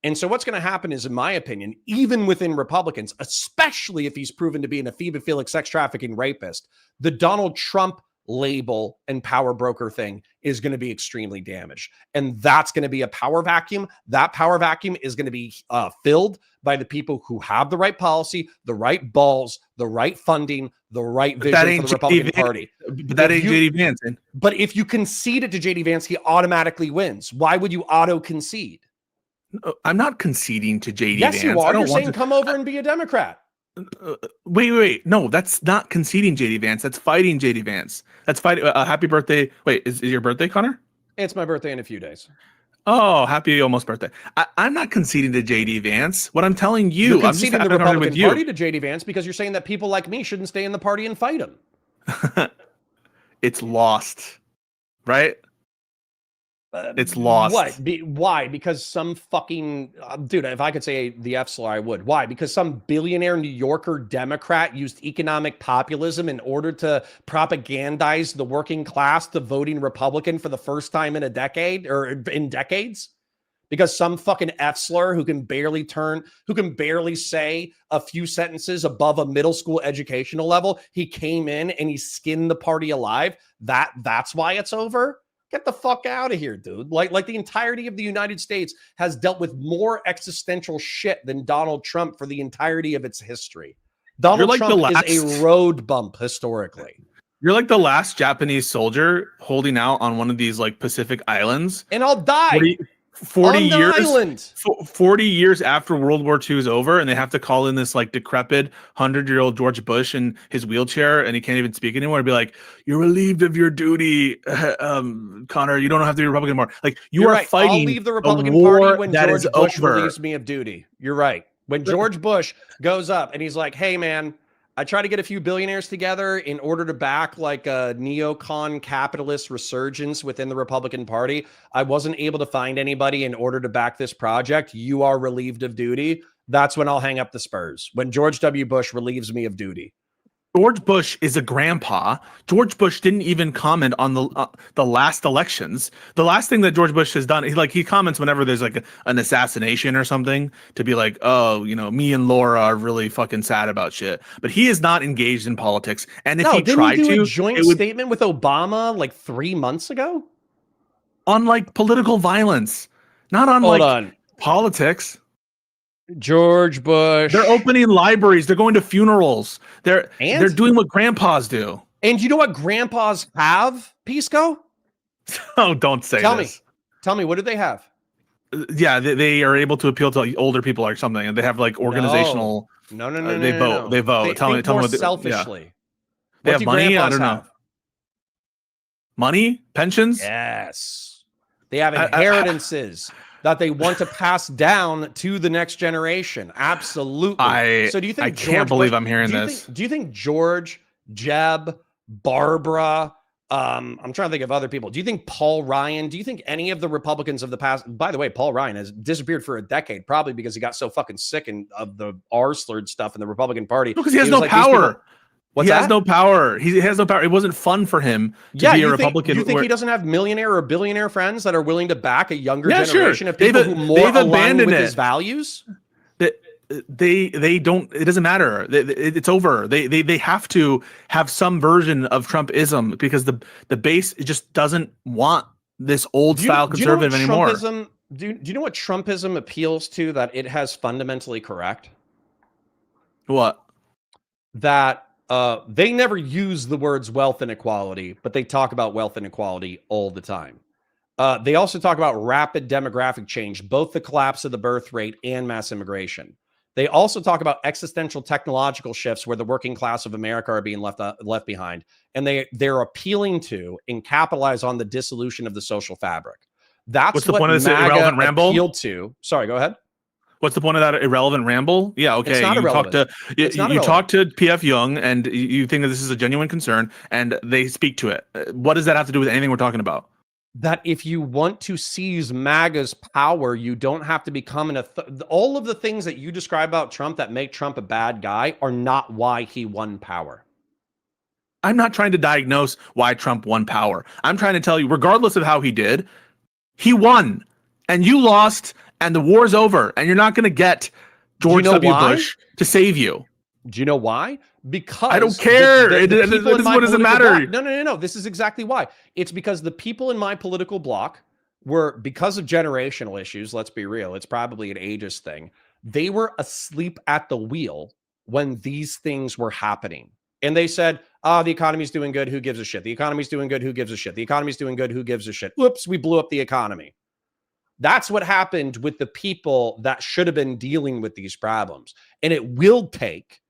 And so what's going to happen is, in my opinion, even within Republicans, especially if he's proven to be an ephebophilic sex trafficking rapist, the Donald Trump label and power broker thing is going to be extremely damaged. And that's going to be a power vacuum. That power vacuum is going to be filled by the people who have the right policy, the right balls, the right funding, the right vision for the Republican Party. But that ain't JD Vance. But if you concede it to JD Vance, he automatically wins. Why would you auto concede? I'm not conceding to JD Yes, Vance. you are. You're saying come over and be a Democrat. Wait. No, that's not conceding JD Vance. That's fighting JD Vance. That's fighting. Happy birthday. Wait, is your birthday, Connor? It's my birthday in a few days. Oh, happy almost birthday. I'm not conceding to JD Vance. What I'm telling you, You're conceding I'm the just Republican Party to JD Vance because you're saying that people like me shouldn't stay in the party and fight him. It's lost, right? It's lost. What? Why? Because some fucking dude, if I could say the F slur, I would. Why? Because some billionaire New Yorker Democrat used economic populism in order to propagandize the working class to voting Republican for the first time in a decade or in decades? Because some fucking F slur who can barely say a few sentences above a middle school educational level, he came in and he skinned the party alive. That's why it's over. Get the fuck out of here, dude. Like the entirety of the United States has dealt with more existential shit than Donald Trump for the entirety of its history. Donald Trump is a road bump historically. You're like the last Japanese soldier holding out on one of these like Pacific islands, and I'll die. 40 on the years, island. 40 years after World War II is over, and they have to call in this like decrepit 100-year-old George Bush in his wheelchair, and he can't even speak anymore. And be like, "You're relieved of your duty, Connor. You don't have to be Republican anymore." Like You're are right. fighting. I'll leave the a Republican war Party when that George is Bush over. relieves me of duty. You're right. When George Bush goes up and he's like, "Hey, man, I try to get a few billionaires together in order to back like a neocon capitalist resurgence within the Republican Party. I wasn't able to find anybody in order to back this project. You are relieved of duty." That's when I'll hang up the spurs. When George W. Bush relieves me of duty. George Bush is a grandpa. George Bush didn't even comment on the last elections. The last thing that George Bush has done, he comments whenever there's like an assassination or something to be like, "Oh, you know, me and Laura are really fucking sad about shit." But he is not engaged in politics. And if he tried didn't he do to, a joint statement with Obama like 3 months ago on like political violence, not on politics. George Bush. They're opening libraries. They're going to funerals. They're doing what grandpas do. And you know what grandpas have, Pisco? Oh, don't say Tell this. Tell me, what do they have? Yeah, they are able to appeal to older people or something, and they have like organizational. No. They vote. They vote. Tell me what selfishly. They What have do money. I grandpas don't know. have? Money, pensions. Yes, they have inheritances that they want to pass down to the next generation. Absolutely. So do you think? I can't believe I'm hearing this. Do you think George, Jeb, Barbara? I'm trying to think of other people. Do you think Paul Ryan? Do you think any of the Republicans of the past? By the way, Paul Ryan has disappeared for a decade, probably because he got so fucking sick of the R-slurred stuff in the Republican Party. Because he has no power. What's he that? has no power. He has no power. It wasn't fun for him to be a Republican. You think he doesn't have millionaire or billionaire friends that are willing to back a younger Yeah, generation sure. of people who more align abandoned with it. his values? They don't. It doesn't matter. It's over. They have to have some version of Trumpism because the base just doesn't want this old style conservative anymore. Do you know what Trumpism appeals to that it has fundamentally correct? What? That they never use the words wealth inequality, but they talk about wealth inequality all the time. They also talk about rapid demographic change, both the collapse of the birth rate and mass immigration. They also talk about existential technological shifts where the working class of America are being left behind. And they're appealing to and capitalize on the dissolution of the social fabric. That's What's the what point of this MAGA irrelevant ramble? appealed to. Sorry, go ahead. What's the point of that irrelevant ramble? Yeah, okay. It's not irrelevant. You talk to PF Young and you think that this is a genuine concern and they speak to it. What does that have to do with anything we're talking about? That if you want to seize MAGA's power, you don't have to become all of the things that you describe about Trump that make Trump a bad guy are not why he won power. I'm not trying to diagnose why Trump won power. I'm trying to tell you, regardless of how he did, he won and you lost and the war's over and you're not going to get George W. Bush to save you. Do you know why? Because I don't care. What does it matter? No. This is exactly why. It's because the people in my political bloc were, because of generational issues, let's be real, it's probably an ageist thing. They were asleep at the wheel when these things were happening. And they said, the economy's doing good. Who gives a shit? The economy's doing good. Who gives a shit? The economy's doing good. Who gives a shit? Whoops, we blew up the economy. That's what happened with the people that should have been dealing with these problems. And it will take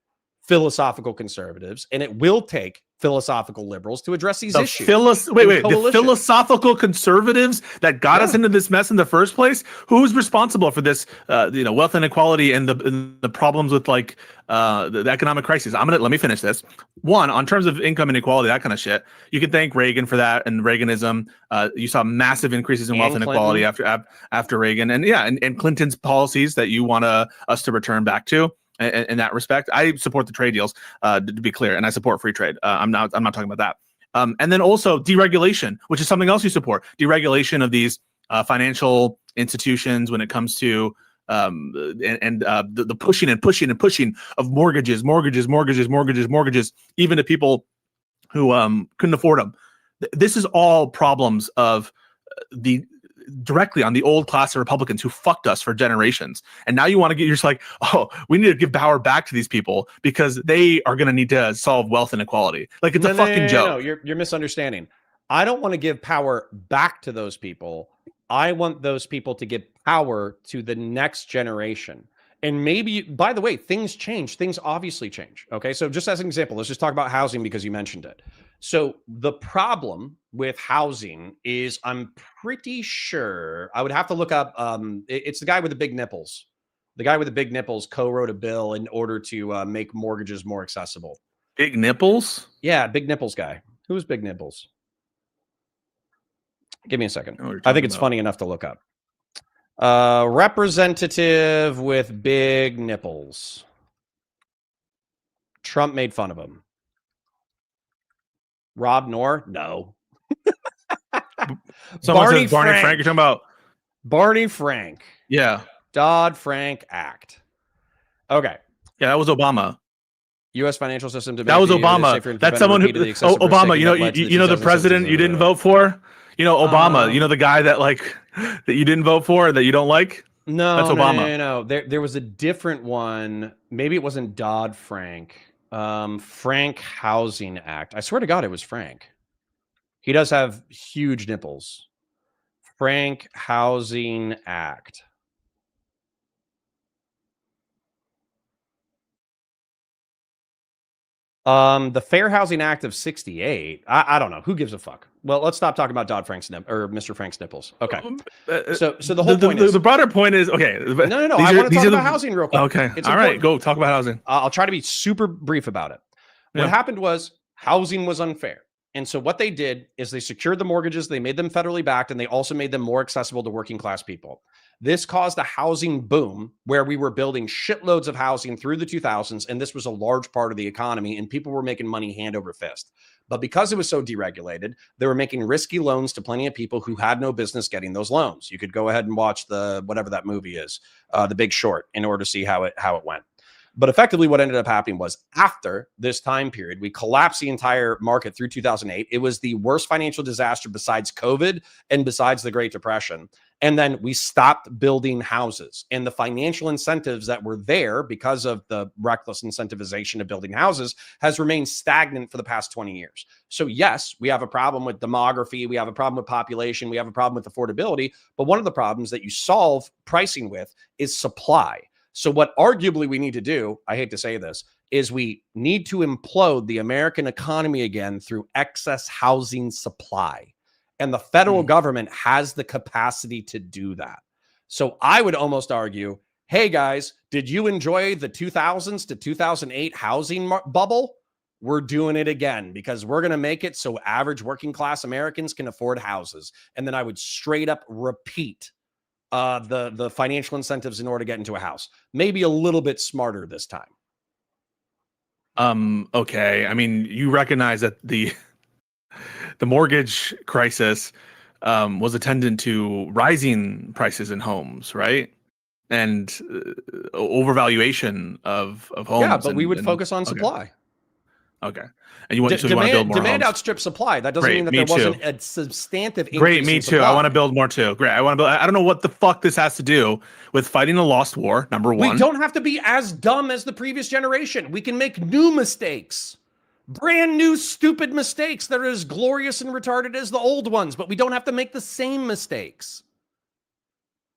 philosophical conservatives and it will take philosophical liberals to address these issues. The philosophical conservatives that got us into this mess in the first place. Who's responsible for this? Wealth inequality and the problems with like the economic crisis. Let me finish this. One, on terms of income inequality, that kind of shit. You can thank Reagan for that and Reaganism. You saw massive increases in wealth inequality after Reagan, and Clinton's policies that you want us to return back to. In that respect, I support the trade deals, to be clear, and I support free trade. I'm not talking about that. And then also deregulation, which is something else you support. Deregulation of these financial institutions when it comes to the pushing of mortgages, even to people who couldn't afford them. This is all problems of the directly on the old class of Republicans who fucked us for generations. And now you want to get, you're just like, oh, we need to give power back to these people because they are going to need to solve wealth inequality. Like, it's a fucking joke. No, you're misunderstanding. I don't want to give power back to those people. I want those people to give power to the next generation. And maybe, by the way, things change. Things obviously change. Okay. So just as an example, let's just talk about housing because you mentioned it. So the problem with housing is, I'm pretty sure, I would have to look up, it's the guy with the big nipples. The guy with the big nipples co-wrote a bill in order to make mortgages more accessible. Big nipples? Yeah, big nipples guy. Who's big nipples? Give me a second. I think it's funny enough to look up. Representative with big nipples. Trump made fun of him. Rob Knorr? No. Someone says Barney Frank. You're talking about Barney Frank. Yeah. Dodd-Frank Act. Okay. Yeah, that was Obama. U.S. financial system. That was Obama. That's someone who. Oh, Obama. You know the president you didn't vote for. You know Obama. You know the guy that that you didn't vote for, that you don't like. No, that's Obama. No. There was a different one. Maybe it wasn't Dodd-Frank. Frank Housing Act. I swear to God, it was Frank. He does have huge nipples. Frank Housing Act. The Fair Housing Act of 68. I don't know. Who gives a fuck? Well, let's stop talking about Dodd-Frank's or Mr. Frank's nipples. Okay. So the whole point is, the broader point is, okay. No. I want to talk about housing real quick. Okay. All right. Go talk about housing. I'll try to be super brief about it. What happened was housing was unfair. And so what they did is they secured the mortgages, they made them federally backed, and they also made them more accessible to working class people. This caused a housing boom where we were building shitloads of housing through the 2000s, and this was a large part of the economy, and people were making money hand over fist. But because it was so deregulated, they were making risky loans to plenty of people who had no business getting those loans. You could go ahead and watch whatever that movie is, The Big Short, in order to see how it went. But effectively what ended up happening was, after this time period, we collapsed the entire market through 2008. It was the worst financial disaster besides COVID and besides the Great Depression. And then we stopped building houses, and the financial incentives that were there because of the reckless incentivization of building houses has remained stagnant for the past 20 years. So yes, we have a problem with demography. We have a problem with population. We have a problem with affordability. But one of the problems that you solve pricing with is supply. So what arguably we need to do, I hate to say this, is we need to implode the American economy again through excess housing supply. And the federal government has the capacity to do that. So I would almost argue, hey guys, did you enjoy the 2000s to 2008 housing bubble? We're doing it again because we're going to make it so average working class Americans can afford houses. And then I would straight up repeat the financial incentives in order to get into a house. Maybe a little bit smarter this time. Okay. I mean, you recognize that the mortgage crisis was attendant to rising prices in homes, right? And overvaluation of homes. Yeah, but we would focus on supply. Okay. And you want to build more demand homes. outstrips supply. That doesn't mean that there wasn't a substantive increase. Great, me in too. supply. I want to build more too. Great. I want to build. I don't know what the fuck this has to do with fighting a lost war. Number one. We don't have to be as dumb as the previous generation. We can make new mistakes. Brand new stupid mistakes that are as glorious and retarded as the old ones, but we don't have to make the same mistakes.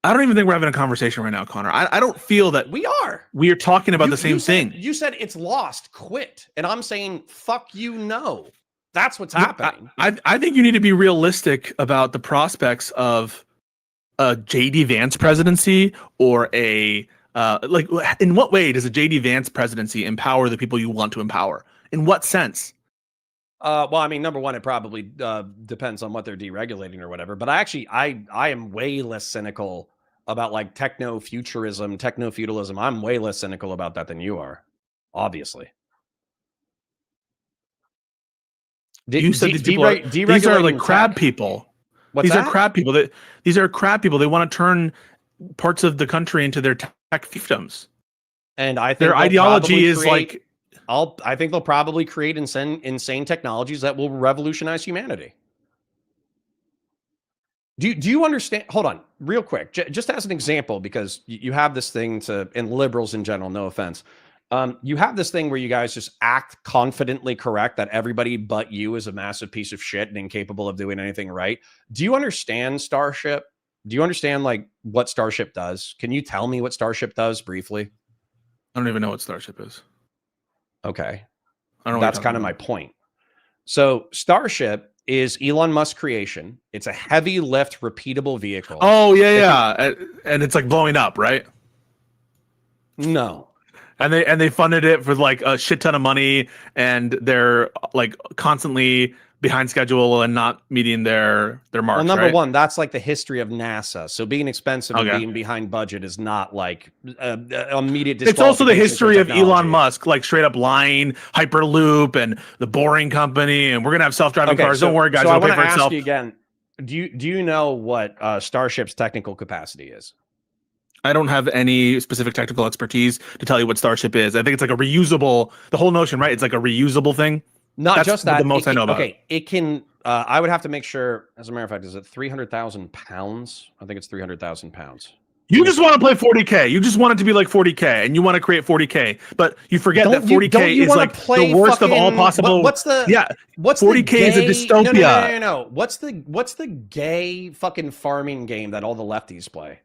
I don't even think we're having a conversation right now, Connor. I don't feel that we are. We are talking about the same thing. You said it's lost, quit. And I'm saying, fuck you, no. That's what's happening. I think you need to be realistic about the prospects of a J.D. Vance presidency or a, in what way does a J.D. Vance presidency empower the people you want to empower? In what sense? Well, I mean, number one, it probably depends on what they're deregulating or whatever. But I am way less cynical about like techno-futurism, techno-feudalism. I'm way less cynical about that than you are, obviously. You said these are like crab people. What's these that? are crab people. These are crab people. They want to turn parts of the country into their tech fiefdoms. And I think their ideology is like. I think they'll probably create insane technologies that will revolutionize humanity. Do you understand? Hold on, real quick, just as an example, because you have this thing and liberals in general, no offense, you have this thing where you guys just act confidently correct that everybody but you is a massive piece of shit and incapable of doing anything right. Do you understand Starship? Do you understand like what Starship does? Can you tell me what Starship does briefly? I don't even know what Starship is. Okay, I don't know. That's kind of my point. So Starship is Elon Musk's creation. It's a heavy lift, repeatable vehicle. Oh yeah. And it's like blowing up, right? No. And they funded it for like a shit ton of money, and they're like constantly behind schedule and not meeting their marks. Well, number right? one, that's like the history of NASA. So being expensive and being behind budget is not like immediate. It's also the history of technology. Elon Musk, like straight up lying, Hyperloop, and the Boring Company, and we're gonna have self-driving cars. Don't worry, guys. So I it'll want pay to for ask itself. you again. Do you know what Starship's technical capacity is? I don't have any specific technical expertise to tell you what Starship is. I think it's like a reusable. The whole notion, right? It's like a reusable thing. Not That's just that. The most I know about. Okay, it can. I would have to make sure. As a matter of fact, is it 300,000 pounds? I think it's 300,000 pounds. You just want to play 40K. You just want it to be like 40K, and you want to create 40K, but you forget that 40K is like the worst of all possible. What's the 40K is a dystopia. No. What's the gay fucking farming game that all the lefties play?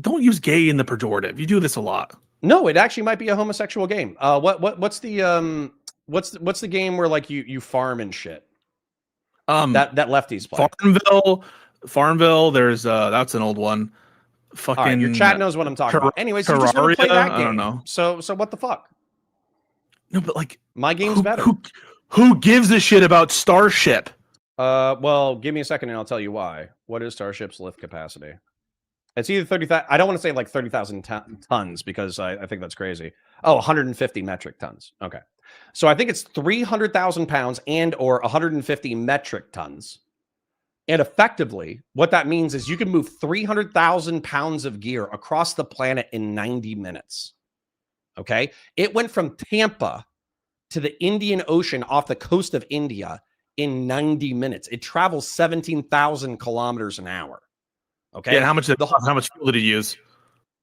Don't use gay in the pejorative. You do this a lot. No, it actually might be a homosexual game. What's the game where like you farm and shit? That lefties play. Farmville. There's that's an old one. Fucking. All right, your chat knows what I'm talking about. Anyways, you just want to play that game. I don't know. So what the fuck? No, but like my game's better. Who gives a shit about Starship? Well, give me a second and I'll tell you why. What is Starship's lift capacity? It's either 30,000. I don't want to say like 30,000 tons because I think that's crazy. Oh, 150 metric tons. Okay. So I think it's 300,000 pounds and or 150 metric tons. And effectively, what that means is you can move 300,000 pounds of gear across the planet in 90 minutes. Okay. It went from Tampa to the Indian Ocean off the coast of India in 90 minutes. It travels 17,000 kilometers an hour. Okay. Yeah, how much fuel did he use?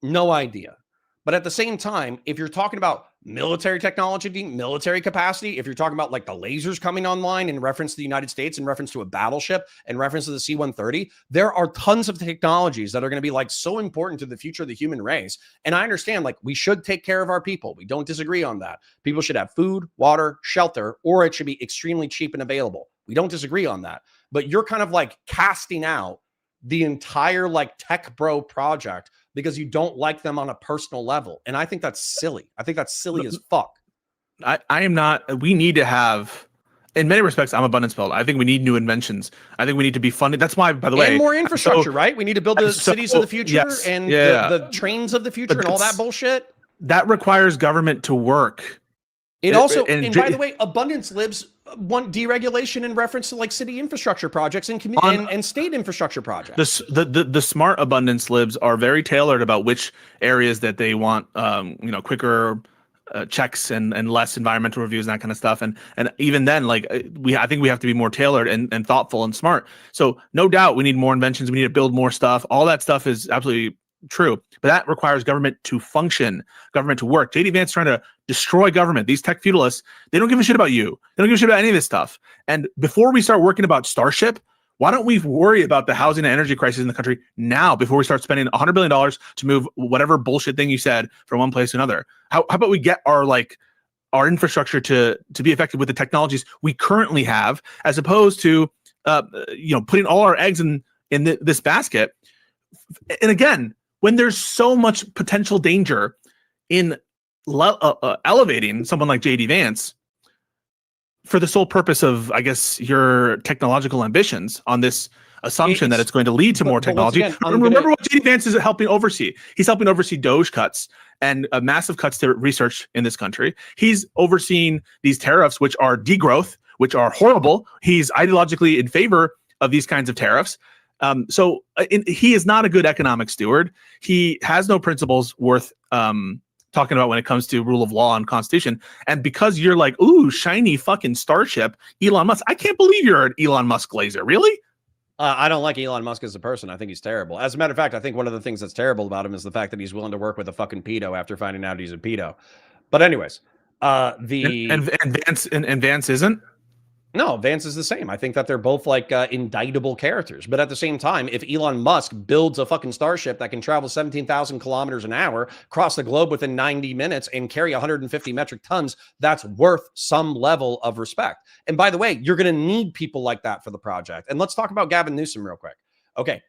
No idea. But at the same time, if you're talking about military technology, military capacity, if you're talking about like the lasers coming online in reference to the United States, in reference to a battleship, in reference to the C-130, there are tons of technologies that are going to be like so important to the future of the human race. And I understand like we should take care of our people. We don't disagree on that. People should have food, water, shelter, or it should be extremely cheap and available. We don't disagree on that. But you're kind of like casting out the entire like tech bro project because you don't like them on a personal level. And I think that's silly. I think that's silly as fuck. I am not. We need to have, in many respects, I'm abundance build. I think we need new inventions. I think we need to be funded. That's why, by the way, and more infrastructure, right? We need to build the cities of the future and the trains of the future and all that bullshit. That requires government to work. It also, and by the way, abundance libs want deregulation in reference to like city infrastructure projects and state infrastructure projects. The smart abundance libs are very tailored about which areas that they want, quicker checks and less environmental reviews and that kind of stuff. And even then, like I think we have to be more tailored and thoughtful and smart. So no doubt we need more inventions. We need to build more stuff. All that stuff is absolutely true, but that requires government to function, government to work. JD Vance trying to destroy government. These tech feudalists, they don't give a shit about you. They don't give a shit about any of this stuff. And before we start working about Starship, why don't we worry about the housing and energy crisis in the country now before we start spending $100 billion to move whatever bullshit thing you said from one place to another? How about we get our infrastructure to be effective with the technologies we currently have, as opposed to putting all our eggs in this basket. And again, when there's so much potential danger in elevating someone like JD Vance for the sole purpose of, I guess, your technological ambitions on this assumption that it's going to lead to more technology. Again, remember what JD Vance is helping oversee. He's helping oversee Doge cuts and massive cuts to research in this country. He's overseeing these tariffs, which are degrowth, which are horrible. He's ideologically in favor of these kinds of tariffs. So he is not a good economic steward. He has no principles worth talking about when it comes to rule of law and constitution. And because you're like, ooh, shiny fucking Starship, Elon Musk, I can't believe you're an Elon Musk glazer. Really? I don't like Elon Musk as a person. I think he's terrible. As a matter of fact, I think one of the things that's terrible about him is the fact that he's willing to work with a fucking pedo after finding out he's a pedo. But anyways, and Vance isn't. No, Vance is the same. I think that they're both like indictable characters. But at the same time, if Elon Musk builds a fucking starship that can travel 17,000 kilometers an hour, cross the globe within 90 minutes, and carry 150 metric tons, that's worth some level of respect. And by the way, you're going to need people like that for the project. And let's talk about Gavin Newsom real quick. Okay.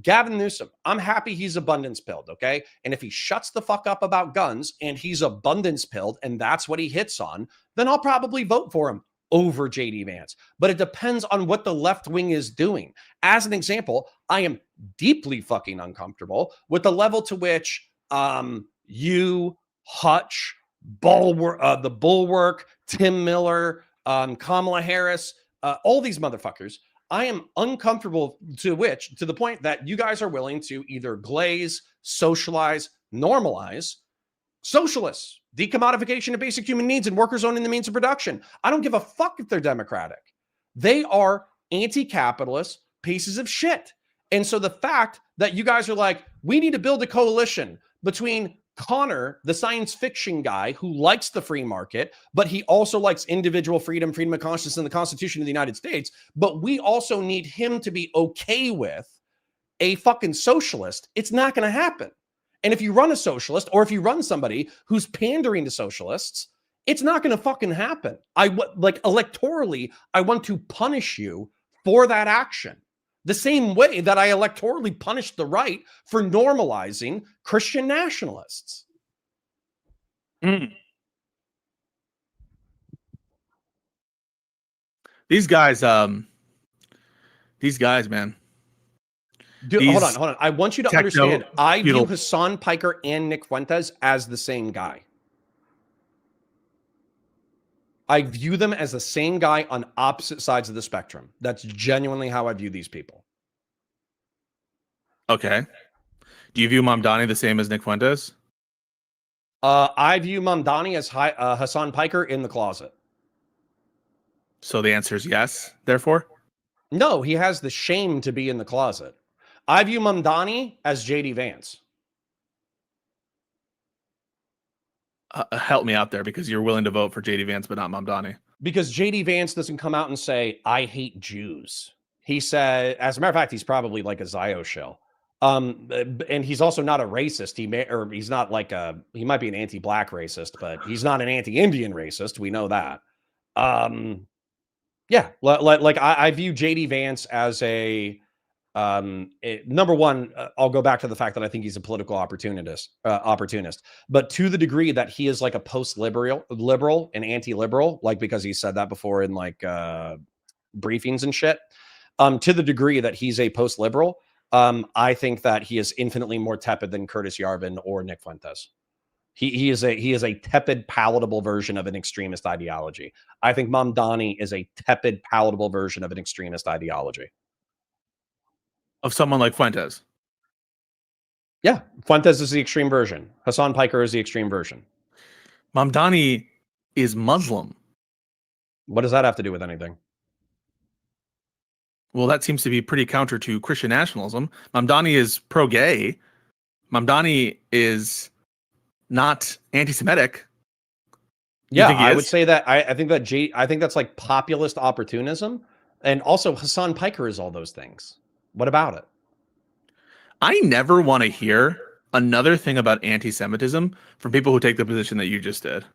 Gavin Newsom, I'm happy he's abundance pilled, okay? And if he shuts the fuck up about guns and he's abundance pilled and that's what he hits on, then I'll probably vote for him over JD Vance. But it depends on what the left wing is doing. As an example, I am deeply fucking uncomfortable with the level to which you, Hutch, the Bulwark, Tim Miller, Kamala Harris, all these motherfuckers, I am uncomfortable to the point that you guys are willing to either glaze, socialize, normalize socialists, decommodification of basic human needs, and workers owning the means of production. I don't give a fuck if they're Democratic. They are anti-capitalist pieces of shit. And so the fact that you guys are like, we need to build a coalition between Connor, the science fiction guy who likes the free market, but he also likes individual freedom, freedom of conscience, and the Constitution of the United States. But we also need him to be okay with a fucking socialist. It's not going to happen. And if you run a socialist, or if you run somebody who's pandering to socialists, it's not going to fucking happen. Electorally, I want to punish you for that action. The same way that I electorally punished the right for normalizing Christian nationalists. These guys, man. Dude, hold on. I want you to understand. I view Hassan Piker and Nick Fuentes as the same guy. I view them as the same guy on opposite sides of the spectrum. That's genuinely how I view these people. Okay. Do you view Mamdani the same as Nick Fuentes? I view Mamdani as Hassan Piker in the closet. So the answer is yes, therefore? No, he has the shame to be in the closet. I view Mamdani as JD Vance. Help me out there, because you're willing to vote for JD Vance, but not Mamdani. Because JD Vance doesn't come out and say, I hate Jews. He said, as a matter of fact, he's probably like a Zio shell. And he's also not a racist. He might be an anti-black racist, but he's not an anti-Indian racist. We know that. Yeah, I view JD Vance as number one, I'll go back to the fact that I think he's a political opportunist. But to the degree that he is like a post-liberal and anti-liberal, like because he said that before in like briefings and shit. To the degree that he's a post-liberal, I think that he is infinitely more tepid than Curtis Yarvin or Nick Fuentes. He is a tepid, palatable version of an extremist ideology. I think Mamdani is a tepid, palatable version of an extremist ideology. Of someone like Fuentes? Yeah, Fuentes is the extreme version. Hassan Piker is the extreme version. Mamdani is Muslim. What does that have to do with anything? Well, that seems to be pretty counter to Christian nationalism. Mamdani is pro-gay. Mamdani is not anti-Semitic. Yeah, I would say that. I think that's like populist opportunism, and also Hassan Piker is all those things. What about it? I never want to hear another thing about anti-Semitism from people who take the position that you just did.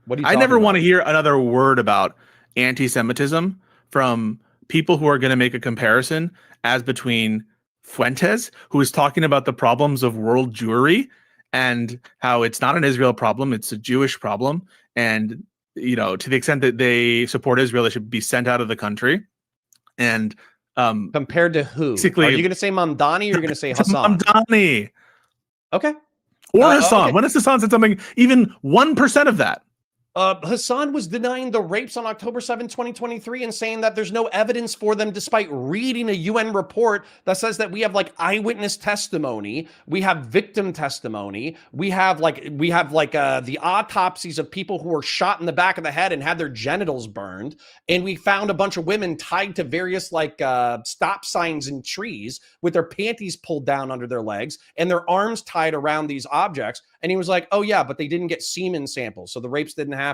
What are you I never want to hear another word about anti-Semitism from people who are going to make a comparison as between Fuentes, who is talking about the problems of world Jewry and how it's not an Israel problem, it's a Jewish problem. And, you know, to the extent that they support Israel, they should be sent out of the country. And compared to who? Basically, are you going to say Mamdani or you're going to say Hassan? Mamdani. Okay. Or Hassan. Okay. When has Hassan said something even 1% of that? Hassan was denying the rapes on October 7, 2023 and saying that there's no evidence for them despite reading a UN report that says that we have like eyewitness testimony, we have victim testimony, we have the autopsies of people who were shot in the back of the head and had their genitals burned, and we found a bunch of women tied to various stop signs in trees with their panties pulled down under their legs and their arms tied around these objects. And he was like, oh yeah, but they didn't get semen samples, so the rapes didn't happen.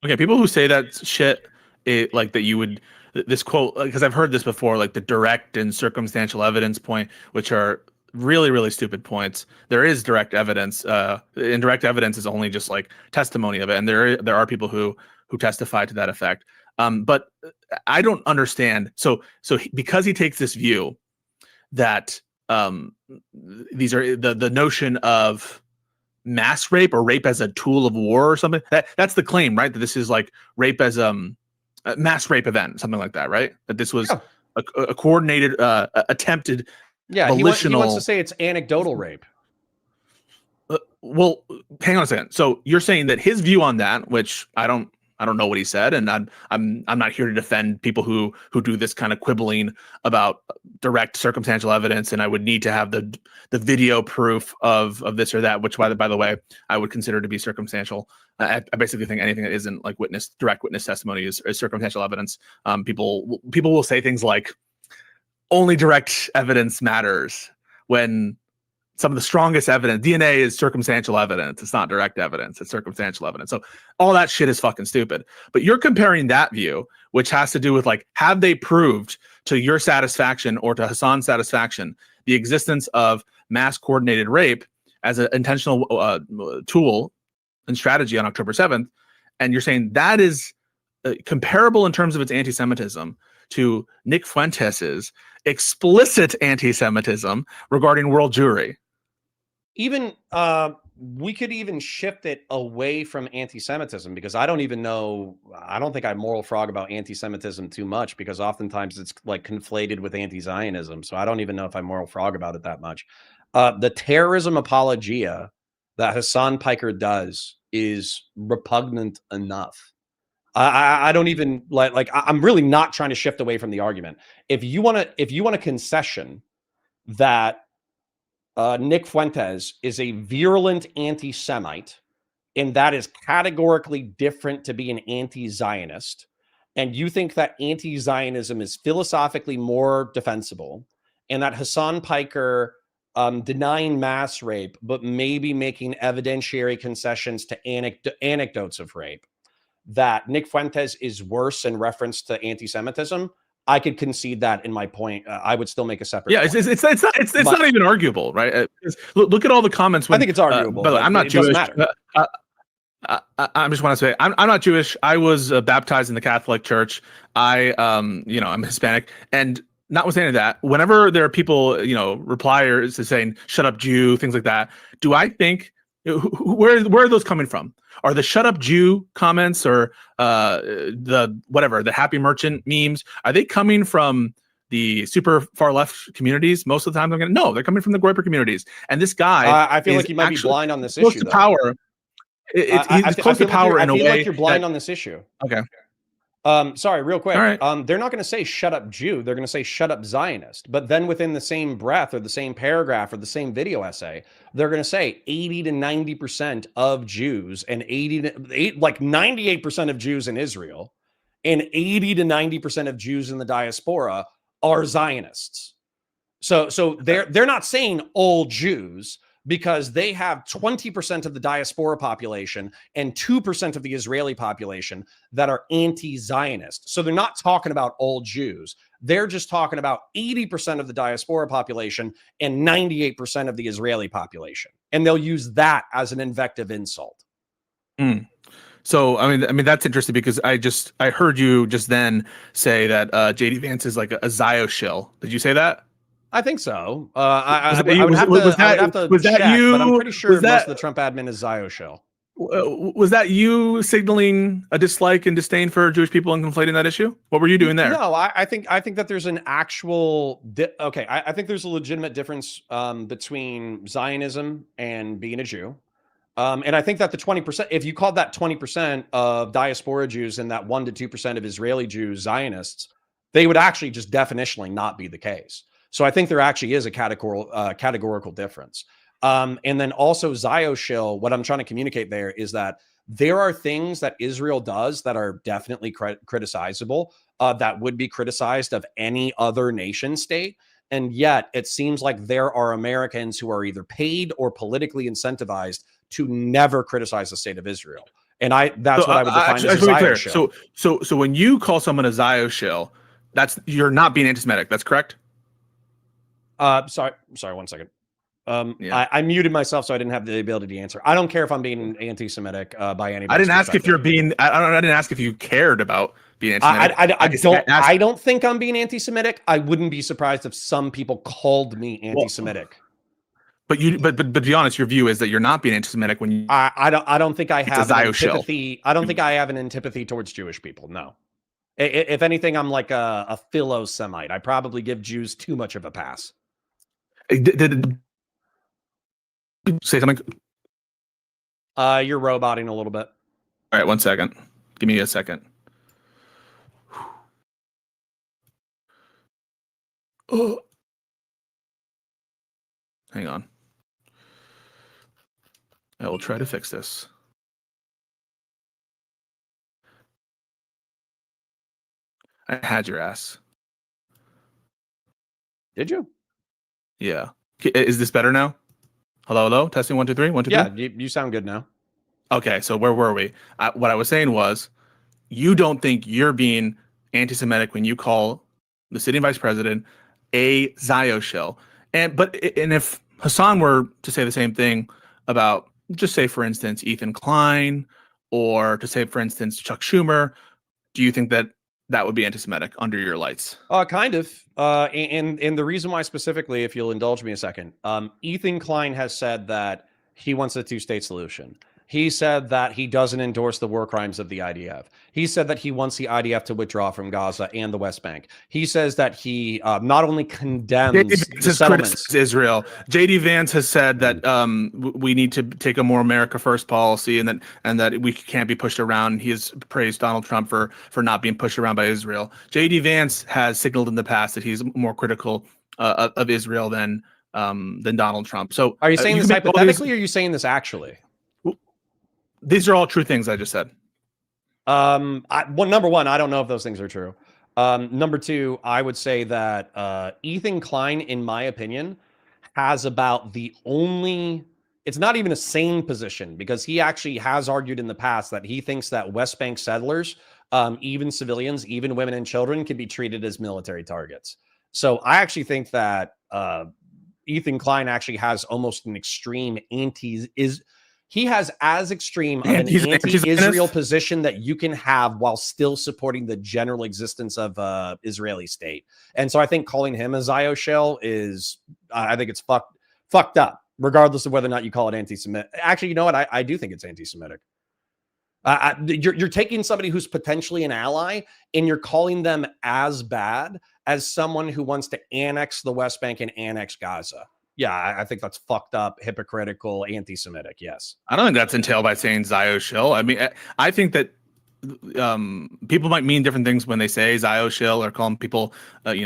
Okay, people who say that shit, like that you would, this quote, because I've heard this before, like the direct and circumstantial evidence point, which are really, really stupid points. There is direct evidence. Indirect evidence is only just like testimony of it, and there are people who testify to that effect. But I don't understand. So because he takes this view that these are the notion of mass rape or rape as a tool of war or something, that's the claim, right? That this is like rape as a mass rape event, something like that, right? That this was a coordinated, attempted, volitional. He wants to say it's anecdotal rape. Well, hang on a second. So you're saying that his view on that, which I don't know what he said, and I'm not here to defend people who do this kind of quibbling about direct circumstantial evidence, and I would need to have the video proof of this or that, which by the way I would consider to be circumstantial. I basically think anything that isn't like direct witness testimony is circumstantial evidence. People will say things like only direct evidence matters when some of the strongest evidence, DNA is circumstantial evidence. It's not direct evidence. It's circumstantial evidence. So all that shit is fucking stupid. But you're comparing that view, which has to do with like, have they proved to your satisfaction or to Hassan's satisfaction the existence of mass coordinated rape as an intentional tool and strategy on October 7th? And you're saying that is comparable in terms of its anti-Semitism to Nick Fuentes's explicit anti-Semitism regarding world Jewry. Even we could even shift it away from anti-Semitism, because I don't think I moral frog about anti-Semitism too much, because oftentimes it's like conflated with anti-Zionism. So I don't even know if I moral frog about it that much. The terrorism apologia that Hassan Piker does is repugnant enough. I don't even like I'm really not trying to shift away from the argument. If you want a concession that Nick Fuentes is a virulent anti-Semite, and that is categorically different to be an anti-Zionist, and you think that anti-Zionism is philosophically more defensible, and that Hassan Piker denying mass rape but maybe making evidentiary concessions to anecdotes of rape, that Nick Fuentes is worse in reference to anti-Semitism, I could concede that in my point. I would still make a separate. Yeah, point. it's not even arguable, right? Look at all the comments. I think it's arguable. But I'm not Jewish. I just want to say I'm not Jewish. I was baptized in the Catholic Church. I'm Hispanic, and notwithstanding that, whenever there are people, repliers to saying "shut up, Jew," things like that, do I think where are those coming from? Are the "shut up, Jew" comments or the Happy Merchant memes, are they coming from the super far left communities? Most of the time, they're coming from the Groyper communities. And this guy, I feel like he might be blind on this close issue. To power. He's close to power in a way. I feel like you're blind on this issue. Okay. Sorry, real quick. All right. They're not going to say "shut up, Jew." They're going to say "shut up, Zionist." But then within the same breath or the same paragraph or the same video essay, they're going to say 80 to 90% of Jews and 98% of Jews in Israel and 80 to 90% of Jews in the diaspora are Zionists. So they're not saying all Jews, because they have 20% of the diaspora population and 2% of the Israeli population that are anti-Zionist. So they're not talking about all Jews. They're just talking about 80% of the diaspora population and 98% of the Israeli population. And they'll use that as an invective insult. So, I mean, that's interesting, because I heard you just then say that JD Vance is like a Zio shill. Did you say that? I think so. I would have to check, but I'm pretty sure most of the Trump admin is Zio shell. Was that you signaling a dislike and disdain for Jewish people and conflating that issue? What were you doing there? No, I think that there's an actual I think there's a legitimate difference between Zionism and being a Jew. And I think that the 20%, if you called that 20% of diaspora Jews and that 1 to 2% of Israeli Jews Zionists, they would actually just definitionally not be the case. So I think there actually is a categorical difference. And then also Zioshil, what I'm trying to communicate there is that there are things that Israel does that are definitely criticizable, that would be criticized of any other nation state. And yet it seems like there are Americans who are either paid or politically incentivized to never criticize the state of Israel. And that's what I would define as a Zioshil. So when you call someone a Zioshil, you're not being anti-Semitic. That's correct. Sorry, 1 second. I muted myself, so I didn't have the ability to answer. I don't care if I'm being anti-Semitic by any. I didn't ask if you're being. I didn't ask if you cared about being anti-Semitic. I don't think I'm being anti-Semitic. I wouldn't be surprised if some people called me anti-Semitic. But to be honest, your view is that you're not being anti-Semitic when you. I don't think I have an antipathy. I don't think I have an antipathy towards Jewish people. No. If anything, I'm like a philo-Semite. I probably give Jews too much of a pass. Did say something? You're roboting a little bit. All right, 1 second. Give me a second. Oh. Hang on. I will try to fix this. I had your ass. Did you? Yeah. Is this better now? Hello? Testing 1, 2, 3. 1, 2, 3. Yeah, you sound good now. Okay, so where were we? What I was saying was, you don't think you're being anti-Semitic when you call the sitting vice president a Zioshil. And if Hassan were to say the same thing about, just say for instance, Ethan Klein, or to say for instance, Chuck Schumer, do you think that would be anti-Semitic under your lights? Kind of. And the reason why specifically, if you'll indulge me a second, Ethan Klein has said that he wants a two-state solution. He said that he doesn't endorse the war crimes of the IDF. He said that he wants the IDF to withdraw from Gaza and the West Bank. He says that he not only condemns the settlements. Israel. JD Vance has said that we need to take a more America First policy, and that we can't be pushed around. He has praised Donald Trump for not being pushed around by Israel. JD Vance has signaled in the past that he's more critical of Israel than Donald Trump. So, are you saying this hypothetically, or are you saying this actually? These are all true things I just said. Number one, I don't know if those things are true. Number two, I would say that Ethan Klein, in my opinion, has about the only, it's not even a sane position, because he actually has argued in the past that he thinks that West Bank settlers, even civilians, even women and children, can be treated as military targets. So I actually think that Ethan Klein actually has almost an extreme he has as extreme of an anti-Israel position that you can have while still supporting the general existence of Israeli state. And so I think calling him a Zioshil is, I think it's fucked up, regardless of whether or not you call it anti-Semitic. Actually, you know what? I do think it's anti-Semitic. You're taking somebody who's potentially an ally and you're calling them as bad as someone who wants to annex the West Bank and annex Gaza. Yeah, I think that's fucked up, hypocritical, anti-Semitic. Yes. I don't think that's entailed by saying Zioshil. I mean, I think that people might mean different things when they say Zioshil or call them people,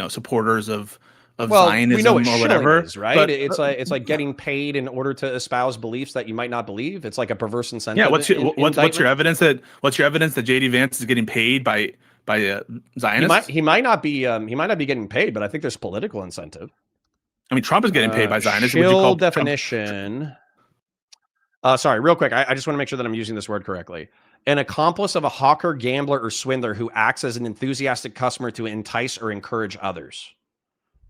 supporters of Zionism, we know what or whatever. Is, right? But, it's like getting paid in order to espouse beliefs that you might not believe. It's like a perverse incentive. Yeah. What's your evidence that JD Vance is getting paid by Zionists? He might not be getting paid, but I think there's political incentive. I mean, Trump is getting paid by Zionists. Would you Shill call definition. Sorry, real quick. I just want to make sure that I'm using this word correctly. An accomplice of a hawker, gambler, or swindler who acts as an enthusiastic customer to entice or encourage others.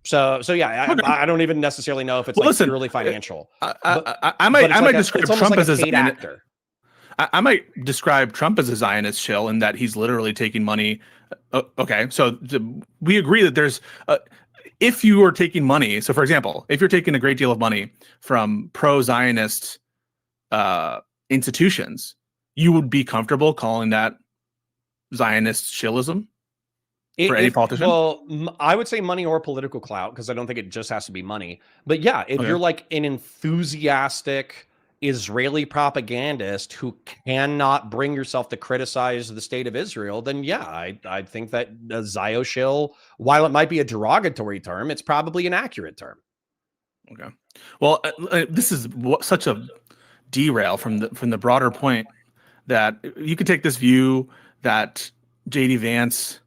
So yeah, I don't even necessarily know if it's purely financial. I might describe Trump as a Zionist actor. I might describe Trump as a Zionist shill in that he's literally taking money. Okay, so we agree that there's. If you are taking money, so for example, if you're taking a great deal of money from pro-Zionist institutions, you would be comfortable calling that Zionist shillism for any politician? Well, I would say money or political clout, because I don't think it just has to be money. But yeah, if you're like an enthusiastic Israeli propagandist who cannot bring yourself to criticize the state of Israel, then yeah, I think that Zioshil, while it might be a derogatory term, it's probably an accurate term. Okay. Well, this is such a derail from the broader point that you could take this view that JD Vance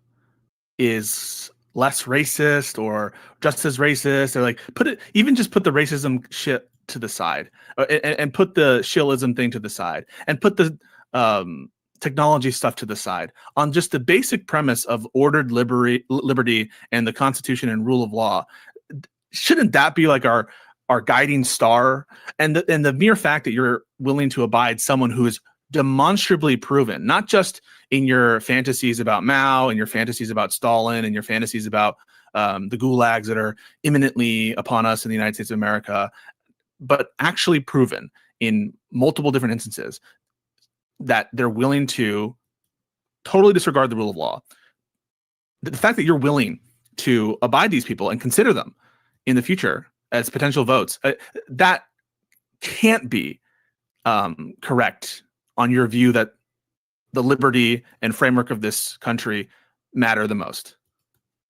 is less racist or just as racist, or like put the racism shit to the side, and put the shillism thing to the side, and put the technology stuff to the side, on just the basic premise of ordered liberty and the Constitution and rule of law. Shouldn't that be like our guiding star? And the mere fact that you're willing to abide someone who is demonstrably proven, not just in your fantasies about Mao and your fantasies about Stalin and your fantasies about the gulags that are imminently upon us in the United States of America, but actually proven in multiple different instances that they're willing to totally disregard the rule of law. The fact that you're willing to abide these people and consider them in the future as potential votes, that can't be correct on your view that the liberty and framework of this country matter the most.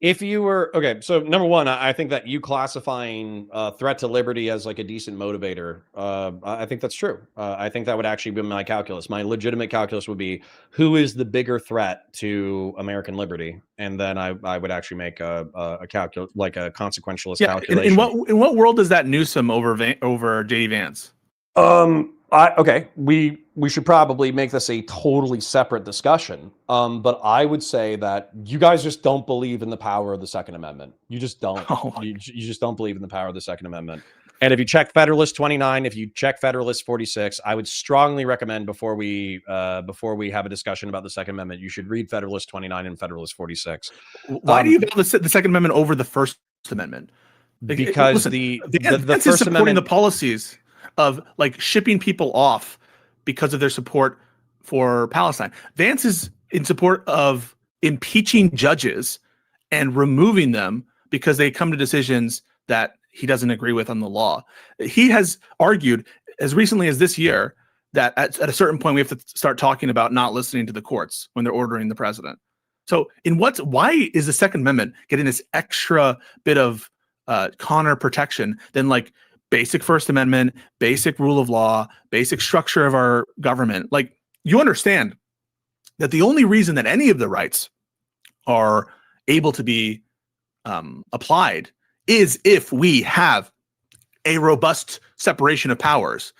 If you were okay, so number one, I think that you classifying threat to liberty as like a decent motivator, I think that's true. I think that would actually be my calculus. My legitimate calculus would be, who is the bigger threat to American liberty, and then I would actually make a calculus, like a consequentialist calculation. In what world does that Newsom over JD Vance? Okay, we should probably make this a totally separate discussion. But I would say that you guys just don't believe in the power of the Second Amendment. You just don't. You just don't believe in the power of the Second Amendment. And if you check Federalist 29, if you check Federalist 46, I would strongly recommend before we have a discussion about the Second Amendment, you should read Federalist 29 and Federalist 46. Why do you value the Second Amendment over the First Amendment? Because listen, the Vance First is supporting Amendment, the policies of like shipping people off because of their support for Palestine. Vance is in support of impeaching judges and removing them because they come to decisions that he doesn't agree with on the law. He has argued as recently as this year that at a certain point we have to start talking about not listening to the courts when they're ordering the president. So why is the Second Amendment getting this extra bit of Connor protection than like basic First Amendment, basic rule of law, basic structure of our government? Like, you understand that the only reason that any of the rights are able to be applied is if we have a robust separation of powers.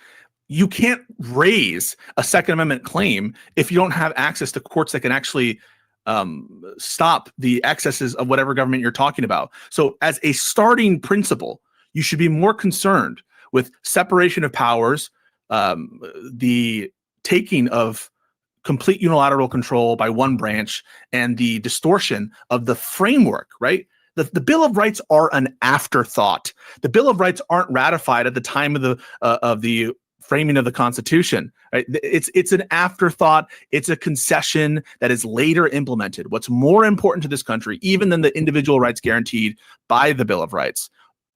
You can't raise a Second Amendment claim if you don't have access to courts that can actually stop the excesses of whatever government you're talking about. So as a starting principle, you should be more concerned with separation of powers, the taking of complete unilateral control by one branch, and the distortion of the framework, right? The Bill of Rights are an afterthought. The Bill of Rights aren't ratified at the time of the framing of the Constitution. Right? It's an afterthought. It's a concession that is later implemented. What's more important to this country, even than the individual rights guaranteed by the Bill of Rights,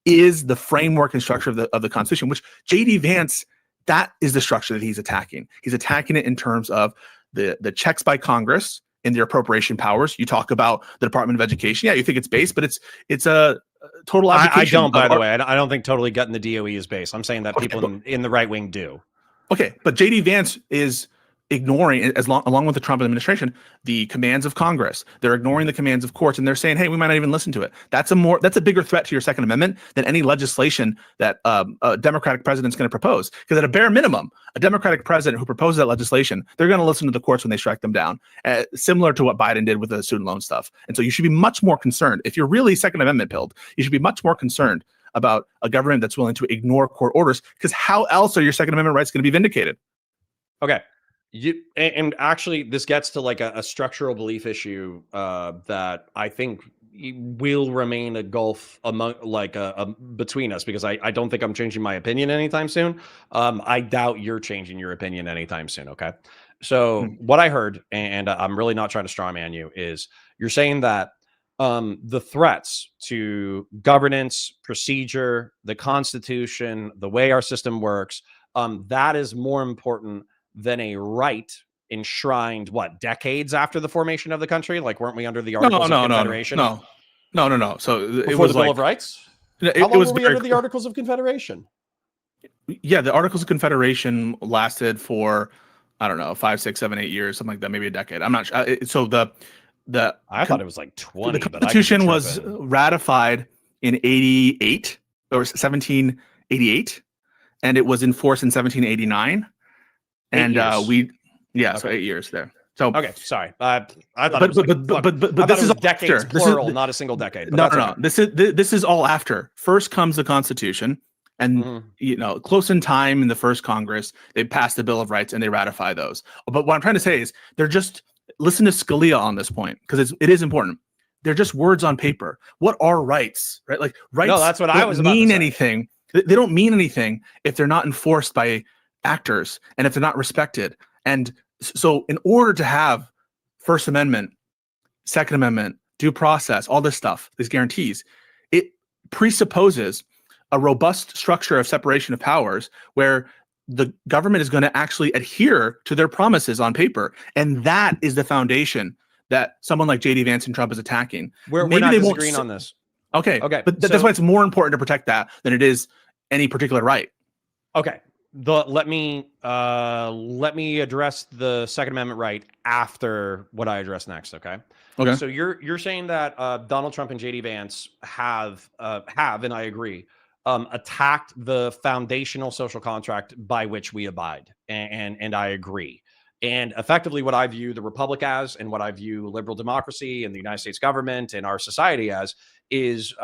is the framework and structure of the Constitution, which JD Vance, that is the structure that he's attacking. He's attacking it in terms of the checks by Congress and their appropriation powers. You talk about the Department of Education. Yeah, you think it's base, but it's a total application. I don't, by the way. I don't think totally gutting the DOE is base. I'm saying that people in the right wing do. Okay, but JD Vance is ignoring, along with the Trump administration, the commands of Congress. They're ignoring the commands of courts, and they're saying, "Hey, we might not even listen to it." That's a bigger threat to your Second Amendment than any legislation that a Democratic president's going to propose. Because at a bare minimum, a Democratic president who proposes that legislation, they're going to listen to the courts when they strike them down, similar to what Biden did with the student loan stuff. And so you should be much more concerned. If you're really Second Amendment pilled, you should be much more concerned about a government that's willing to ignore court orders. Because how else are your Second Amendment rights going to be vindicated? Okay. And actually, this gets to like a structural belief issue that I think will remain a gulf among between us, because I don't think I'm changing my opinion anytime soon. I doubt you're changing your opinion anytime soon. Okay, so what I heard, and I'm really not trying to strawman you, is you're saying that the threats to governance, procedure, the Constitution, the way our system works, that is more important than a right enshrined, what, decades after the formation of the country? Like, weren't we under the Articles of Confederation? No. So it Before was the Bill like, of Rights? It, How long was were we very, under the Articles of Confederation? Yeah, the Articles of Confederation lasted for, I don't know, 5, 6, 7, 8 years, something like that, maybe a decade. I'm not sure. So I thought it was like 20. The Constitution was ratified in 88 or 1788, and it was enforced in 1789. And so 8 years there. So okay, sorry. I thought it was but this is decades plural, not a single decade. But no. This is all after. First comes the Constitution, and close in time in the first Congress, they passed the Bill of Rights and they ratify those. But what I'm trying to say is they're just listen to Scalia on this point because it is important. They're just words on paper. What are rights? Right? Like rights. No, that's what I was about mean to say. anything. They don't mean anything if they're not enforced by actors and if they're not respected. And so in order to have First Amendment, Second Amendment, due process, all this stuff, these guarantees, it presupposes a robust structure of separation of powers where the government is going to actually adhere to their promises on paper. And that is the foundation that someone like J.D. Vance and Trump is attacking. We're not disagreeing on this. Okay. But that's why it's more important to protect that than it is any particular right. Okay. Let me address the Second Amendment right after what I address next. Okay. Okay. So you're saying that Donald Trump and J.D. Vance have, and I agree, attacked the foundational social contract by which we abide, and I agree. And effectively, what I view the Republic as, and what I view liberal democracy and the United States government and our society as, is,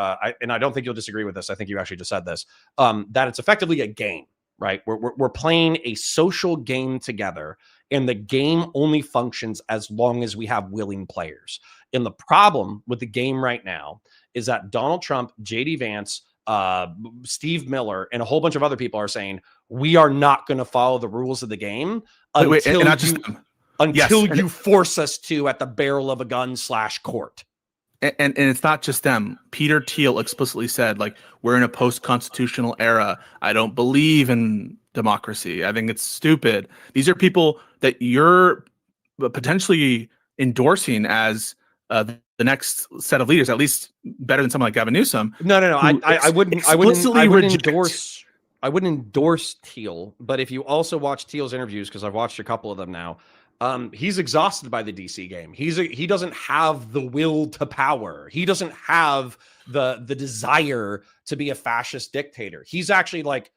and I don't think you'll disagree with this. I think you actually just said this, that it's effectively a game. Right, we're playing a social game together, and the game only functions as long as we have willing players. And the problem with the game right now is that Donald Trump, J.D. Vance, Steve Miller, and a whole bunch of other people are saying we are not going to follow the rules of the game until you force us to at the barrel of a gun / court. And it's not just them. Peter Thiel explicitly said, like, we're in a post-constitutional era. I don't believe in democracy. I think it's stupid. These are people that you're potentially endorsing as the next set of leaders, at least better than someone like Gavin Newsom. No. I wouldn't endorse Thiel, but if you also watch Thiel's interviews, because I've watched a couple of them now, he's exhausted by the DC game. He doesn't have the will to power. He doesn't have the desire to be a fascist dictator. He's actually like,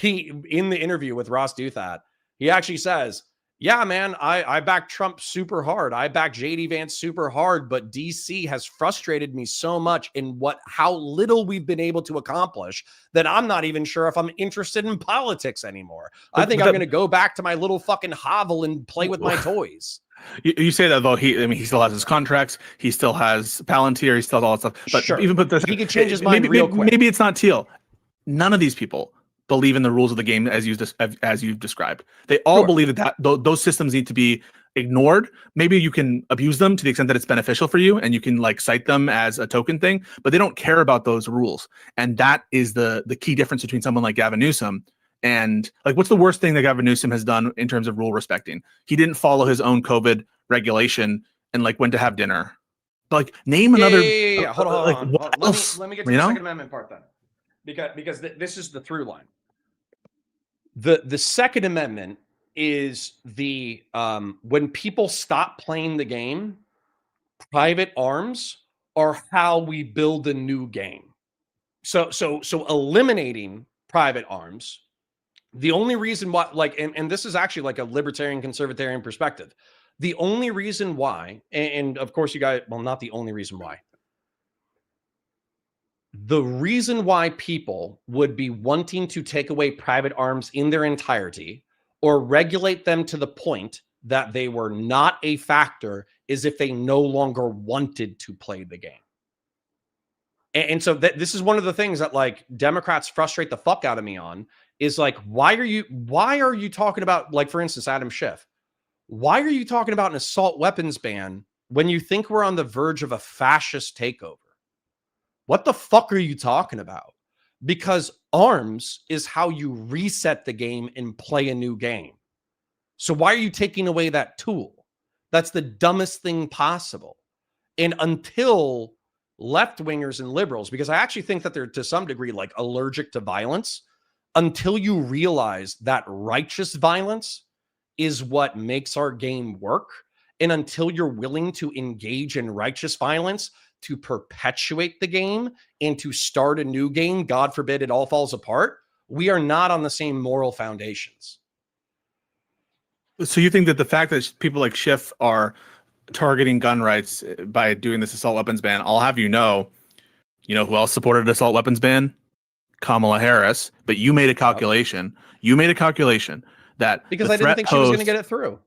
in the interview with Ross Douthat, he actually says, yeah, man, I back Trump super hard. I back JD Vance super hard, but DC has frustrated me so much in how little we've been able to accomplish that I'm not even sure if I'm interested in politics anymore. I think I'm going to go back to my little fucking hovel and play with my toys. You say that though. He still has his contracts. He still has Palantir. He still has all that stuff. But sure. Even put this, he can change his mind real quick. Maybe it's not Thiel. None of these people believe in the rules of the game as you've described. They all believe that those systems need to be ignored. Maybe you can abuse them to the extent that it's beneficial for you, and you can like cite them as a token thing, but they don't care about those rules. And that is the key difference between someone like Gavin Newsom and like, what's the worst thing that Gavin Newsom has done in terms of rule respecting? He didn't follow his own COVID regulation and like went to have dinner. Like, name another. Yeah. Hold on. Like, what else? Let me get to the Second Amendment part then, because this is the through line. The Second Amendment is the when people stop playing the game, private arms are how we build a new game. So eliminating private arms, the only reason why, like, and this is actually like a libertarian conservatarian perspective. The only reason why, and of course you guys, well, not the only reason why. The reason why people would be wanting to take away private arms in their entirety or regulate them to the point that they were not a factor is if they no longer wanted to play the game. And so this is one of the things that like Democrats frustrate the fuck out of me on is like, why are you talking about, like, for instance, Adam Schiff, why are you talking about an assault weapons ban when you think we're on the verge of a fascist takeover? What the fuck are you talking about? Because Arms is how you reset the game and play a new game. So why are you taking away that tool? That's the dumbest thing possible. And until left-wingers and liberals, because I actually think that they're to some degree like allergic to violence, until you realize that righteous violence is what makes our game work, and until you're willing to engage in righteous violence to perpetuate the game and to start a new game, God forbid it all falls apart, we are not on the same moral foundations. So you think that the fact that people like Schiff are targeting gun rights by doing this assault weapons ban, I'll have you know who else supported an assault weapons ban? Kamala Harris. But you made a calculation. You made a calculation that because I didn't think she was going to get it through.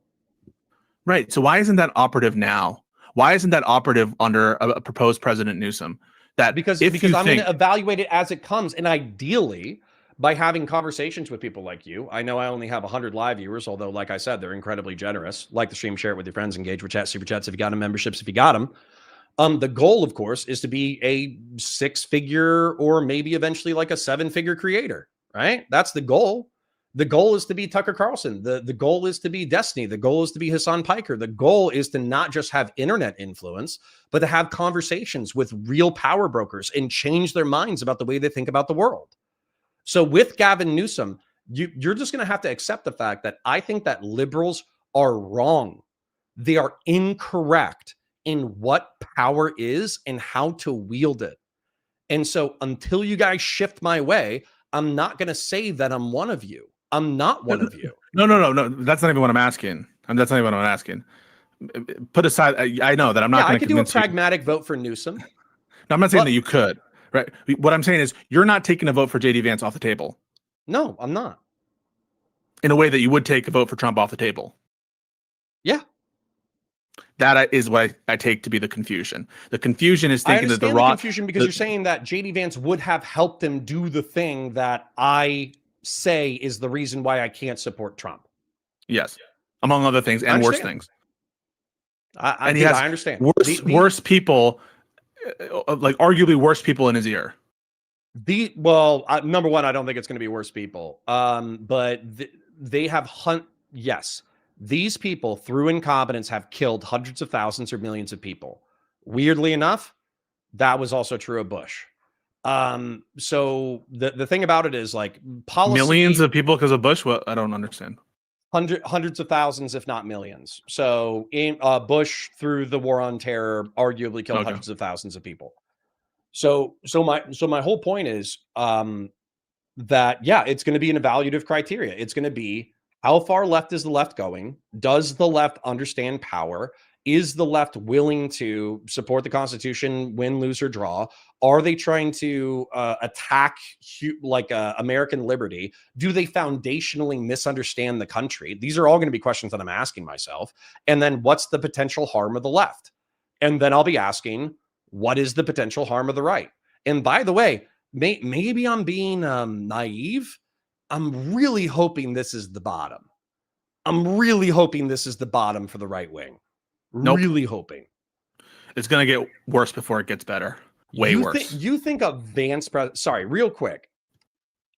Right. So why isn't that operative now? Why isn't that operative under a proposed President Newsom? Because I'm going to evaluate it as it comes, and ideally by having conversations with people like you. I know I only have 100 live viewers, although, like I said, they're incredibly generous. Like the stream, share it with your friends, engage with chat, super chats if you got them, memberships if you got them. The goal, of course, is to be a 6-figure or maybe eventually like a 7-figure creator, right? That's the goal. The goal is to be Tucker Carlson. The goal is to be Destiny. The goal is to be Hassan Piker. The goal is to not just have internet influence, but to have conversations with real power brokers and change their minds about the way they think about the world. So with Gavin Newsom, you're just going to have to accept the fact that I think that liberals are wrong. They are incorrect in what power is and how to wield it. And so until you guys shift my way, I'm not going to say that I'm one of you. I'm not one of you. No. That's not even what I'm asking. That's not even what I'm asking. Put aside, I know that I'm not going to convince do a pragmatic vote for Newsom. No, I'm not saying that you could. Right. What I'm saying is you're not taking a vote for JD Vance off the table. No, I'm not. In a way that you would take a vote for Trump off the table. Yeah. That is what I take to be the confusion. The confusion is thinking that the confusion because you're saying that JD Vance would have helped them do the thing that I say is the reason why I can't support Trump. Yes. Among other things and worse things. I understand. Worse people, like arguably worse people in his ear. Number one, I don't think it's going to be worse people. But they have yes. These people, through incompetence, have killed hundreds of thousands or millions of people. Weirdly enough, that was also true of Bush. So the thing about it is like policy. Millions of people because of Bush? Well, I don't understand. Hundreds of thousands, if not millions. So in Bush, through the war on terror, arguably killed hundreds of thousands of people. So my whole point is that, yeah, it's going to be an evaluative criteria. It's going to be, how far left is the left going? Does the left understand power? Is the left willing to support the Constitution, win, lose, or draw? Are they trying to attack American liberty? Do they foundationally misunderstand the country? These are all going to be questions that I'm asking myself. And then what's the potential harm of the left? And then I'll be asking, what is the potential harm of the right? And by the way, maybe I'm being naive. I'm really hoping this is the bottom. I'm really hoping this is the bottom for the right wing. Nope. Really hoping. It's going to get worse before it gets better. Way worse. You think a Vance president? Sorry, real quick.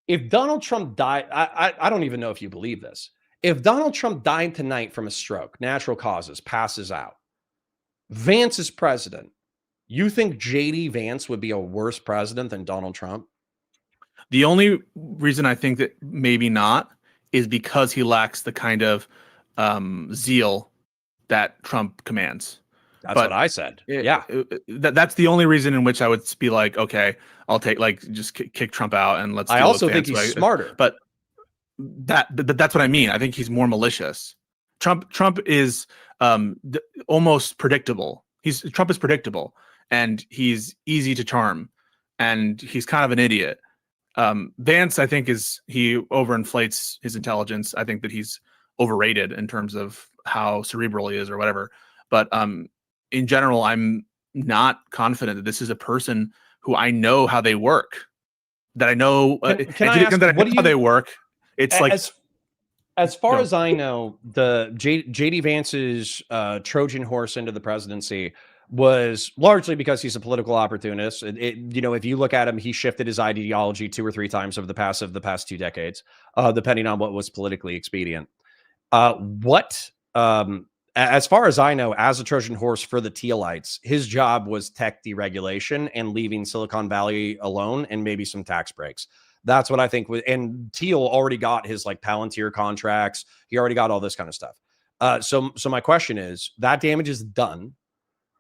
If Donald Trump died, I don't even know if you believe this. If Donald Trump died tonight from a stroke, natural causes, passes out, Vance is president, you think JD Vance would be a worse president than Donald Trump? The only reason I think that maybe not is because he lacks the kind of zeal that Trump commands. That's what I said. That's the only reason in which I would be like, okay, I'll take just kick Trump out and let's. I also think he's smarter. But that's what I mean. I think he's more malicious. Trump is almost predictable. Trump is predictable and he's easy to charm and he's kind of an idiot. Vance, I think, he overinflates his intelligence. I think that he's overrated in terms of how cerebral he is or whatever. But in general, I'm not confident that this is a person who I know how they work. That I know how they work. It's like as far as I know, the JD Vance's Trojan horse into the presidency was largely because he's a political opportunist. You know, if you look at him, he shifted his ideology 2 or 3 times over the past 2 decades, depending on what was politically expedient. As far as I know, as a Trojan horse for the Tealites, his job was tech deregulation and leaving Silicon Valley alone and maybe some tax breaks. That's what I think. And Teal already got his like Palantir contracts. He already got all this kind of stuff. So my question is, that damage is done.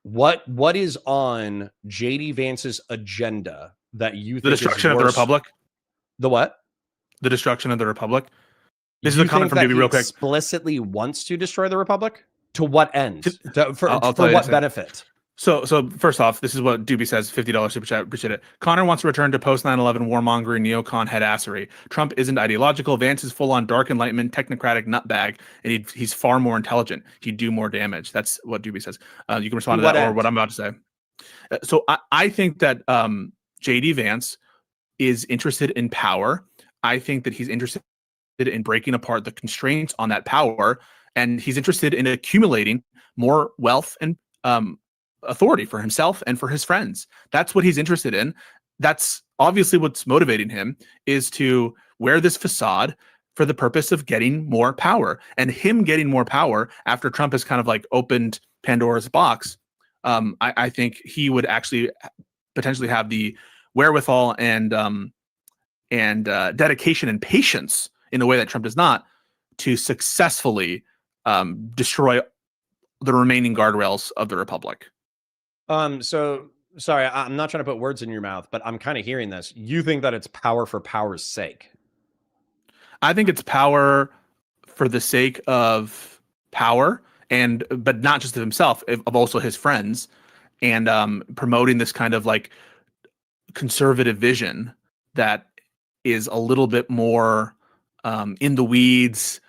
What is on JD Vance's agenda that you think The destruction is of the worse? Republic. The what? The destruction of the Republic. This You is a comment think from that DB he real quick. Explicitly wants to destroy the Republic? To what end? For I'll tell you what in a second. benefit? So first off, this is what Doobie says, $50 super chat, appreciate it. Connor wants to return to post 9/11 warmongering neocon headassery. Trump isn't ideological. Vance is full on dark enlightenment, technocratic nutbag, and he's far more intelligent. He'd do more damage. That's what Doobie says. You can respond to that or what I'm about to say. So I think that JD Vance is interested in power. I think that he's interested in breaking apart the constraints on that power, and he's interested in accumulating more wealth and authority for himself and for his friends. That's what he's interested in. That's obviously what's motivating him, is to wear this facade for the purpose of getting more power. And him getting more power after Trump has kind of like opened Pandora's box, I think he would actually potentially have the wherewithal and dedication and patience in a way that Trump does not, to successfully destroy the remaining guardrails of the Republic. So sorry, I'm not trying to put words in your mouth, but I'm kind of hearing this. You think that it's power for power's sake? I think it's power for the sake of power, but not just of himself, of also his friends, and promoting this kind of like conservative vision that is a little bit more in the weeds,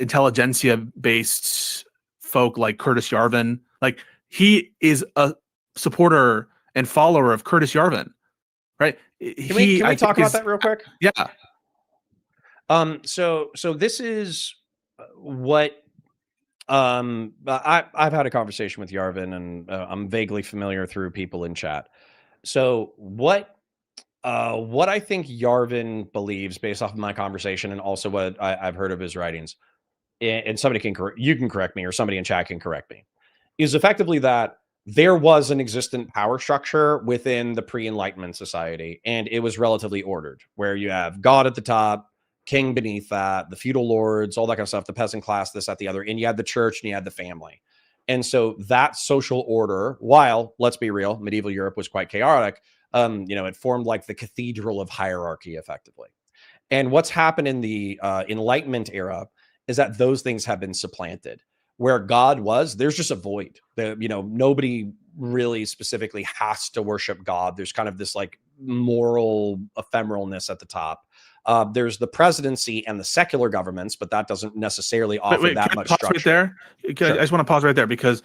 intelligentsia based folk like Curtis Yarvin. Like, he is a supporter and follower of Curtis Yarvin, right? Can we talk about that real quick? Yeah. So this is what I've had a conversation with Yarvin, and I'm vaguely familiar through people in chat. So what I think Yarvin believes, based off of my conversation and also what I've heard of his writings, and somebody you can correct me, or somebody in chat can correct me, is effectively that there was an existent power structure within the pre-Enlightenment society, and it was relatively ordered, where you have God at the top, king beneath that, the feudal lords, all that kind of stuff, the peasant class, this, that, the other, and you had the church and you had the family. And so that social order, while, let's be real, medieval Europe was quite chaotic, it formed like the cathedral of hierarchy, effectively. And what's happened in the Enlightenment era is that those things have been supplanted. Where God was, there's just a void. Nobody really specifically has to worship God. There's kind of this like moral ephemeralness at the top. There's the presidency and the secular governments, but that doesn't necessarily offer that much structure. Right there? Sure. I just want to pause right there, because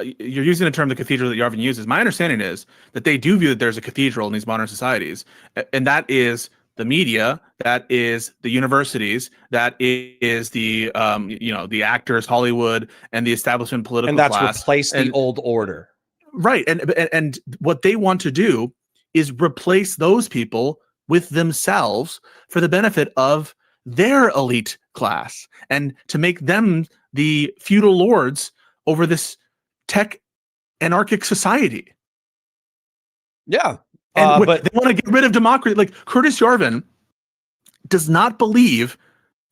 you're using the term the cathedral that Yarvin uses. My understanding is that they do view that there's a cathedral in these modern societies, and that is the media, that is the universities, that is the the actors, Hollywood, and the establishment political class. And that's replaced the old order. Right. And what they want to do is replace those people with themselves for the benefit of their elite class, and to make them the feudal lords over this tech anarchic society. Yeah. But they want to get rid of democracy. Like, Curtis Yarvin does not believe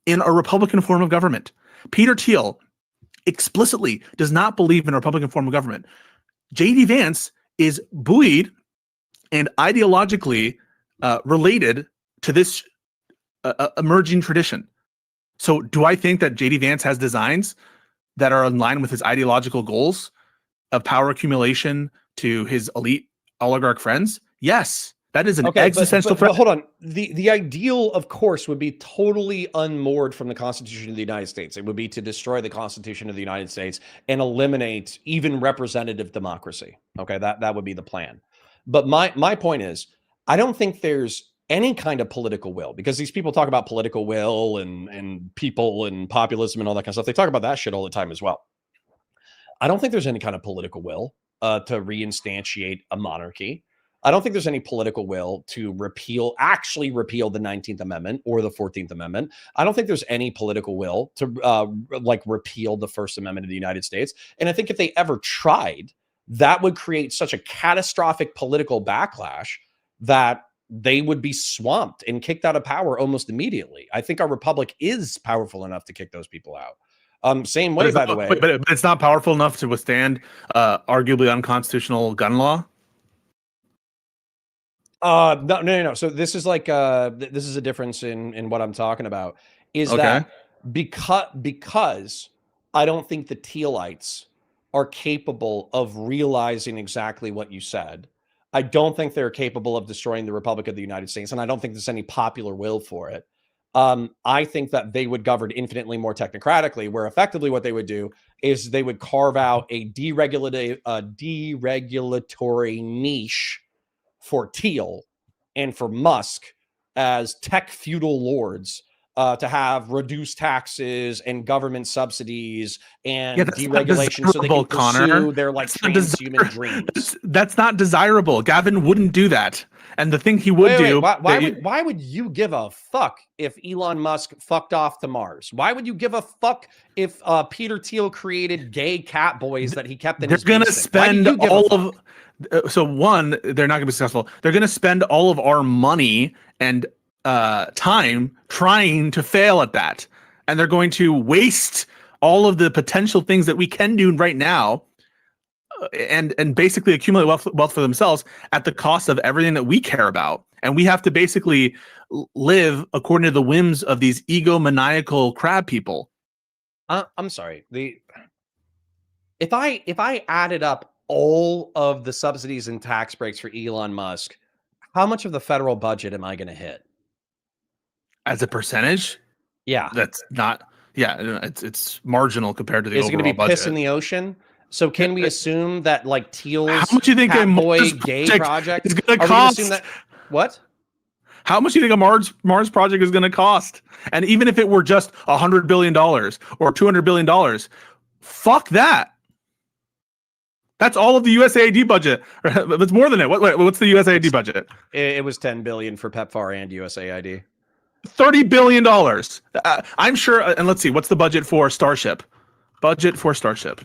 in a Republican form of government. Peter Thiel explicitly does not believe in a Republican form of government. J.D. Vance is buoyed and ideologically related to this emerging tradition. So do I think that J.D. Vance has designs that are in line with his ideological goals of power accumulation to his elite oligarch friends? Yes, that is an existential threat. But hold on. The ideal, of course, would be totally unmoored from the Constitution of the United States. It would be to destroy the Constitution of the United States and eliminate even representative democracy. Okay, that would be the plan. But my point is, I don't think there's any kind of political will, because these people talk about political will and people and populism and all that kind of stuff. They talk about that shit all the time as well. I don't think there's any kind of political will to reinstantiate a monarchy. I don't think there's any political will to actually repeal the 19th Amendment or the 14th Amendment. I don't think there's any political will to like repeal the First Amendment of the United States. And I think if they ever tried, that would create such a catastrophic political backlash that they would be swamped and kicked out of power almost immediately. I think our republic is powerful enough to kick those people out. Same way, by the way. But it's not powerful enough to withstand arguably unconstitutional gun law. No. So this is like this is a difference in what I'm talking about. Is that because I don't think the Tealites are capable of realizing exactly what you said. I don't think they're capable of destroying the Republic of the United States, and I don't think there's any popular will for it. I think that they would govern infinitely more technocratically, where effectively what they would do is they would carve out a deregulatory niche for Teal and for Musk as tech feudal lords to have reduced taxes and government subsidies and deregulation so they can pursue their like transhuman dreams. That's not desirable. Gavin wouldn't do that. And the thing he would do... Why would you give a fuck if Elon Musk fucked off to Mars? Why would you give a fuck if Peter Thiel created gay cat boys that he kept in his basement? They're going to spend all of... So one, they're not going to be successful. They're going to spend all of our money and time trying to fail at that. And they're going to waste all of the potential things that we can do right now and basically accumulate wealth for themselves at the cost of everything that we care about. And we have to basically live according to the whims of these egomaniacal crab people. I'm sorry. If I added up all of the subsidies and tax breaks for Elon Musk, how much of the federal budget am I going to hit? As a percentage? Yeah. That's not, it's marginal compared to the overall budget. Is it going to be piss in the ocean? So can we assume that like Teal's how much do you think a boy gay project is going to cost? What? How much do you think a Mars project is going to cost? And even if it were just $100 billion or $200 billion, fuck that. That's all of the USAID budget. That's more than it. What's the USAID budget? It was $10 billion for PEPFAR and USAID. $30 billion. I'm sure. And let's see, what's the budget for Starship? Budget for Starship.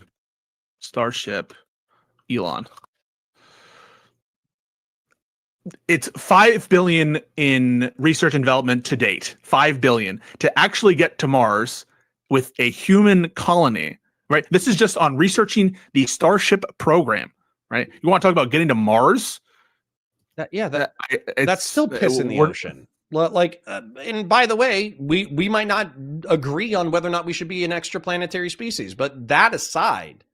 Elon. It's $5 billion in research and development to date. $5 billion to actually get to Mars with a human colony. Right. This is just on researching the Starship program. Right. You want to talk about getting to Mars? That's still piss in the ocean. Like, and by the way, we might not agree on whether or not we should be an extraplanetary species, but that aside,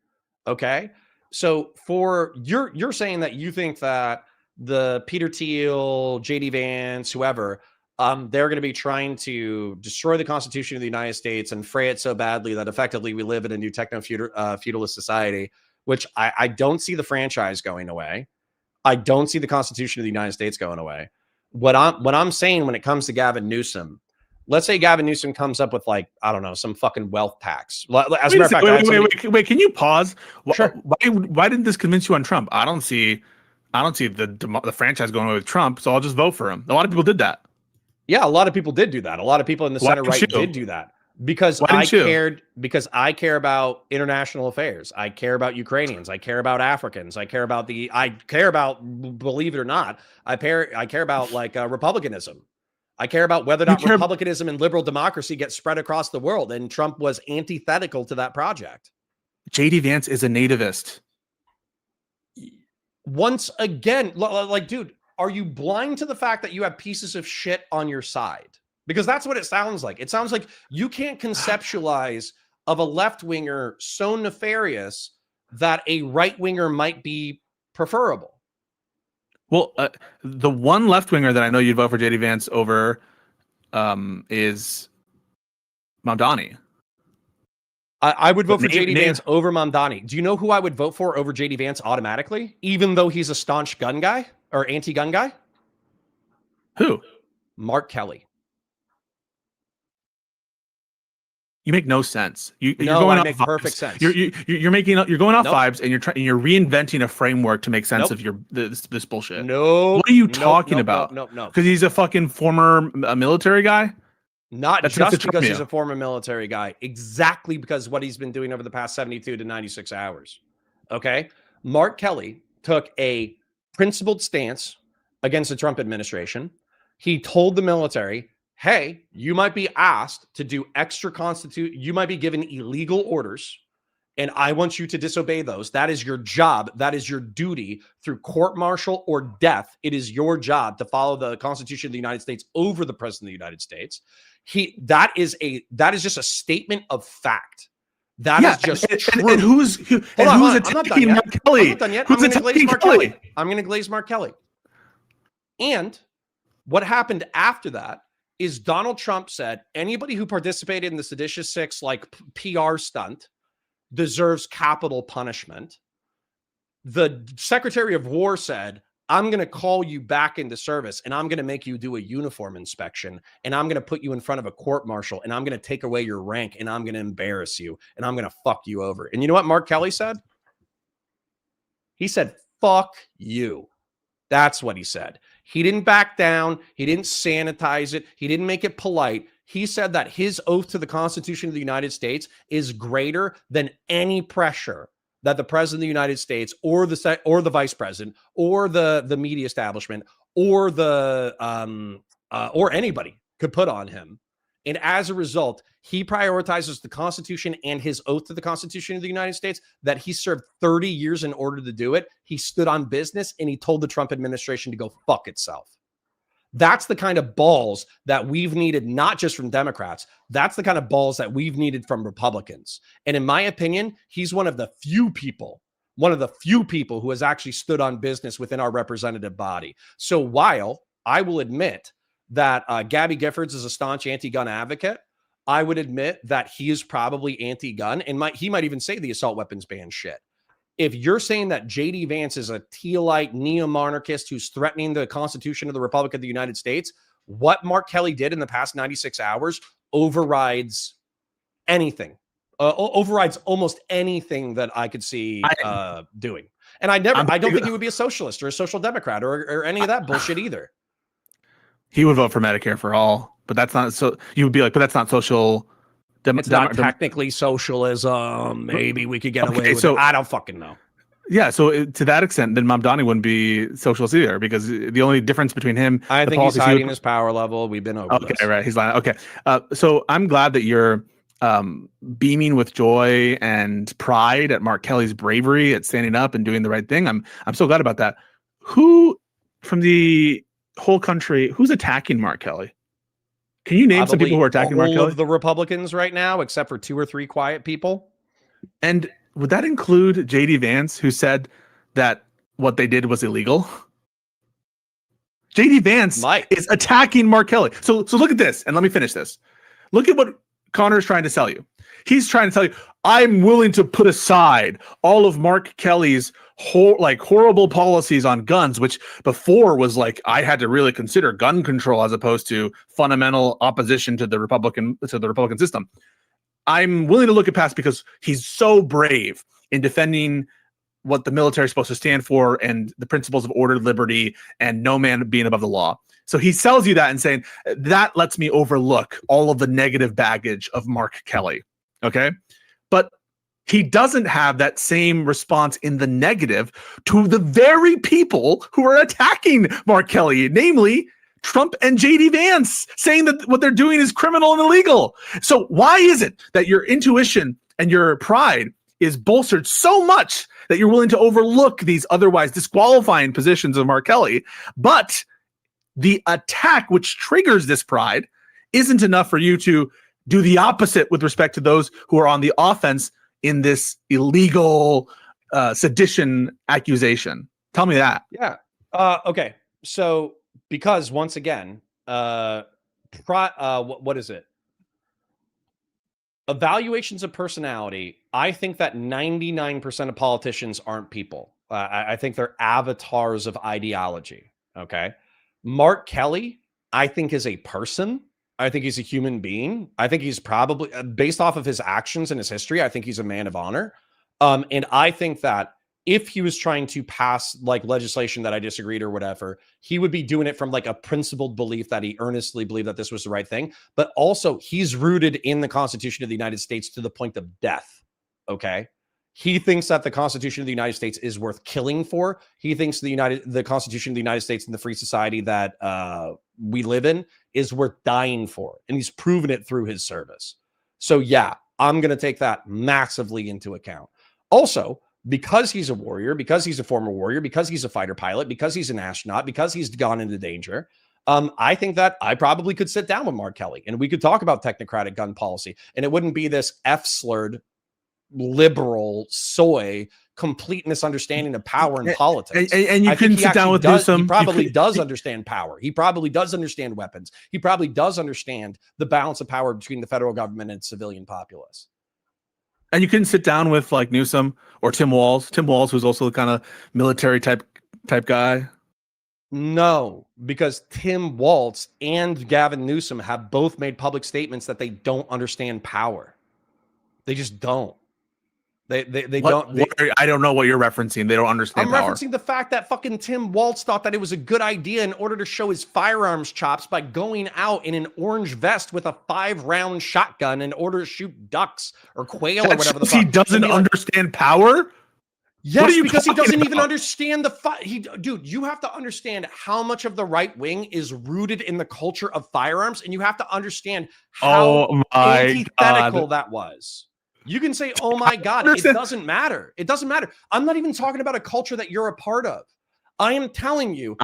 okay. So for you're saying that you think that the Peter Thiel, JD Vance, whoever, they're going to be trying to destroy the Constitution of the United States and fray it so badly that effectively we live in a new techno-feudalist society, which I don't see the franchise going away. I don't see the Constitution of the United States going away. What I'm saying when it comes to Gavin Newsom, let's say Gavin Newsom comes up with like, I don't know, some fucking wealth tax. As a matter of fact, wait, can you pause? Sure. Why didn't this convince you on Trump? I don't see the franchise going away with Trump, so I'll just vote for him. A lot of people did that. Yeah, a lot of people did do that. A lot of people in the center right did do that because I care about international affairs. I care about Ukrainians. I care about Africans. I care about believe it or not, I care about like republicanism. I care about whether or not republicanism and liberal democracy get spread across the world. And Trump was antithetical to that project. JD Vance is a nativist. Once again, like, dude, are you blind to the fact that you have pieces of shit on your side? Because that's what it sounds like. It sounds like you can't conceptualize of a left-winger so nefarious that a right-winger might be preferable. Well, the one left-winger that I know you'd vote for JD Vance over is Mamdani. I would vote for JD Vance over Mamdani. Do you know who I would vote for over JD Vance automatically, even though he's a staunch gun guy or anti-gun guy? Who? Mark Kelly. You make no sense. You're No, going I off make vibes. perfect sense. You're going off Nope. vibes, and you're reinventing a framework to make sense Nope. of this bullshit. No. What are you talking about? No. Because he's a fucking former military guy. Not That's enough just to charm because he's you. a former military guy, exactly because what he's been doing over the past 72 to 96 hours. Okay? Mark Kelly took a principled stance against the Trump administration. He told the military, hey, you might be asked to do you might be given illegal orders, and I want you to disobey those. That is your job. That is your duty through court-martial or death. It is your job to follow the Constitution of the United States over the President of the United States. That is just a statement of fact. That is just true. And who's attacking Mark Kelly? I'm not done yet. Who's I'm going to glaze attacking Mark Kelly? Kelly. I'm going to glaze Mark Kelly. And what happened after that is Donald Trump said anybody who participated in the Seditious Six PR stunt deserves capital punishment. The Secretary of War said, I'm going to call you back into service and I'm going to make you do a uniform inspection and I'm going to put you in front of a court martial and I'm going to take away your rank and I'm going to embarrass you and I'm going to fuck you over. And you know what Mark Kelly said? He said, fuck you. That's what he said. He didn't back down. He didn't sanitize it. He didn't make it polite. He said that his oath to the Constitution of the United States is greater than any pressure that the President of the United States or the Vice President or the media establishment or or anybody could put on him. And as a result, he prioritizes the Constitution and his oath to the Constitution of the United States that he served 30 years in order to do it. He stood on business and he told the Trump administration to go fuck itself. That's the kind of balls that we've needed, not just from Democrats. That's the kind of balls that we've needed from Republicans. And in my opinion, he's one of the few people who has actually stood on business within our representative body. So while I will admit that Gabby Giffords is a staunch anti-gun advocate, I would admit that he is probably anti-gun and he might even say the assault weapons ban shit. If you're saying that J.D. Vance is a Tealite neo-monarchist who's threatening the Constitution of the Republic of the United States, what Mark Kelly did in the past 96 hours overrides anything, overrides almost anything that I could see doing. And I don't think he would be a socialist or a social democrat or any of that bullshit either. He would vote for Medicare for all, but that's not so. You would be like, but that's not social. It's not technically socialism. Maybe we could get away with it. I don't fucking know. Yeah, so to that extent, then Mamdani wouldn't be socialist either, because the only difference between him, I think he's hiding his power level. We've been over this. Okay, right. He's lying. Okay, so I'm glad that you're beaming with joy and pride at Mark Kelly's bravery at standing up and doing the right thing. I'm so glad about that. Who from the whole country who's attacking Mark Kelly? Can you name some people who are attacking Mark Kelly? All of the Republicans right now, except for 2 or 3 quiet people. And would that include J.D. Vance, who said that what they did was illegal? J.D. Vance is attacking Mark Kelly. So look at this, and let me finish this. Look at what Connor's trying to sell you. He's trying to tell you, I'm willing to put aside all of Mark Kelly's horrible policies on guns, which before was like I had to really consider gun control as opposed to fundamental opposition to the Republican system. I'm willing to look at past because he's so brave in defending what the military is supposed to stand for and the principles of order, liberty, and no man being above the law. So he sells you that and saying that lets me overlook all of the negative baggage of Mark Kelly. Okay. But he doesn't have that same response in the negative to the very people who are attacking Mark Kelly, namely Trump and J.D. Vance, saying that what they're doing is criminal and illegal. So why is it that your intuition and your pride is bolstered so much that you're willing to overlook these otherwise disqualifying positions of Mark Kelly, but the attack which triggers this pride isn't enough for you to do the opposite with respect to those who are on the offense in this illegal sedition accusation? Tell me that. Yeah. Okay. So because once again, what is it? Evaluations of personality. I think that 99% of politicians aren't people. I think they're avatars of ideology. Okay. Mark Kelly, I think, is a person. I think he's a human being. I think he's probably, based off of his actions and his history, I think he's a man of honor. And I think that if he was trying to pass like legislation that I disagreed or whatever, he would be doing it from like a principled belief that he earnestly believed that this was the right thing. But also he's rooted in the Constitution of the United States to the point of death. Okay. He thinks that the Constitution of the United States is worth killing for. He thinks the Constitution of the United States and the free society that we live in is worth dying for. And he's proven it through his service. So yeah, I'm going to take that massively into account. Also, because he's a warrior, because he's a former warrior, because he's a fighter pilot, because he's an astronaut, because he's gone into danger, I think that I probably could sit down with Mark Kelly and we could talk about technocratic gun policy. And it wouldn't be this F-slurred, liberal, soy, complete misunderstanding of power and politics. And you couldn't sit down with Newsom. He probably does understand power. He probably does understand weapons. He probably does understand the balance of power between the federal government and civilian populace. And you couldn't sit down with like Newsom or Tim Walz. Tim Walz, who's also the kind of military type guy. No, because Tim Walz and Gavin Newsom have both made public statements that they don't understand power. They just don't. They don't. I don't know what you're referencing. They don't understand power. Referencing the fact that fucking Tim Walz thought that it was a good idea in order to show his firearms chops by going out in an orange vest with a 5-round shotgun in order to shoot ducks or quail or whatever the fuck. He doesn't understand power? Yes, because he doesn't even understand the fight. Dude, you have to understand how much of the right wing is rooted in the culture of firearms, and you have to understand how antithetical that was. You can say, oh my God, it doesn't matter. It doesn't matter. I'm not even talking about a culture that you're a part of. I am telling you,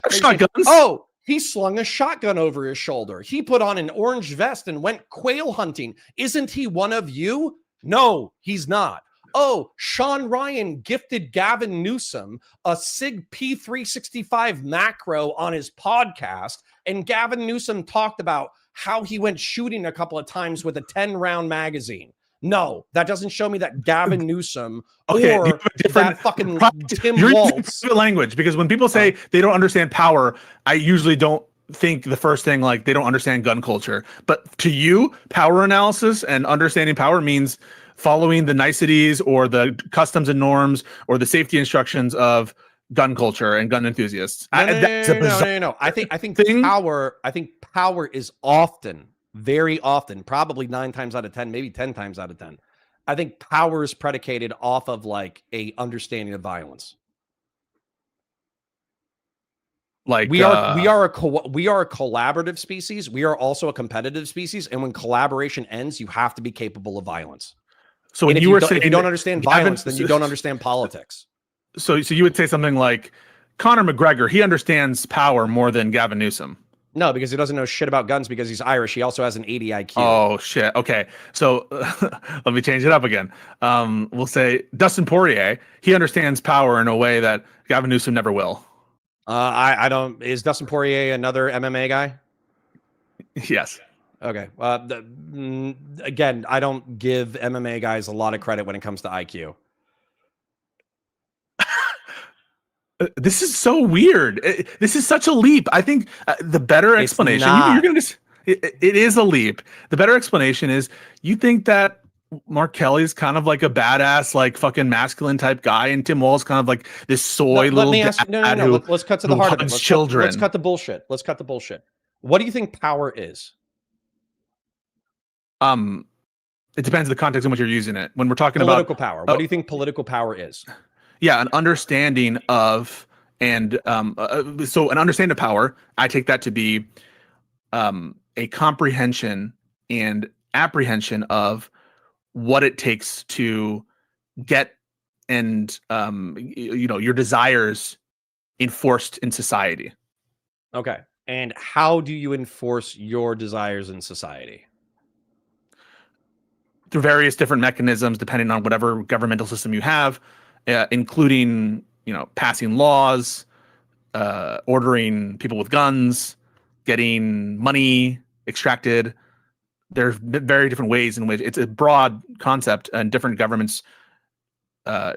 oh, he slung a shotgun over his shoulder. He put on an orange vest and went quail hunting. Isn't he one of you? No, he's not. Oh, Sean Ryan gifted Gavin Newsom a SIG P365 macro on his podcast, and Gavin Newsom talked about how he went shooting a couple of times with a 10-round magazine. No, that doesn't show me that Gavin Newsom or that fucking Tim Walz. Language, because when people say they don't understand power, I usually don't think the first thing like they don't understand gun culture. But to you, power analysis and understanding power means following the niceties or the customs and norms or the safety instructions of gun culture and gun enthusiasts. No. I think power is often, very often, probably 9 times out of 10, maybe 10 times out of 10. I think power is predicated off of like a understanding of violence. Like we are a collaborative species. We are also a competitive species, and when collaboration ends, you have to be capable of violence. So when if you don't understand violence, then you don't understand politics. So you would say something like Conor McGregor, he understands power more than Gavin Newsom. No, because he doesn't know shit about guns because he's Irish. He also has an 80 IQ. Oh, shit. Okay. So let me change it up again. We'll say Dustin Poirier, he understands power in a way that Gavin Newsom never will. I don't. Is Dustin Poirier another MMA guy? Yes. Okay. Again, I don't give MMA guys a lot of credit when it comes to IQ. This is so weird. This is such a leap. I think the better explanation, you're going to it is a leap. The better explanation is you think that Mark Kelly's kind of like a badass, like fucking masculine type guy, and Tim Walz kind of like this soy little dad who let's cut to the heart of it. Let's cut the bullshit. Let's cut the bullshit. What do you think power is? It depends on the context in which you're using it. When we're talking about political power, what do you think political power is? Yeah, an understanding of so an understanding of power, I take that to be a comprehension and apprehension of what it takes to get and your desires enforced in society. Okay. And how do you enforce your desires in society? Through various different mechanisms, depending on whatever governmental system you have, including, passing laws, ordering people with guns, getting money extracted. There's very different ways in which it's a broad concept, and different governments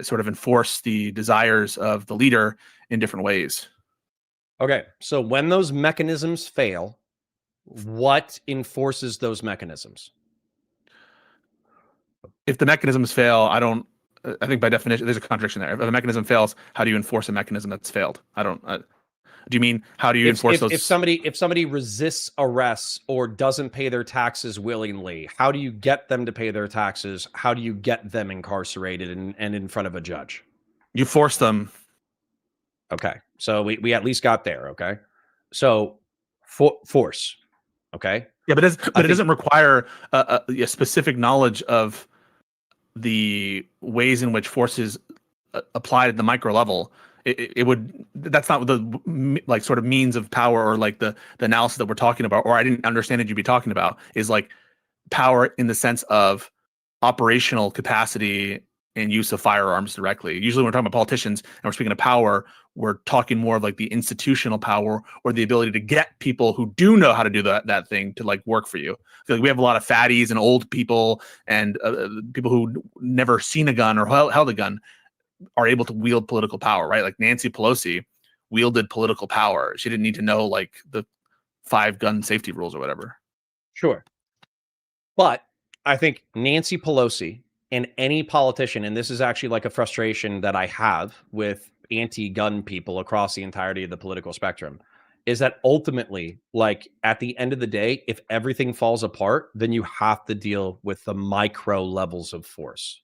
sort of enforce the desires of the leader in different ways. Okay. So when those mechanisms fail, What enforces those mechanisms? If the mechanisms fail, I think by definition, there's a contradiction there. If a mechanism fails, how do you enforce a mechanism that's failed? Do you mean how do you enforce those? If somebody resists arrests or doesn't pay their taxes willingly, how do you get them to pay their taxes? How do you get them incarcerated and in front of a judge? You force them. Okay, so we at least got there. Okay, so force. Okay. Yeah, but it doesn't require a specific knowledge of the ways in which force is applied at the micro level. It would, that's not the like sort of means of power or like the analysis that we're talking about, or I didn't understand it you'd be talking about, is like power in the sense of operational capacity and use of firearms directly. Usually when we're talking about politicians and we're speaking of power, we're talking more of like the institutional power or the ability to get people who do know how to do that thing to like work for you. Like we have a lot of fatties and old people and people who never seen a gun or held a gun are able to wield political power, right? Like Nancy Pelosi wielded political power. She didn't need to know like the 5 gun safety rules or whatever. Sure. But I think Nancy Pelosi and any politician, and this is actually like a frustration that I have with anti-gun people across the entirety of the political spectrum, is that ultimately, like at the end of the day, if everything falls apart, then you have to deal with the micro levels of force.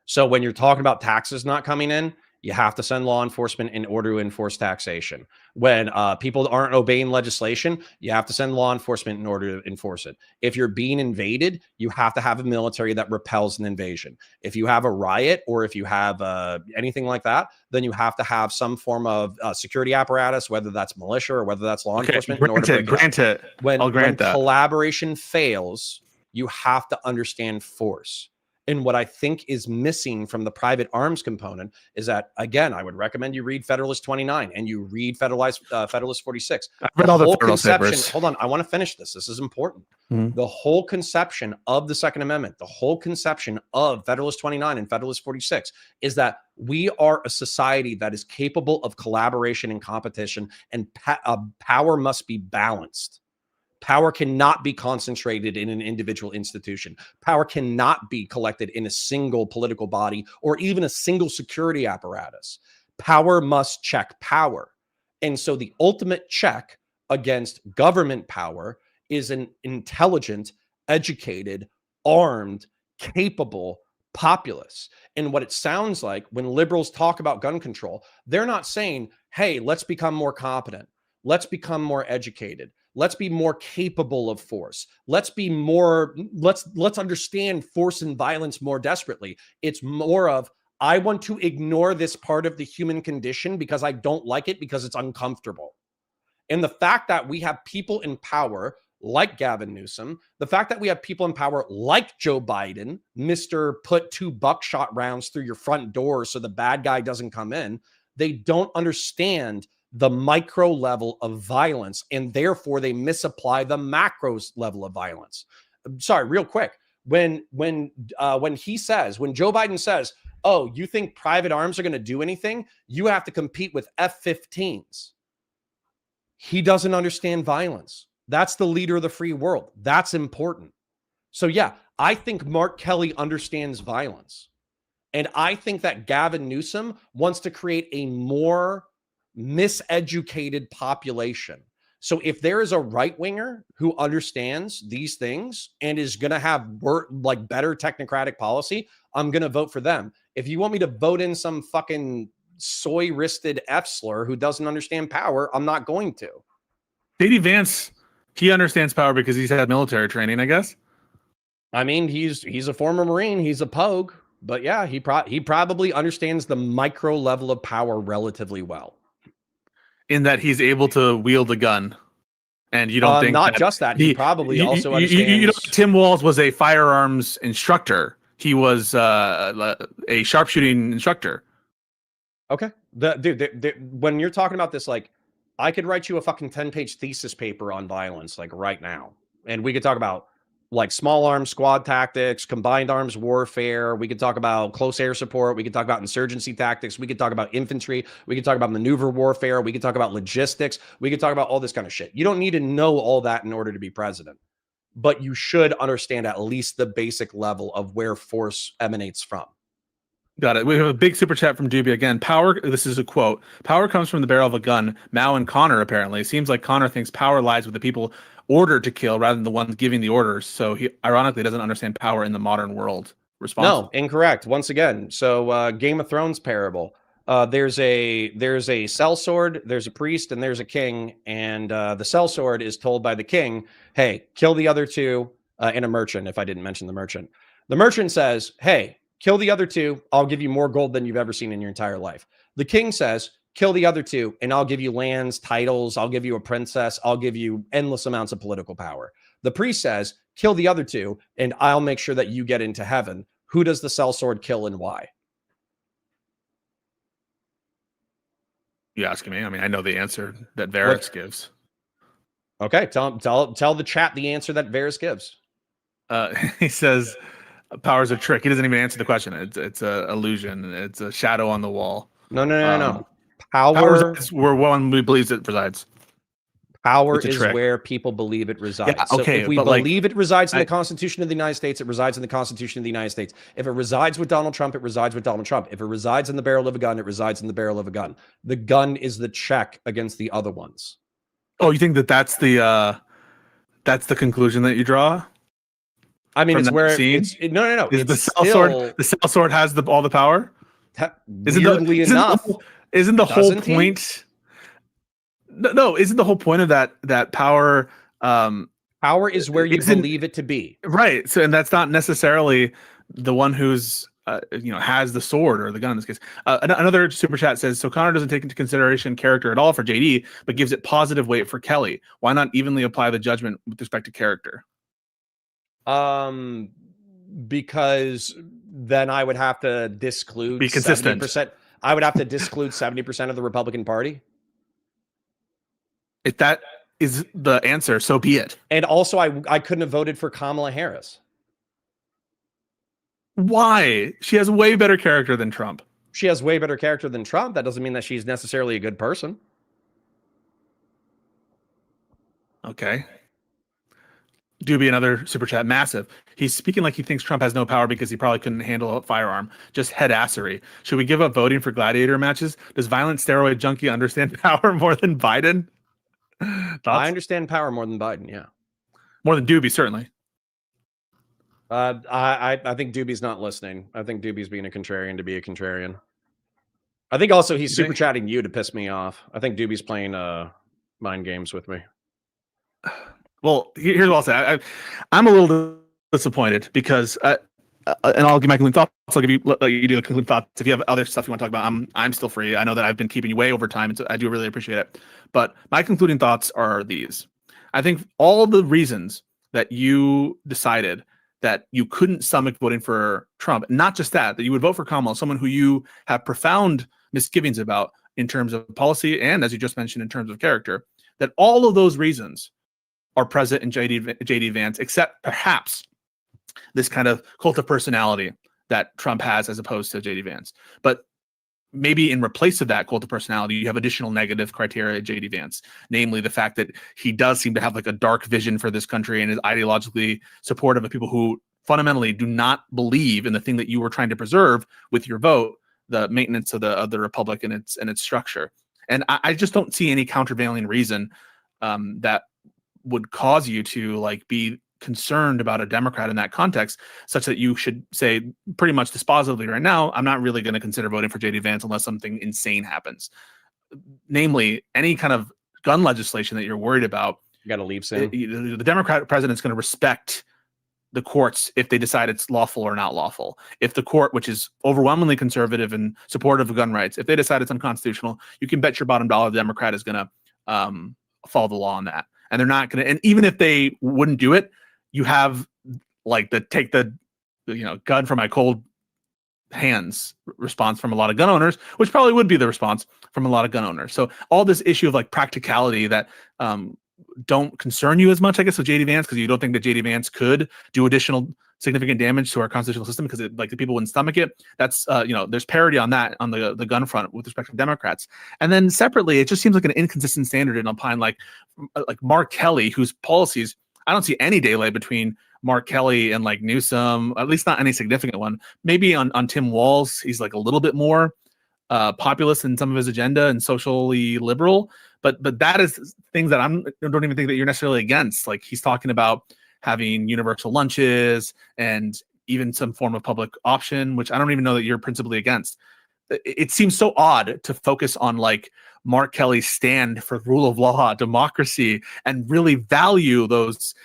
So when you're talking about taxes not coming in, you have to send law enforcement in order to enforce taxation. When people aren't obeying legislation, you have to send law enforcement in order to enforce it. If you're being invaded, you have to have a military that repels an invasion. If you have a riot or if you have anything like that, then you have to have some form of security apparatus, whether that's militia or whether that's law enforcement. When collaboration fails, you have to understand force. And what I think is missing from the private arms component is that, again, I would recommend you read Federalist 29 and you read Federalist 46. I've read all the Federalist papers. Hold on, I want to finish this. This is important. The whole conception of the Second Amendment, the whole conception of Federalist 29 and Federalist 46 is that we are a society that is capable of collaboration and competition, and power must be balanced. Power cannot be concentrated in an individual institution. Power cannot be collected in a single political body or even a single security apparatus. Power must check power. And so the ultimate check against government power is an intelligent, educated, armed, capable populace. And what it sounds like when liberals talk about gun control, they're not saying, hey, let's become more competent. Let's become more educated. Let's be more capable of force. Let's understand force and violence more desperately. It's more of, I want to ignore this part of the human condition because I don't like it because it's uncomfortable. And the fact that we have people in power like Gavin Newsom, the fact that we have people in power like Joe Biden, Mr. Put 2 buckshot rounds through your front door so the bad guy doesn't come in, they don't understand the micro level of violence, and therefore they misapply the macro level of violence. Sorry, real quick. When Joe Biden says, oh, you think private arms are going to do anything? You have to compete with F-15s. He doesn't understand violence. That's the leader of the free world. That's important. So yeah, I think Mark Kelly understands violence. And I think that Gavin Newsom wants to create a more miseducated population. So if there is a right winger who understands these things and is going to have better technocratic policy, I'm going to vote for them. If you want me to vote in some fucking soy-wristed F-slur who doesn't understand power, I'm not going to. JD Vance, he understands power because he's had military training, I guess. I mean, he's a former Marine. He's a pogue. But yeah, he probably understands the micro level of power relatively well. In that he's able to wield a gun, and you don't think not just that he probably also understands. Tim Walz was a firearms instructor. He was a sharpshooting instructor. Okay, when you're talking about this, like, I could write you a fucking 10-page thesis paper on violence, like right now, and we could talk about like small arms squad tactics, combined arms warfare. We could talk about close air support. We could talk about insurgency tactics. We could talk about infantry. We could talk about maneuver warfare. We could talk about logistics. We could talk about all this kind of shit. You don't need to know all that in order to be president, but you should understand at least the basic level of where force emanates from. Got it. We have a big super chat from Doobie again. Power, this is a quote. Power comes from the barrel of a gun. Mao and Connor, apparently. It seems like Connor thinks power lies with the people ordered to kill rather than the ones giving the orders. So he ironically doesn't understand power in the modern world. Response? No, incorrect. Once again. So Game of Thrones parable. There's a sellsword, there's a priest, and there's a king. And the sellsword is told by the king, hey, kill the other two, and a merchant, if I didn't mention the merchant. The merchant says, hey, kill the other two. I'll give you more gold than you've ever seen in your entire life. The king says, kill the other two, and I'll give you lands, titles. I'll give you a princess. I'll give you endless amounts of political power. The priest says, kill the other two, and I'll make sure that you get into heaven. Who does the sellsword kill and why? You asking me? I mean, I know the answer that Varys gives. Okay, tell the chat the answer that Varys gives. He says, "Power's a trick." He doesn't even answer the question. It's a illusion. It's a shadow on the wall. No. Power is where one we believes it resides. Power is where people believe it resides. Yeah, okay, so if we believe it resides in the Constitution of the United States, it resides in the Constitution of the United States. If it resides with Donald Trump, it resides with Donald Trump. If it resides in the barrel of a gun, it resides in the barrel of a gun. The gun is the check against the other ones. Oh, you think that's the conclusion that you draw? I mean, it's where no. Is the sellsword has all the power? Weirdly enough, isn't the whole point? No, isn't the whole point of that power? Power is where you believe it to be, right? So, and that's not necessarily the one who's has the sword or the gun in this case. Another super chat says, so Connor doesn't take into consideration character at all for JD, but gives it positive weight for Kelly. Why not evenly apply the judgment with respect to character? Because then I would have to disclude. Be consistent. 70%. I would have to disclude 70% of the Republican Party. If that is the answer, so be it. And also, I couldn't have voted for Kamala Harris. Why? She has way better character than Trump. She has way better character than Trump. That doesn't mean that she's necessarily a good person. Okay. Doobie, another super chat, massive. He's speaking like he thinks Trump has no power because he probably couldn't handle a firearm. Just head-assery. Should we give up voting for gladiator matches? Does violent steroid junkie understand power more than Biden? Thoughts? I understand power more than Biden, yeah. More than Doobie, certainly. I think Doobie's not listening. I think Doobie's being a contrarian to be a contrarian. I think also he's super chatting you to piss me off. I think Doobie's playing mind games with me. Well, here's what I'll say. I'm a little disappointed because, and I'll give my concluding thoughts. I'll give you let you do the concluding thoughts. If you have other stuff you want to talk about, I'm still free. I know that I've been keeping you way over time, and so I do really appreciate it. But my concluding thoughts are these. I think all the reasons that you decided that you couldn't stomach voting for Trump, not just that you would vote for Kamala, someone who you have profound misgivings about in terms of policy and, as you just mentioned, in terms of character, that all of those reasons are present in JD Vance, except perhaps this kind of cult of personality that Trump has as opposed to JD Vance. But maybe in replace of that cult of personality, you have additional negative criteria at JD Vance, namely the fact that he does seem to have like a dark vision for this country and is ideologically supportive of people who fundamentally do not believe in the thing that you were trying to preserve with your vote, the maintenance of the republic and its structure. And I just don't see any countervailing reason that would cause you to like be concerned about a Democrat in that context, such that you should say pretty much dispositively right now, I'm not really going to consider voting for JD Vance unless something insane happens. Namely, any kind of gun legislation that you're worried about. You got to leave soon. The Democrat president's going to respect the courts if they decide it's lawful or not lawful. If the court, which is overwhelmingly conservative and supportive of gun rights, if they decide it's unconstitutional, you can bet your bottom dollar the Democrat is going to follow the law on that. And they're not going to, and even if they wouldn't do it, you have like the take the gun from my cold hands response from a lot of gun owners, which probably would be the response from a lot of gun owners. So all this issue of like practicality that don't concern you as much, I guess, with JD Vance, because you don't think that JD Vance could do additional significant damage to our constitutional system because like the people wouldn't stomach it. That's there's parity on that on the gun front with respect to Democrats. And then separately, it just seems like an inconsistent standard in Alpine, like Mark Kelly, whose policies I don't see any daylight between Mark Kelly and like Newsom, at least not any significant one. Maybe on Tim Walz, he's like a little bit more populist in some of his agenda and socially liberal, but that is things that I don't even think that you're necessarily against. Like he's talking about having universal lunches and even some form of public option, which I don't even know that you're principally against. It seems so odd to focus on like Mark Kelly's stand for rule of law, democracy, and really value those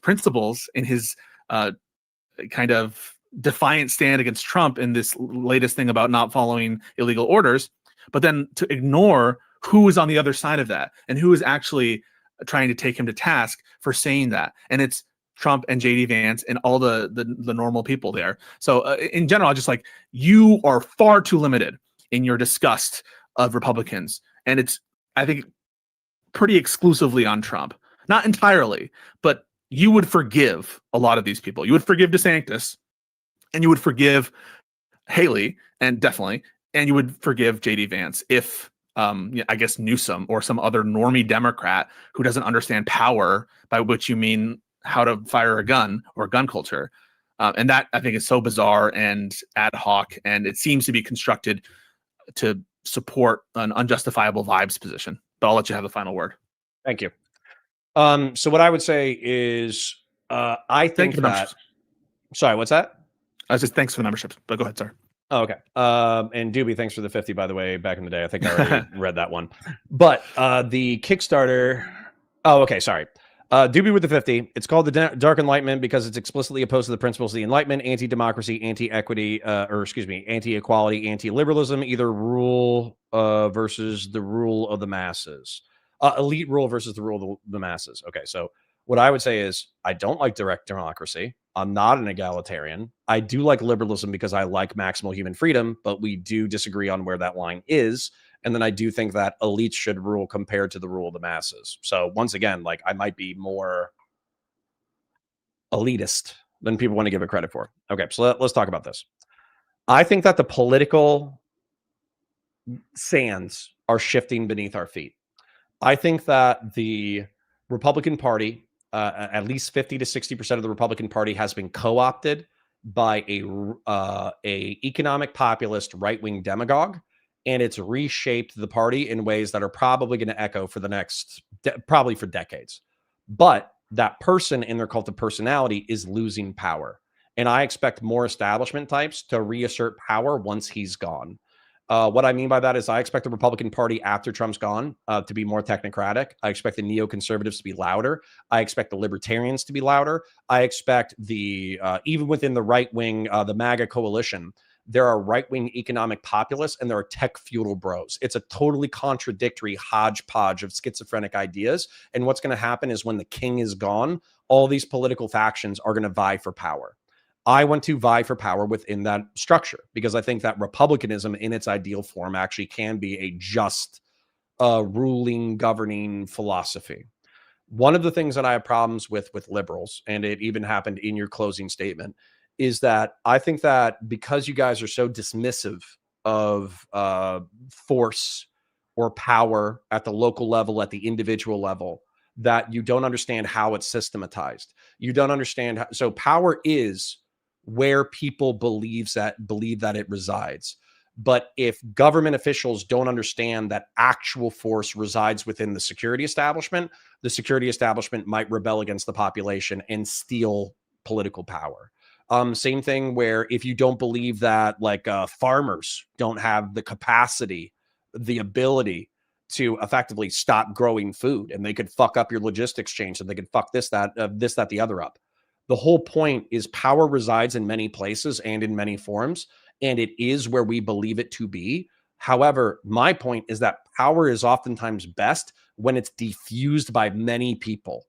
principles in his kind of defiant stand against Trump in this latest thing about not following illegal orders, but then to ignore who is on the other side of that and who is actually trying to take him to task for saying that. And it's Trump and JD Vance and all the normal people there. So in general, just like you are far too limited in your disgust of Republicans. And it's, I think, pretty exclusively on Trump. Not entirely, but you would forgive a lot of these people. You would forgive DeSantis, and you would forgive Haley, and you would forgive JD Vance if, I guess, Newsom or some other normie Democrat who doesn't understand power, by which you mean how to fire a gun or gun culture. And that, I think, is so bizarre and ad hoc, and it seems to be constructed to support an unjustifiable vibes position. But I'll let you have the final word. Thank you. So what I would say is, I think that... Sorry, what's that? I was just thanks for the membership, but go ahead, sir. Oh, okay. And Doobie, thanks for the 50, by the way, back in the day. I think I already read that one. But the Kickstarter... Oh, okay, sorry. Doobie with the 50. It's called the Dark Enlightenment because it's explicitly opposed to the principles of the Enlightenment, anti-democracy, anti-equity, anti-equality, anti-liberalism, either rule versus the rule of the masses. Elite rule versus the rule of the masses. Okay, so what I would say is I don't like direct democracy. I'm not an egalitarian. I do like liberalism because I like maximal human freedom, but we do disagree on where that line is. And then I do think that elites should rule compared to the rule of the masses. So once again, like I might be more elitist than people want to give it credit for. Okay, so let's talk about this. I think that the political sands are shifting beneath our feet. I think that the Republican Party, at least 50 to 60% of the Republican Party has been co-opted by a economic populist right-wing demagogue, and it's reshaped the party in ways that are probably going to echo for the next, probably for decades. But that person in their cult of personality is losing power. And I expect more establishment types to reassert power once he's gone. What I mean by that is I expect the Republican Party after Trump's gone to be more technocratic. I expect the neoconservatives to be louder. I expect the libertarians to be louder. I expect the, even within the right wing, the MAGA coalition, there are right-wing economic populists and there are tech feudal bros. It's a totally contradictory hodgepodge of schizophrenic ideas. And what's going to happen is when the king is gone, all these political factions are going to vie for power. I want to vie for power within that structure because I think that republicanism in its ideal form actually can be a just ruling, governing philosophy. One of the things that I have problems with liberals, and it even happened in your closing statement, is that I think that because you guys are so dismissive of force or power at the local level, at the individual level, that you don't understand how it's systematized. You don't understand how, so power is where people believe that it resides. But if government officials don't understand that actual force resides within the security establishment might rebel against the population and steal political power. Same thing where if you don't believe that like farmers don't have the capacity, the ability to effectively stop growing food, and they could fuck up your logistics chain, so they could fuck this, that, the other up. The whole point is power resides in many places and in many forms, and it is where we believe it to be. However, my point is that power is oftentimes best when it's diffused by many people.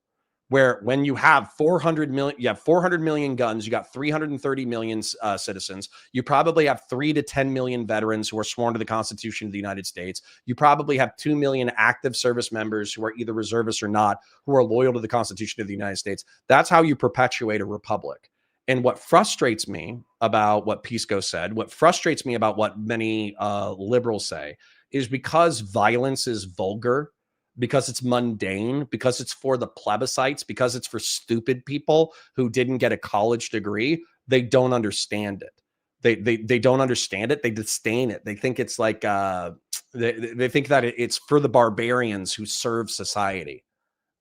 where when you have 400 million, you have 400 million guns, you got 330 million citizens, you probably have 3 to 10 million veterans who are sworn to the Constitution of the United States. You probably have 2 million active service members who are either reservists or not, who are loyal to the Constitution of the United States. That's how you perpetuate a republic. And what frustrates me about what Pisco said, what frustrates me about what many liberals say, is because violence is vulgar, because it's mundane, because it's for the plebiscites, because it's for stupid people who didn't get a college degree, they don't understand it. They don't understand it. They disdain it. They think it's like they think that it's for the barbarians who serve society.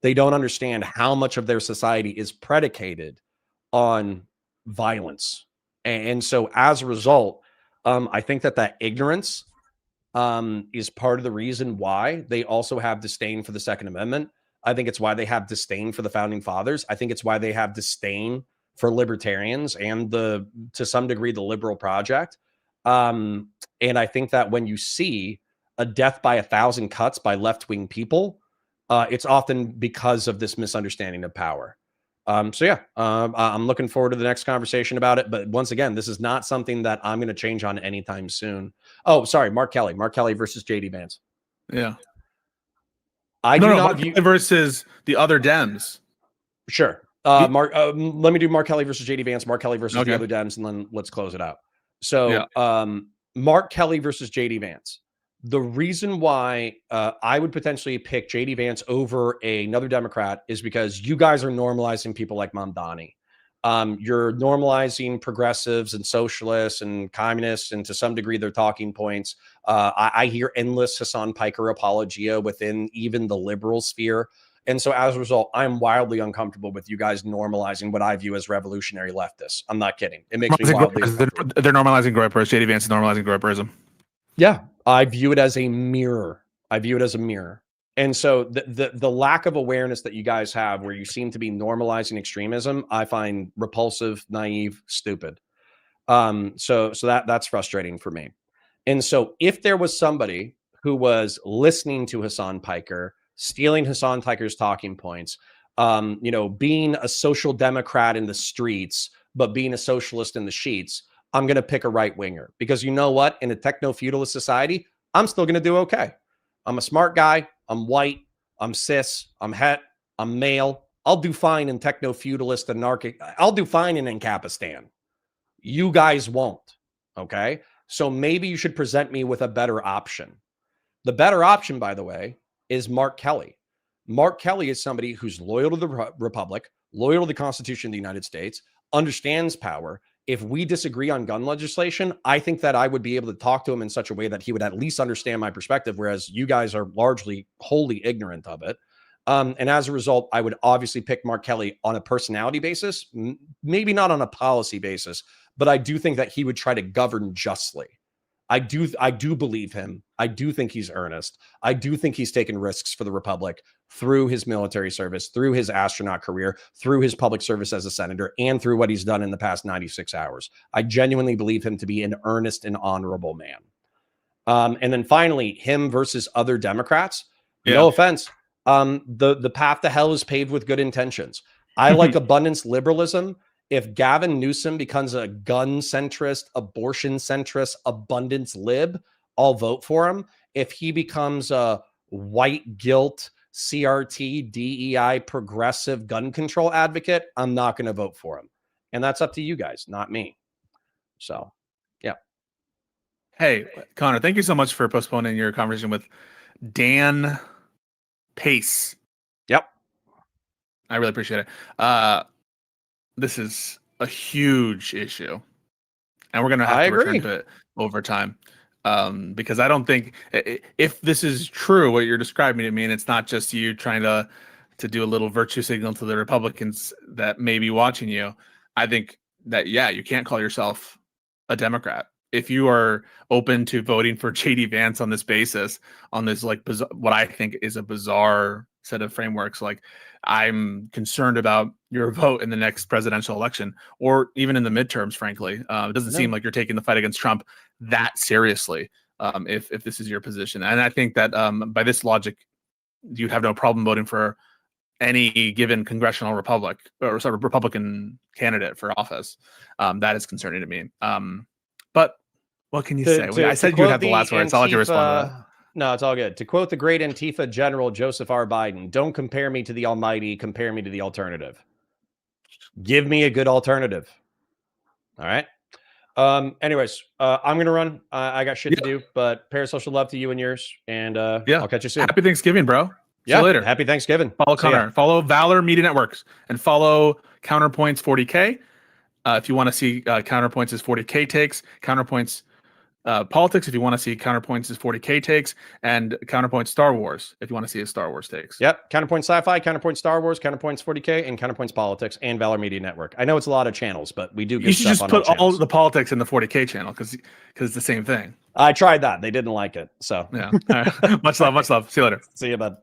They don't understand how much of their society is predicated on violence. And so as a result, I think that ignorance is part of the reason why they also have disdain for the Second Amendment. I think it's why they have disdain for the founding fathers. I think it's why they have disdain for libertarians and to some degree, the liberal project. And I think that when you see a death by 1,000 cuts by left-wing people, it's often because of this misunderstanding of power. So yeah, I'm looking forward to the next conversation about it. But once again, this is not something that I'm going to change on anytime soon. Oh, sorry, Mark Kelly versus JD Vance. Yeah, I do not view versus the other Dems. Sure. Mark, let me do Mark Kelly versus JD Vance, Mark Kelly versus the other Dems, and then let's close it out. So, Mark Kelly versus JD Vance. The reason why I would potentially pick JD Vance over another Democrat is because you guys are normalizing people like Mamdani. You're normalizing progressives and socialists and communists, and to some degree their talking points. I hear endless Hassan Piker apologia within even the liberal sphere. And so as a result, I'm wildly uncomfortable with you guys normalizing what I view as revolutionary leftists. I'm not kidding. It makes me wildly uncomfortable. They're normalizing groyperism. JD Vance is normalizing groyperism. Yeah, I view it as a mirror. And so the lack of awareness that you guys have, where you seem to be normalizing extremism, I find repulsive, naive, stupid. So that's frustrating for me. And so if there was somebody who was listening to Hassan Piker, stealing Hassan Piker's talking points, being a social democrat in the streets, but being a socialist in the sheets, I'm going to pick a right winger, because you know what? In a techno-feudalist society, I'm still going to do okay. I'm a smart guy. I'm white. I'm cis. I'm het. I'm male. I'll do fine in techno-feudalist anarchic. I'll do fine in Ancapistan. You guys won't. Okay. So maybe you should present me with a better option. The better option, by the way, is Mark Kelly. Mark Kelly is somebody who's loyal to the Republic, loyal to the Constitution of the United States, understands power. If we disagree on gun legislation, I think that I would be able to talk to him in such a way that he would at least understand my perspective, whereas you guys are largely wholly ignorant of it. And as a result, I would obviously pick Mark Kelly on a personality basis, maybe not on a policy basis, but I do think that he would try to govern justly. I do believe him. I do think he's earnest. I do think he's taken risks for the Republic through his military service, through his astronaut career, through his public service as a senator, and through what he's done in the past 96 hours. I genuinely believe him to be an earnest and honorable man. And then finally, him versus other Democrats. Yeah. No offense. The path to hell is paved with good intentions. I like abundance liberalism. If Gavin Newsom becomes a gun centrist, abortion centrist, abundance lib, I'll vote for him. If he becomes a white guilt, CRT, DEI, progressive gun control advocate, I'm not going to vote for him. And that's up to you guys, not me. So, yeah. Hey, Connor, thank you so much for postponing your conversation with Dan Pace. Yep. I really appreciate it. This is a huge issue, and we're going to have to return to it over time, because I don't think, if this is true, what you're describing to me, and it's not just you trying to do a little virtue signal to the Republicans that may be watching you, I think that, yeah, you can't call yourself a Democrat. If you are open to voting for JD Vance on this basis, on this, like, what I think is a bizarre set of frameworks, like, I'm concerned about your vote in the next presidential election, or even in the midterms, frankly. It doesn't seem like you're taking the fight against Trump that seriously, if this is your position. And I think that by this logic, you'd have no problem voting for any given congressional Republican candidate for office. That is concerning to me. But what can you say? I said you would have the last words. I'll let you respond to that. No, it's all good. To quote the great Antifa General Joseph R. Biden, don't compare me to the almighty, compare me to the alternative. Give me a good alternative. All right. Anyways, I'm going to run. I got shit to do, but parasocial love to you and yours. And I'll catch you soon. Happy Thanksgiving, bro. See you later. Happy Thanksgiving. Follow Connor. Follow Valor Media Networks and follow Counterpoints 40K. If you want to see Counterpoints' 40K takes, Counterpoints Politics, if you want to see Counterpoints' 40K takes, and Counterpoint Star Wars, if you want to see his Star Wars takes. Yep. Counterpoint Sci-Fi, Counterpoint Star Wars, Counterpoints 40K, and Counterpoints Politics, and Valor Media Network. I know it's a lot of channels, but we do good You should stuff just on put all channels. the politics in the 40K channel because it's the same thing. I tried that. They didn't like it. So yeah. All right. Much love. Much love. See you later. See you, bud.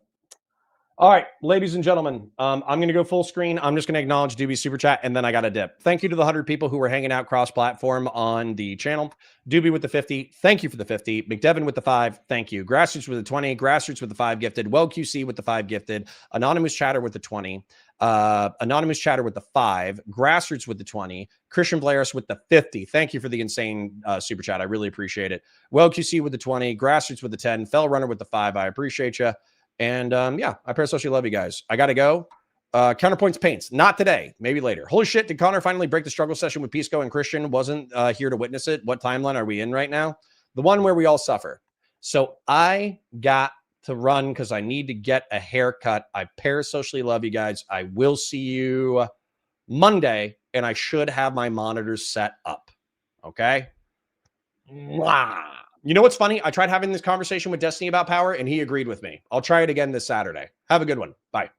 All right, ladies and gentlemen, I'm going to go full screen. I'm just going to acknowledge Doobie's super chat, and then I got a dip. Thank you to the 100 people who were hanging out cross-platform on the channel. Doobie with the 50, thank you for the 50. McDevin with the 5, thank you. Grassroots with the 20, Grassroots with the 5 gifted. Well QC with the 5 gifted. Anonymous Chatter with the 20. Anonymous Chatter with the 5. Grassroots with the 20. Christian Blairs with the 50. Thank you for the insane super chat. I really appreciate it. Well QC with the 20. Grassroots with the 10. Fell Runner with the 5. I appreciate you. And yeah, I parasocially love you guys. I got to go. Counterpoints Paints. Not today. Maybe later. Holy shit. Did Connor finally break the struggle session with Pisco and Christian? Wasn't here to witness it. What timeline are we in right now? The one where we all suffer. So I got to run because I need to get a haircut. I parasocially love you guys. I will see you Monday, and I should have my monitors set up. Okay? Mwah. You know what's funny? I tried having this conversation with Destiny about power, and he agreed with me. I'll try it again this Saturday. Have a good one. Bye.